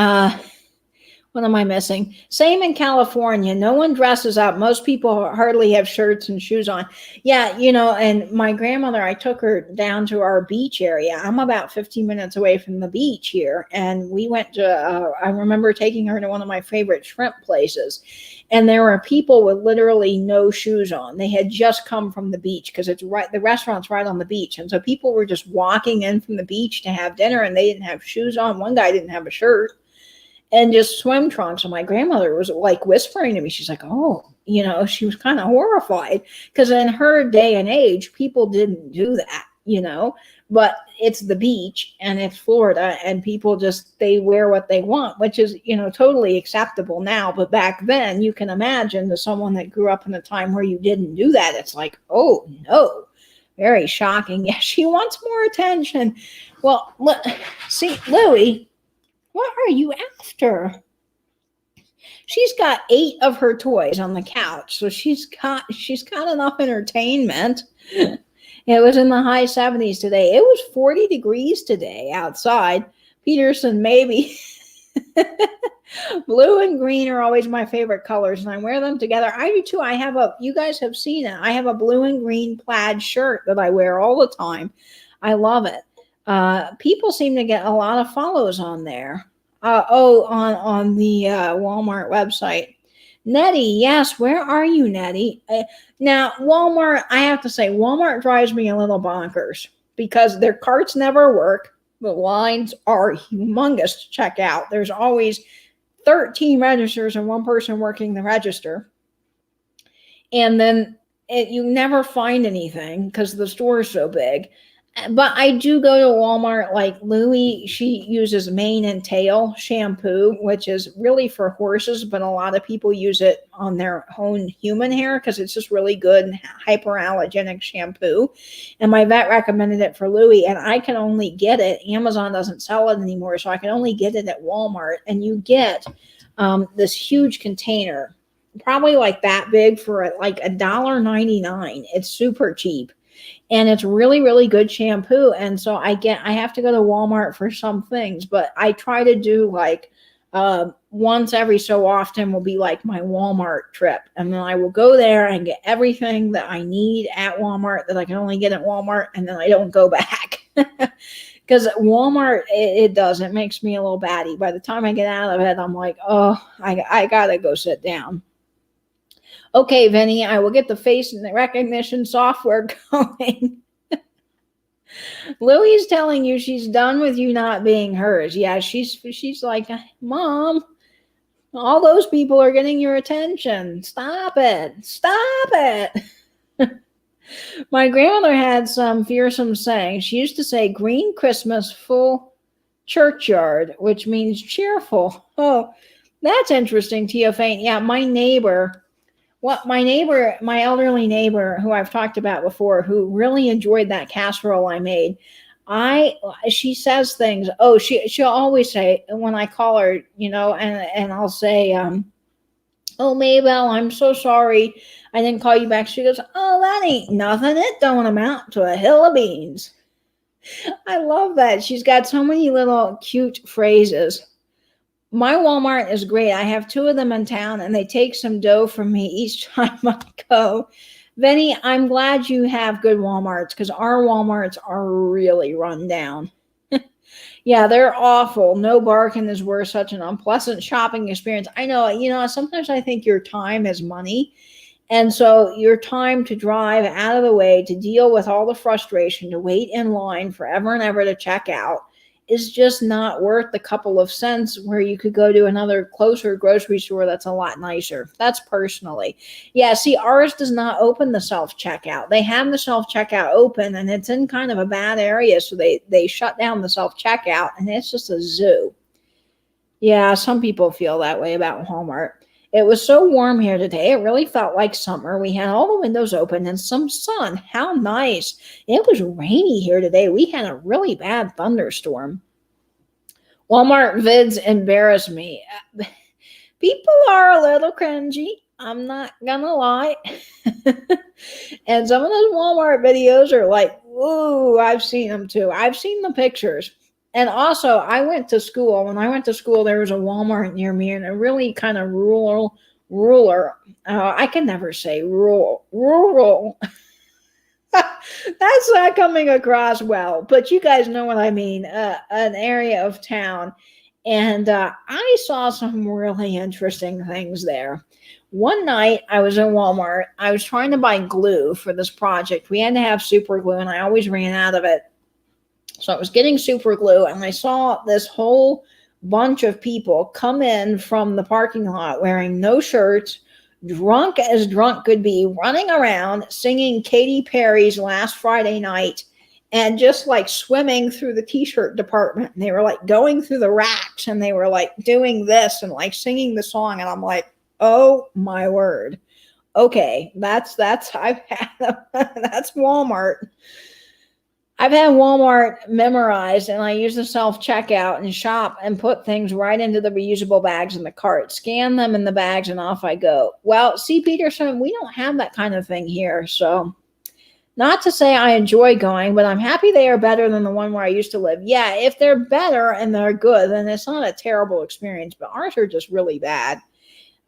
What am I missing? Same in California. No one dresses up. Most people hardly have shirts and shoes on. Yeah, and my grandmother, I took her down to our beach area. I'm about 15 minutes away from the beach here. And we went to, I remember taking her to one of my favorite shrimp places. And there were people with literally no shoes on. They had just come from the beach because the restaurant's right on the beach. And so people were just walking in from the beach to have dinner and they didn't have shoes on. One guy didn't have a shirt. And just swim trunks. And my grandmother was like whispering to me. She's like, "Oh," she was kind of horrified because in her day and age, people didn't do that, but it's the beach and it's Florida and people they wear what they want, which is, totally acceptable now. But back then you can imagine to someone that grew up in a time where you didn't do that. It's like, oh no, very shocking. Yeah, she wants more attention. Well, see, Louie, what are you after? She's got 8 of her toys on the couch, so she's got enough entertainment. It was in the high 70s today. It was 40 degrees today outside. Peterson, maybe. Blue and green are always my favorite colors, and I wear them together. I do too. You guys have seen it. I have a blue and green plaid shirt that I wear all the time. I love it. People seem to get a lot of follows on there. On the Walmart website. Nettie, yes, where are you, Nettie? Now, Walmart, I have to say, Walmart drives me a little bonkers because their carts never work. The lines are humongous to check out. There's always 13 registers and one person working the register. And then you never find anything because the store is so big. But I do go to Walmart, like Louie, she uses mane and tail shampoo, which is really for horses, but a lot of people use it on their own human hair because it's just really good and hyperallergenic shampoo. And my vet recommended it for Louie, and I can only get it. Amazon doesn't sell it anymore, so I can only get it at Walmart. And you get this huge container, probably like that big for like $1.99. It's super cheap. And it's really, really good shampoo. And so I have to go to Walmart for some things, but I try to do like once every so often will be like my Walmart trip. And then I will go there and get everything that I need at Walmart that I can only get at Walmart. And then I don't go back because Walmart, it makes me a little batty. By the time I get out of it, I'm like, oh, I gotta go sit down. Okay, Vinny, I will get the face recognition software going. Louie's telling you she's done with you not being hers. Yeah, she's like, Mom, all those people are getting your attention. Stop it. Stop it. My grandmother had some fearsome saying. She used to say, "Green Christmas, full churchyard," which means cheerful. Oh, that's interesting, Teophane. Yeah, my elderly neighbor, who I've talked about before, who really enjoyed that casserole I made. She says things. Oh, she'll always say when I call her, and I'll say, "Oh, Maybell, I'm so sorry I didn't call you back." She goes, "Oh, that ain't nothing. It don't amount to a hill of beans." I love that. She's got so many little cute phrases. My Walmart is great. I have two of them in town, and they take some dough from me each time I go. Vinny, I'm glad you have good Walmarts because our Walmarts are really run down. Yeah, they're awful. No bargain is worth such an unpleasant shopping experience. I know, sometimes I think your time is money. And so your time to drive out of the way to deal with all the frustration, to wait in line forever and ever to check out is just not worth the couple of cents where you could go to another closer grocery store that's a lot nicer. That's personally. Yeah, see, ours does not open the self-checkout. They have the self-checkout open and it's in kind of a bad area, so they shut down the self-checkout and it's just a zoo. Yeah, some people feel that way about Walmart. It was so warm here today. It really felt like summer. We had all the windows open and some sun. How nice. It was rainy here today. We had a really bad thunderstorm. Walmart vids embarrass me. People are a little cringy. I'm not gonna lie. And some of those Walmart videos are like, ooh, I've seen them too. I've seen the pictures. And also, I went to school. When I went to school, there was a Walmart near me and a really kind of rural. I can never say rural. That's not coming across well, but you guys know what I mean. An area of town. And I saw some really interesting things there. One night I was in Walmart. I was trying to buy glue for this project. We had to have super glue, and I always ran out of it. So I was getting super glue, and I saw this whole bunch of people come in from the parking lot wearing no shirts, drunk as drunk could be, running around singing Katy Perry's Last Friday Night and just like swimming through the t-shirt department. And they were like going through the racks and they were like doing this and like singing the song. And I'm like, oh my word. Okay, that's I've had that's Walmart. I've had Walmart memorized, and I use the self-checkout and shop and put things right into the reusable bags in the cart, scan them in the bags, and off I go. Well, see, Peterson, we don't have that kind of thing here. So not to say I enjoy going, but I'm happy they are better than the one where I used to live. Yeah, if they're better and they're good, then it's not a terrible experience, but ours are just really bad.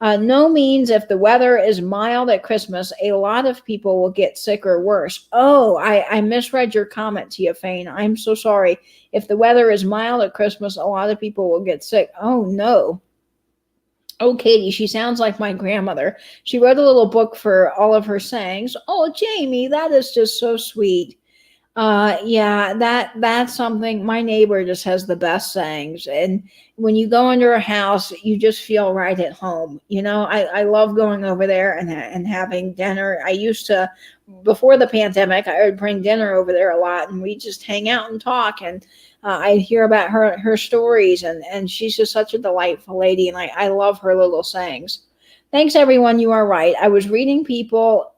No means if the weather is mild at Christmas, a lot of people will get sick or worse. Oh, I misread your comment, Teophane. I'm so sorry. If the weather is mild at Christmas, a lot of people will get sick. Oh, no. Oh, Katie, she sounds like my grandmother. She wrote a little book for all of her sayings. Oh, Jamie, that is just so sweet. Yeah, that's something. My neighbor just has the best sayings, and when you go into her house, you just feel right at home. I love going over there and having dinner. I used to, before the pandemic, I would bring dinner over there a lot, and we just hang out and talk, and I'd hear about her stories, and she's just such a delightful lady, and I love her little sayings. Thanks, everyone. You are right. I was reading Google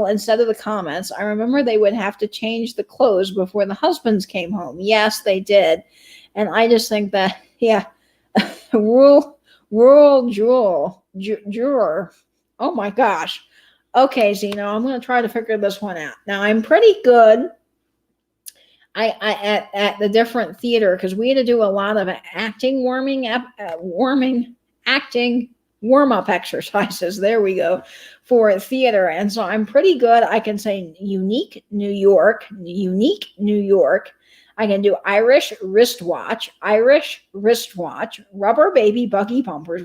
instead of the comments. I remember they would have to change the clothes before the husbands came home. Yes, they did. And I just think that, yeah, rural juror. Oh my gosh. Okay, Zeno, I'm going to try to figure this one out. Now, I'm pretty good at the different theater because we had to do a lot of acting warm-up exercises. There we go, for theater. And so I'm pretty good. I can say unique New York. I can do Irish wristwatch, rubber baby buggy bumpers.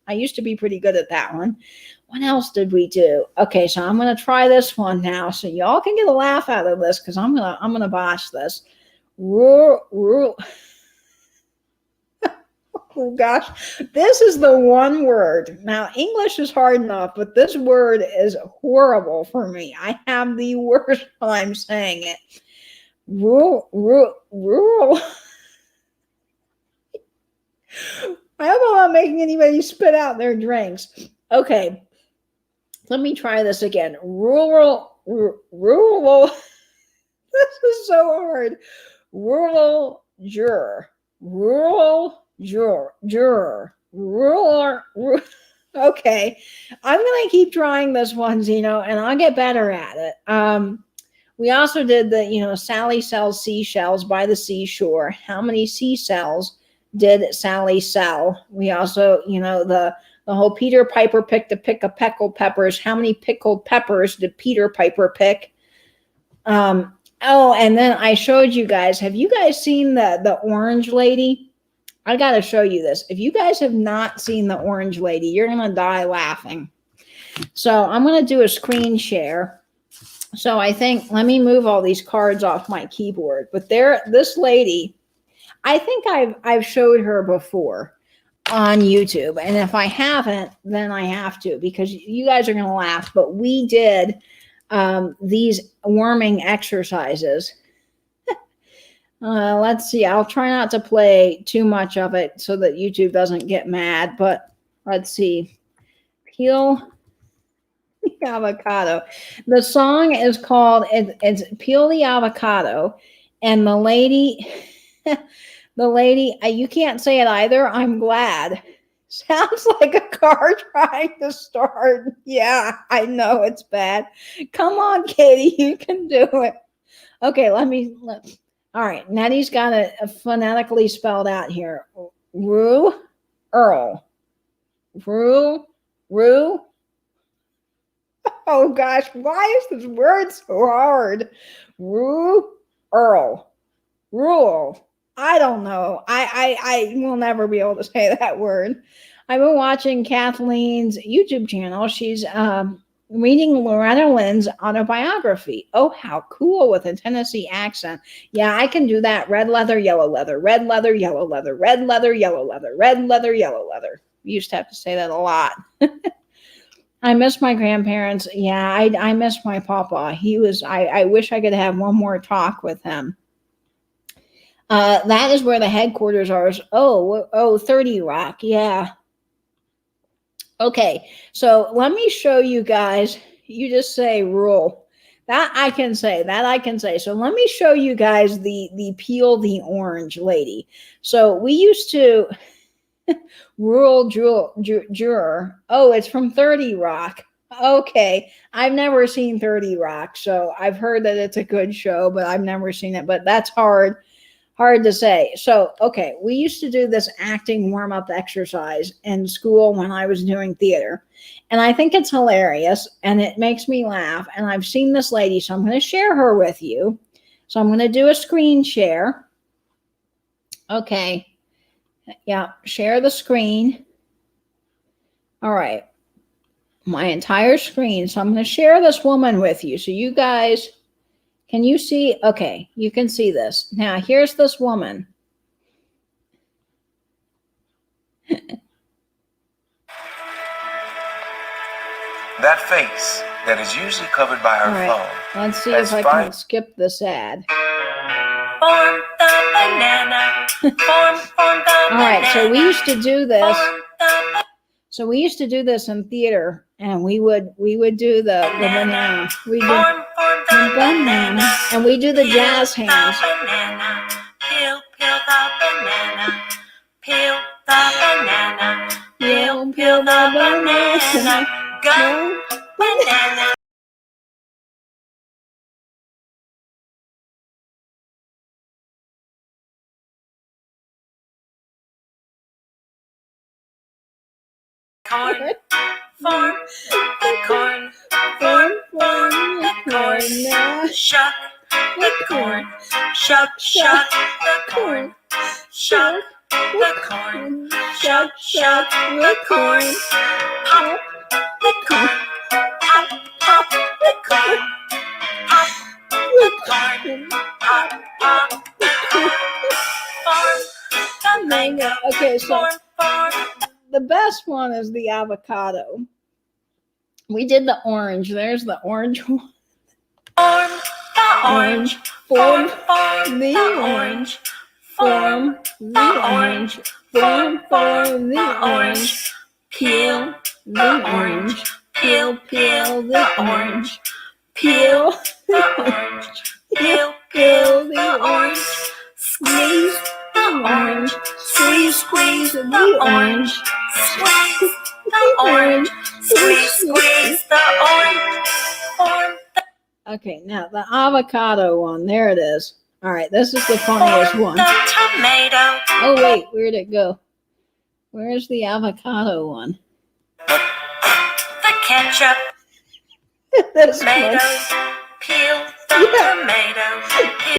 I used to be pretty good at that one. What else did we do? Okay, so I'm going to try this one now so y'all can get a laugh out of this because I'm going to botch this. Oh gosh, this is the one word. Now, English is hard enough, but this word is horrible for me. I have the worst time saying it. Rural. I hope I'm not making anybody spit out their drinks. Okay, let me try this again. Rural. This is so hard. Rural juror. Okay, I'm gonna keep trying this one, Zeno, and I'll get better at it. We also did the, Sally sells seashells by the seashore. How many seashells did Sally sell? We also, the whole Peter Piper picked a pick of pickled peppers. How many pickled peppers did Peter Piper pick? Oh, and then I showed you guys. Have you guys seen the orange lady? I got to show you this. If you guys have not seen the orange lady, you're going to die laughing. So I'm going to do a screen share. So I think, let me move all these cards off my keyboard. But this lady, I think I've showed her before on YouTube. And if I haven't, then I have to, because you guys are going to laugh. But we did these warming exercises. Let's see. I'll try not to play too much of it so that YouTube doesn't get mad. But let's see. Peel the avocado. The song is called it's Peel the Avocado. And the lady, you can't say it either. I'm glad. Sounds like a car trying to start. Yeah, I know it's bad. Come on, Katie, you can do it. Okay, all right, Nettie's got it phonetically spelled out here. Earl. Rue. Oh gosh, why is this word so hard? Earl. Rule. I don't know. I will never be able to say that word. I've been watching Kathleen's YouTube channel. She's reading Loretta Lynn's autobiography. Oh, how cool, with a Tennessee accent. Yeah, I can do that. Red leather, yellow leather, red leather, yellow leather, red leather, yellow leather, red leather, yellow leather. We used to have to say that a lot. I miss my grandparents. Yeah, I miss my papa. I wish I could have one more talk with him. That is where the headquarters are. 30 Rock. Yeah. Okay. So let me show you guys. You just say rule. That I can say. So let me show you guys the Peel the Orange lady. So we used to rural juror. Oh, it's from 30 Rock. Okay. I've never seen 30 Rock. So I've heard that it's a good show, but I've never seen it. But that's hard to say. So, okay, we used to do this acting warm-up exercise in school when I was doing theater. And I think it's hilarious and it makes me laugh. And I've seen this lady, so I'm going to share her with you. So I'm going to do a screen share. Okay. Yeah, share the screen. All right. My entire screen. So I'm going to share this woman with you. So you guys, can you see? Okay, you can see this. Now, here's this woman. That face that is usually covered by her phone. Let's see if I can skip this ad. Form the banana. Form the All right, banana. so we used to do this. Form the So we used to do this in theater, and we would do the banana. We do form the banana, and we do the jazz hands. Banana. Peel the banana. Peel the banana. Peel the banana. Go banana. Corn. Form the corn. Form the corn. Shuck the corn. Shuck the corn. Shuck the corn. Shuck the corn. Pop the corn. Pop the corn. Pop the corn. Pop the corn. Form the mango. Okay, so the best one is the avocado. We did the orange. There's the orange one. Form the orange. Form Form the the orange. orange. Form the orange. Form the orange. Peel the orange. Peel the orange. Peel the orange. Peel the orange. Squeeze the orange. Squeeze the orange. Squeeze the orange. Squeeze the orange. Form Okay, now the avocado one. There it is. All right, this is the funniest one. the tomato. Oh, wait, where'd it go? Where's the avocado one? The ketchup. This Tomato. one. Peel the tomato. Peel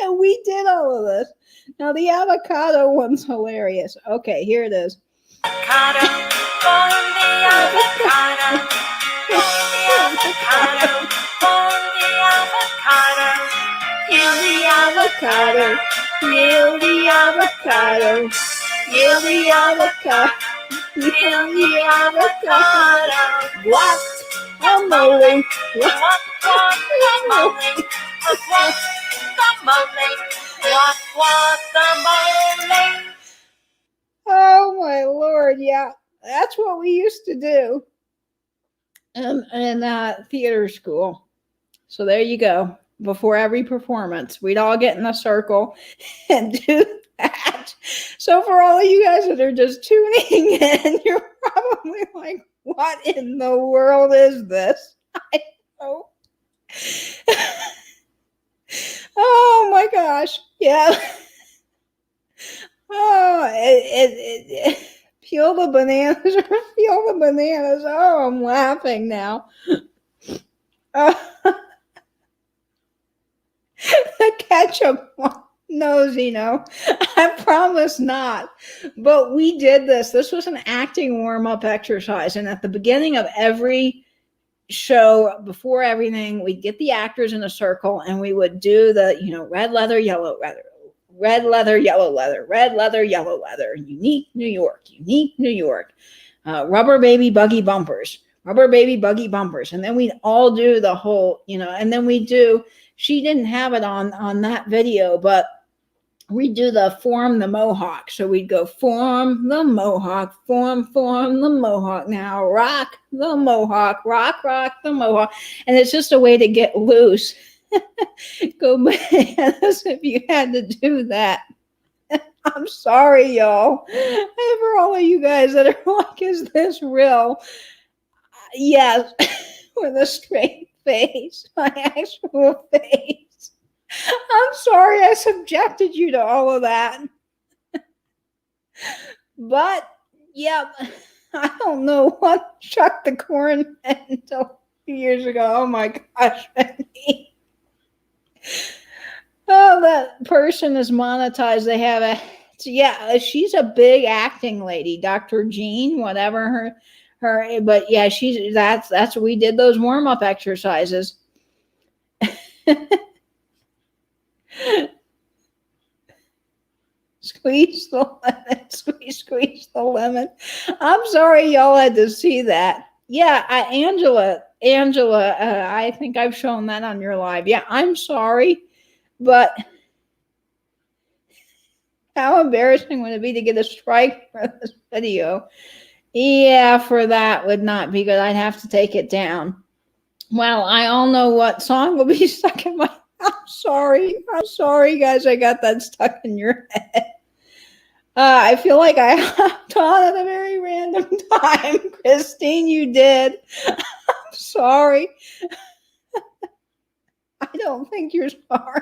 And we did all of this. Now the avocado one's hilarious. Okay, here it is. avocado. Form the avocado. Form the avocado. Form the avocado. Peel the avocado. Peel the avocado. Peel the avocado. Peel the avocado. Guacamole. Guacamole. Guacamole. Oh my Lord, yeah. That's what we used to do in theater school. So there you go. Before every performance, we'd all get in a circle and do that. So for all of you guys that are just tuning in, you're probably like, what in the world is this? I know. Oh my gosh. Yeah. Oh, peel the bananas or peel the bananas. Oh, I'm laughing now. The ketchup one. No, Zeno, I promise not. But we did this. This was an acting warm-up exercise. And at the beginning of every show, before everything, we'd get the actors in a circle and we would do the, red leather, yellow leather. Red leather, yellow leather, red leather, yellow leather, unique New York, rubber baby buggy bumpers, rubber baby buggy bumpers. And then we'd all do the whole, and then we do, she didn't have it on that video, but we do the form the mohawk. So we'd go form the mohawk, form the mohawk. Now rock the mohawk, rock the mohawk. And it's just a way to get loose. Go bananas if you had to do that. I'm sorry, y'all. And for all of you guys that are like, is this real? Yes, with a straight face, my actual face. I'm sorry I subjected you to all of that. But, yeah, I don't know what Chuck the Corn meant until a few years ago. Oh my gosh. Oh, that person is monetized. They have she's a big acting lady, Dr. Jean, whatever her, but yeah, that's we did those warm-up exercises. Squeeze the lemon, squeeze the lemon. I'm sorry y'all had to see that. Yeah, Angela, I think I've shown that on your live. Yeah, I'm sorry, but how embarrassing would it be to get a strike for this video? Yeah, for that would not be good. I'd have to take it down. Well, I all know what song will be stuck in my... I'm sorry, guys. I got that stuck in your head. I feel like I hopped on at a very random time. Christine, you did. I'm sorry. I don't think you're sorry.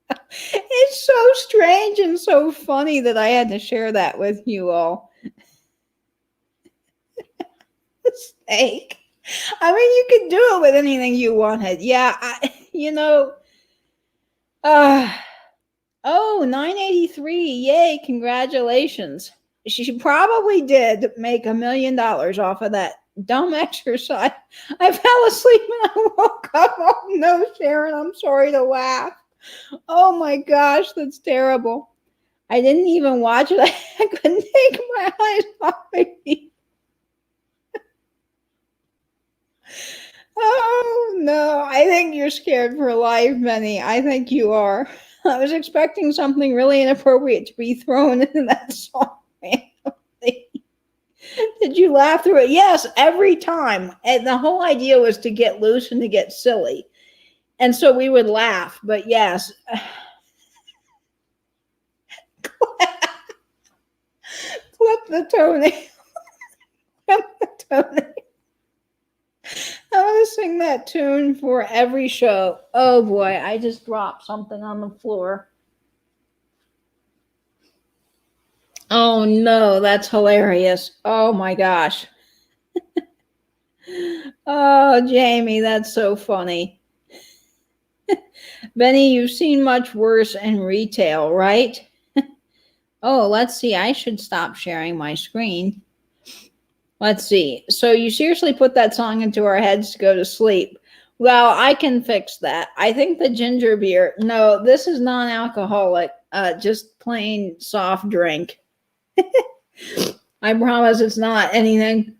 It's so strange and so funny that I had to share that with you all. Mistake. I mean, you could do it with anything you wanted. Yeah, Uh, oh, 983. Yay, congratulations. She probably did make $1 million off of that dumb exercise. I fell asleep and I woke up. Oh no, Sharon, I'm sorry to laugh. Oh my gosh, that's terrible. I didn't even watch it. I couldn't take my eyes off it. Oh no, I think you're scared for life, Benny. I think you are. I was expecting something really inappropriate to be thrown into that song. Did you laugh through it? Yes, every time. And the whole idea was to get loose and to get silly. And so we would laugh. But yes. Flip the toenail. Flip the toenail. I'm going to sing that tune for every show. Oh boy, I just dropped something on the floor. Oh no, that's hilarious. Oh my gosh. Oh, Jamie, that's so funny. Benny, you've seen much worse in retail, right? Oh, let's see. I should stop sharing my screen. Let's see. So you seriously put that song into our heads to go to sleep. Well, I can fix that. I think the ginger beer. No, this is non-alcoholic. Just plain soft drink. I promise it's not anything.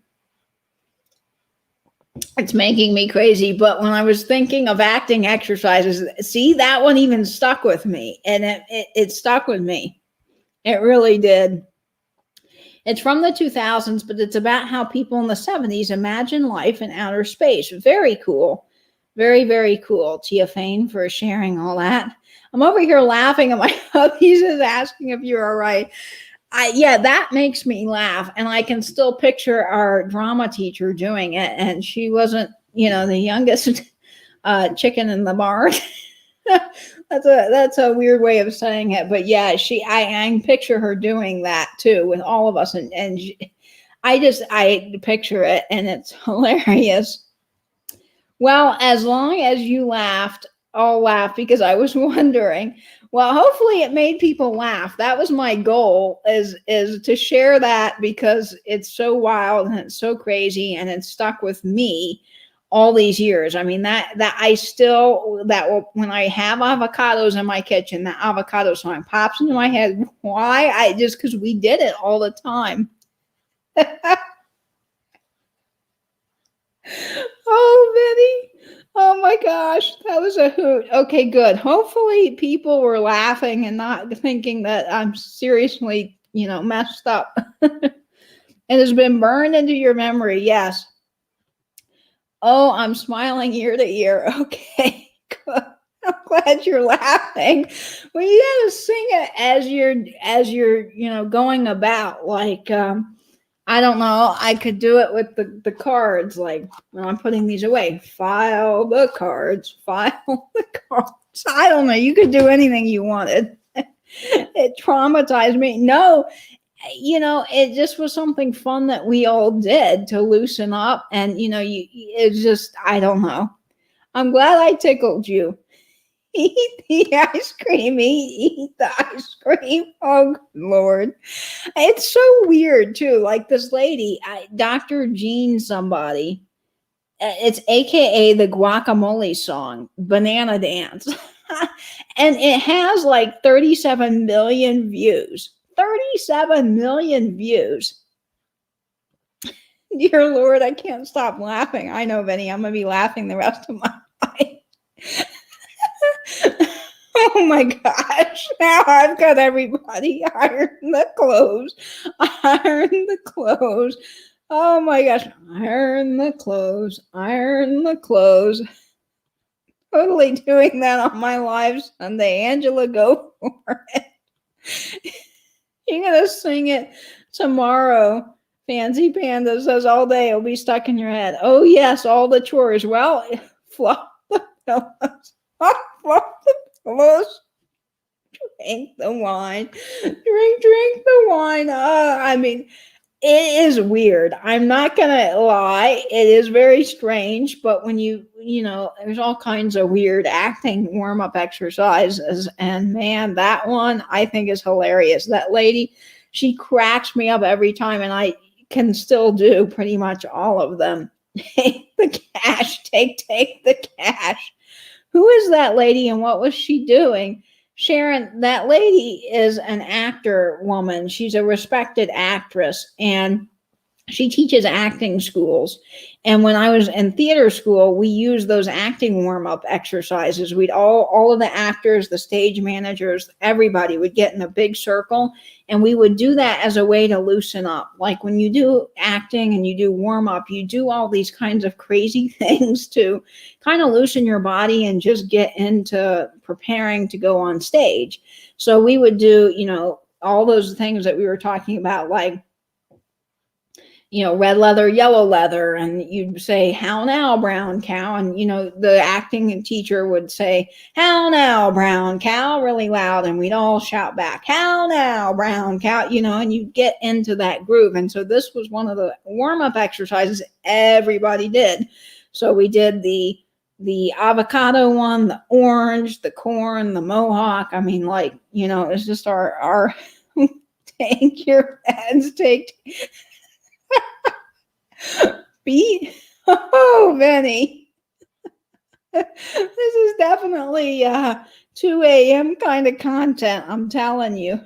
It's making me crazy. But when I was thinking of acting exercises, see, that one even stuck with me. And it stuck with me. It really did. It's from the 2000s, but it's about how people in the 70s imagine life in outer space. Very cool. Very, very cool. Tia Fane for sharing all that. I'm over here laughing at my hubby's is asking if you're all right. Yeah, that makes me laugh. And I can still picture our drama teacher doing it. And she wasn't, the youngest chicken in the barn. That's a weird way of saying it, but yeah, I can picture her doing that too with all of us, and I picture it, and it's hilarious. Well, as long as you laughed, I'll laugh because I was wondering. Well, hopefully it made people laugh. That was my goal, is to share that because it's so wild and it's so crazy and it's stuck with me all these years. I mean, that when I have avocados in my kitchen, that avocado song pops into my head. Why? Because we did it all the time. Oh, Vinny. Oh my gosh, that was a hoot. Okay, good. Hopefully people were laughing and not thinking that I'm seriously, messed up. It has been burned into your memory. Yes. Oh, I'm smiling ear to ear. Okay, good. I'm glad you're laughing. Well, you gotta sing it as you're going about. Like, I don't know. I could do it with the cards. Like when I'm putting these away, file the cards. File the cards. I don't know. You could do anything you wanted. It traumatized me. No. It just was something fun that we all did to loosen up. And, it's just, I don't know. I'm glad I tickled you. Eat the ice cream. Eat the ice cream. Oh, good Lord. It's so weird, too. Like this lady, Dr. Jean somebody. It's AKA the guacamole song, Banana Dance. And it has like 37 million views. 37 million views. Dear Lord, I can't stop laughing. I know, Benny, I'm going to be laughing the rest of my life. Oh my gosh. Now I've got everybody. Iron the clothes. Iron the clothes. Oh my gosh. Iron the clothes. Iron the clothes. Totally doing that on my live Sunday. Angela, go for it. You're going to sing it tomorrow. Fancy Panda says all day it'll be stuck in your head. Oh, yes, all the chores. Well, fluff the pillows. Fluff the pillows. Drink the wine. Drink the wine. It is weird. I'm not gonna lie. It is very strange, but when you know, there's all kinds of weird acting warm-up exercises, and man, that one I think is hilarious. That lady, she cracks me up every time, and I can still do pretty much all of them. Take the cash, take the cash. Who is that lady and what was she doing? Sharon, that lady is an actor woman. She's a respected actress and she teaches acting schools. And when I was in theater school, we used those acting warm-up exercises. We'd all of the actors, the stage managers, everybody would get in a big circle and we would do that as a way to loosen up. Like when you do acting and you do warm-up, you do all these kinds of crazy things to kind of loosen your body and just get into preparing to go on stage. So we would do, you know, all those things that we were talking about, like, you know, red leather, yellow leather, and you'd say, how now, brown cow? And, you know, the acting teacher would say, how now, brown cow, really loud, and we'd all shout back, how now, brown cow, you know, and you'd get into that groove. And so this was one of the warm-up exercises everybody did. So we did the avocado one, the orange, the corn, the mohawk. I mean, like, you know, it's just our take your heads, take beat. Oh, Benny. This is definitely 2 a.m. kind of content, I'm telling you.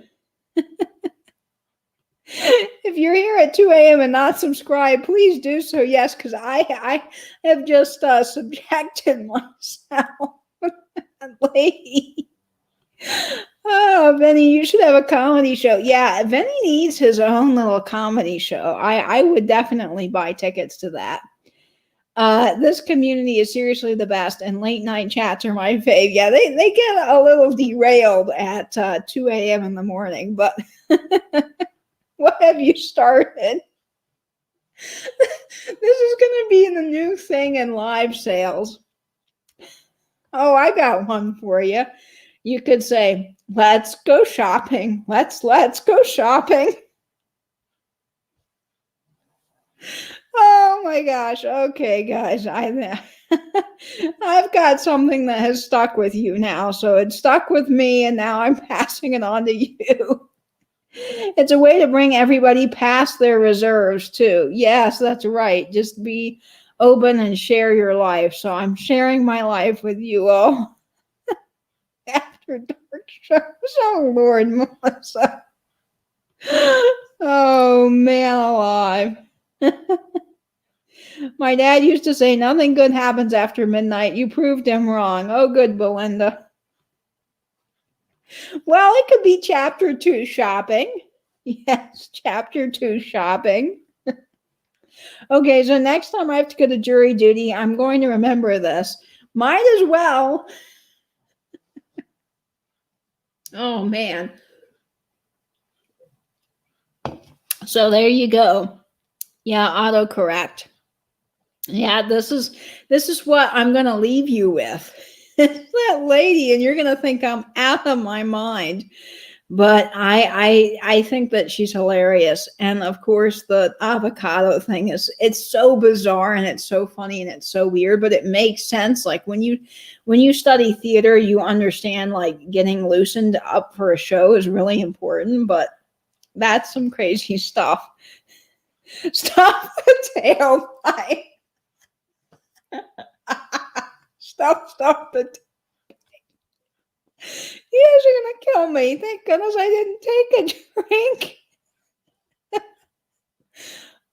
If you're here at 2 a.m. and not subscribed, please do so. Yes, because I have just subjected myself. Lady. Oh, Benny, you should have a comedy show. Yeah, Benny needs his own little comedy show. I would definitely buy tickets to that. This community is seriously the best, and late night chats are my fave. Yeah, they get a little derailed at 2 a.m. in the morning, but what have you started? This is going to be the new thing in live sales. Oh, I got one for you. You could say, let's go shopping. Let's go shopping. Oh my gosh. Okay, guys. I've got something that has stuck with you now. So it stuck with me and now I'm passing it on to you. It's a way to bring everybody past their reserves too. Yes, that's right. Just be open and share your life. So I'm sharing my life with you all. After dark shows. Oh Lord, Melissa. Oh man alive. My dad used to say nothing good happens after midnight. You proved him wrong. Oh good, Belinda. Well, it could be chapter 2 shopping. Yes, chapter 2 shopping. Okay, so next time I have to go to jury duty, I'm going to remember this. Might as well. Oh man. So there you go. Yeah, autocorrect. Yeah, this is what I'm gonna leave you with. That lady, and you're gonna think I'm out of my mind. But I think that she's hilarious. And of course the avocado thing it's so bizarre and it's so funny and it's so weird, but it makes sense. Like when you study theater, you understand like getting loosened up for a show is really important, but that's some crazy stuff. Stop the tailpipe. Stop the You guys are gonna kill me. Thank goodness I didn't take a drink.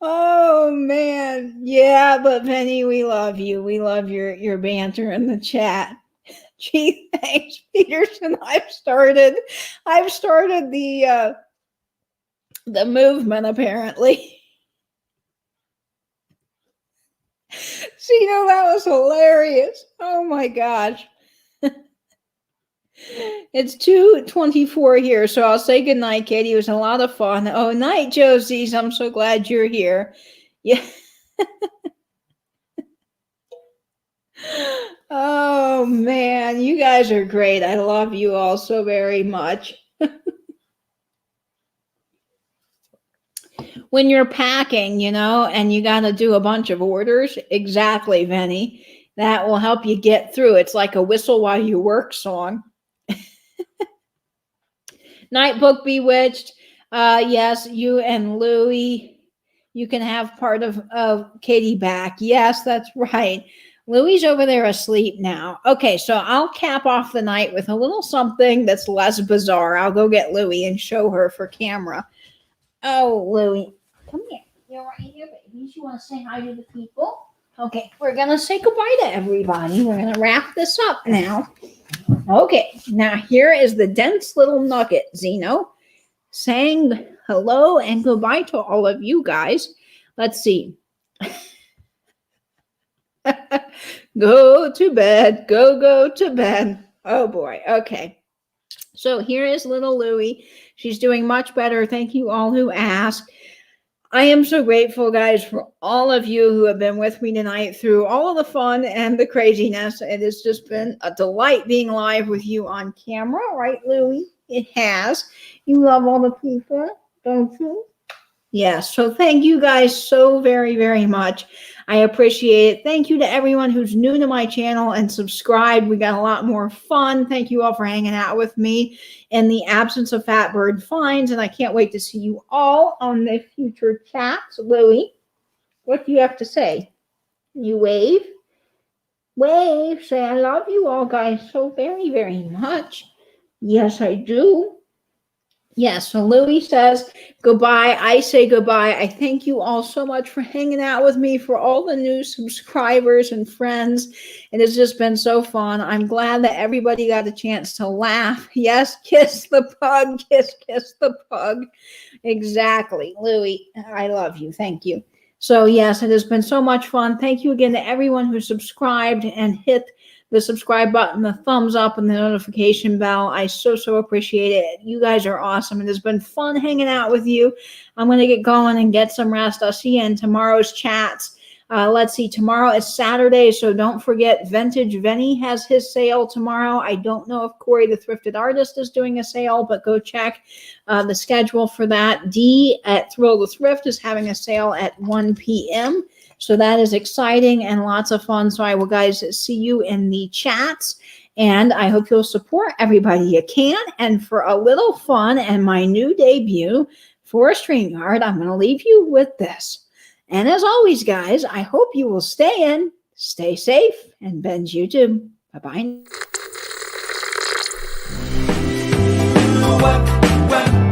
Oh man. Yeah, but Penny, we love you. We love your banter in the chat. Gee, thanks, Peterson. I've started the movement apparently. See, you know, that was hilarious. Oh my gosh. It's 2:24 here, so I'll say good night, Katie. It was a lot of fun. Oh, night, Josie's. I'm so glad you're here. Yeah. Oh man, you guys are great. I love you all so very much. when you're packing, and you got to do a bunch of orders. Exactly, Venny. That will help you get through. It's like a whistle while you work song. Night Book Bewitched. Yes, you and Louie, you can have part of Katie back. Yes, that's right. Louie's over there asleep now. Okay, so I'll cap off the night with a little something that's less bizarre. I'll go get Louie and show her for camera. Oh, Louie, come here. You're right here, babies. You want to say hi to the people? Okay, we're going to say goodbye to everybody. We're going to wrap this up now. Okay, now here is the dense little nugget, Zeno, saying hello and goodbye to all of you guys. Let's see. Go to bed. Go to bed. Oh, boy. Okay. So here is little Louie. She's doing much better. Thank you all who asked. I am so grateful, guys, for all of you who have been with me tonight through all of the fun and the craziness. It has just been a delight being live with you on camera, right, Louie? It has. You love all the people, don't you? Yes. So thank you guys so very, very much. I appreciate it. Thank you to everyone who's new to my channel and subscribed. We got a lot more fun. Thank you all for hanging out with me in the absence of Fat Bird Finds. And I can't wait to see you all on the future chats. Louie, what do you have to say? You wave? Wave. Say I love you all guys so very, very much. Yes, I do. Yes, so Louie says goodbye. I say goodbye. I thank you all so much for hanging out with me, for all the new subscribers and friends. It has just been so fun. I'm glad that everybody got a chance to laugh. Yes, kiss the pug. Kiss the pug. Exactly. Louie, I love you. Thank you. So, yes, it has been so much fun. Thank you again to everyone who subscribed and hit the subscribe button, the thumbs up, and the notification bell. I so appreciate it. You guys are awesome. It has been fun hanging out with you. I'm going to get going and get some rest. I'll see you in tomorrow's chats. Let's see. Tomorrow is Saturday, so don't forget Vintage Venny has his sale tomorrow. I don't know if Corey the Thrifted Artist is doing a sale, but go check the schedule for that. Dee at Thrill the Thrift is having a sale at 1 p.m., so that is exciting and lots of fun. So I will, guys, see you in the chats. And I hope you'll support everybody you can. And for a little fun and my new debut for StreamYard, I'm going to leave you with this. And as always, guys, I hope you will stay in, stay safe, and bend you too. Bye-bye. What?